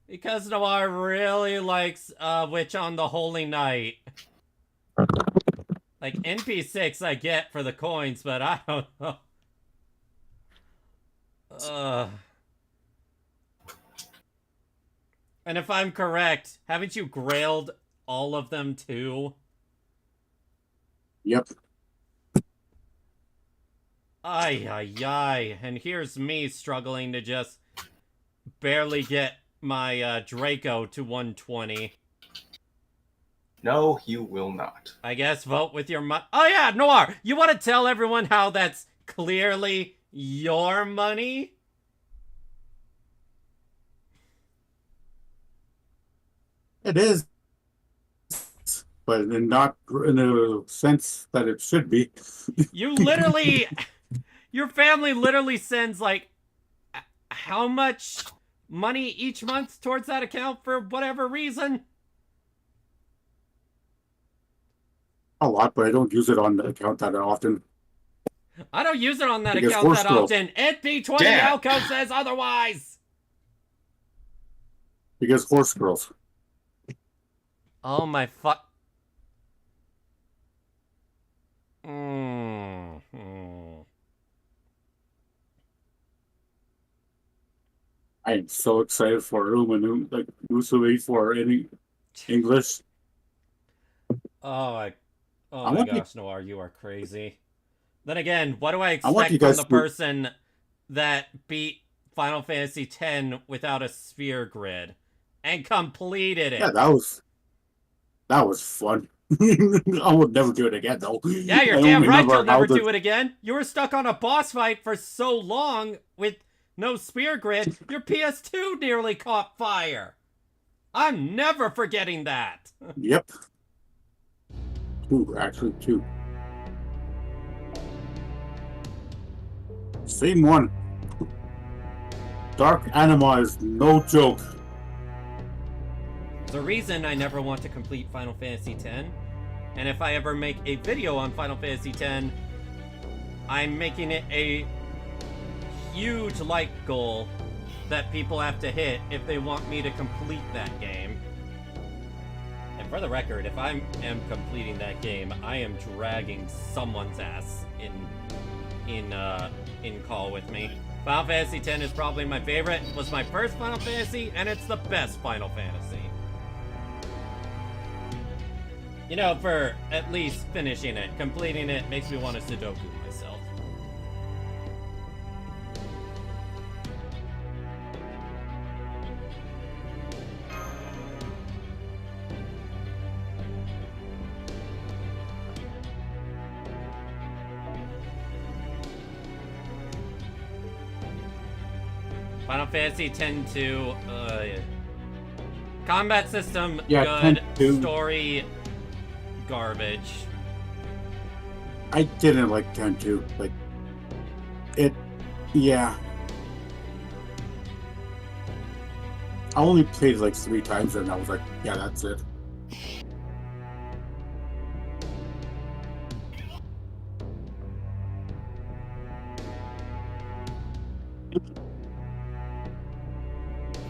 Because Noir really likes Witch on the Holy Night. Like, NP6 I get for the coins, but I don't know. And if I'm correct, haven't you grailed all of them too? Yep. Ay, ay, ay. And here's me struggling to just barely get my Draco to 120. No, you will not. I guess vote with your money. Oh yeah, Noir! You want to tell everyone how that's clearly your money? It is. But not in a sense that it should be. You literally... Your family literally sends, like, how much money each month towards that account for whatever reason? A lot, but I don't use it on the account that often. I don't use it on that Because account that girls. often. NP20 Damn. Alco says otherwise! Because horse girls. Oh my fuck. I am so excited for Roman, like Musubi for any English. Oh I my want you- gosh, Noir, you are crazy. Then again, what do I want expect you from guys the to- person that beat Final Fantasy X without a sphere grid and completed it? Yeah, that was fun. I would never do it again, though. Yeah, you're I damn only right remember you'll never how the- do it again. You were stuck on a boss fight for so long with no spear grid, your PS2 nearly caught fire. I'm never forgetting that. Yep. Actually, two. Same one. Dark Anima is no joke. The reason I never want to complete Final Fantasy X, and if I ever make a video on Final Fantasy X, I'm making it a huge like goal that people have to hit if they want me to complete that game. And for the record, if I am completing that game, I am dragging someone's ass in call with me. Final Fantasy X is probably my favorite. It was my first Final Fantasy, and it's the best Final Fantasy. You know, for at least finishing it. Completing it makes me want to Sudoku myself. Final Fantasy X-2, combat system, Yeah, good. 10-2. Story, garbage. I didn't like 10-2. Like, it, yeah. I only played it like 3 times and I was like, yeah, that's it.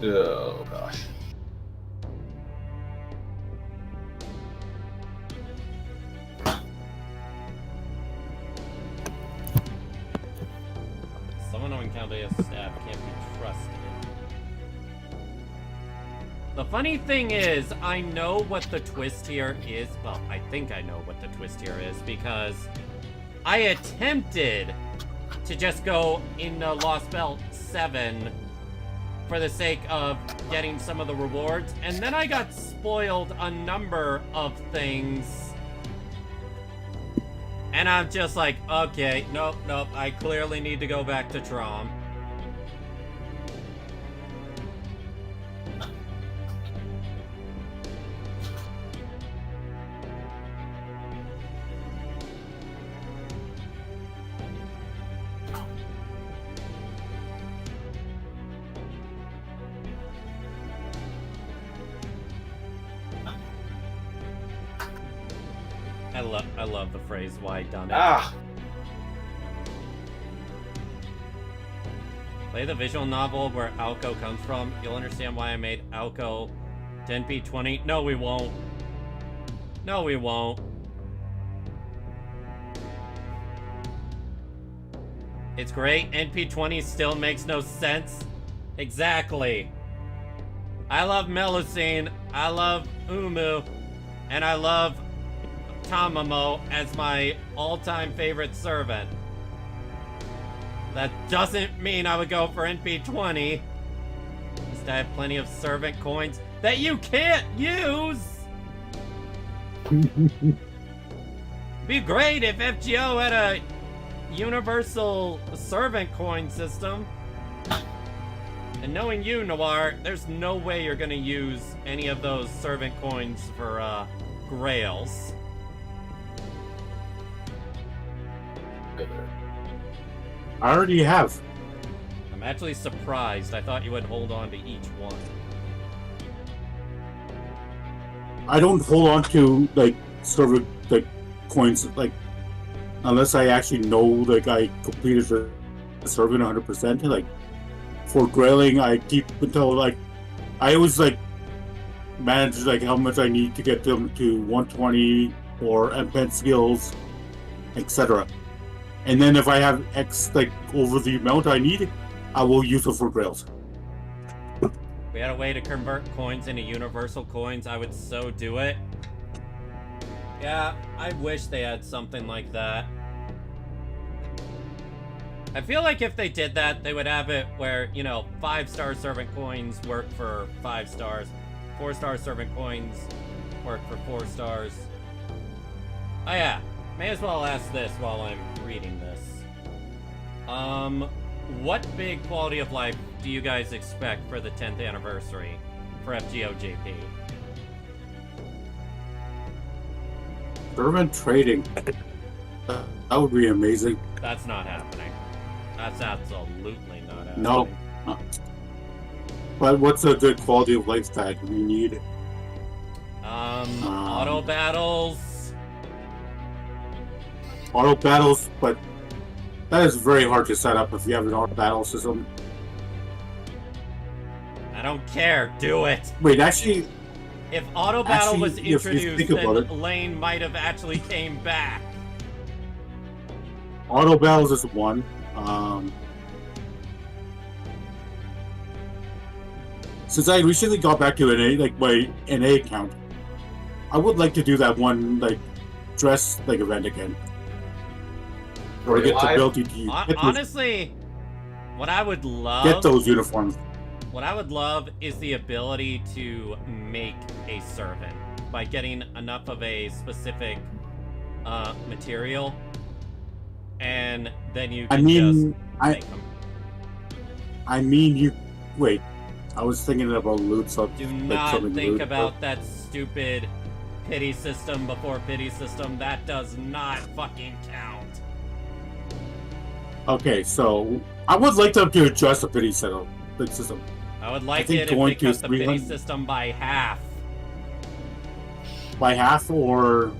Oh gosh. Someone knowing Chaldea's staff can't be trusted. The funny thing is, I know what the twist here is. Well, I think I know what the twist here is because I attempted to just go into Lostbelt 7 for the sake of getting some of the rewards, and then I got spoiled a number of things. And I'm just like, okay, nope, I clearly need to go back to Traum. I love the phrase, why done it? Ah! Play the visual novel where Alco comes from. You'll understand why I made Alco 10p20. No, we won't. No, we won't. It's great. NP20 still makes no sense. Exactly. I love Melusine. I love Umu. And I love Tamamo as my all-time favorite servant. That doesn't mean I would go for NP20. Instead, I have plenty of servant coins that you can't use! Be great if FGO had a universal servant coin system. And knowing you, Noir, there's no way you're gonna use any of those servant coins for, grails. I already have. I'm actually surprised. I thought you would hold on to each one. I don't hold on to like server like coins like unless I actually know like I completed the servant 100%. Like for grailing, I keep until like I always like manage like how much I need to get them to 120 or MP skills, etc. And then if I have X like over the amount I need, I will use it for grails. If we had a way to convert coins into universal coins, I would so do it. Yeah, I wish they had something like that. I feel like if they did that, they would have it where, you know, 5-star servant coins work for 5 stars, 4-star servant coins work for 4 stars. Oh yeah, may as well ask this while I'm reading this. What big quality of life do you guys expect for the 10th anniversary for FGO JP? Servant trading. That would be amazing. That's not happening. That's absolutely not happening. No. But what's a good quality of life that we need? Auto battles. Auto battles, but that is very hard to set up if you have an auto battle system. I don't care. Do it. Wait, actually... If auto battle was if you introduced, think about then Lane might have actually came back. Auto battles is one. Since I recently got back to NA, like my NA account, I would like to do that one like dress like event again. Or get the ability to use. Honestly, what I would love... Get those uniforms. What I would love is the ability to make a servant by getting enough of a specific material, and then you can just make them. I mean, you... Wait. I was thinking about loot, so... Do not think about that stupid pity system before pity system. That does not fucking count. Okay, so... I would like them to adjust the pity system. I would like it if they cut the pity system by half. By half, or...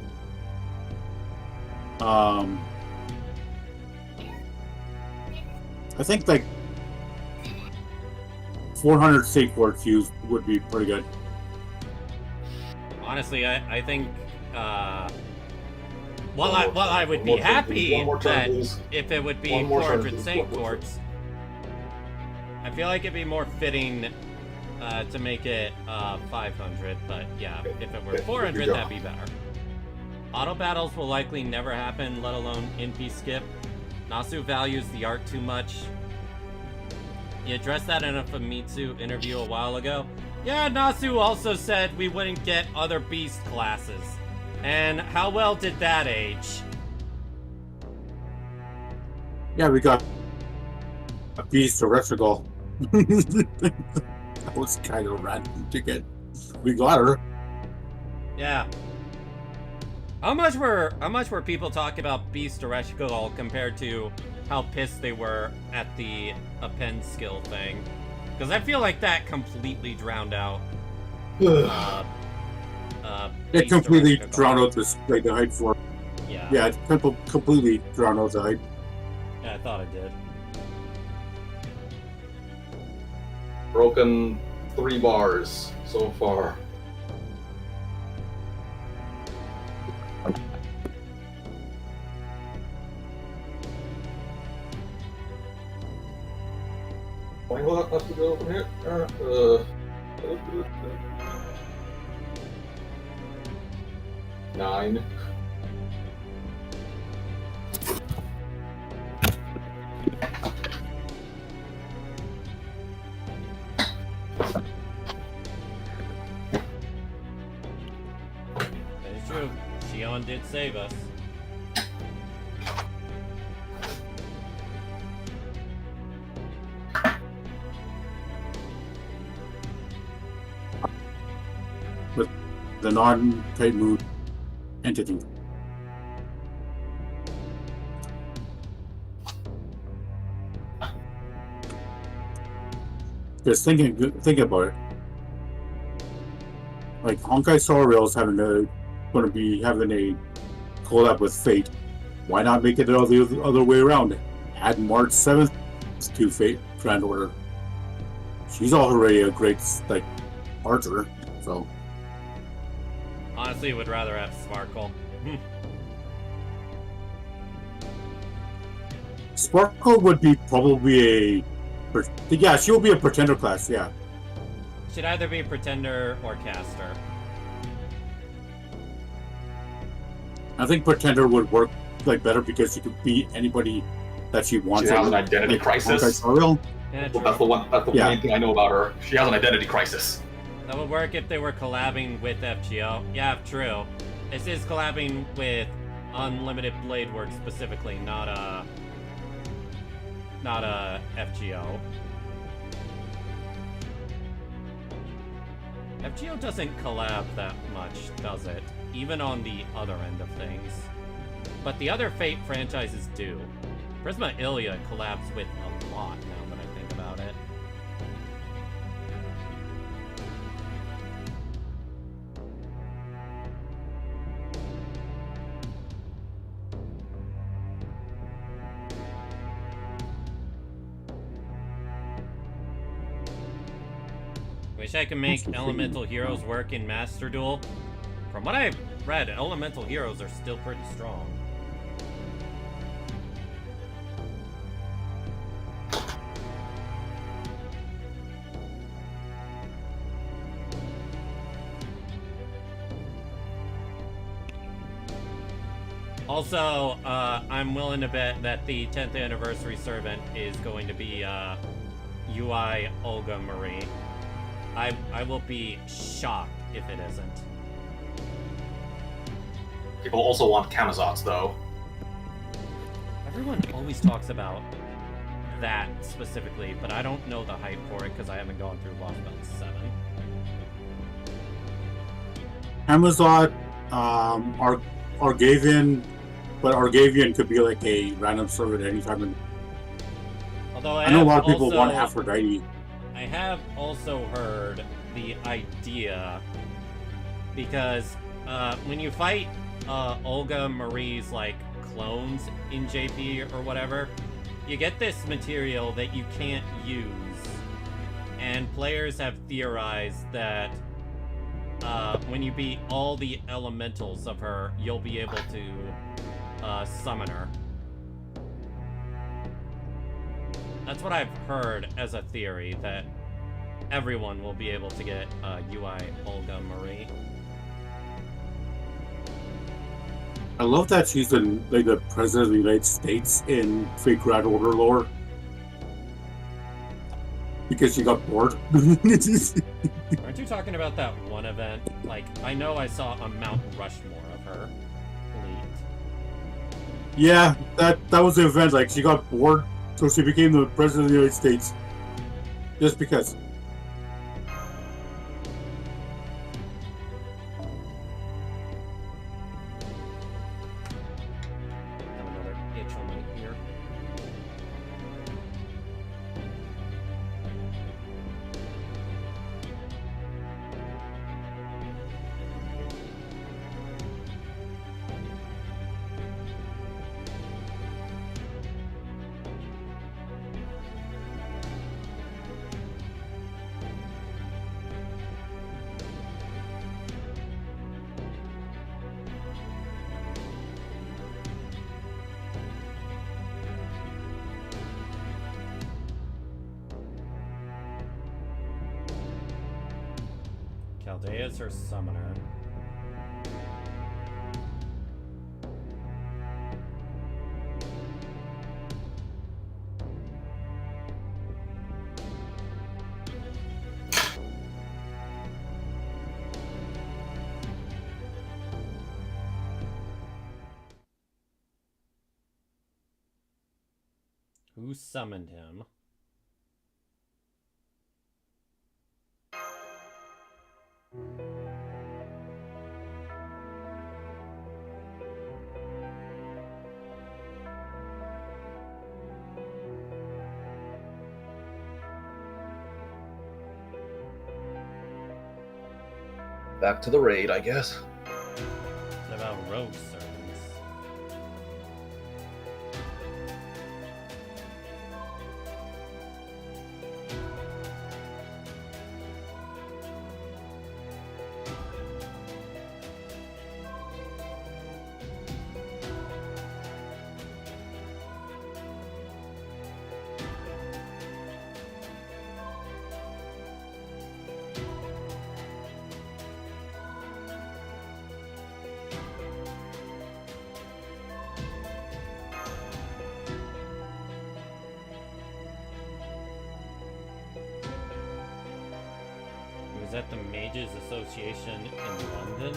I think, like... 400 safe word fuse would be pretty good. Honestly, I think, well, I would be happy that if it would be 400 Saint Quartz. I feel like it'd be more fitting to make it 500, but yeah, if it were 400, that'd be better. Auto battles will likely never happen, let alone NP skip. Nasu values the art too much. You addressed that in a Famitsu interview a while ago. Yeah, Nasu also said we wouldn't get other beast classes. And how well did that age? Yeah, we got a beast terrestrial. That was kind of random to get. We got her. Yeah. How much were people talking about beast terrestrial compared to how pissed they were at the append skill thing? Because I feel like that completely drowned out. It completely drowned out this, like, the hype for. Yeah. Yeah, it completely drowned out the hype. Yeah, I thought it did. Broken 3 bars so far. What have to go from here? 9. That is true. Shion did save us. With the non-type mood entity. Just think about it. Like Honkai Star Rail's going to be having a collab with Fate. Why not make it the other way around? Add March 7th to Fate Grand Order. She's already a great archer, so. Honestly, would rather have Sparkle. Sparkle would be probably yeah, she will be a pretender class, yeah. Should either be Pretender or Caster. I think Pretender would work better because she could beat anybody that she wants. She has an identity crisis. Yeah, That's the main thing I know about her. She has an identity crisis. That would work if they were collabing with FGO. Yeah, true. This is collabing with Unlimited Blade Works specifically, not FGO. FGO doesn't collab that much, does it? Even on the other end of things. But the other Fate franchises do. Prisma Ilia collabs with a lot now that I think about it. Wish I could make Elemental Heroes work in Master Duel. From what I've read, Elemental Heroes are still pretty strong. Also, I'm willing to bet that the 10th anniversary servant is going to be UI Olga Marie. I will be shocked if it isn't. People also want Kamazots, though. Everyone always talks about that specifically, but I don't know the hype for it because I haven't gone through Lostbelt 7. Amazon, Argavian, but Argavian could be like a random servant at any time. Although I know a lot of people want Aphrodite. I have also heard the idea because when you fight Olga Marie's clones in JP or whatever, you get this material that you can't use, and players have theorized that when you beat all the elementals of her, you'll be able to summon her. That's what I've heard as a theory, that everyone will be able to get UI Olga Marie. I love that she's the president of the United States in Fake Grand Order lore. Because she got bored. Aren't you talking about that one event? Like, I know I saw a Mount Rushmore of her leaked. Yeah, that was the event. Like, she got bored, so she became the president of the United States. Just because. Have another itch on my ear. Chaldea is her summoner. Who summoned him? Back to the raid, I guess. What about rogue servants? Was at the Mages Association in London?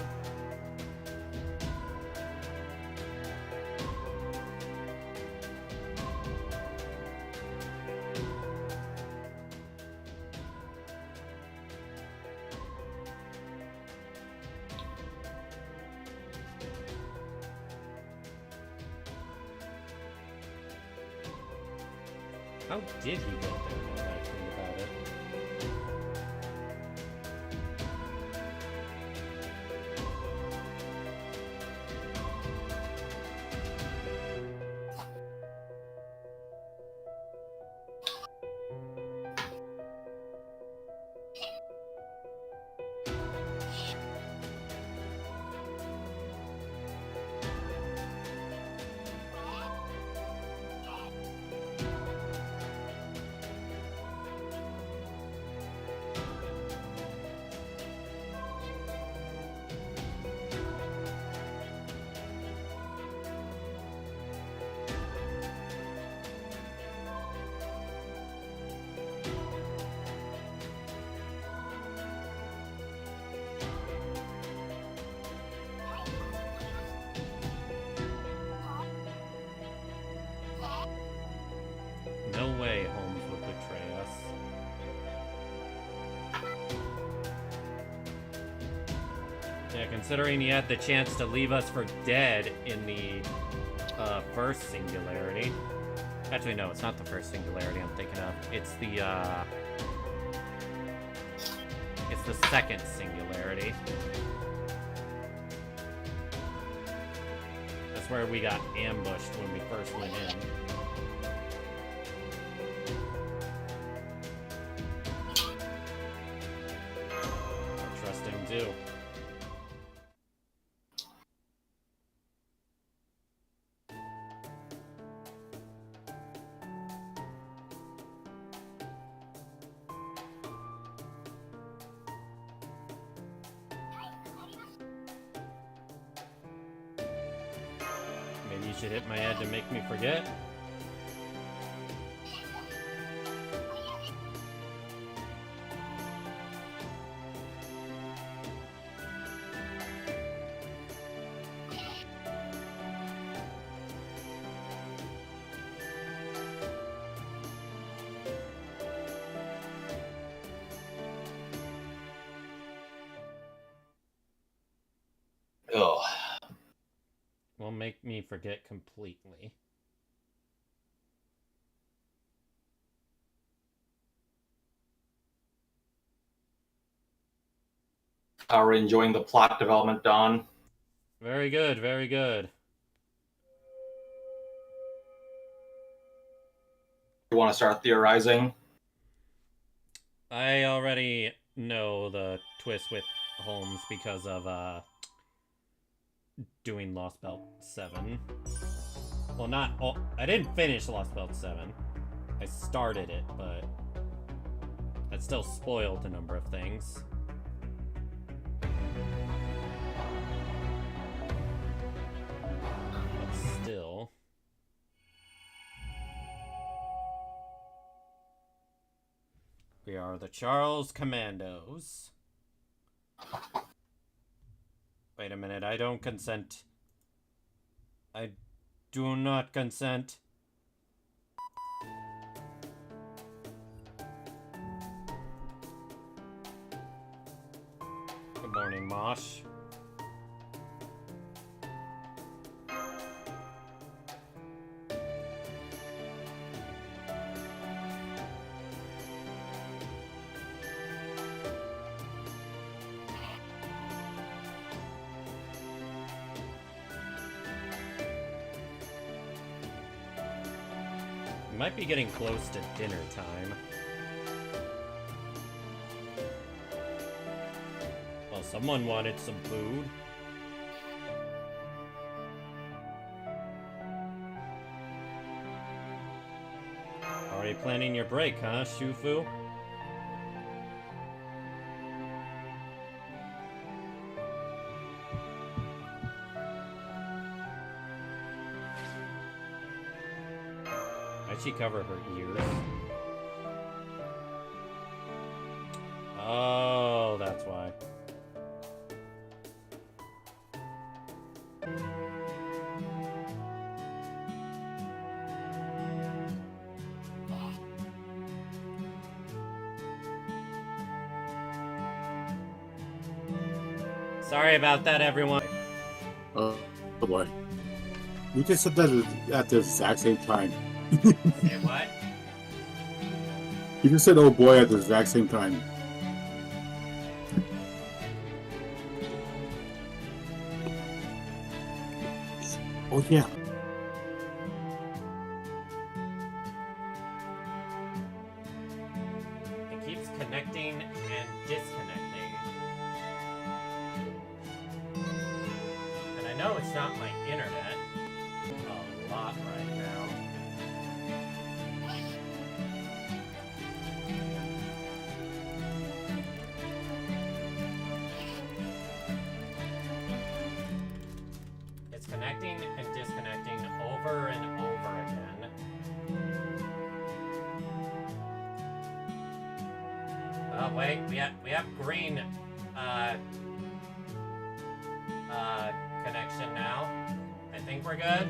How did he get there, now that I think about it? No way Holmes would betray us. Yeah, considering he had the chance to leave us for dead in the first Singularity. Actually, no, it's not the first Singularity I'm thinking of. It's the second Singularity. That's where we got ambushed when we first went in. Trust him too. should hit my head to make me forget. Ugh. Will make me forget completely. How are you enjoying the plot development, Don? Very good, very good. You want to start theorizing? I already know the twist with Holmes because of doing Lostbelt 7. Well, not all, I didn't finish Lostbelt 7. I started it, but that still spoiled a number of things. But still. We are the Charles Commandos. Wait a minute, I don't consent. I do not consent. Good morning, Mosh. Might be getting close to dinner time. Well, someone wanted some food. Already planning your break, huh, Shufu? Why'd she cover her ears? Oh, that's why. Sorry about that, everyone. Oh boy. We just said that at the exact same time. Say what? You just said oh boy at the exact same time. Oh yeah. It keeps connecting and disconnecting. And I know it's not my internet a lot right now. It's connecting and disconnecting over and over again. Oh wait, we have green connection now. I think we're good.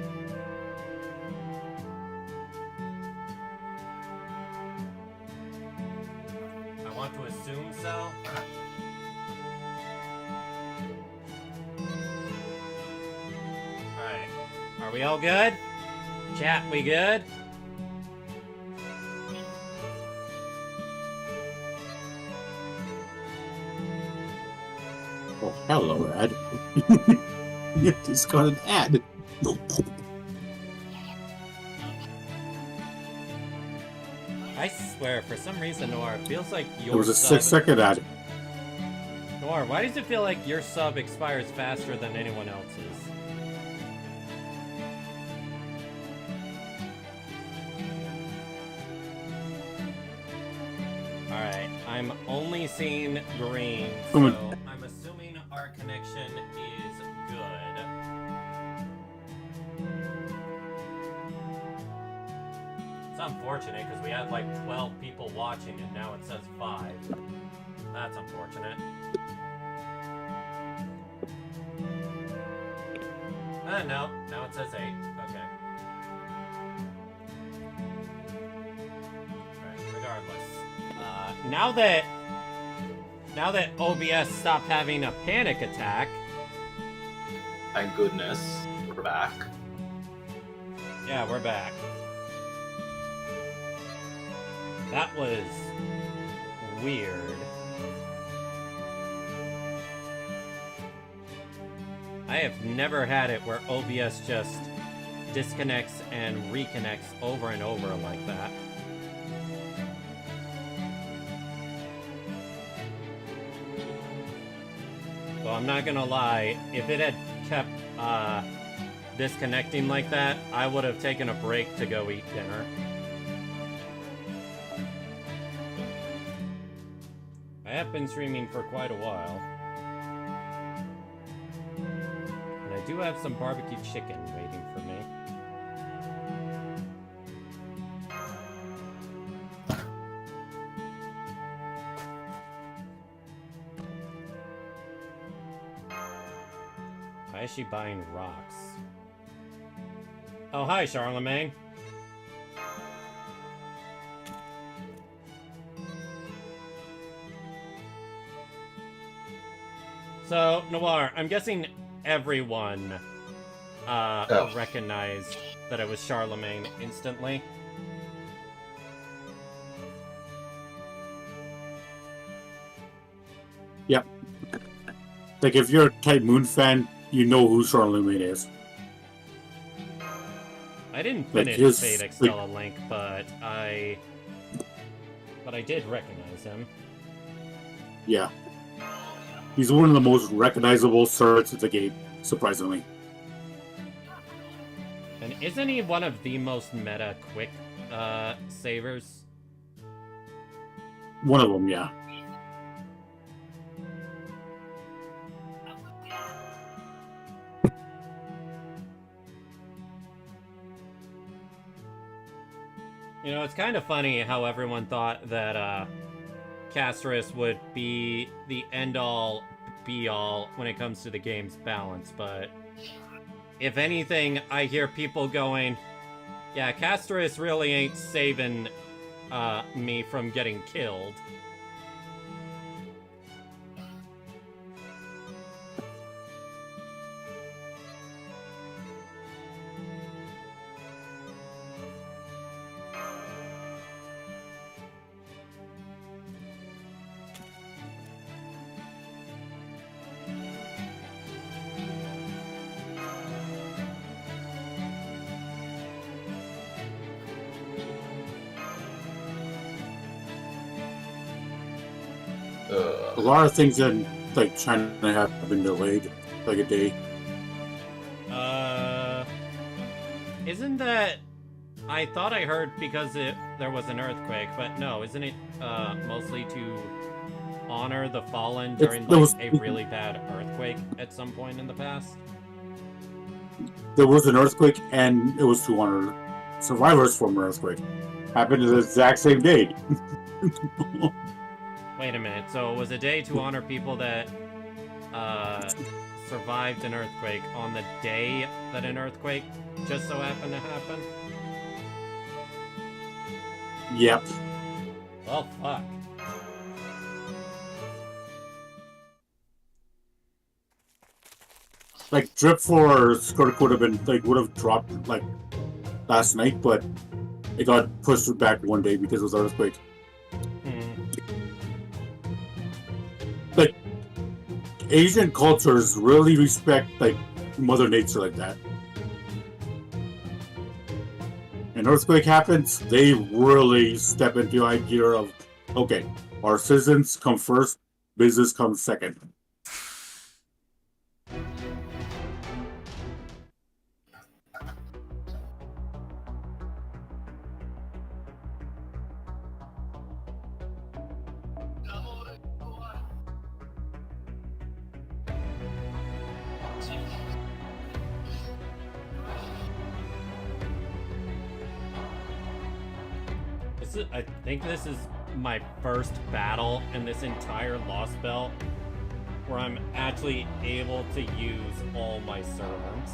I want to assume so. Alright. Are we all good? Chat, we good? Oh hello, ad. You just got an ad. I swear, for some reason, Noir, it feels like your There was a sub... 6-second ad. Noir, why does it feel like your sub expires faster than anyone else's? Alright, I'm only seeing green, so I'm assuming our connection is good. It's unfortunate because we had like 12 people watching and now it says 5. That's unfortunate. No. Now it says 8. Okay. Alright, regardless. Now that OBS stopped having a panic attack. Thank goodness. We're back. Yeah, we're back. That was weird. I have never had it where OBS just disconnects and reconnects over and over like that. So I'm not gonna lie, if it had kept disconnecting like that, I would have taken a break to go eat dinner. I have been streaming for quite a while. And I do have some barbecue chicken waiting for me. Why is she buying rocks? Oh, hi, Charlemagne. So, Noir, I'm guessing everyone recognized that it was Charlemagne instantly. Yep. Like, if you're a Type Moon fan, you know who Charlemagne is. I didn't Like finish his- Fate Extella Link, but I did recognize him. Yeah. He's one of the most recognizable servants of the game, surprisingly. And isn't he one of the most meta quick savers? One of them, yeah. You know, it's kind of funny how everyone thought that Castris would be the end-all, be-all when it comes to the game's balance, but if anything, I hear people going, yeah, Castris really ain't saving me from getting killed. A lot of things in, like, China have been delayed, like a day. Isn't that... I thought I heard because there was an earthquake, but no, isn't it mostly to honor the fallen during a really bad earthquake at some point in the past? There was an earthquake, and it was to honor survivors from an earthquake. Happened the exact same day. Wait a minute, so it was a day to honor people that survived an earthquake on the day that an earthquake just so happened to happen? Yep. Well, fuck. Like, Drip for Skirk would have dropped, like, last night, but it got pushed back one day because of the earthquake. Like, Asian cultures really respect, like, Mother Nature like that. An earthquake happens, they really step into the idea of, okay, our citizens come first, business comes second. I think this is my first battle in this entire Lostbelt where I'm actually able to use all my servants.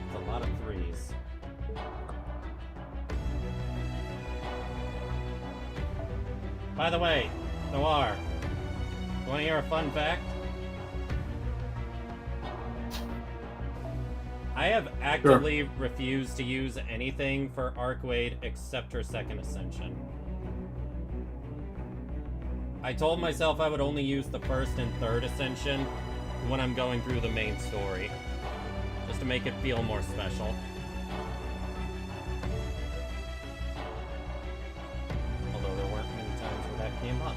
It's a lot of threes. By the way, Noir, you want to hear a fun fact? I have actively refused to use anything for Arcwade except her second ascension. I told myself I would only use the first and third ascension when I'm going through the main story, just to make it feel more special. Although there weren't many times where that came up.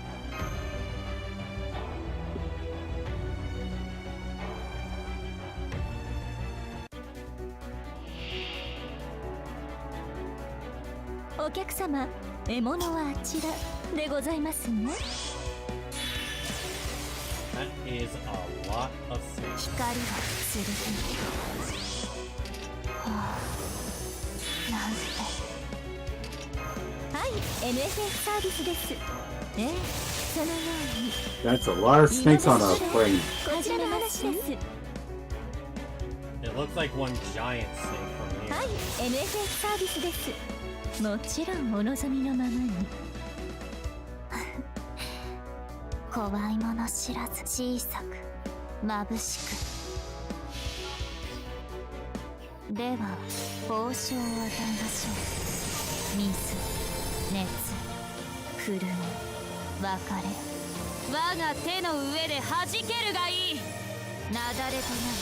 お客様、獲物はあちらでございますね。That is a lot of space. 光は剣。はあ、なんて。はい、NFS サービスです。ええ、そのように。That's a lot of snakes on a plane. こちらの話です。 It looks like one giant snake from here. はい、NFS サービスです。もちろんお望みのままに。怖いもの知らず、小さく眩しく。では報酬を与えましょう。水、熱、くるみ、別れ。我が手の上で弾けるがいい。なだれとなる。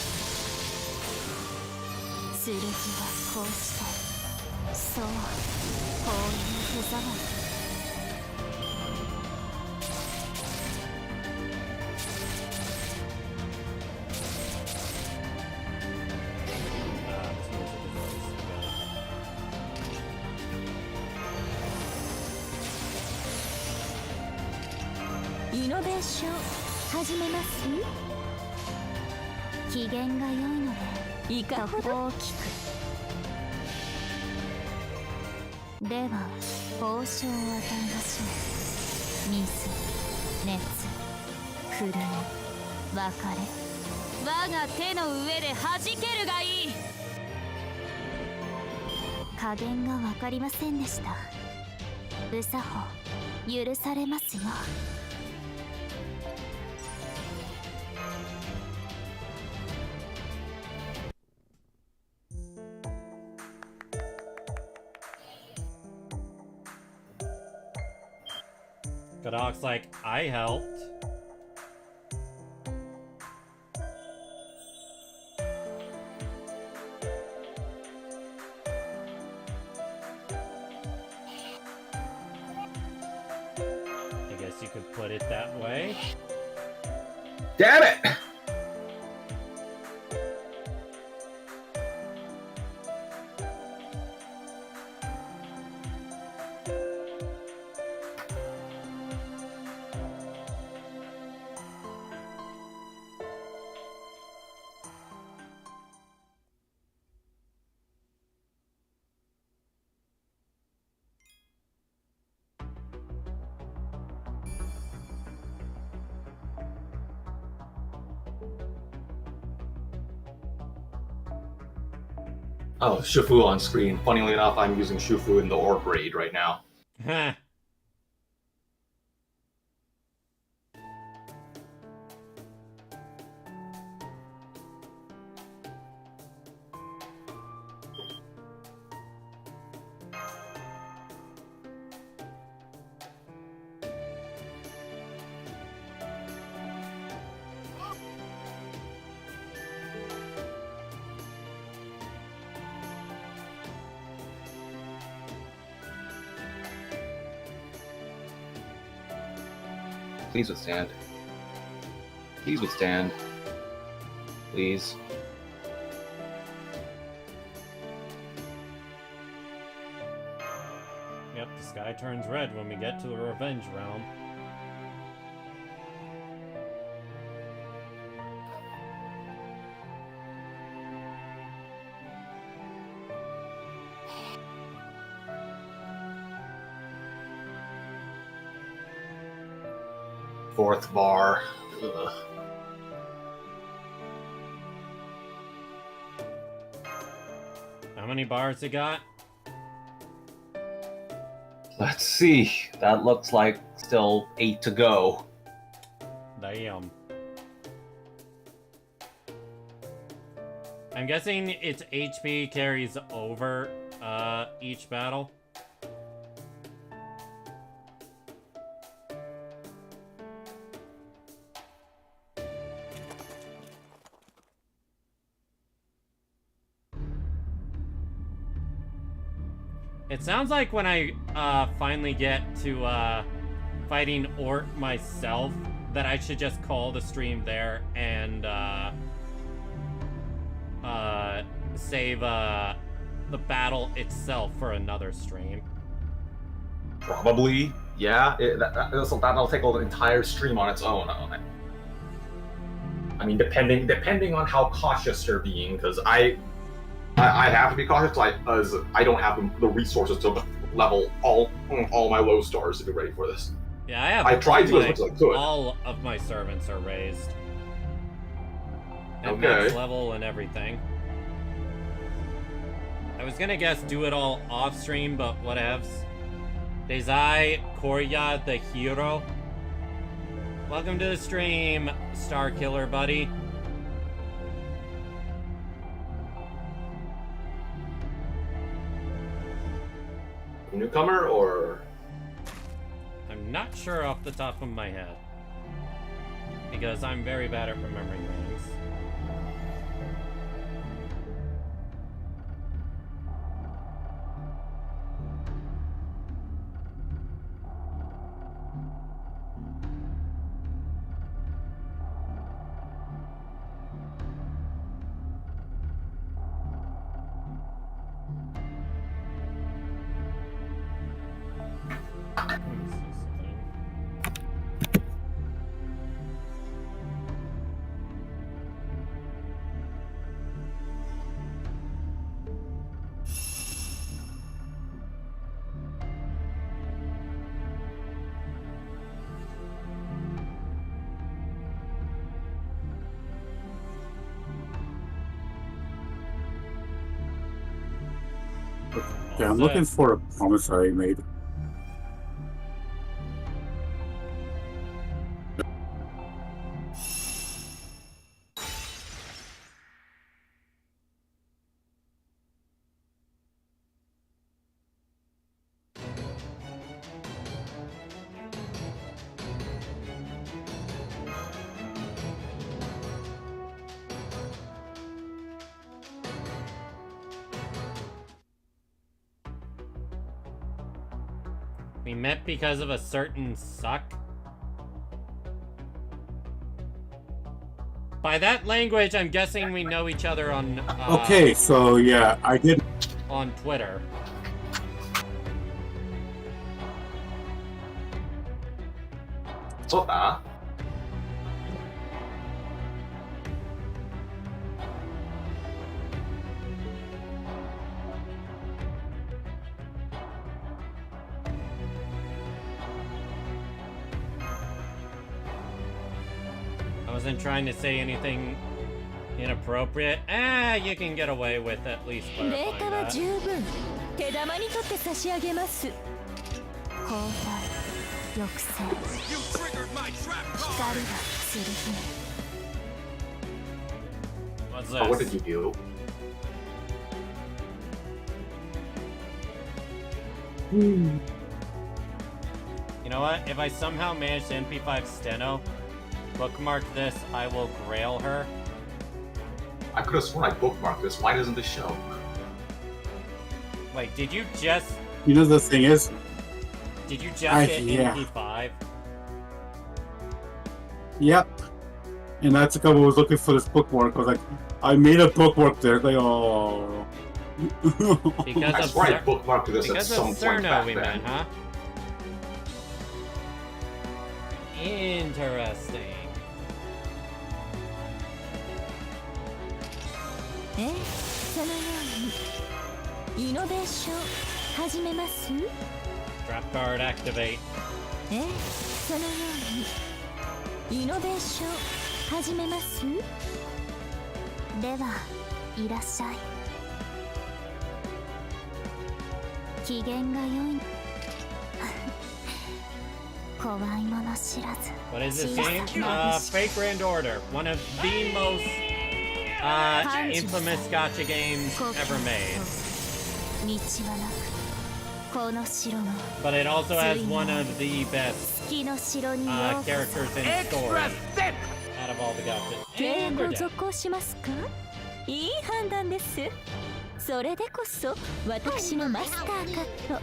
剣はこうして。そう、こういう手触り。イノベーション始めます。機嫌が良いのでいかほど大きく。では報酬を与えましょう。水、熱、くるみ、別れ。我が手の上で弾けるがいい。加減が分かりませんでした。無作法許されますよ。Kadoc's like, I helped. I guess you could put it that way. Damn it! Oh, Shufu on screen. Funnily enough, I'm using Shufu in the Orc raid right now. Heh. Please withstand. Please withstand. Please. Yep, the sky turns red when we get to the Revenge Realm. Fourth bar. Ugh. How many bars you got? Let's see. That looks like still 8 to go. Damn. I'm guessing its HP carries over each battle. It sounds like when I finally get to fighting Ort myself, that I should just call the stream there and save the battle itself for another stream. Probably, yeah. That'll take an entire stream on its own. I mean, depending on how cautious you're being, because I have to be cautious because I don't have the resources to level all my low stars to be ready for this. Yeah, I tried to as much as I could. All of my servants are raised. At Okay. max level and everything. I was gonna guess do it all off stream, but whatevs. Dezai Korya the hero. Welcome to the stream, Star Killer buddy. Newcomer or? I'm not sure off the top of my head. Because I'm very bad at remembering names. Yeah, I'm looking for a promise I made. We met because of a certain suck. By that language, I'm guessing we know each other on Okay, so yeah, I did. on Twitter. Sota. I wasn't trying to say anything inappropriate. You can get away with at least デー clarifying タは that. 十分手玉にとって差し上げます。交代抑制光がする日 What's Oh, what this? did you do? You know what? If I somehow manage to MP5 Steno, bookmark this, I will grail her. I could have sworn I bookmarked this. Why doesn't this show? Wait, did you just You know the thing is, hit yeah. MP5? Yep. And that's like I was looking for this bookmark. I was like, I made a bookmark there. Like, oh. Because I of swear I Cer- bookmarked this at because some of point Cerno back we then. met, huh? Interesting. そのようにイノベーション始めます Trap card activate. そのようにイノベーション始めます。ではいらっしゃい。機嫌が良い。怖いもの知らず。 What is this game? Fake Grand Order. One of the most infamous gacha games ever made. 道はなくこの城の But it also has one of the best 月の城に characters in story out of all the gachas. 契 And 約 we're を dead. 続行しますか。いい判断です。それでこそ私のマスターカット。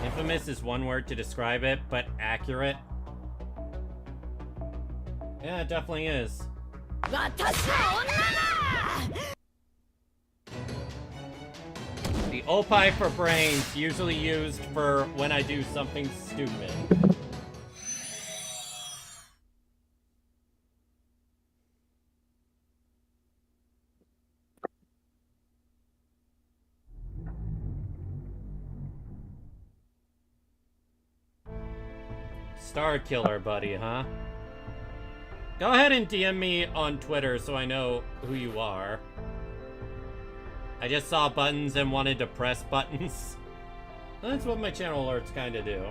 Infamous is one word to describe it, but accurate. Yeah, it definitely is. The opie for brains, usually used for when I do something stupid. Star Killer, buddy, huh? Go ahead and DM me on Twitter so I know who you are. I just saw buttons and wanted to press buttons. That's what my channel alerts kind of do.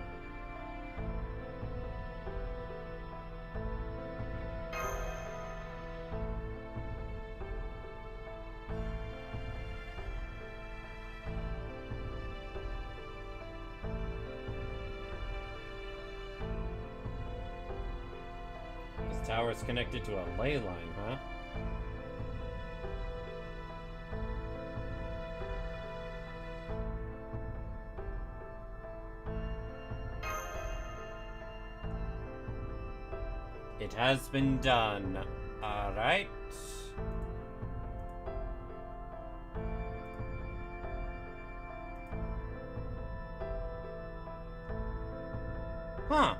This tower is connected to a ley line, huh? It has been done. Alright. Huh.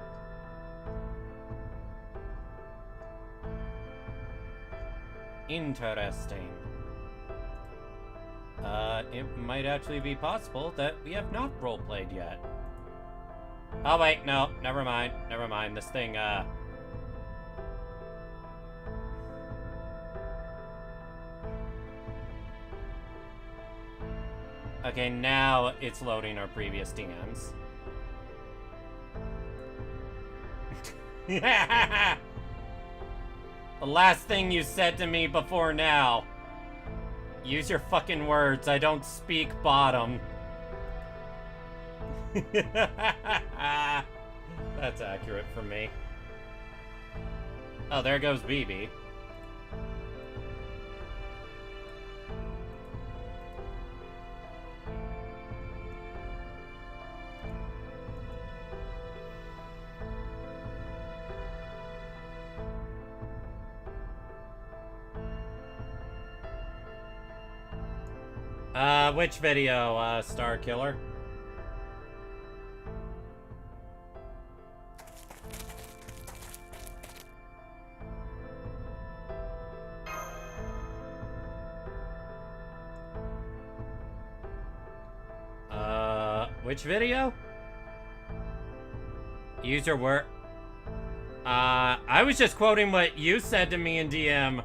Interesting. It might actually be possible that we have not roleplayed yet. Oh wait, no, never mind, this thing, Okay, now it's loading our previous DMs. The last thing you said to me before now. Use your fucking words, I don't speak bottom. That's accurate for me. Oh, there goes BB. Which video, Star Killer? Which video? Use your word. I was just quoting what you said to me in DM.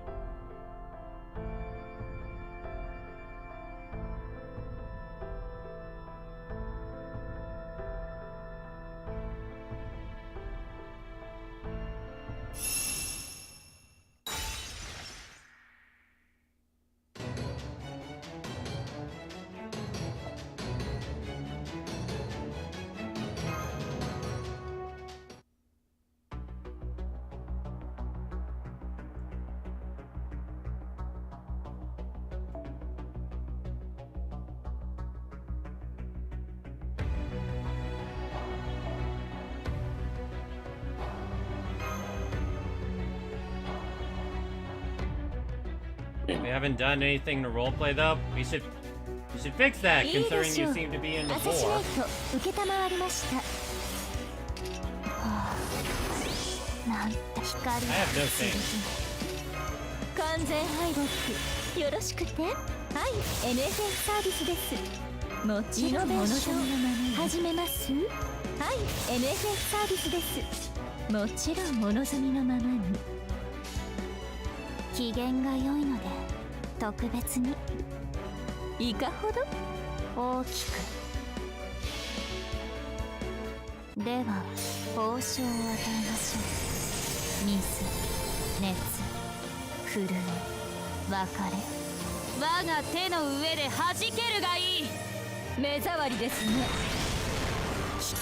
We haven't done anything to roleplay though. We should fix that, considering you seem to be in the war. I have no shame. はい NFF サービスです。もちろんお望みのままに始めます。はい NFF サービスです。もちろんお望みのままに。機嫌が良いので特別にいかほど大きく。では報酬を与えましょう。水、熱、震え、別れ、我が手の上で弾けるがいい。目障りですね。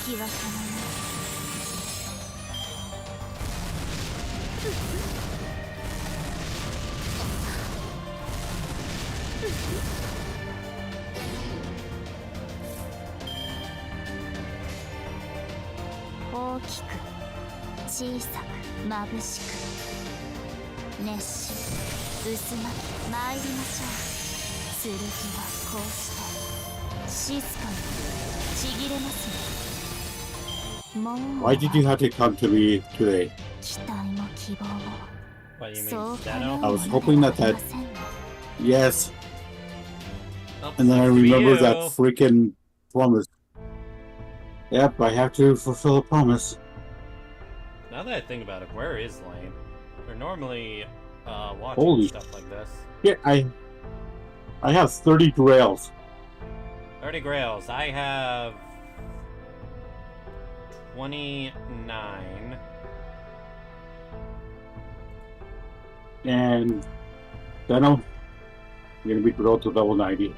引き分けの大きく、小さく、眩しく、熱し、薄まって参りましょう。剣はこうして静かにちぎれますね。もう Why did you have to come to me today? 期待も希望も What do you そう mean, か Dano? よう I was に hoping that なり that ませんね。 yes, Oh, and then I for remember you. that freaking promise. Yep, I have to fulfill a promise. Now that I think about it, where is Lane? They're normally watching Holy stuff like this. Yeah, I have 30 grails. 30 grails. I have 29. And Deno, you're gonna be grilled to level 90.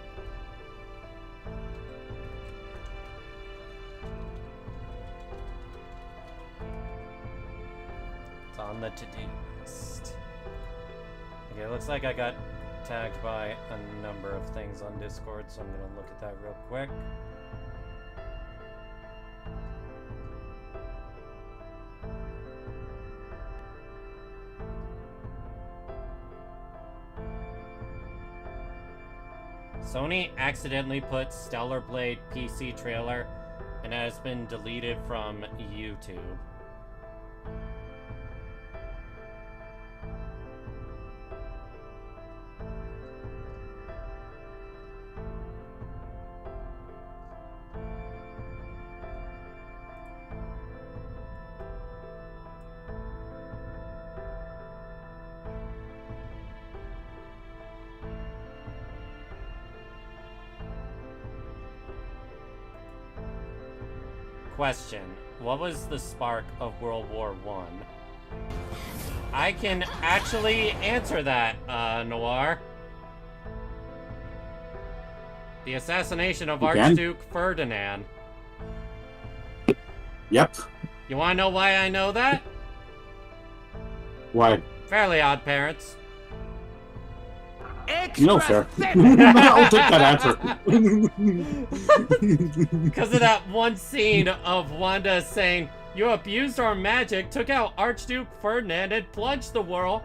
It's on the to-do list. Okay, looks like I got tagged by a number of things on Discord, so I'm gonna look at that real quick. Sony accidentally put Stellar Blade PC trailer and has been deleted from YouTube. Question: what was the spark of World War I? I can actually answer that, Noir. The assassination of You can? Archduke Ferdinand. Yep. You wanna know why I know that? Why? Fairly Odd Parents. No, sir. I'll take that answer. Because of that one scene of Wanda saying, "You abused our magic, took out Archduke Ferdinand, and plunged the world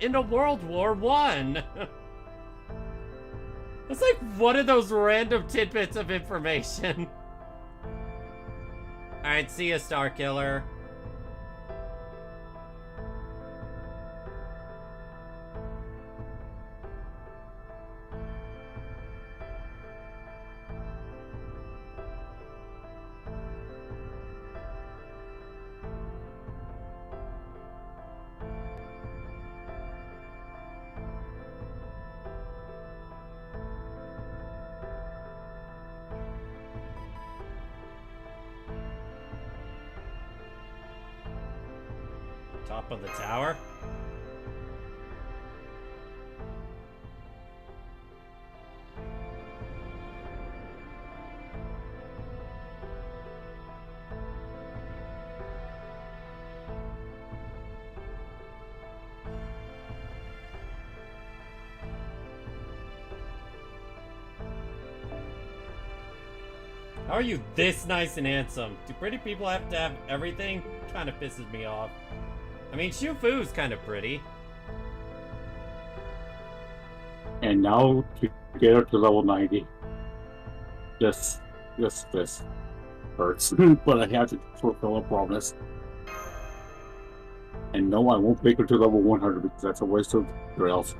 into World War I." It's like one of those random tidbits of information. Alright, see ya, Starkiller. Top of the tower? How are you this nice and handsome? Do pretty people have to have everything? Kind of pisses me off. I mean, Shufu's kind of pretty. And now to get up to level 90. This hurts. But I have to fulfill a promise. And no, I won't make it to level 100 because that's a waste of grails.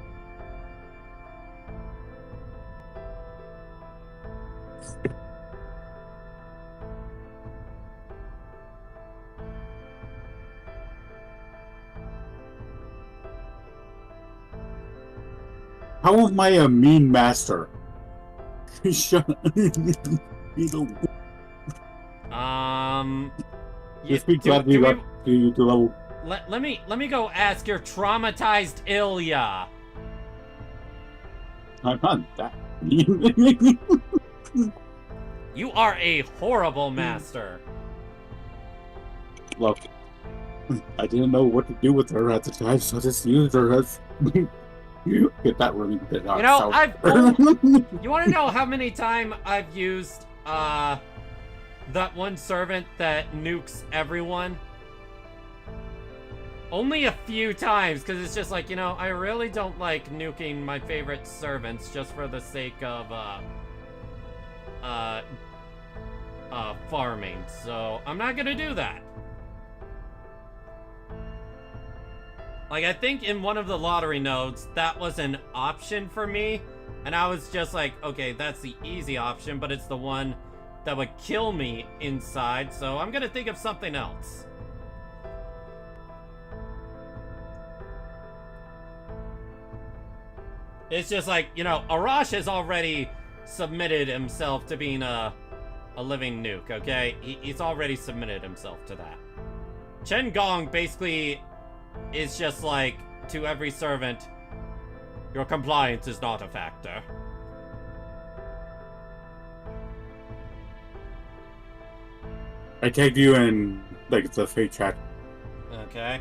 How am I a mean master? Shut up. You don't. Just be glad we got to level. Let me go ask your traumatized Ilya. I'm not that mean. You are a horrible master. Look, I didn't know what to do with her at the time, so I just used her as. Get that running bit out. You know, you want to know how many times I've used that one servant that nukes everyone? Only a few times, because it's just like, you know, I really don't like nuking my favorite servants just for the sake of farming, so I'm not gonna do that. Like, I think in one of the lottery nodes, that was an option for me, and I was just like, okay, that's the easy option, but it's the one that would kill me inside, so I'm gonna think of something else. It's just like, you know, Arash has already submitted himself to being a living nuke, okay? He's already submitted himself to that. Chen Gong basically is just like, to every servant, your compliance is not a factor. I tagged you in, like, the fake chat. Okay.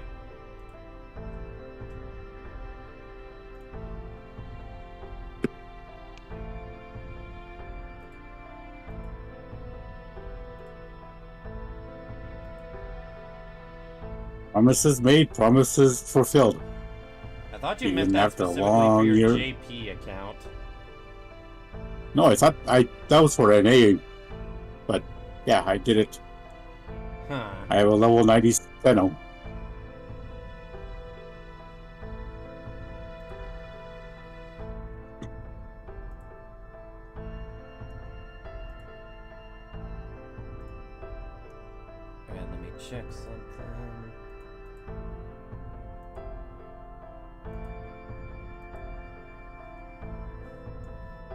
Promises made, promises fulfilled. I thought you meant Even that after a specifically long for your year. JP account. No, I thought that was for NA, but yeah, I did it. Huh. I have a level 90 Steno. And let me check something.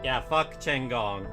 Yeah, fuck Chen Gong.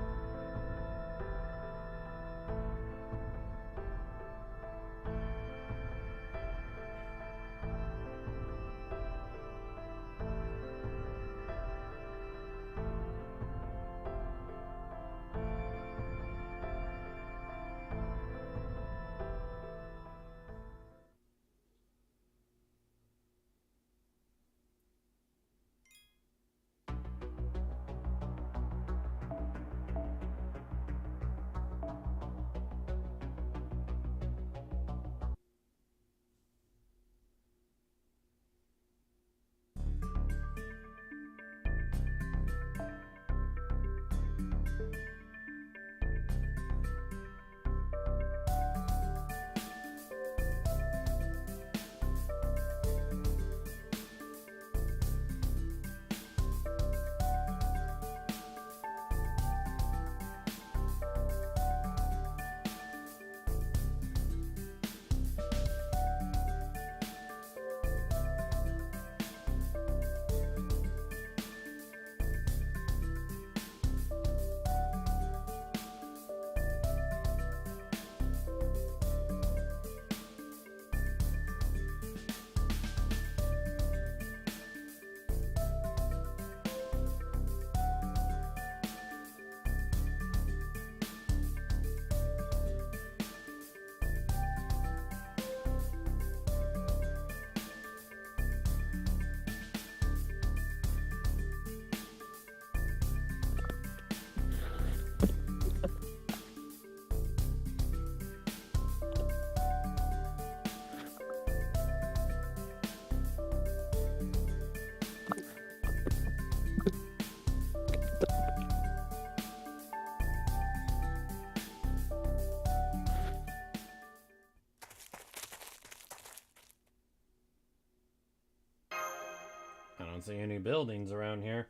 I don't see any buildings around here.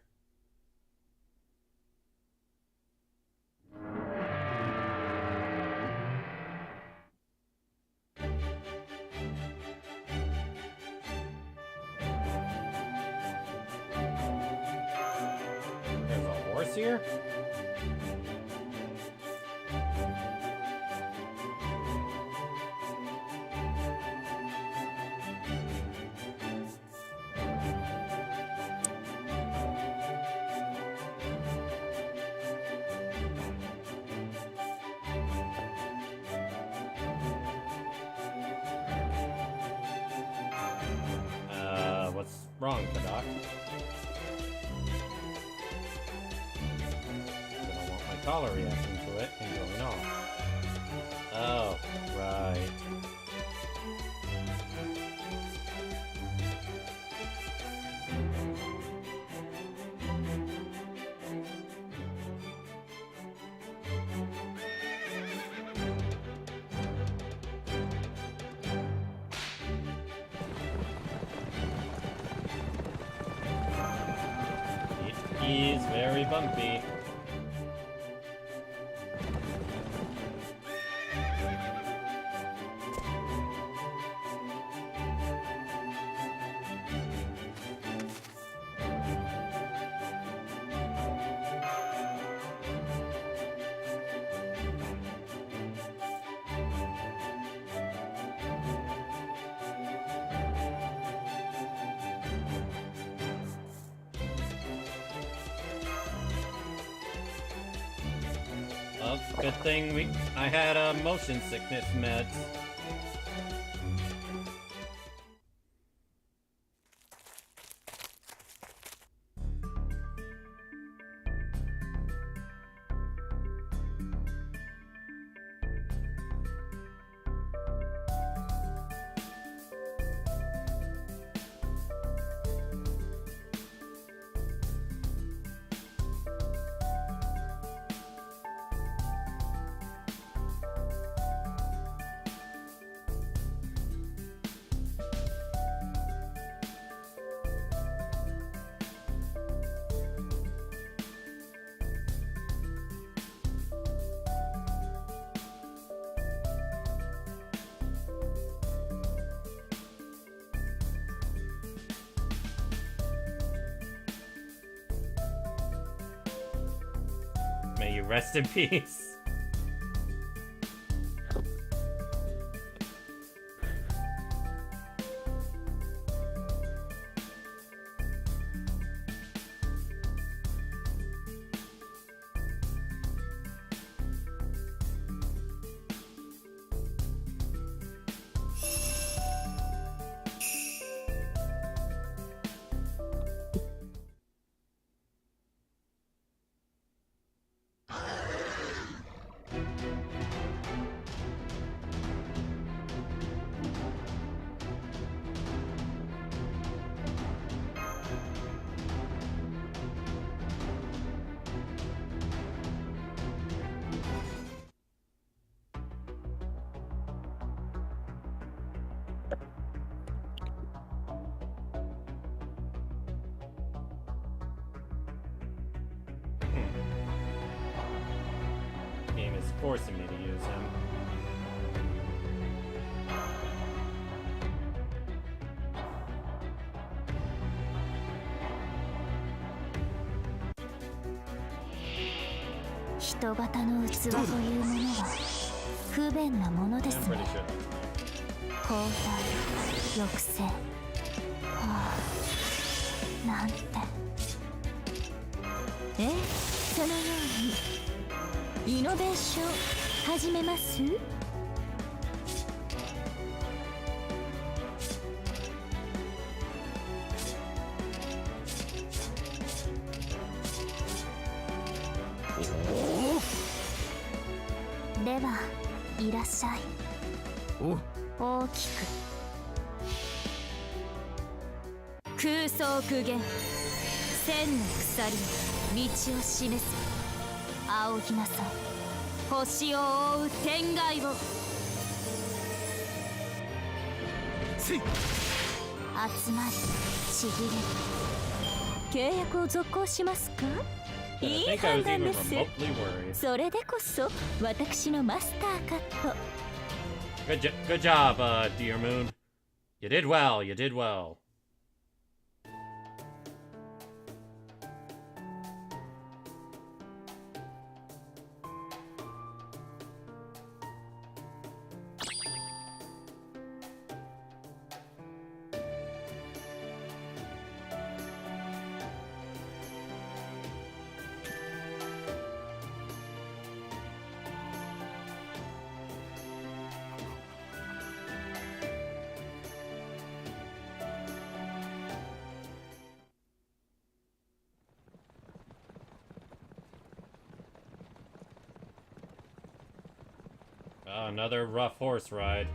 this year? What's wrong, Kadoc? I don't want my collar reacting to it and going off. Oh, right. He's very bumpy. Well, good thing I had motion sickness meds. May you rest in peace. Game is forcing me to use him.人型の器というものは不便なものです I'm ね。 pretty sure. 交代、抑制。はあ、なんて。そのようにイノベーション始めます？ではいらっしゃい。大きく空想苦言、千の鎖道を示す。仰ぎなさい、星を覆う天外を。集まり、ちぎれる。契約を続行しますか？ I いい think I 判 was 断 even です。 remotely worried. それでこそ私のマスターカット。 Good job, Dear Moon. You did well, you did well. Another rough horse ride.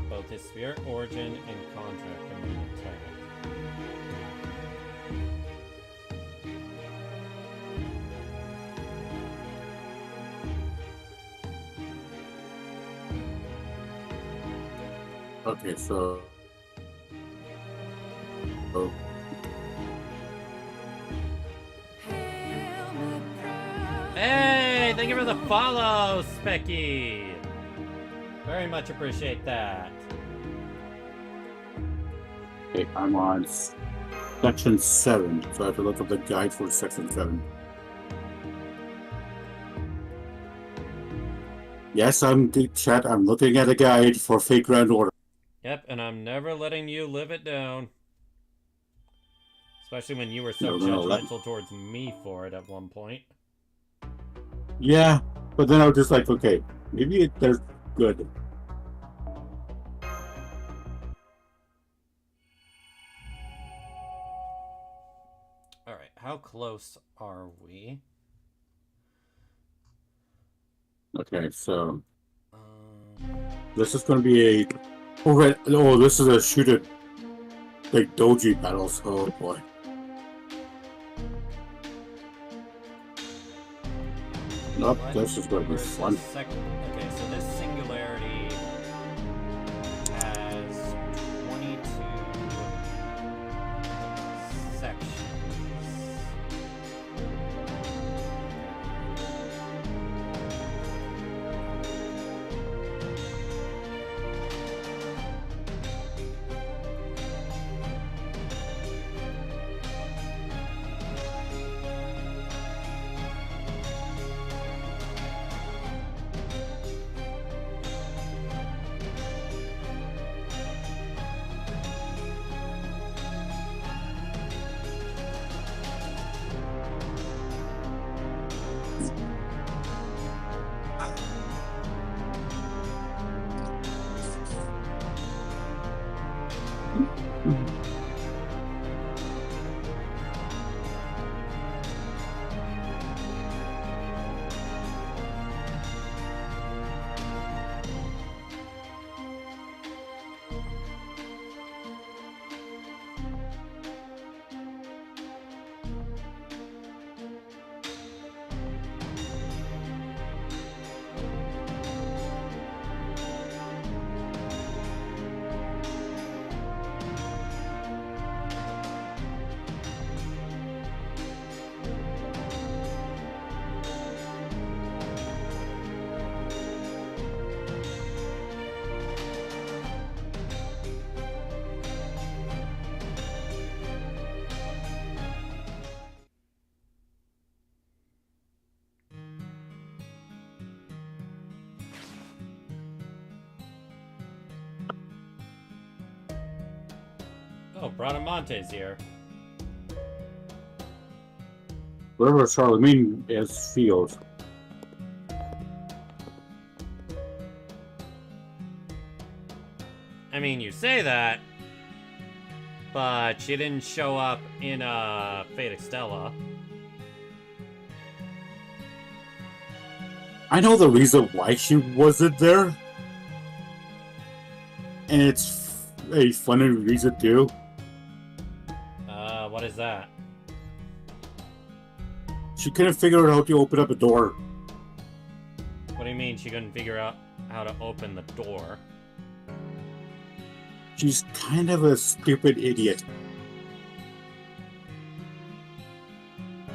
Both his spirit origin and contract remain intact. Okay, so. Oh. Hey, thank you for the follow, Specky. Very much appreciate that. Okay, I'm on section 7, so I have to look up the guide for section 7. Yes, chat. I'm looking at a guide for Fate Grand Order. Yep, and I'm never letting you live it down. Especially when you were so No, judgmental towards me for it at one point. Yeah, but then I was just like, okay, maybe they're good. Alright, how close are we? Okay, so this is going to be a this is a shooter like doji battles. Oh boy. Nope, this is going to be fun. Okay, so this Singularity has 22 sections. Oh, Bradamante's here. Wherever Charlemagne is field. I mean, you say that, but she didn't show up in Fate Extella. I know the reason why she wasn't there. And it's a funny reason too. What is that? She couldn't figure out how to open up a door. What do you mean she couldn't figure out how to open the door? She's kind of a stupid idiot.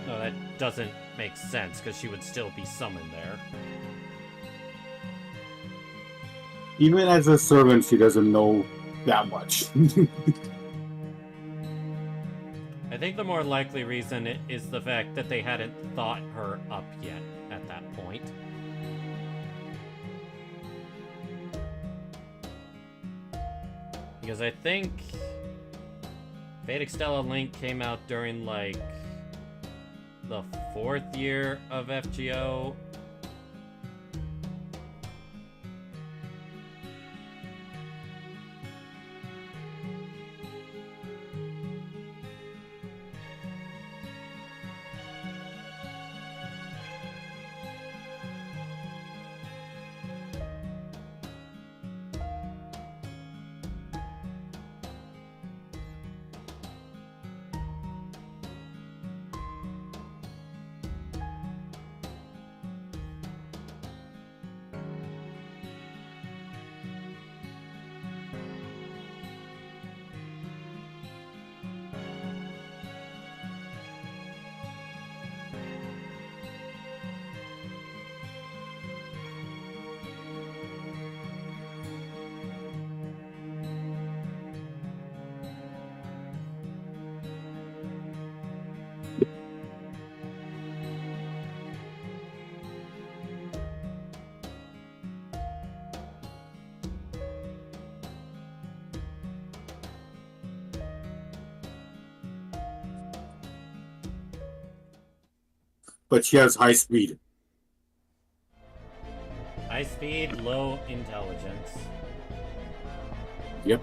No, that doesn't make sense, because she would still be summoned there. Even as a servant, she doesn't know that much. I think the more likely reason is the fact that they hadn't thought her up yet at that point. Because I think Fate Extella Link came out during, like, the 4th year of FGO. But she has high speed. High speed, low intelligence. Yep.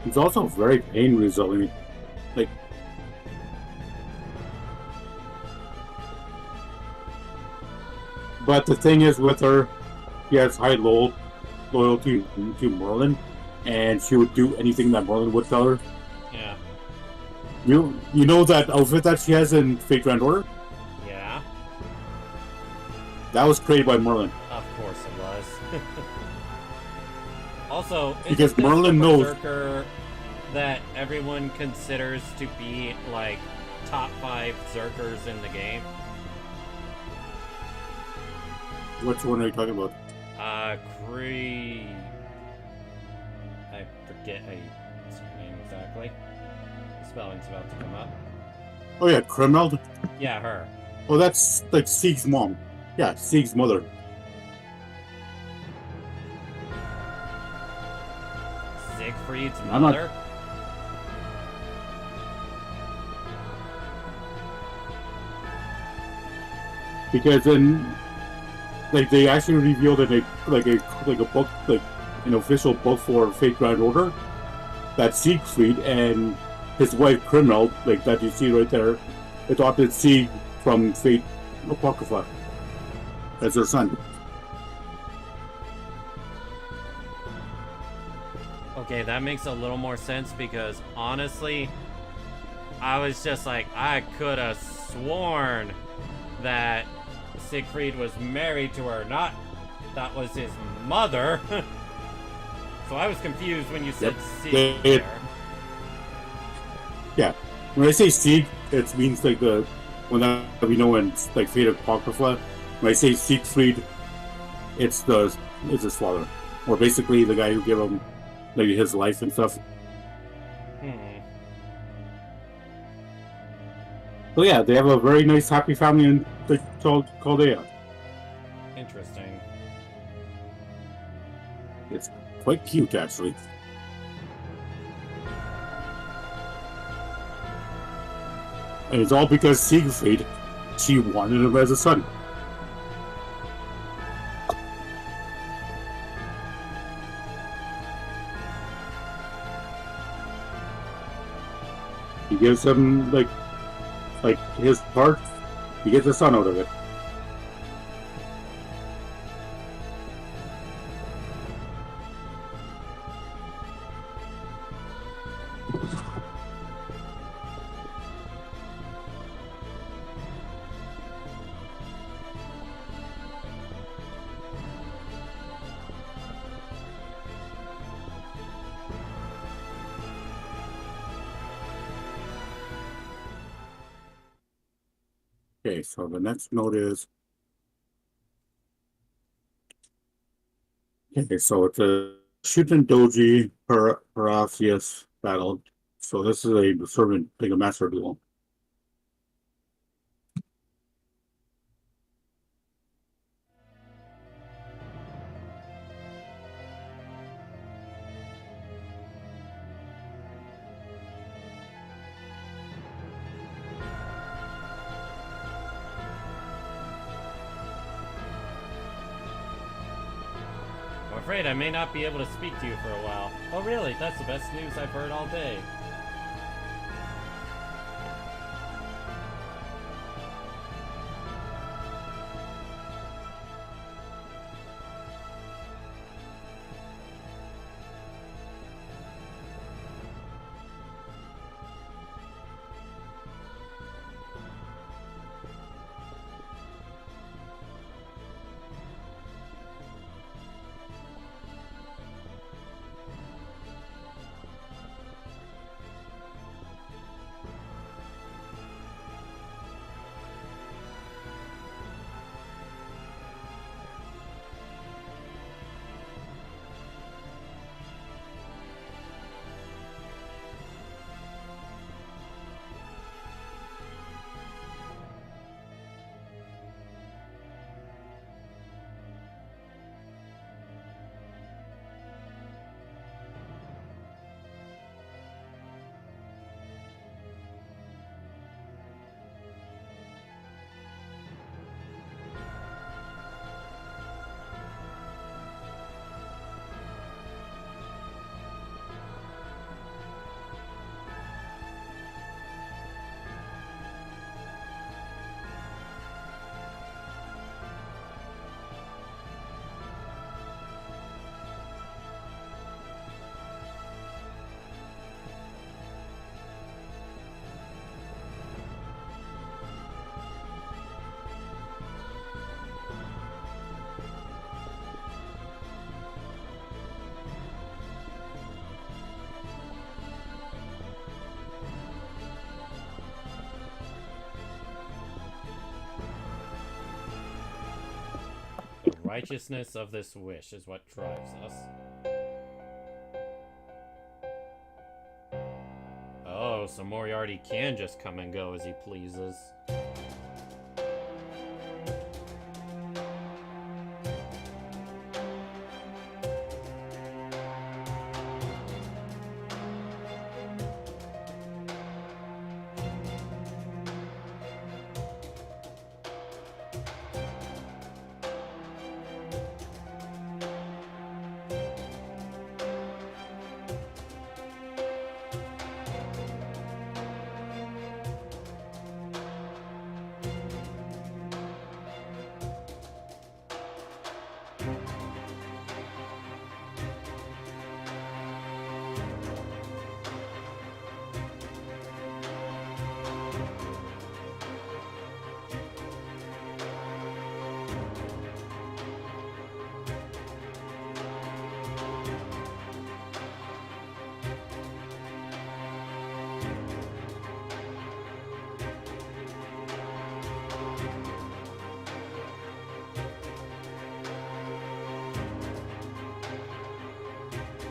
It's also very pain resilient. Like, but the thing is with her, she has high loyalty to Merlin, and she would do anything that Merlin would tell her. Yeah. You know that outfit that she has in Fate Grand Order? Yeah. That was created by Merlin. Of course it was. Also, Because isn't this Merlin the knows- Berserker that everyone considers to be, like, top 5 Zerkers in the game? Which one are you talking about? I forget his name exactly. The spelling's about to come up. Oh yeah, Kriemhild? Yeah, her. Oh, that's like Sieg's mom. Yeah, Sieg's mother. Siegfried's I'm not- mother? Because in like they actually revealed in a book, like an official book for Fate Grand Order, that Siegfried and his wife Kriemhild, like that you see right there, adopted Sieg from Fate Apocrypha as their son. Okay, that makes a little more sense because honestly, I was just like, I could have sworn that Siegfried was married to her, not that was his mother. So I was confused when you said Sieg They- there. Yeah, when I say Sieg, it means like the one that we know in like Fate Apocrypha. When I say Siegfried, it's his father, or basically the guy who gave him like his life and stuff. So yeah, they have a very nice, happy family in like Chaldea. Interesting. It's quite cute, actually. And it's all because Siegfried, she wanted him as a son. He gives him like his part, he gets a son out of it. Okay, so the next note is okay, so it's a Shuten Doji Parasius battle. So this is a servant, like a master duel. afraid I may not be able to speak to you for a while. Oh really? That's the best news I've heard all day. Righteousness of this wish is what drives us. Oh, so Moriarty can just come and go as he pleases.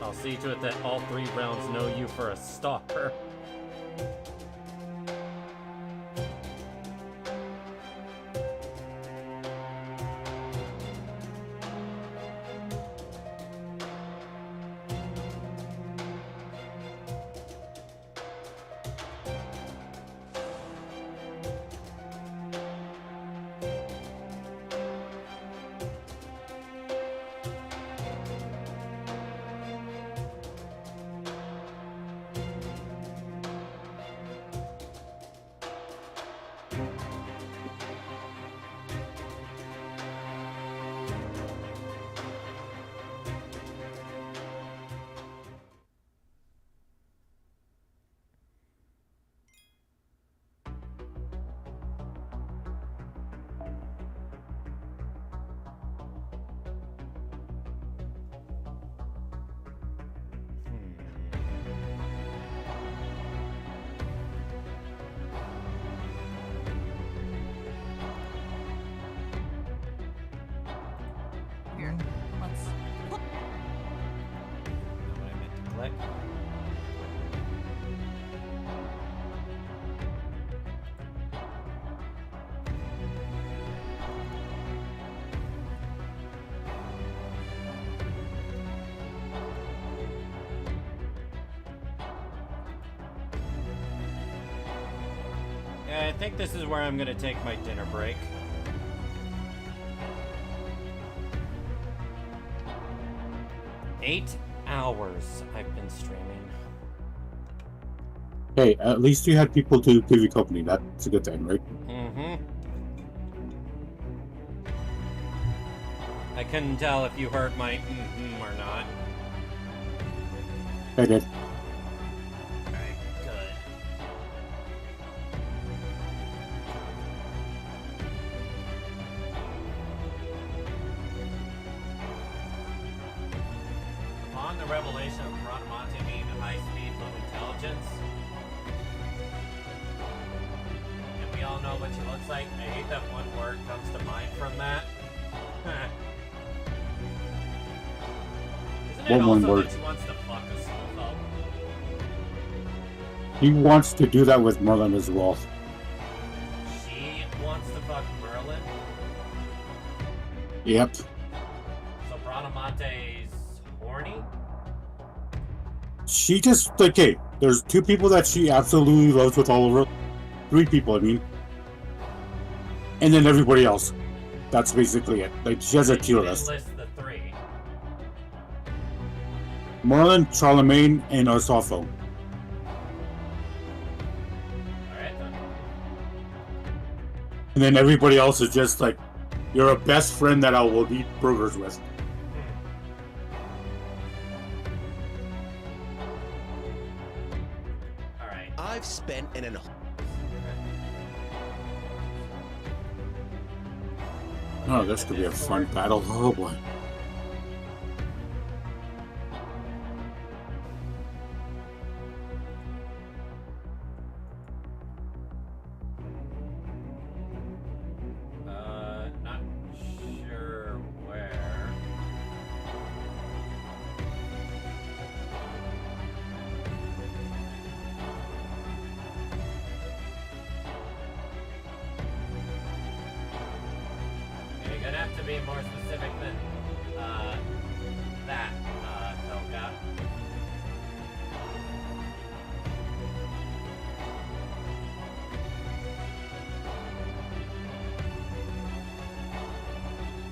I'll see to it that all 3 rounds know you for a stalker. Yeah, I think this is where I'm gonna take my dinner break. 8 hours I've been streaming. Hey, at least you had people to give you company. That's a good thing, right? Mm-hmm. I couldn't tell if you heard my mm-hmm or not. I did. Alright, good. Upon the revelation of Bradamante being high-speed, low intelligence, and we all know what she looks like, I hate that one word comes to mind from that. Isn't it What one also word? that she wants to fuck a snowfall? He wants to do that with Merlin as well. She wants to fuck Merlin? Yep. So Bradamante's horny? She just, like, hey, there's 2 people that she absolutely loves with all of her. 3 people, I mean. And then everybody else. That's basically it. Like, she has a tier You didn't list. list the 3. Merlin, Charlemagne, and Arsofo. Alright then. And then everybody else is just like, you're a best friend that I will eat burgers with. Alright. I've spent an Oh, this could be a fun battle. Oh boy. Not sure where. You're gonna have to be more specific than that, Toga.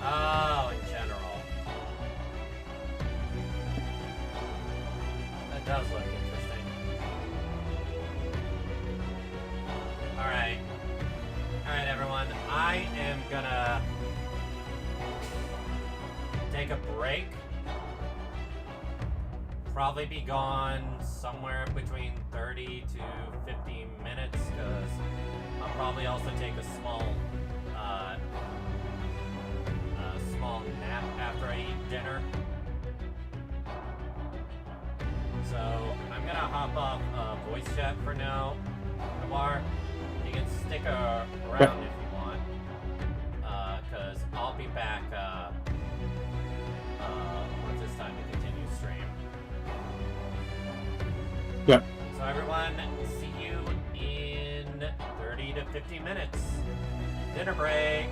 Oh, in general. That does look interesting. Alright. Alright, everyone. I am gonna take a break. Probably be gone somewhere between 30 to 50 minutes, because I'll probably also take a small nap after I eat dinner. So I'm gonna hop off voice chat for now. Noir, you can stick around if you want, because I'll be back once it's time to continue stream. Yep. So everyone, see you in 30 to 50 minutes. Dinner break.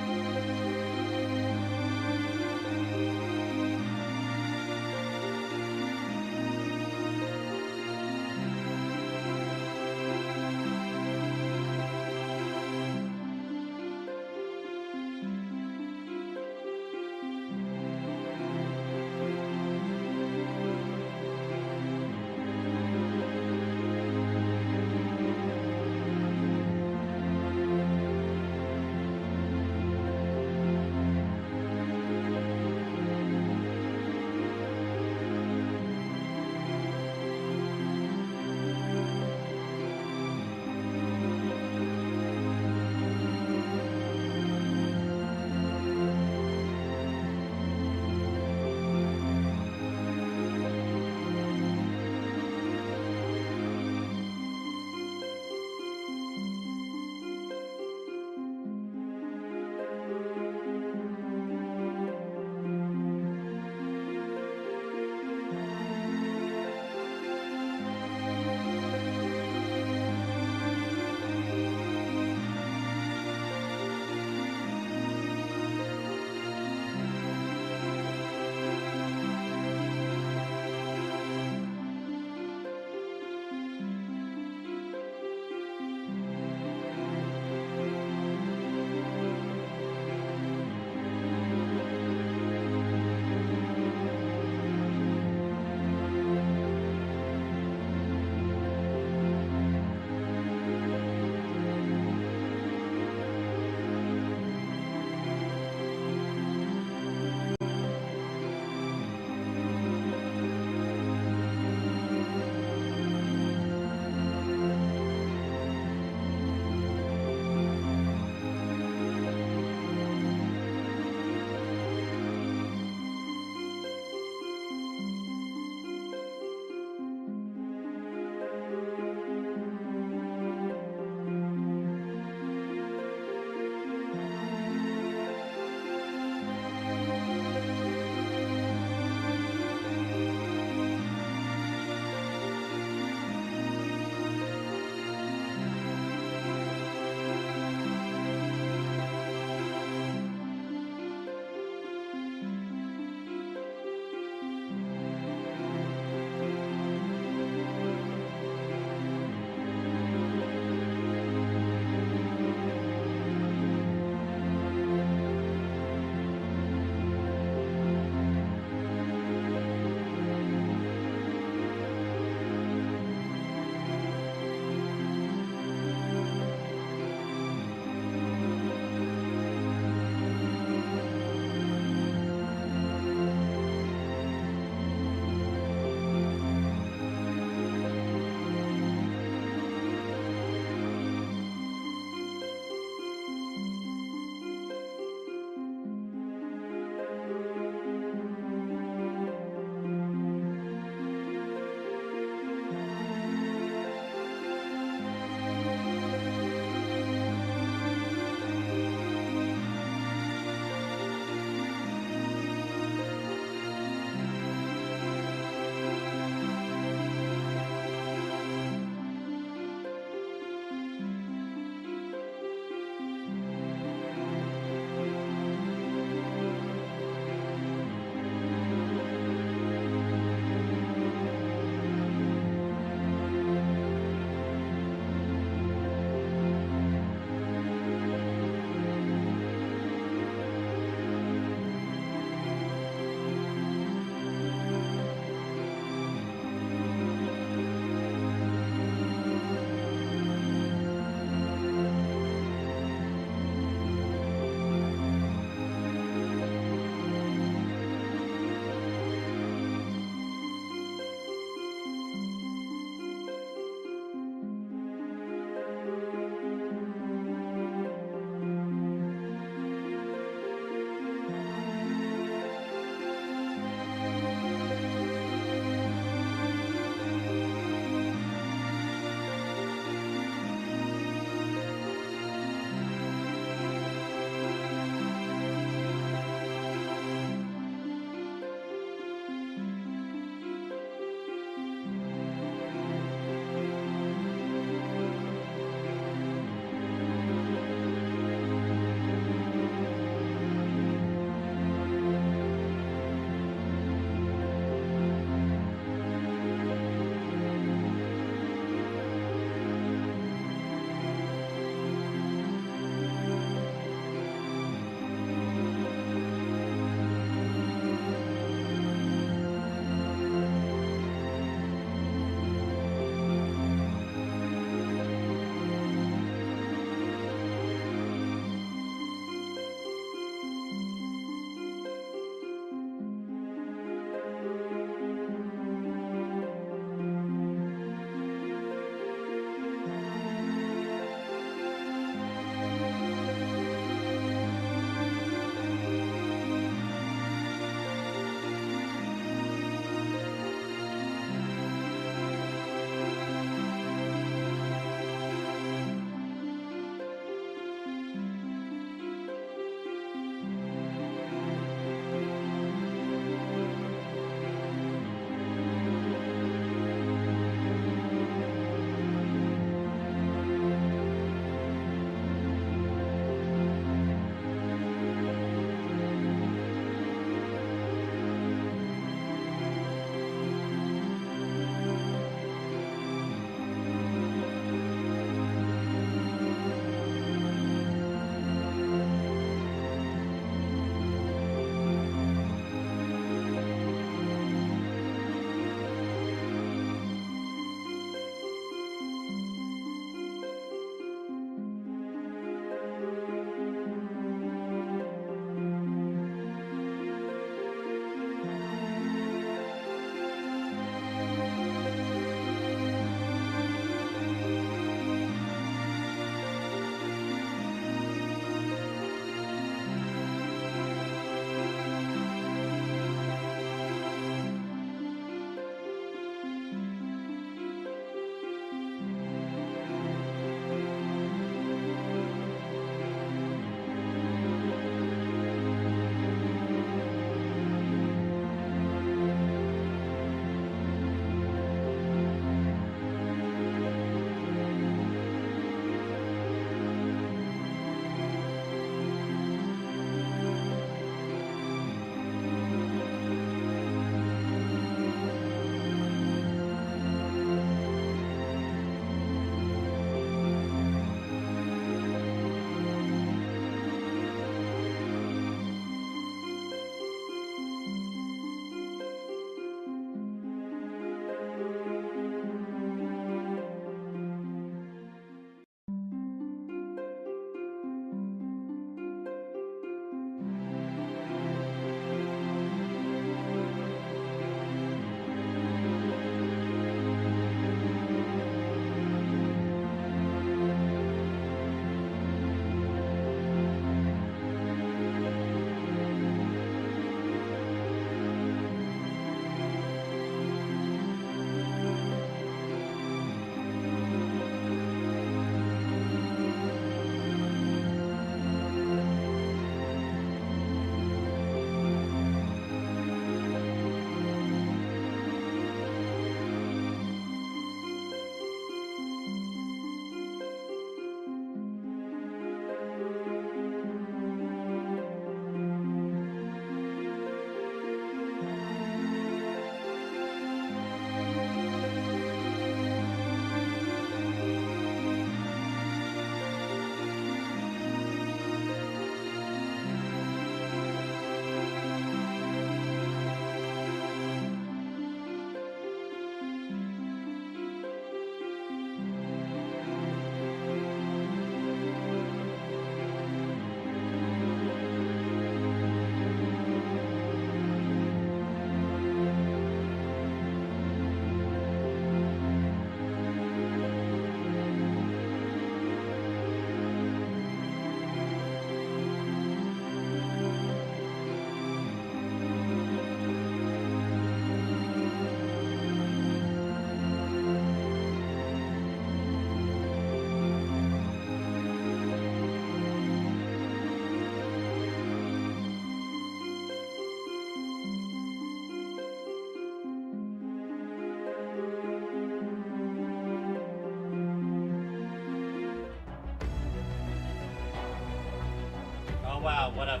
wow, what a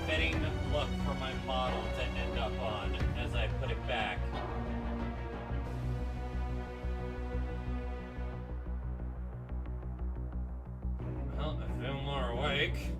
fitting look for my model to end up on as I put it back. Well, I feel more awake.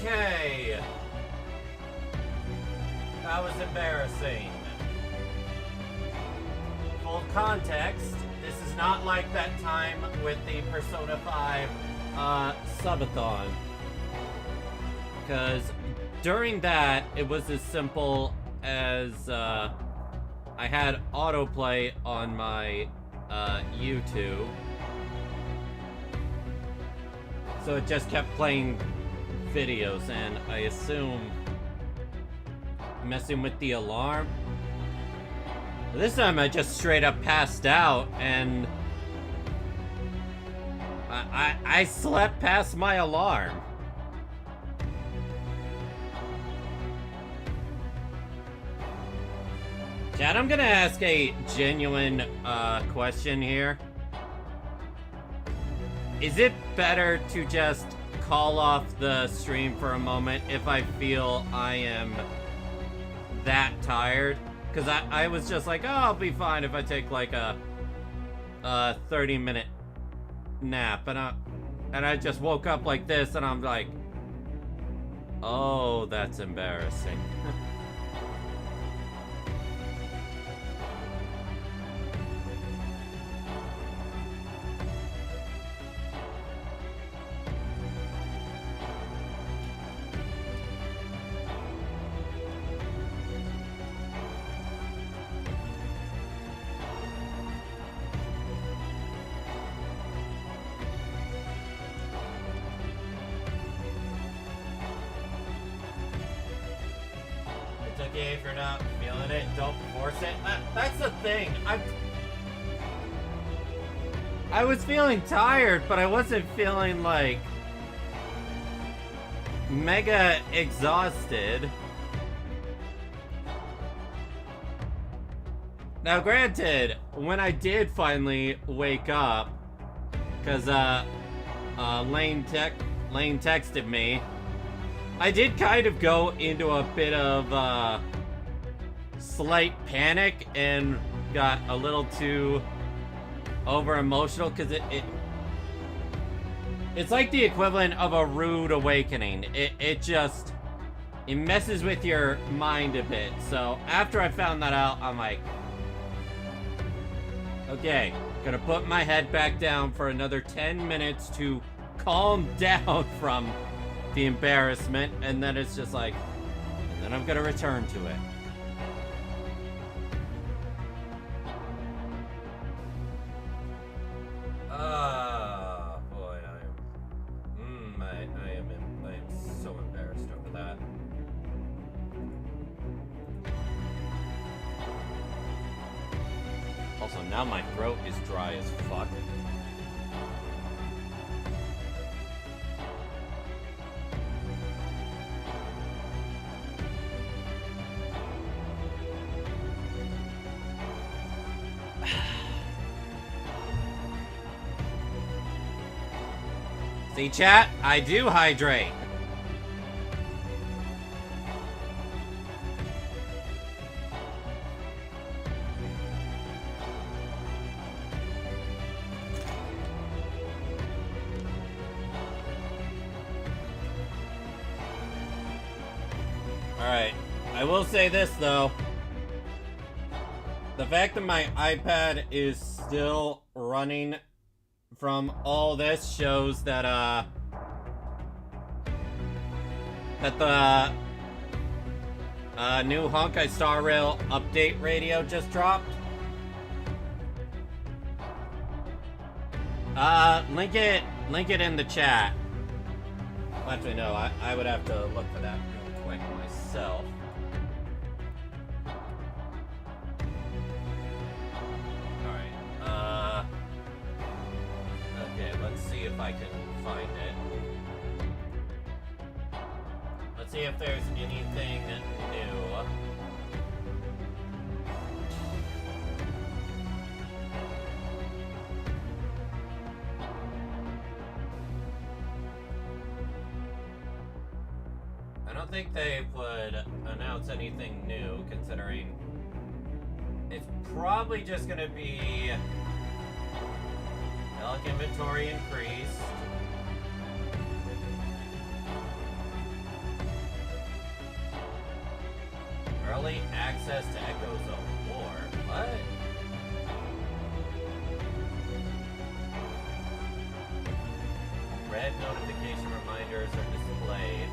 Okay. That was embarrassing. Full context, this is not like that time with the Persona 5 subathon. Because during that, it was as simple as I had autoplay on my YouTube. So it just kept playing videos, and I assume messing with the alarm. This time I just straight up passed out, and I slept past my alarm. Chad, I'm gonna ask a genuine question here. Is it better to just call off the stream for a moment if I feel I am that tired? Because I was just like, oh, I'll be fine if I take like a 30-minute nap, and I just woke up like this, and I'm like, oh, that's embarrassing. Okay, if you're not feeling it, don't force it. That's the thing. I was feeling tired, but I wasn't feeling like mega exhausted. Now, granted, when I did finally wake up, because Lane texted me, I did kind of go into a bit of slight panic and got a little too over emotional, because it's like the equivalent of a rude awakening. It messes with your mind a bit. So after I found that out, I'm like, okay, gonna put my head back down for another 10 minutes to calm down from the embarrassment, and then it's just like, and then I'm gonna return to it. Ah, boy, I am so embarrassed over that. Also, now my throat is dry as fuck. See, chat? I do hydrate. Alright. I will say this, though. The fact that my iPad is still running from all this shows that the new Honkai Star Rail update radio just dropped. Link link it in the chat. Well, actually, no, I would have to look for that real quick myself. Alright, okay, let's see if I can find it. Let's see if there's anything new. I don't think they would announce anything new, considering it's probably just gonna be relic inventory increased. Early access to Echoes of War. What? Red notification reminders are displayed.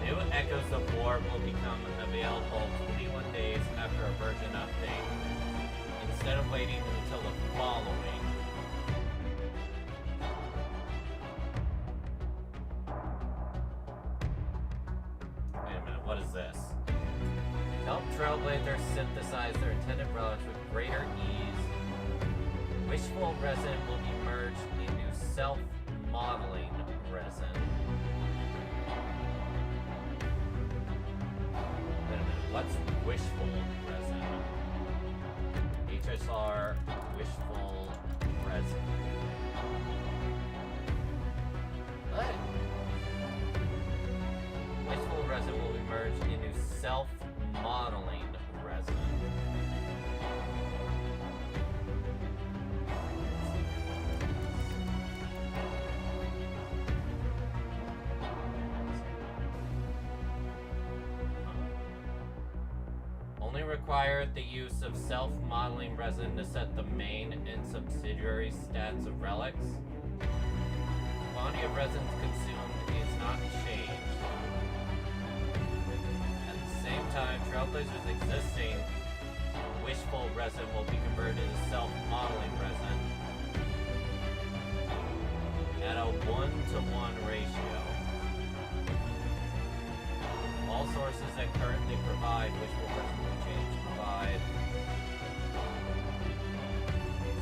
New Echoes of War will become available 21 days after a version update, instead of waiting until the following. Wait a minute, what is this? Help Trailblazers synthesize their intended relics with greater ease. Wishful resin will be merged into self-modeling resin. Wait a minute, what's wishful resin? HSR wishful resin. What? Wishful resin will be merged into self-modeling resin. Only require the use of self-modeling resin to set the main and subsidiary stats of relics. The quantity of resins consumed is not changed. At the same time, Trailblazer's existing wishful resin will be converted to self-modeling resin at a 1-to-1 ratio. All sources that currently provide wishful resin will change to provide.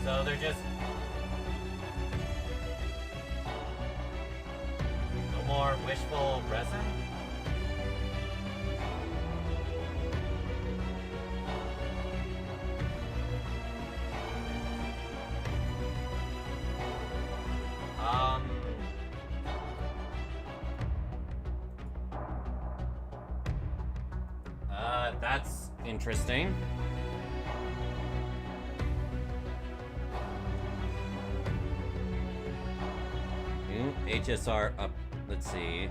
So they're just no more wishful resin? That's interesting. New HSR up, let's see.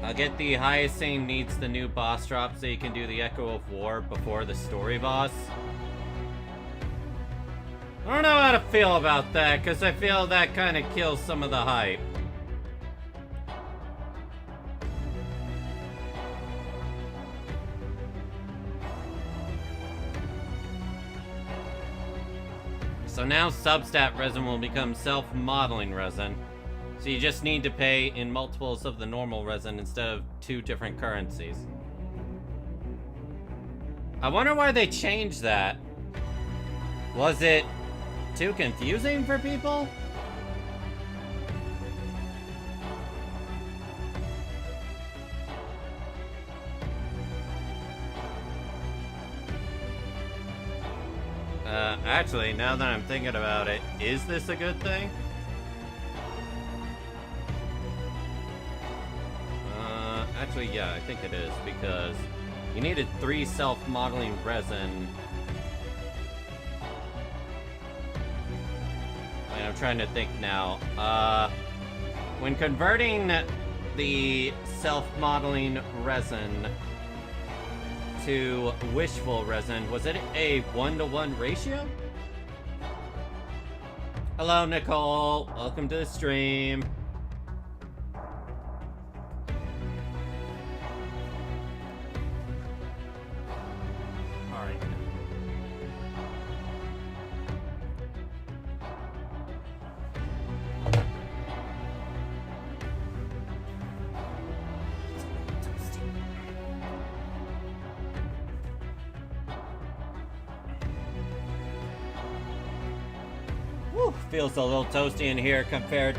I'll get the highest thing needs the new boss drop so you can do the Echo of War before the story boss. I don't know how to feel about that, because I feel that kind of kills some of the hype. So now substat resin will become self-modeling resin. So you just need to pay in multiples of the normal resin instead of 2 different currencies. I wonder why they changed that. Was it too confusing for people? Actually, now that I'm thinking about it, is this a good thing? Actually, yeah, I think it is, because you needed 3 self-modeling resin. I'm trying to think now. When converting the self-modeling resin to wishful resin, was it a 1-to-1 ratio? Hello, Nicole. Welcome to the stream. Alright. Whew, feels a little toasty in here compared...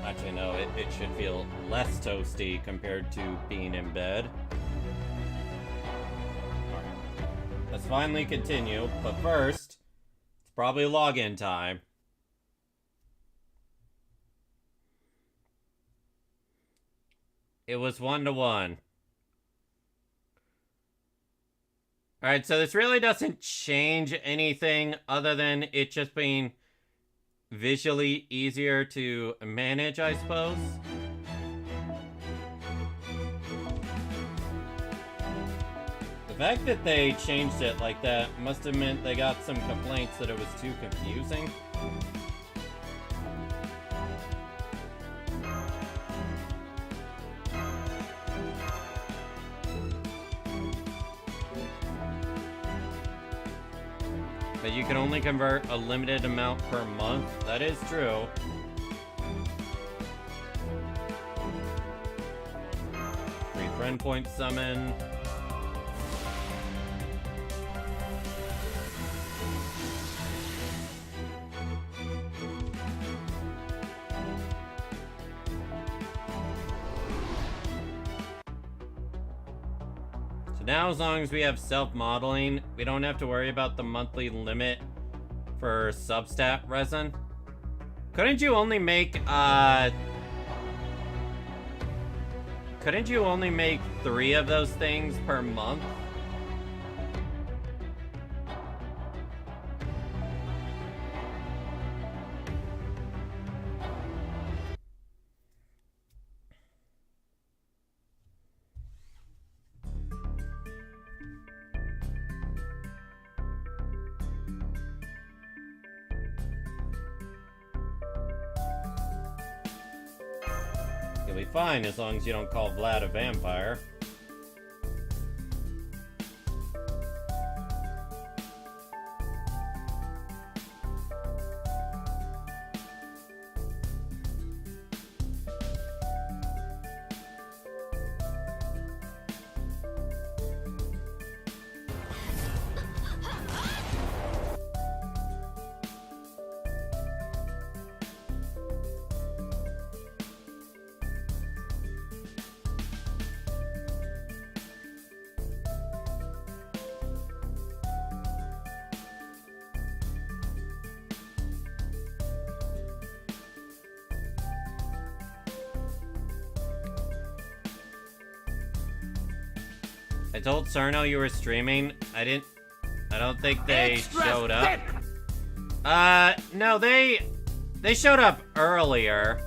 Actually, no, it should feel less toasty compared to being in bed. Alright. Let's finally continue, but first, it's probably login time. It was 1-to-1. Alright, so this really doesn't change anything other than it just being visually easier to manage, I suppose. The fact that they changed it like that must have meant they got some complaints that it was too confusing. But you can only convert a limited amount per month. That is true. Free friend point summon. Now, as long as we have self-modeling, we don't have to worry about the monthly limit for substat resin. Couldn't you only make, couldn't you only make 3 of those things per month? You'll be fine as long as you don't call Vlad a vampire. I told Cerno you were streaming. I don't think they showed up. No, they showed up earlier.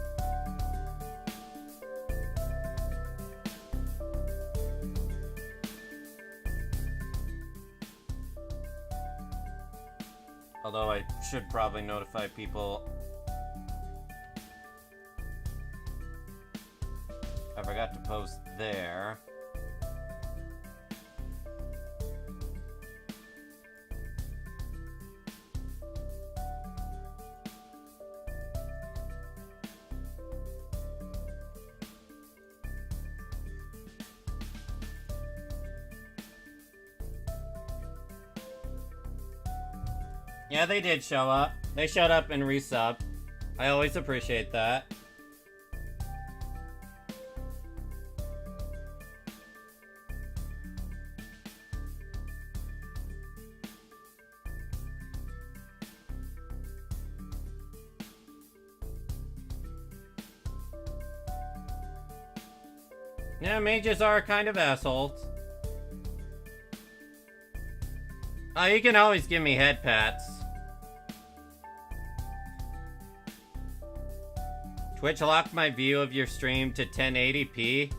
Although I should probably notify people. I forgot to post there. Yeah, they did show up. They showed up and resubbed. I always appreciate that. Yeah, mages are kind of assholes. You can always give me head pats. Twitch locked my view of your stream to 1080p.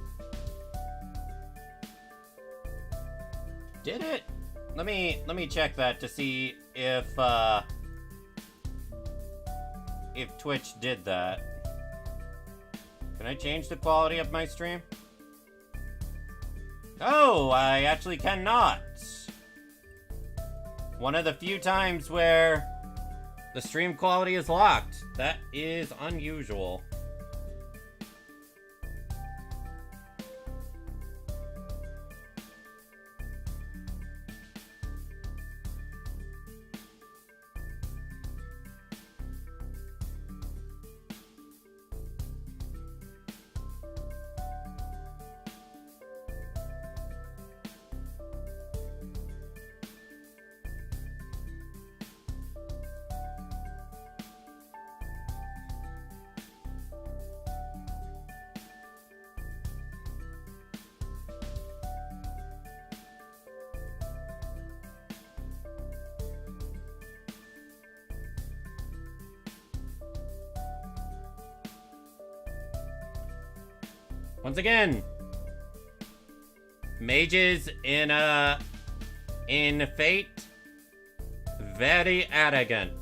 Did it? Let me check that to see if Twitch did that. Can I change the quality of my stream? Oh, I actually cannot. One of the few times where the stream quality is locked. That is unusual. Once again, mages in Fate, very arrogant.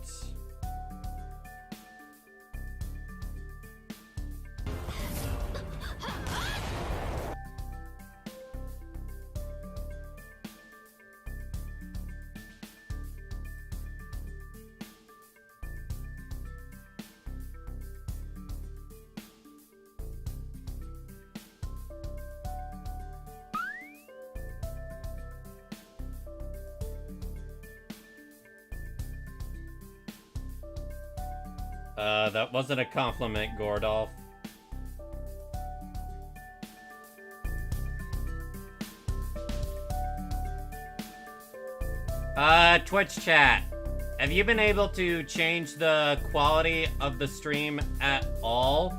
That wasn't a compliment, Gordolf. Twitch chat. Have you been able to change the quality of the stream at all?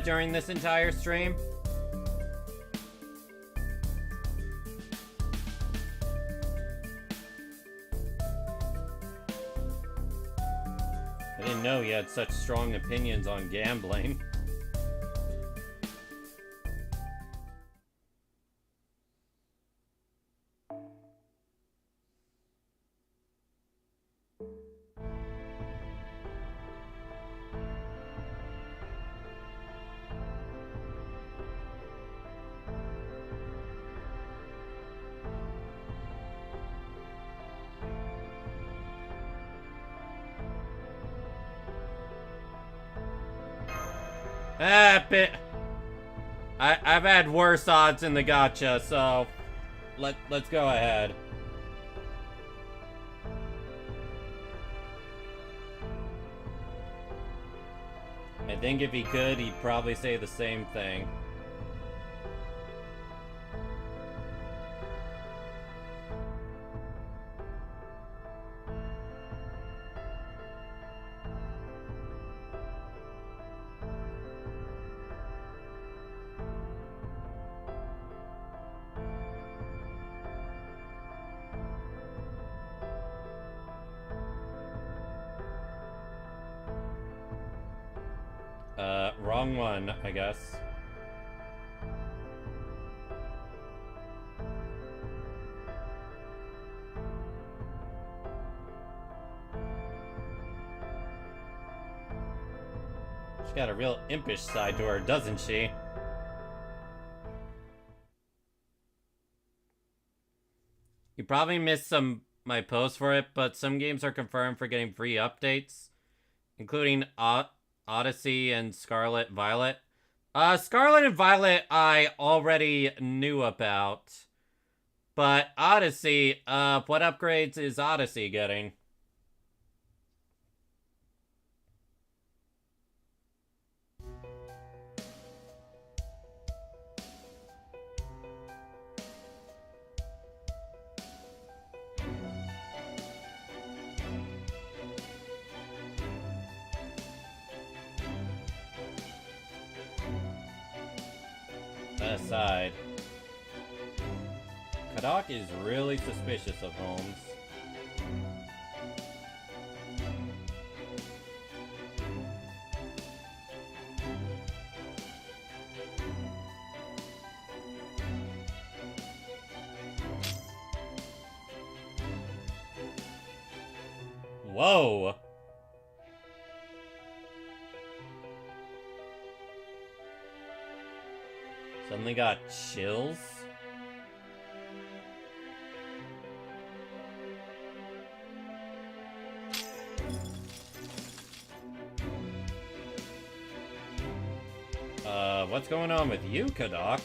During this entire stream? I didn't know you had such strong opinions on gambling. I've had worse odds in the gacha, so let's go ahead. I think if he could, he'd probably say the same thing. Wrong one, I guess. She's got a real impish side to her, doesn't she? You probably missed my posts for it, but some games are confirmed for getting free updates, including Odyssey and Scarlet Violet. Scarlet and Violet I already knew about. But Odyssey, what upgrades is Odyssey getting? Aside, Kadoc is really suspicious of Holmes. Whoa. Suddenly got chills. What's going on with you, Kadoc?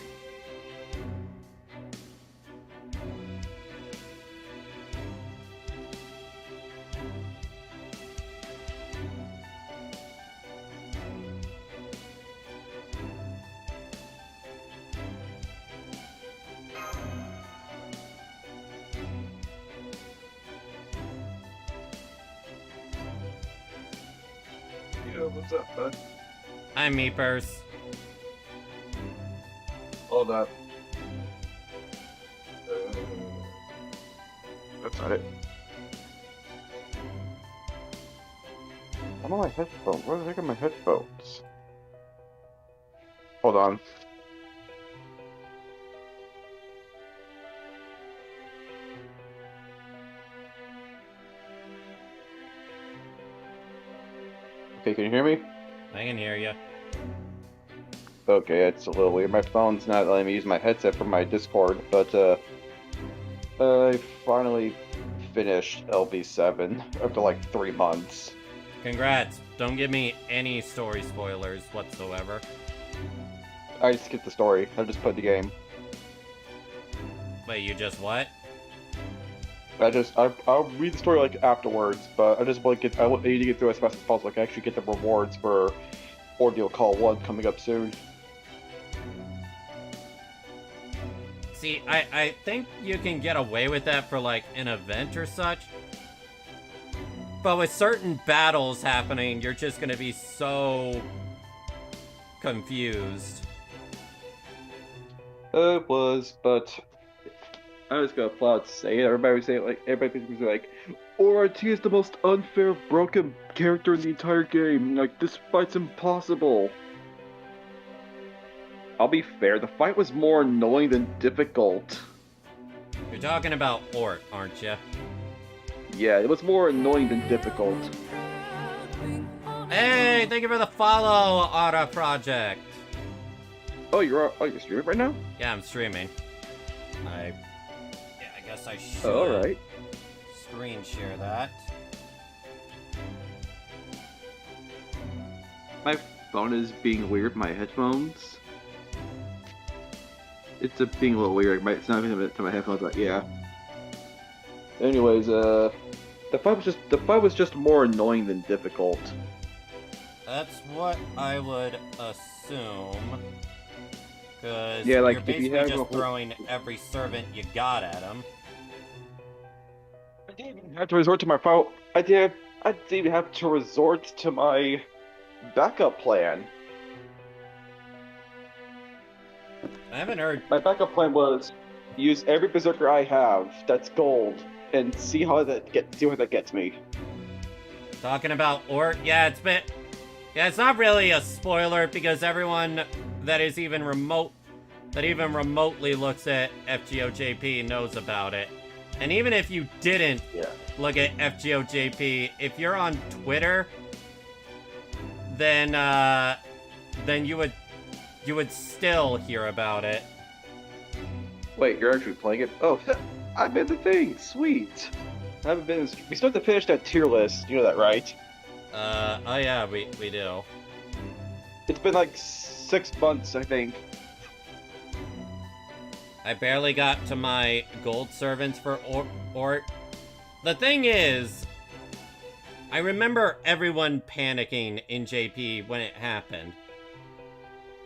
Yo, what's up, bud? I'm Meepers. Hold up. That's not it. I'm on my headphones. Where the heck are my headphones? Hold on. Okay, can you hear me? I can hear you. Okay, it's a little weird. My phone's not letting me use my headset from my Discord, but I finally finished LB7 after like 3 months. Congrats. Don't give me any story spoilers whatsoever. I skipped the story. I just played the game. Wait, you just what? I'll read the story like afterwards, but I just want to get. I need to get through as fast as possible. So I can actually get the rewards for Ordeal Call 1 coming up soon. See, I think you can get away with that for like an event or such. But with certain battles happening, you're just gonna be so confused. It was, but I was gonna flat say it. Everybody was saying was like, ORT is the most unfair, broken character in the entire game. Like, this fight's impossible. I'll be fair, the fight was more annoying than difficult. You're talking about Ort, aren't you? Yeah, it was more annoying than difficult. Hey, thank you for the follow, Aura Project. Oh, you're streaming right now? Yeah, I'm streaming. I guess I should Alright. screen share that. My phone is being weird with my headphones. It's being a little weird. It's not even to my headphones, but yeah. Anyways, the fight was just more annoying than difficult. That's what I would assume. Because Yeah, like, you're if you basically have a just whole- throwing every servant you got at him. I didn't even have to resort to my file. I didn't even have to resort to my backup plan. I haven't heard. My backup plan was use every berserker I have that's gold and see how that gets me. Talking about Ort, yeah, it's not really a spoiler because everyone that even remotely looks at FGO JP knows about it. And even if you didn't look at FGO JP, if you're on Twitter, then you would still hear about it. Wait, you're actually playing it? Oh, I'm in the thing. Sweet. I haven't been. We still have to finish that tier list. You know that, right? Oh yeah, we do. It's been like 6 months, I think. I barely got to my gold servants for Ort. The thing is, I remember everyone panicking in JP when it happened.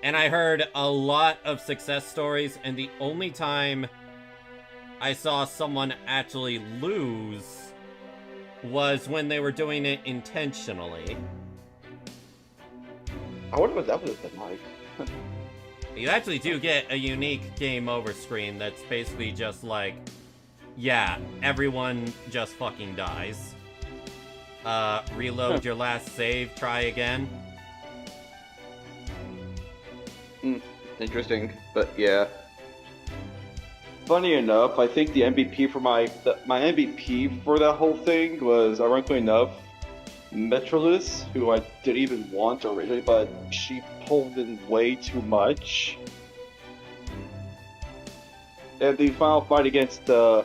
And I heard a lot of success stories, and the only time I saw someone actually lose was when they were doing it intentionally. I wonder what that would have been like. You actually do get a unique game over screen that's basically just like, yeah, everyone just fucking dies. Reload your last save, try again. Interesting, but yeah. Funny enough, I think the MVP for my MVP for that whole thing was, ironically enough, Metrolis, who I didn't even want originally, but she pulled in way too much. And the final fight against the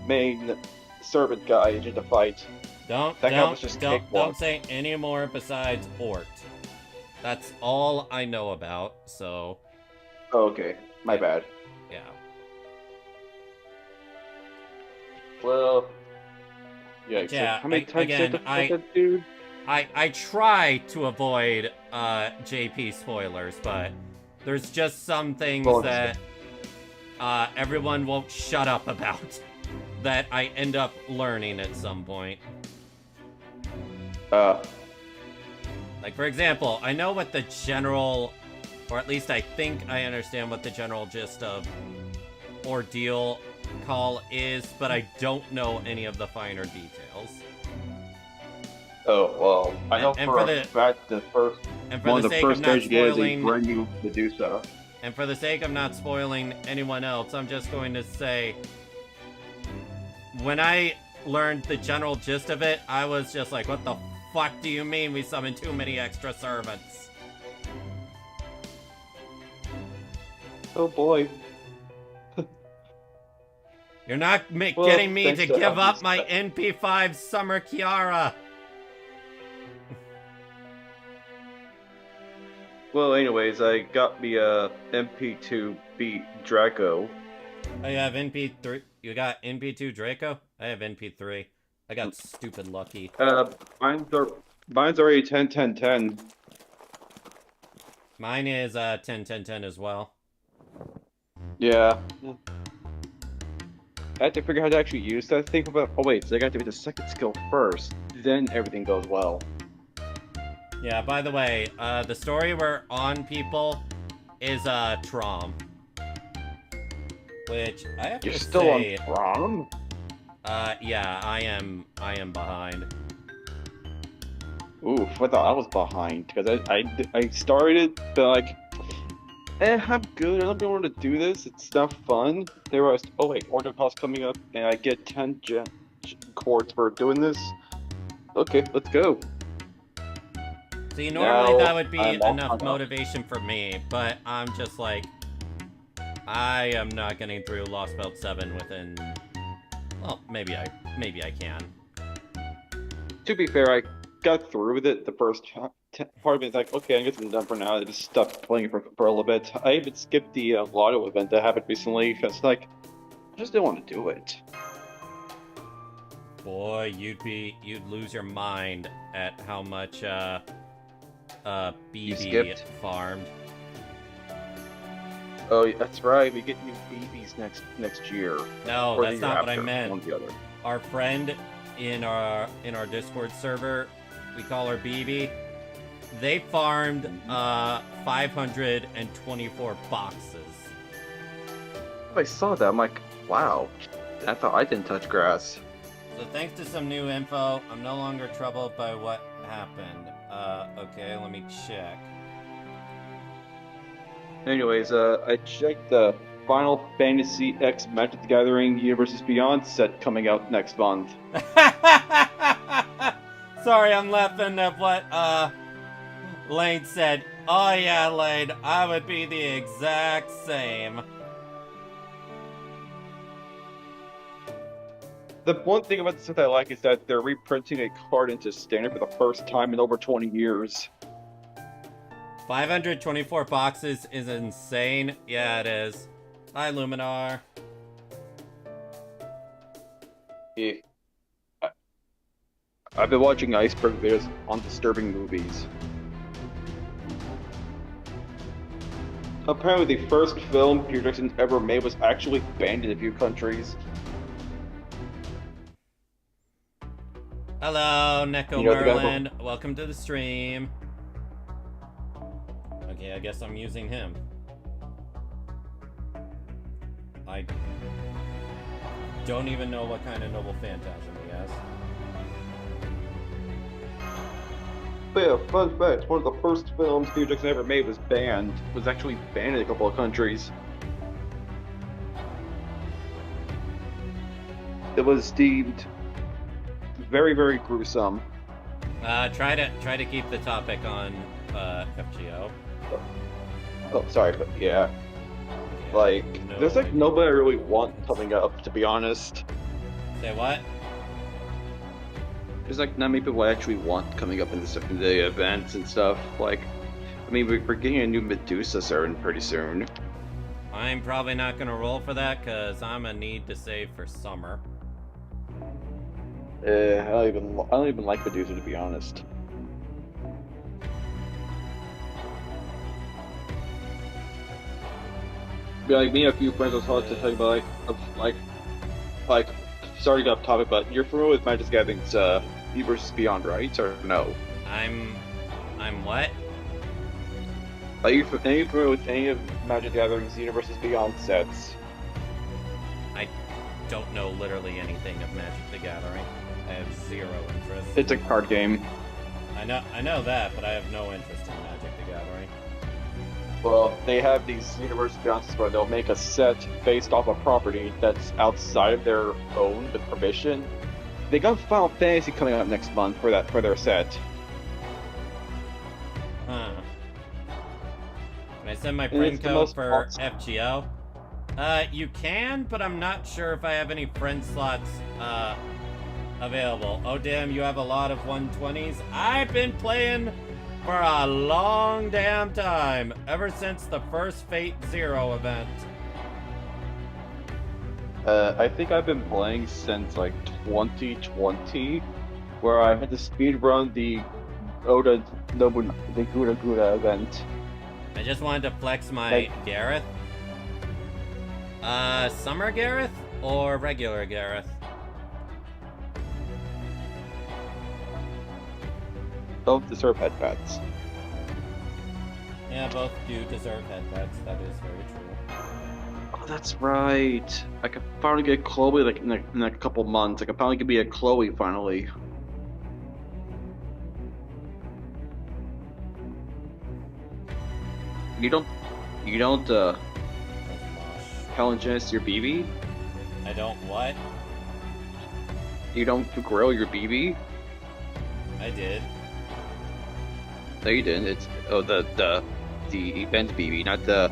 main servant guy in the fight. Don't say any more besides Ort. That's all I know about, so... Oh, okay. My bad. Yeah. Well... Yeah, Yeah, how many times again, did you have to fight that dude? I try to avoid JP spoilers, but there's just some things that everyone won't shut up about that I end up learning at some point. Like, for example, I know what the general, or at least I think I understand what the general gist of Ordeal Call is, but I don't know any of the finer details. Oh, well, I know for a fact the first one of the first stage is a brand new Medusa. And for the sake of not spoiling anyone else, I'm just going to say, when I learned the general gist of it, I was just like, what the fuck do you mean we summoned too many extra servants? Oh boy. You're not getting me to give up my NP5 Summer Kiara! Well, anyways, I got me a MP2 beat Draco. Oh, you have NP3? You got NP2 Draco? I have NP3. I got stupid lucky. Mine's already 10-10-10. Mine is 10-10-10 as well. Yeah. I had to figure out how to actually use that thing. Oh wait, so I got to do the second skill first. Then everything goes well. Yeah, by the way, the story we're on, people, is Traum. Which I have You're to still say, on Traum? Yeah, I am behind. Oof, I thought I was behind because I started, but like, I'm good. I don't want to do this. It's not fun. There was Ordeal Call's coming up, and I get 10 quartz for doing this. Okay, let's go. See, normally that would be enough motivation for me, but I'm just like, I am not getting through Lostbelt 7 within. Well, maybe I can. To be fair, I got through with it the first part of it. It's like, okay, I guess I'm done for now. I just stopped playing it for a little bit. I even skipped the lotto event that happened recently because, like, I just didn't want to do it. Boy, you'd lose your mind at how much BB farmed. Oh, that's right. We get new BBs next year. No, that's not what I meant. Our friend in our Discord server, we call her BB. They farmed 524 boxes. I saw that. I'm like, wow. I thought I didn't touch grass. So thanks to some new info, I'm no longer troubled by what happened. Okay, let me check. Anyways, I checked the Final Fantasy X Magic the Gathering Universes Beyond set coming out next month. Sorry, I'm laughing at what Lane said. Oh yeah, Lane, I would be the exact same. The one thing about the set I like is that they're reprinting a card into standard for the first time in over 20 years. 524 boxes is insane. Yeah, it is. Hi, Luminar. Yeah. I've been watching Iceberg videos on disturbing movies. Apparently the first film Peter Jackson ever made was actually banned in a few countries. Hello, Neko Merlin. Welcome to the stream. Okay, I guess I'm using him. I don't even know what kind of noble phantasm he has. But yeah, fun fact, one of the first films Peter Jackson ever made was actually banned in a couple of countries. It was deemed very, very gruesome. Try to keep the topic on FGO. Oh, sorry, but yeah. Like, there's like nobody I really want coming up, to be honest. Say what? There's like not many people I actually want coming up in the events and stuff. Like, I mean, we're getting a new Medusa servant pretty soon. I'm probably not gonna roll for that because I'm gonna need to save for summer. I don't even like Medusa, to be honest. Be like me and a few friends was hard to tell you about like sorry to get off topic, but you're familiar with Magic the Gathering's E versus Beyond, right? Or no? I'm what? Are you familiar with any of Magic the Gathering's Universes Beyond sets? I don't know literally anything of Magic the Gathering. I have zero interest. It's a card game. I know that, but I have no interest in Magic the Gathering. Well, they have these Universe Beyond sets where they'll make a set based off a property that's outside of their own with permission. They got Final Fantasy coming out next month for their set. Huh. Can I send my friend code for FGO? You can, but I'm not sure if I have any friend slots available. Oh damn, you have a lot of 120s? I've been playing for a long damn time, ever since the first Fate Zero event. I think I've been playing since like 2020, where I had to speedrun the Oda the Gura event. I just wanted to flex my Gareth. Summer Gareth or regular Gareth? Both deserve headpats. Yeah, both do deserve headpats. That is very true. Oh, that's right. I can finally get Chloe like in a couple months. I can finally be a Chloe finally. You don't Palingenesis your BB? I don't what? You don't grill your BB? I did. No, you didn't. It's the event BB, not the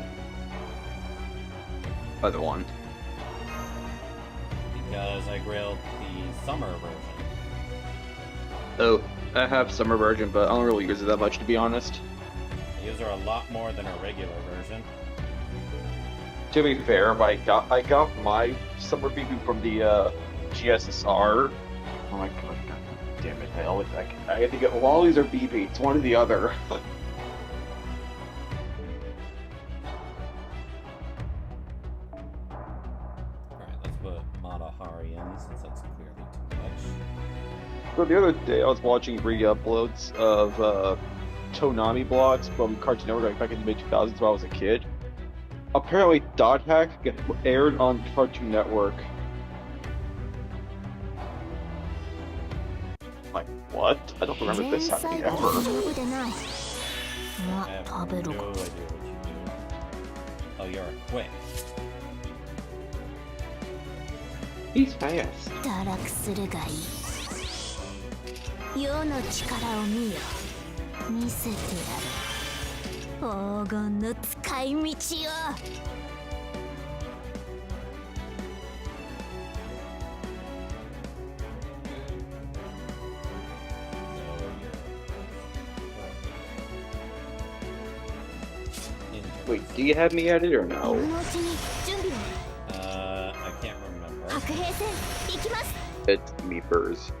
other one. Because I grilled the summer version. Oh, I have summer version, but I don't really use it that much, to be honest. I use her a lot more than a regular version. To be fair, I got my summer BB from the GSSR. Oh my god, damn it! I have to get Wally's or BB. It's one or the other. Alright, let's put Matahari in since that's clearly too much. So the other day I was watching re-uploads of Toonami blogs from Cartoon Network back in the mid-2000s when I was a kid. Apparently Dot Hack aired on Cartoon Network. Like, what? I don't remember this happening ever. I have no idea what you do. Oh, you're quick. He's fast. 堕落するがいい。世の力を見よ。見せてやる。黄金の使い道を。Wait, do you have me added or no? I can't remember. It's Meepers.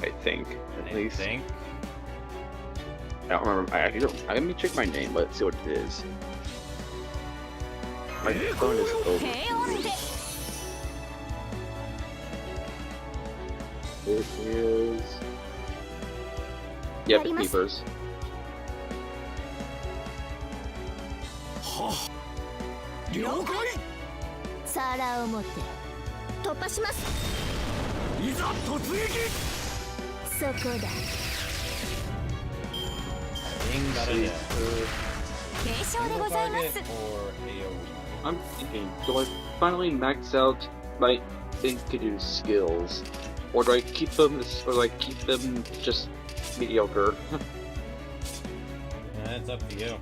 I think, at least. Think? I don't remember. I actually don't. Let me check my name. Let's see what it is. My phone is over. It is. Yep, it's Meepers. 了解。サラを持って突破します。いざ突撃。そこだ。継承でございます。 I'm thinking, do I finally max out my Enkidu skills, or do I keep them, just mediocre? That's up to you.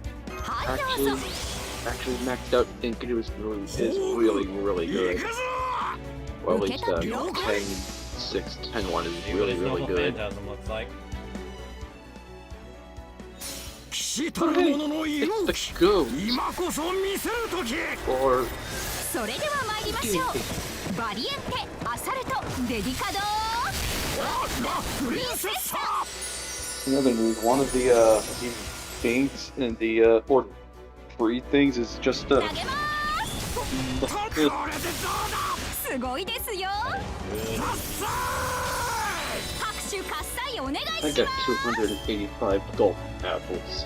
Actually, maxed out Enkidu is really good. Well, at least 10-6-10-1 is See what really his noble good. phantasm looks like. 騎士たる者の色 It's the ghost. 今こそ見せる時 Or それでは参りましょう。バリエンテアサルトデディカドプリンセッサ another move. One of the things in the or free things is just 投げますこれでどうだすごいですよ。拍手喝采お願い I し got ます。 285 gold apples.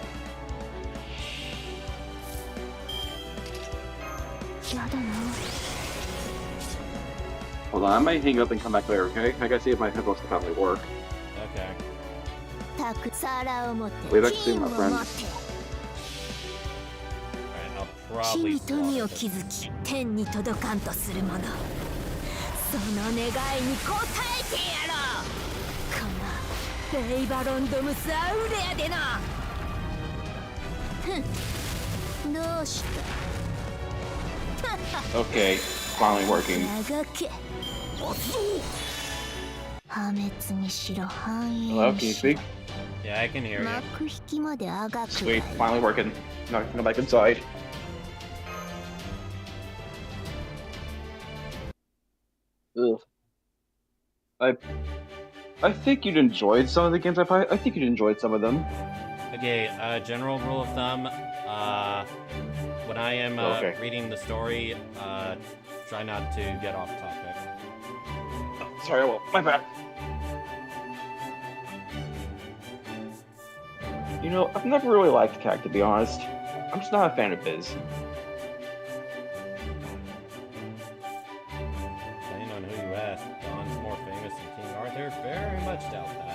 やだな。 Hold on, I might hang up and come back later, okay? I gotta see if my headphones can finally work. Okay. たく皿を持って Wait, let's see, my 金を friend. 持って Alright, I'll 地 probably に富を slaughter 築 this. き天に届かんとする者その願いに応えてやろうこのレイバロンドムスアウレアでなふんどうした Okay, finally working. 長け破滅にしろ繁 Hello, 栄 can に you しろ speak? Yeah, I can hear you. 幕引きまであがく Sweet, finally working. Now I can go back inside. Ugh. I think you'd enjoyed some of the games I played. I think you'd enjoyed some of them. Okay, general rule of thumb, when I am Okay. reading the story, try not to get off topic. Sorry, I will. My bad. You know, I've never really liked Kadoc, to be honest. I'm just not a fan of Biz. Depending on who you ask, Don's more famous than King Arthur? Very much doubt that.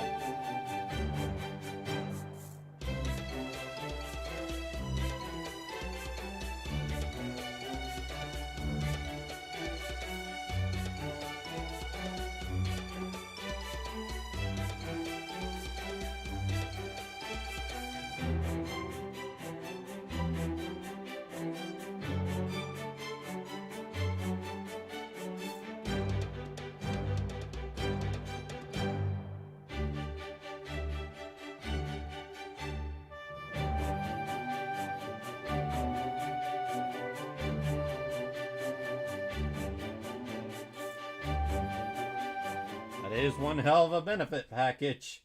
That is one hell of a benefit package.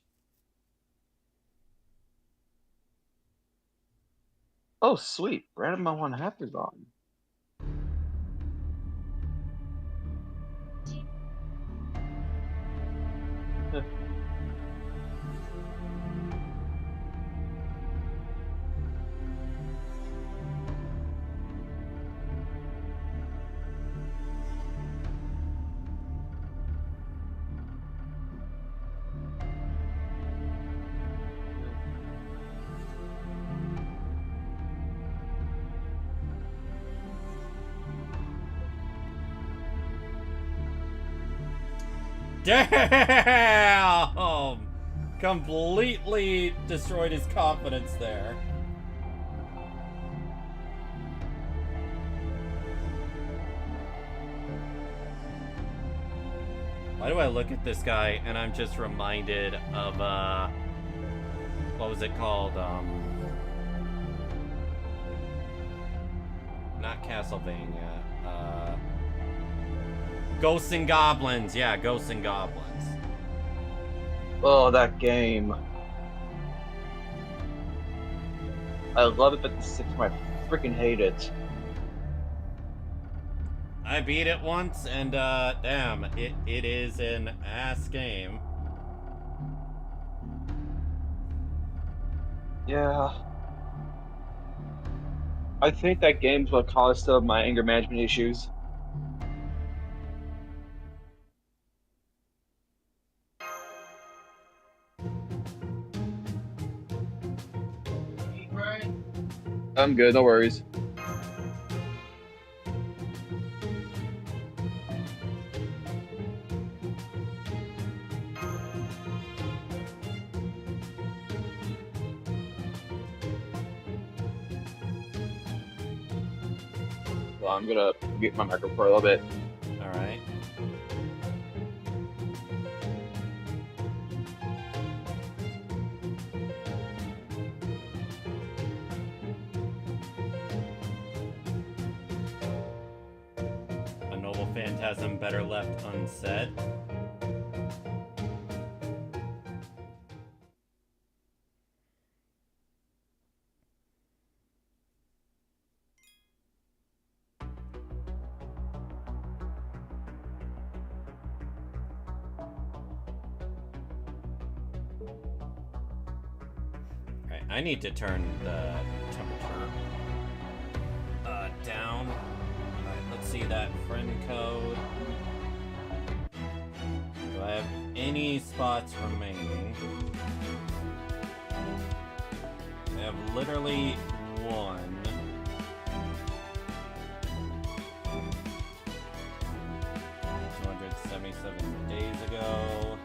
Oh, sweet. Random my one half is on. Damn! Completely destroyed his confidence there. Why do I look at this guy and I'm just reminded of, what was it called? Not Castlevania. Ghosts and Goblins. Yeah, Ghosts and Goblins. Oh, that game. I love it, but the sixth one, I freaking hate it. I beat it once, and damn, it is an ass game. Yeah. I think that game's what caused some of my anger management issues. I'm good, no worries. Well, I'm gonna mute my microphone for a little bit. All right. A noble phantasm better left unsaid. I need to turn the temperature down. Alright, let's see that friend code. Do I have any spots remaining? I have literally one. $277 days ago.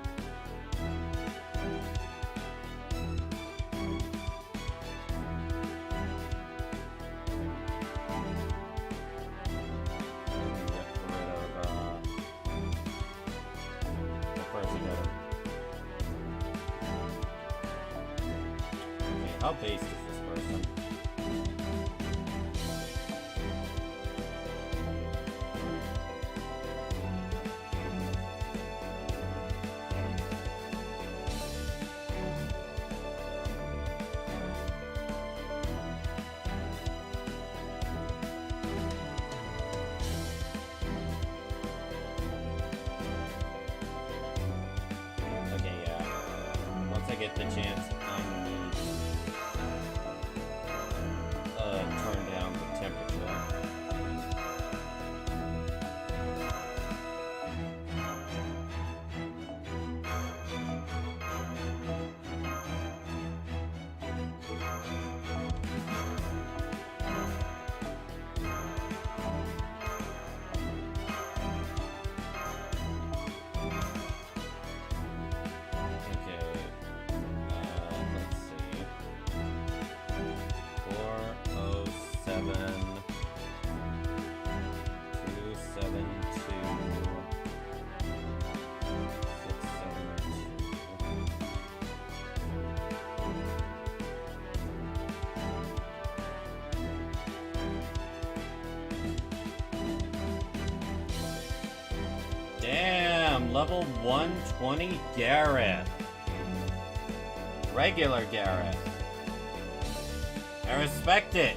How based is this person? Okay, yeah. Once I get the chance, turn down the temperature. Okay, let's see. 407 272 672. Damn, level 120 Gareth. Regular Gareth. I respect it.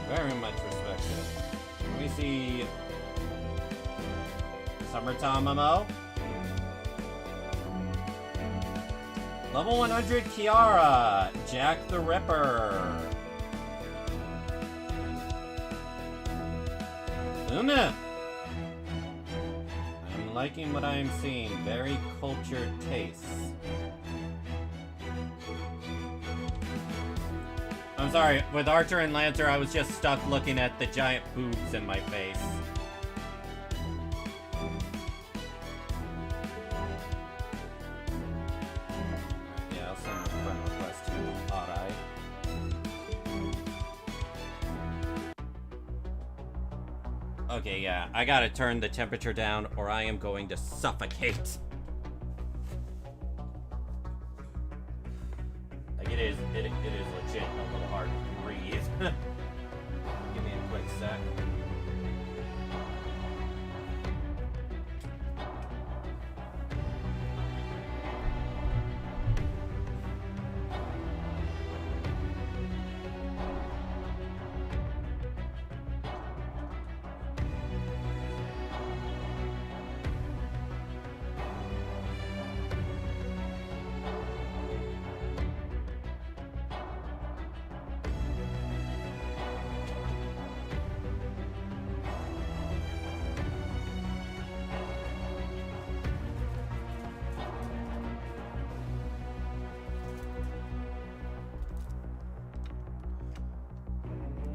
Very much respect it. Let me see. Summertime MMO. Level 100 Kiara. Jack the Ripper. Una. I'm liking what I am seeing. Very cultured tastes. I'm sorry, with Archer and Lancer, I was just stuck looking at the giant boobs in my face. Yeah, I'll send a friend request to Arai. Okay, yeah, I gotta turn the temperature down or I am going to suffocate. Like, it is legit a little hard to breathe. Give me a quick sec.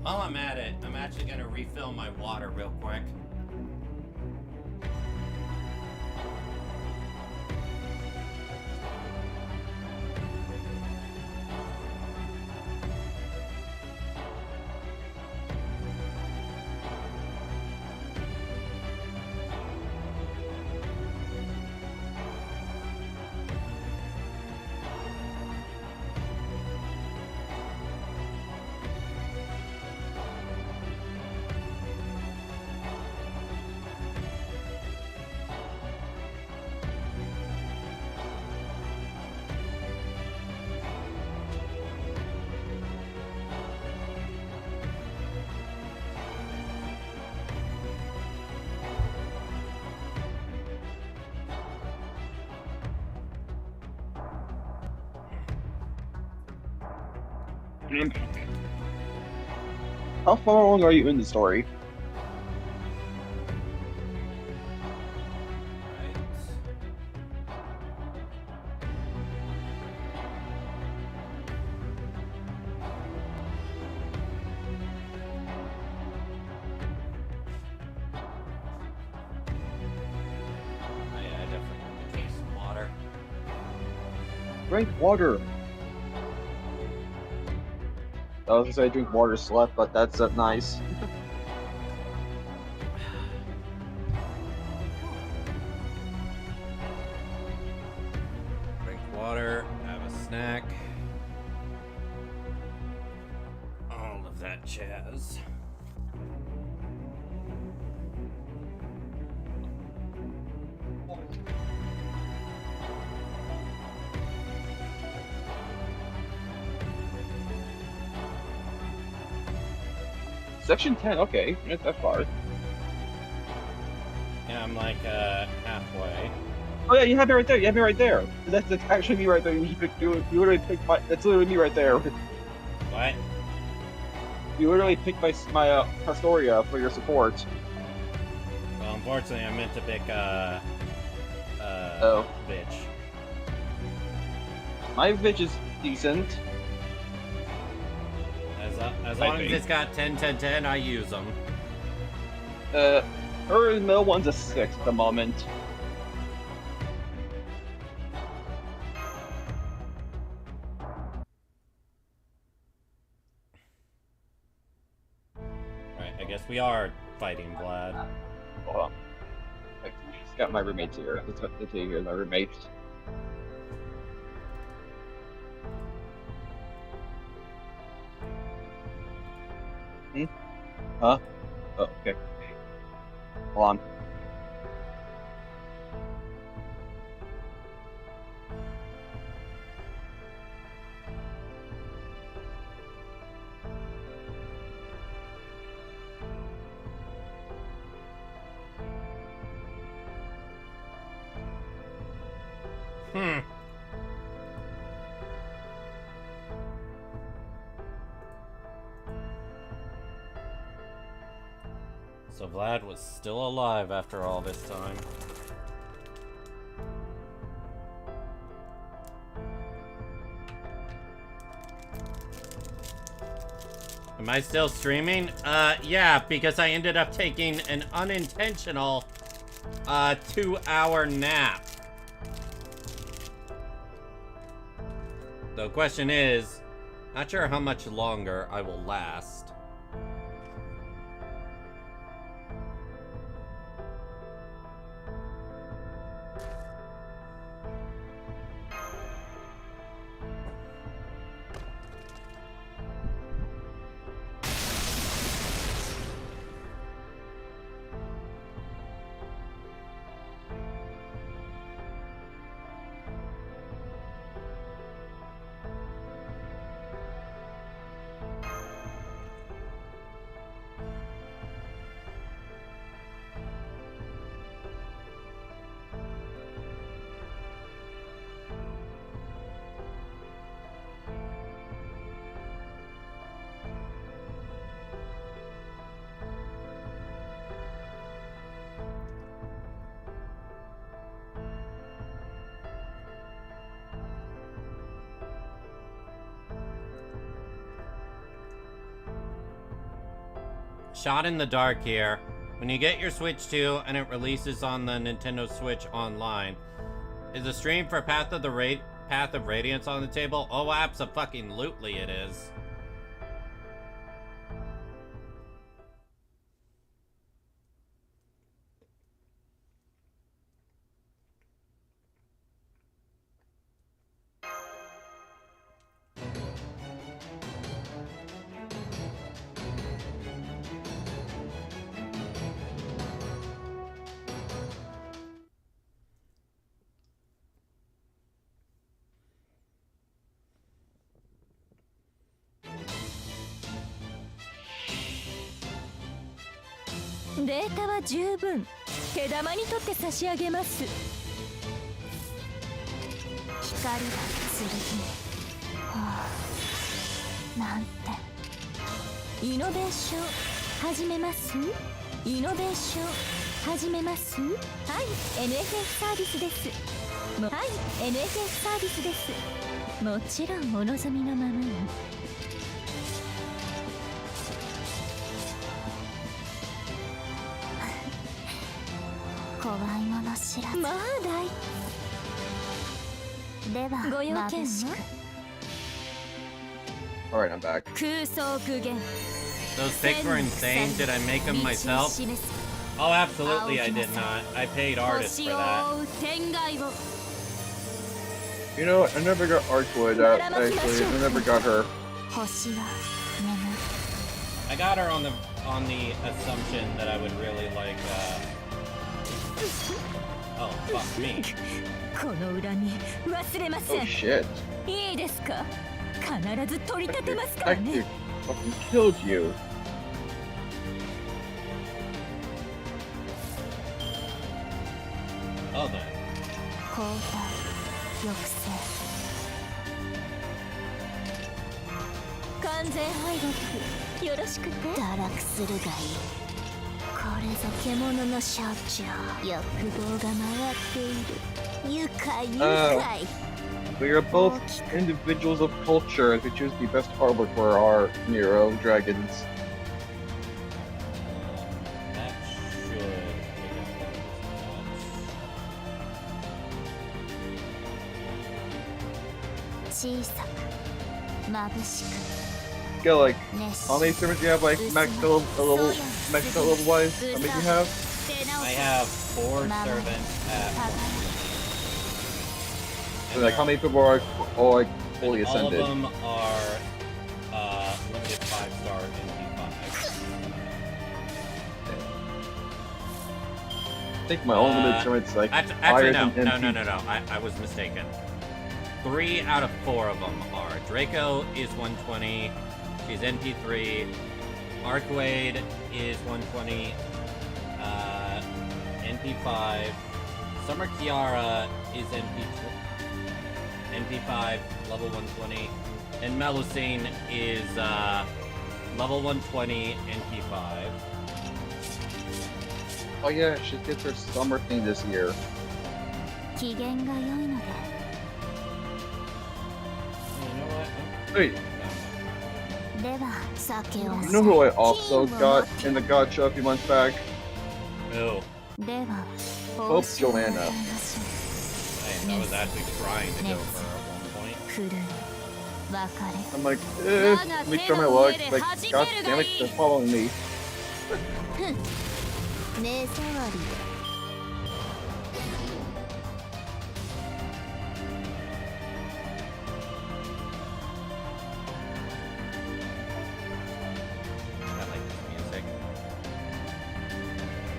While I'm at it, I'm actually gonna refill my water real quick. How far along are you in the story? Drink water. I was gonna say drink water slut, but that's nice. Drink water, have a snack. All of that jazz. Section 10, okay, not that far. Yeah, I'm like halfway. Oh yeah, you have me right there. You have me right there. That's actually me right there. You literally picked my. That's literally me right there. What? You literally picked my Pastoria for your support. Well, unfortunately, I meant to pick bitch. My bitch is decent. As long as it's got 10, 10, 10, I use them. Her middle one's a 6 at the moment. Right, I guess we are fighting Vlad. Hold on. I just got my roommates here. Let's take here, my roommates. Huh? Oh, okay. Hold on. So Vlad was still alive after all this time. Am I still streaming? Yeah, because I ended up taking an unintentional 2-hour nap. The question is, not sure how much longer I will last. Shot in the dark here. When you get your Switch 2 and it releases on the Nintendo Switch Online, is the stream for Path of Radiance on the table? Oh, abso-fucking-lutely it is.データは十分手玉にとって差し上げます。光が剣、はあ、なんてイノベーション始めます。イノベーション始めます。はい、NFF サービスです。はい、NFF サービスです。もちろんお望みのままに。怖いもの知らず。まあだい。ではご用件は。Alright, I'm back. 空想具現。 Those sticks were insane. Did I make them myself? Oh, absolutely I did not. I paid artists for that. You know, I never got Archwood out, actually. I never got her. I got her on the assumption that I would really like, oh, fuck me. Oh shit. I fucking killed you. Oh, then. 完全敗北よろしくて。堕落するがいい。これぞ獣の象徴。欲望が回っている。愉快愉快。We are both individuals of culture as we choose the best artwork for our Nero dragons. That should Yeah, like, how many servants do you have, like, maxed out level wise? How many do you have? I have 4 servants at So, like, how many people are all, like, fully ascended? All of them are limited 5-star MP5. I think my own limited servants, like, Actually, no. I was mistaken. 3 out of 4 of them are. Draco is 120. She's NP3. Archwade is 120. NP5. Summer Kiara is NP5, level 120. And Melusine is level 120, NP5. Oh yeah, she gets her summer thing this year. You know what? Wait. You know who I also got in the gacha a few months back? Who? Hope Joanna. I was actually trying to go for her at one point. I'm like, let me try my luck. Like, god damn it, they're following me.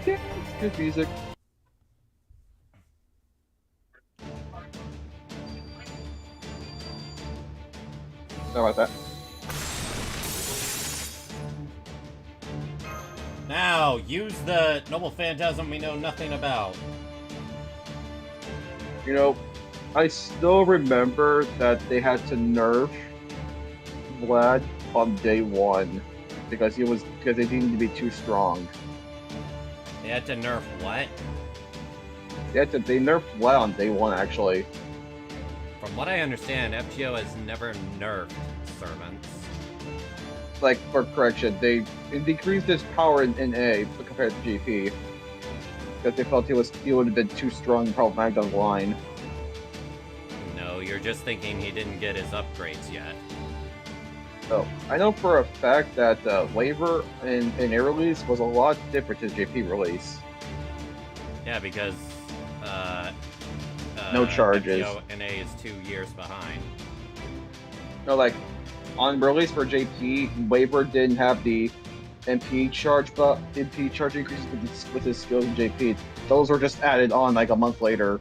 Yeah, it's good music. How about that? Now, use the noble phantasm we know nothing about. You know, I still remember that they had to nerf Vlad on day 1 because they deemed to be too strong. They had to nerf what? They nerfed Vlad on day 1 actually. From what I understand, FGO has never nerfed servants. Like, for correction, they decreased his power in A compared to GP. Because they felt he would have been too strong and problematic on the line. No, you're just thinking he didn't get his upgrades yet. So, I know for a fact that waiver in A release was a lot different to JP release. Yeah, because no charges. FGO and A is 2 years behind. No, like, on release for JP, waiver didn't have the MP charge, but MP charge increases with his skills in JP. Those were just added on like a month later.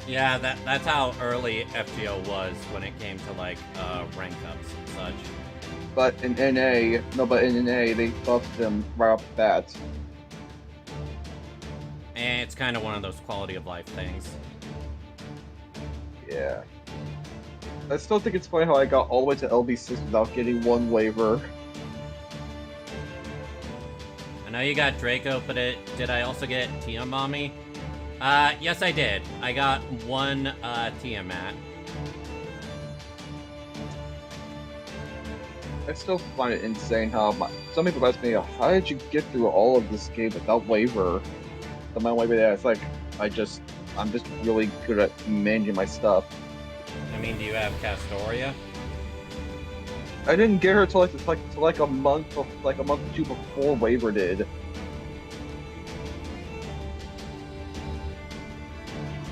Yeah, that's how early FGO was when it came to like rank ups and such. But in NA, they buffed them right off the bat. And it's kind of one of those quality of life things. Yeah. I still think it's funny how I got all the way to LB6 without getting one waiver. I know you got Draco, but did I also get Tiamami? Yes I did. I got one Tiamat. I still find it insane how some people ask me, how did you get through all of this game without waiver? The my waiver there, it's like, I'm just really good at managing my stuff. I mean, do you have Castoria? I didn't get her till like a month or two before waiver did.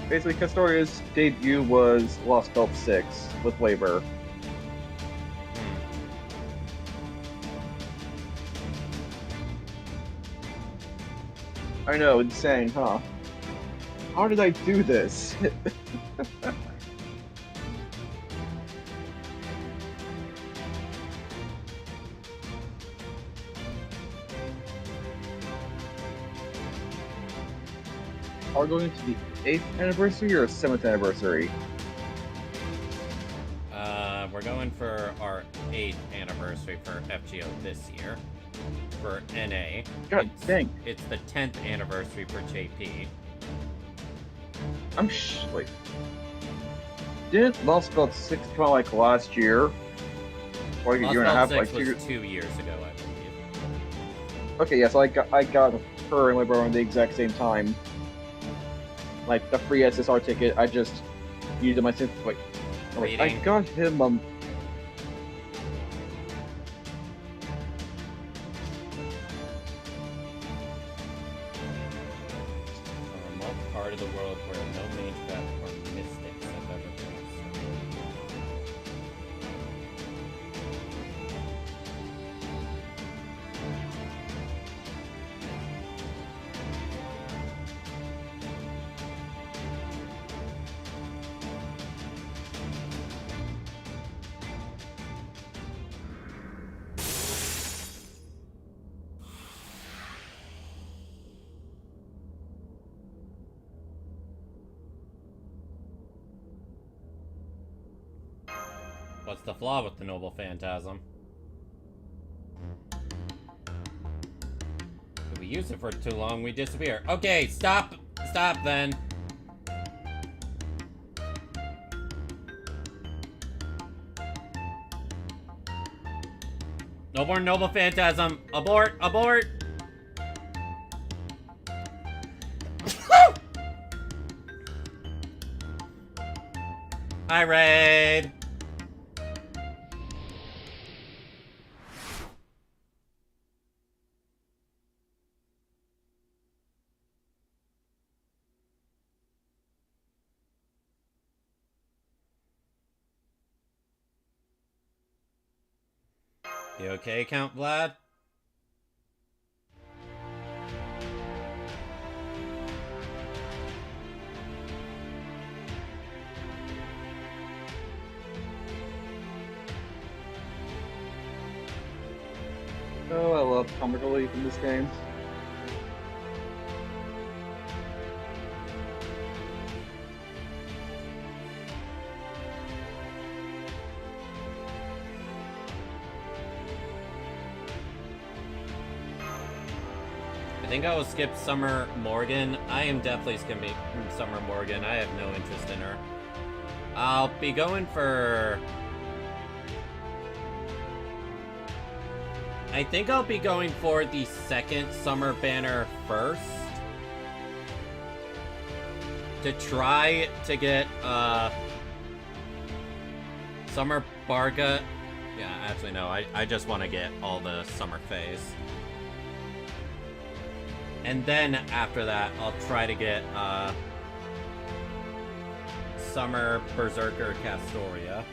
Basically, Castoria's debut was Lostbelt 6 with waiver. I know, insane, huh? How did I do this? Are we going to the 8th anniversary or 7th anniversary? We're going for our 8th anniversary for FGO this year. For NA. God dang. It's the 10th anniversary for JP. Wait. Didn't Lostbelt 6 come out like last year? Or a year and a half? Like 2 years ago, I believe. Okay, yeah, so I got her and Waiver around the exact same time. Like the free SSR ticket, I just used it myself. Wait, I got him part of the world where no mage craft or mystics have ever passed. What's the flaw with the Noble Phantasm? If we use it for too long, we disappear. Okay, stop! Stop then! No more Noble Phantasm! Abort! Abort! Hi, Raid! You okay, Count Vlad? Oh, I love comic relief in this game. I think I will skip Summer Morgan. I am definitely skipping Summer Morgan. I have no interest in her. I'll be going for... I think I'll be going for the second Summer Banner first. To try to get, Summer Barga. Yeah, actually no, I just want to get all the Summer phase. And then after that, I'll try to get, Summer Berserker Castoria.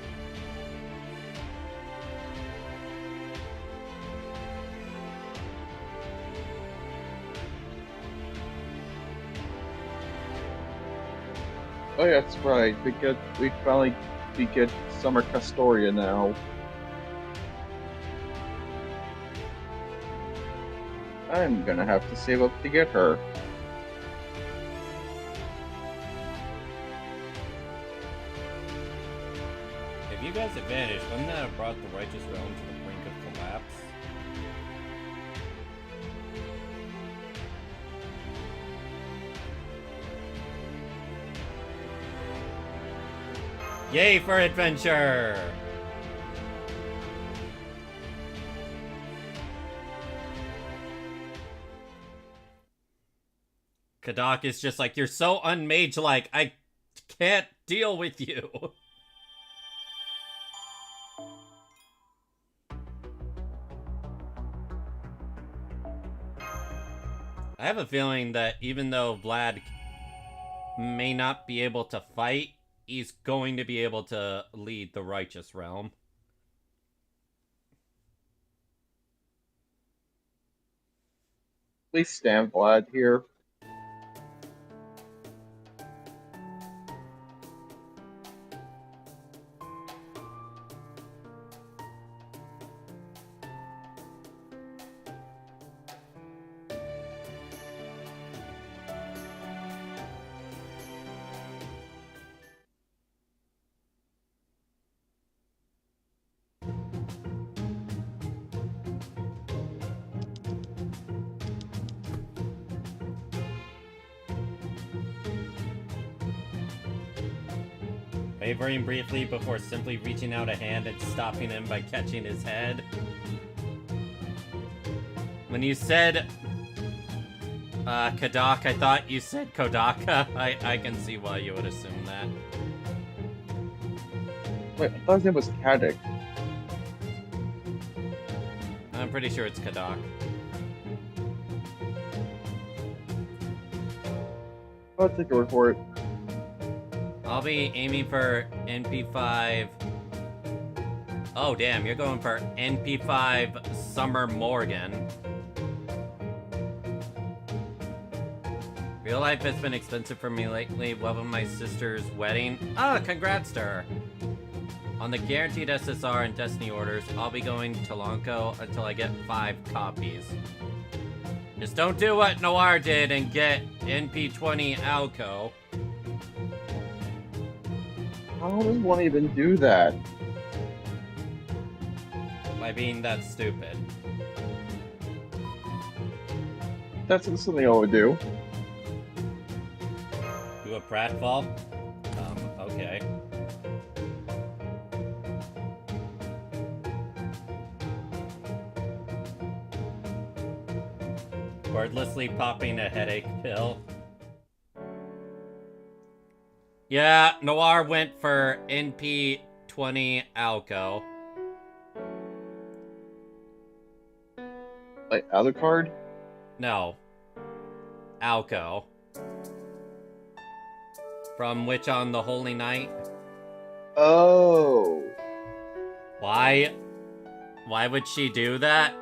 Oh yeah, that's right. We finally get Summer Castoria now. I'm gonna have to save up to get her. If has advantage, wouldn't that have brought the Righteous Realm to the brink of collapse? Yay for adventure! Kadoc is just like, you're so unmage-like, I can't deal with you. I have a feeling that even though Vlad may not be able to fight, he's going to be able to lead the Righteous Realm. Please stand Vlad here. Wavering briefly before simply reaching out a hand and stopping him by catching his head. When you said Kadoc, I thought you said Kodaka. I can see why you would assume that. Wait, I thought his name was Kadoc. I'm pretty sure it's Kadoc. I'll take a word for it. I'll be aiming for NP5. Oh, damn, you're going for NP5 Summer Morgan. Real life has been expensive for me lately. Loving my sister's wedding. Oh, congrats to her. On the guaranteed SSR and Destiny orders, I'll be going to Lonco until I get 5 copies. Just don't do what Noir did and get NP20 Alco. How does one even do that? By being that stupid. That's something I would do. Do a pratfall? Okay. Wordlessly popping a headache pill. Yeah, Noir went for NP20 Alco. Like Alucard? No. Alco. From Witch on the Holy Night. Oh. Why? Why would she do that?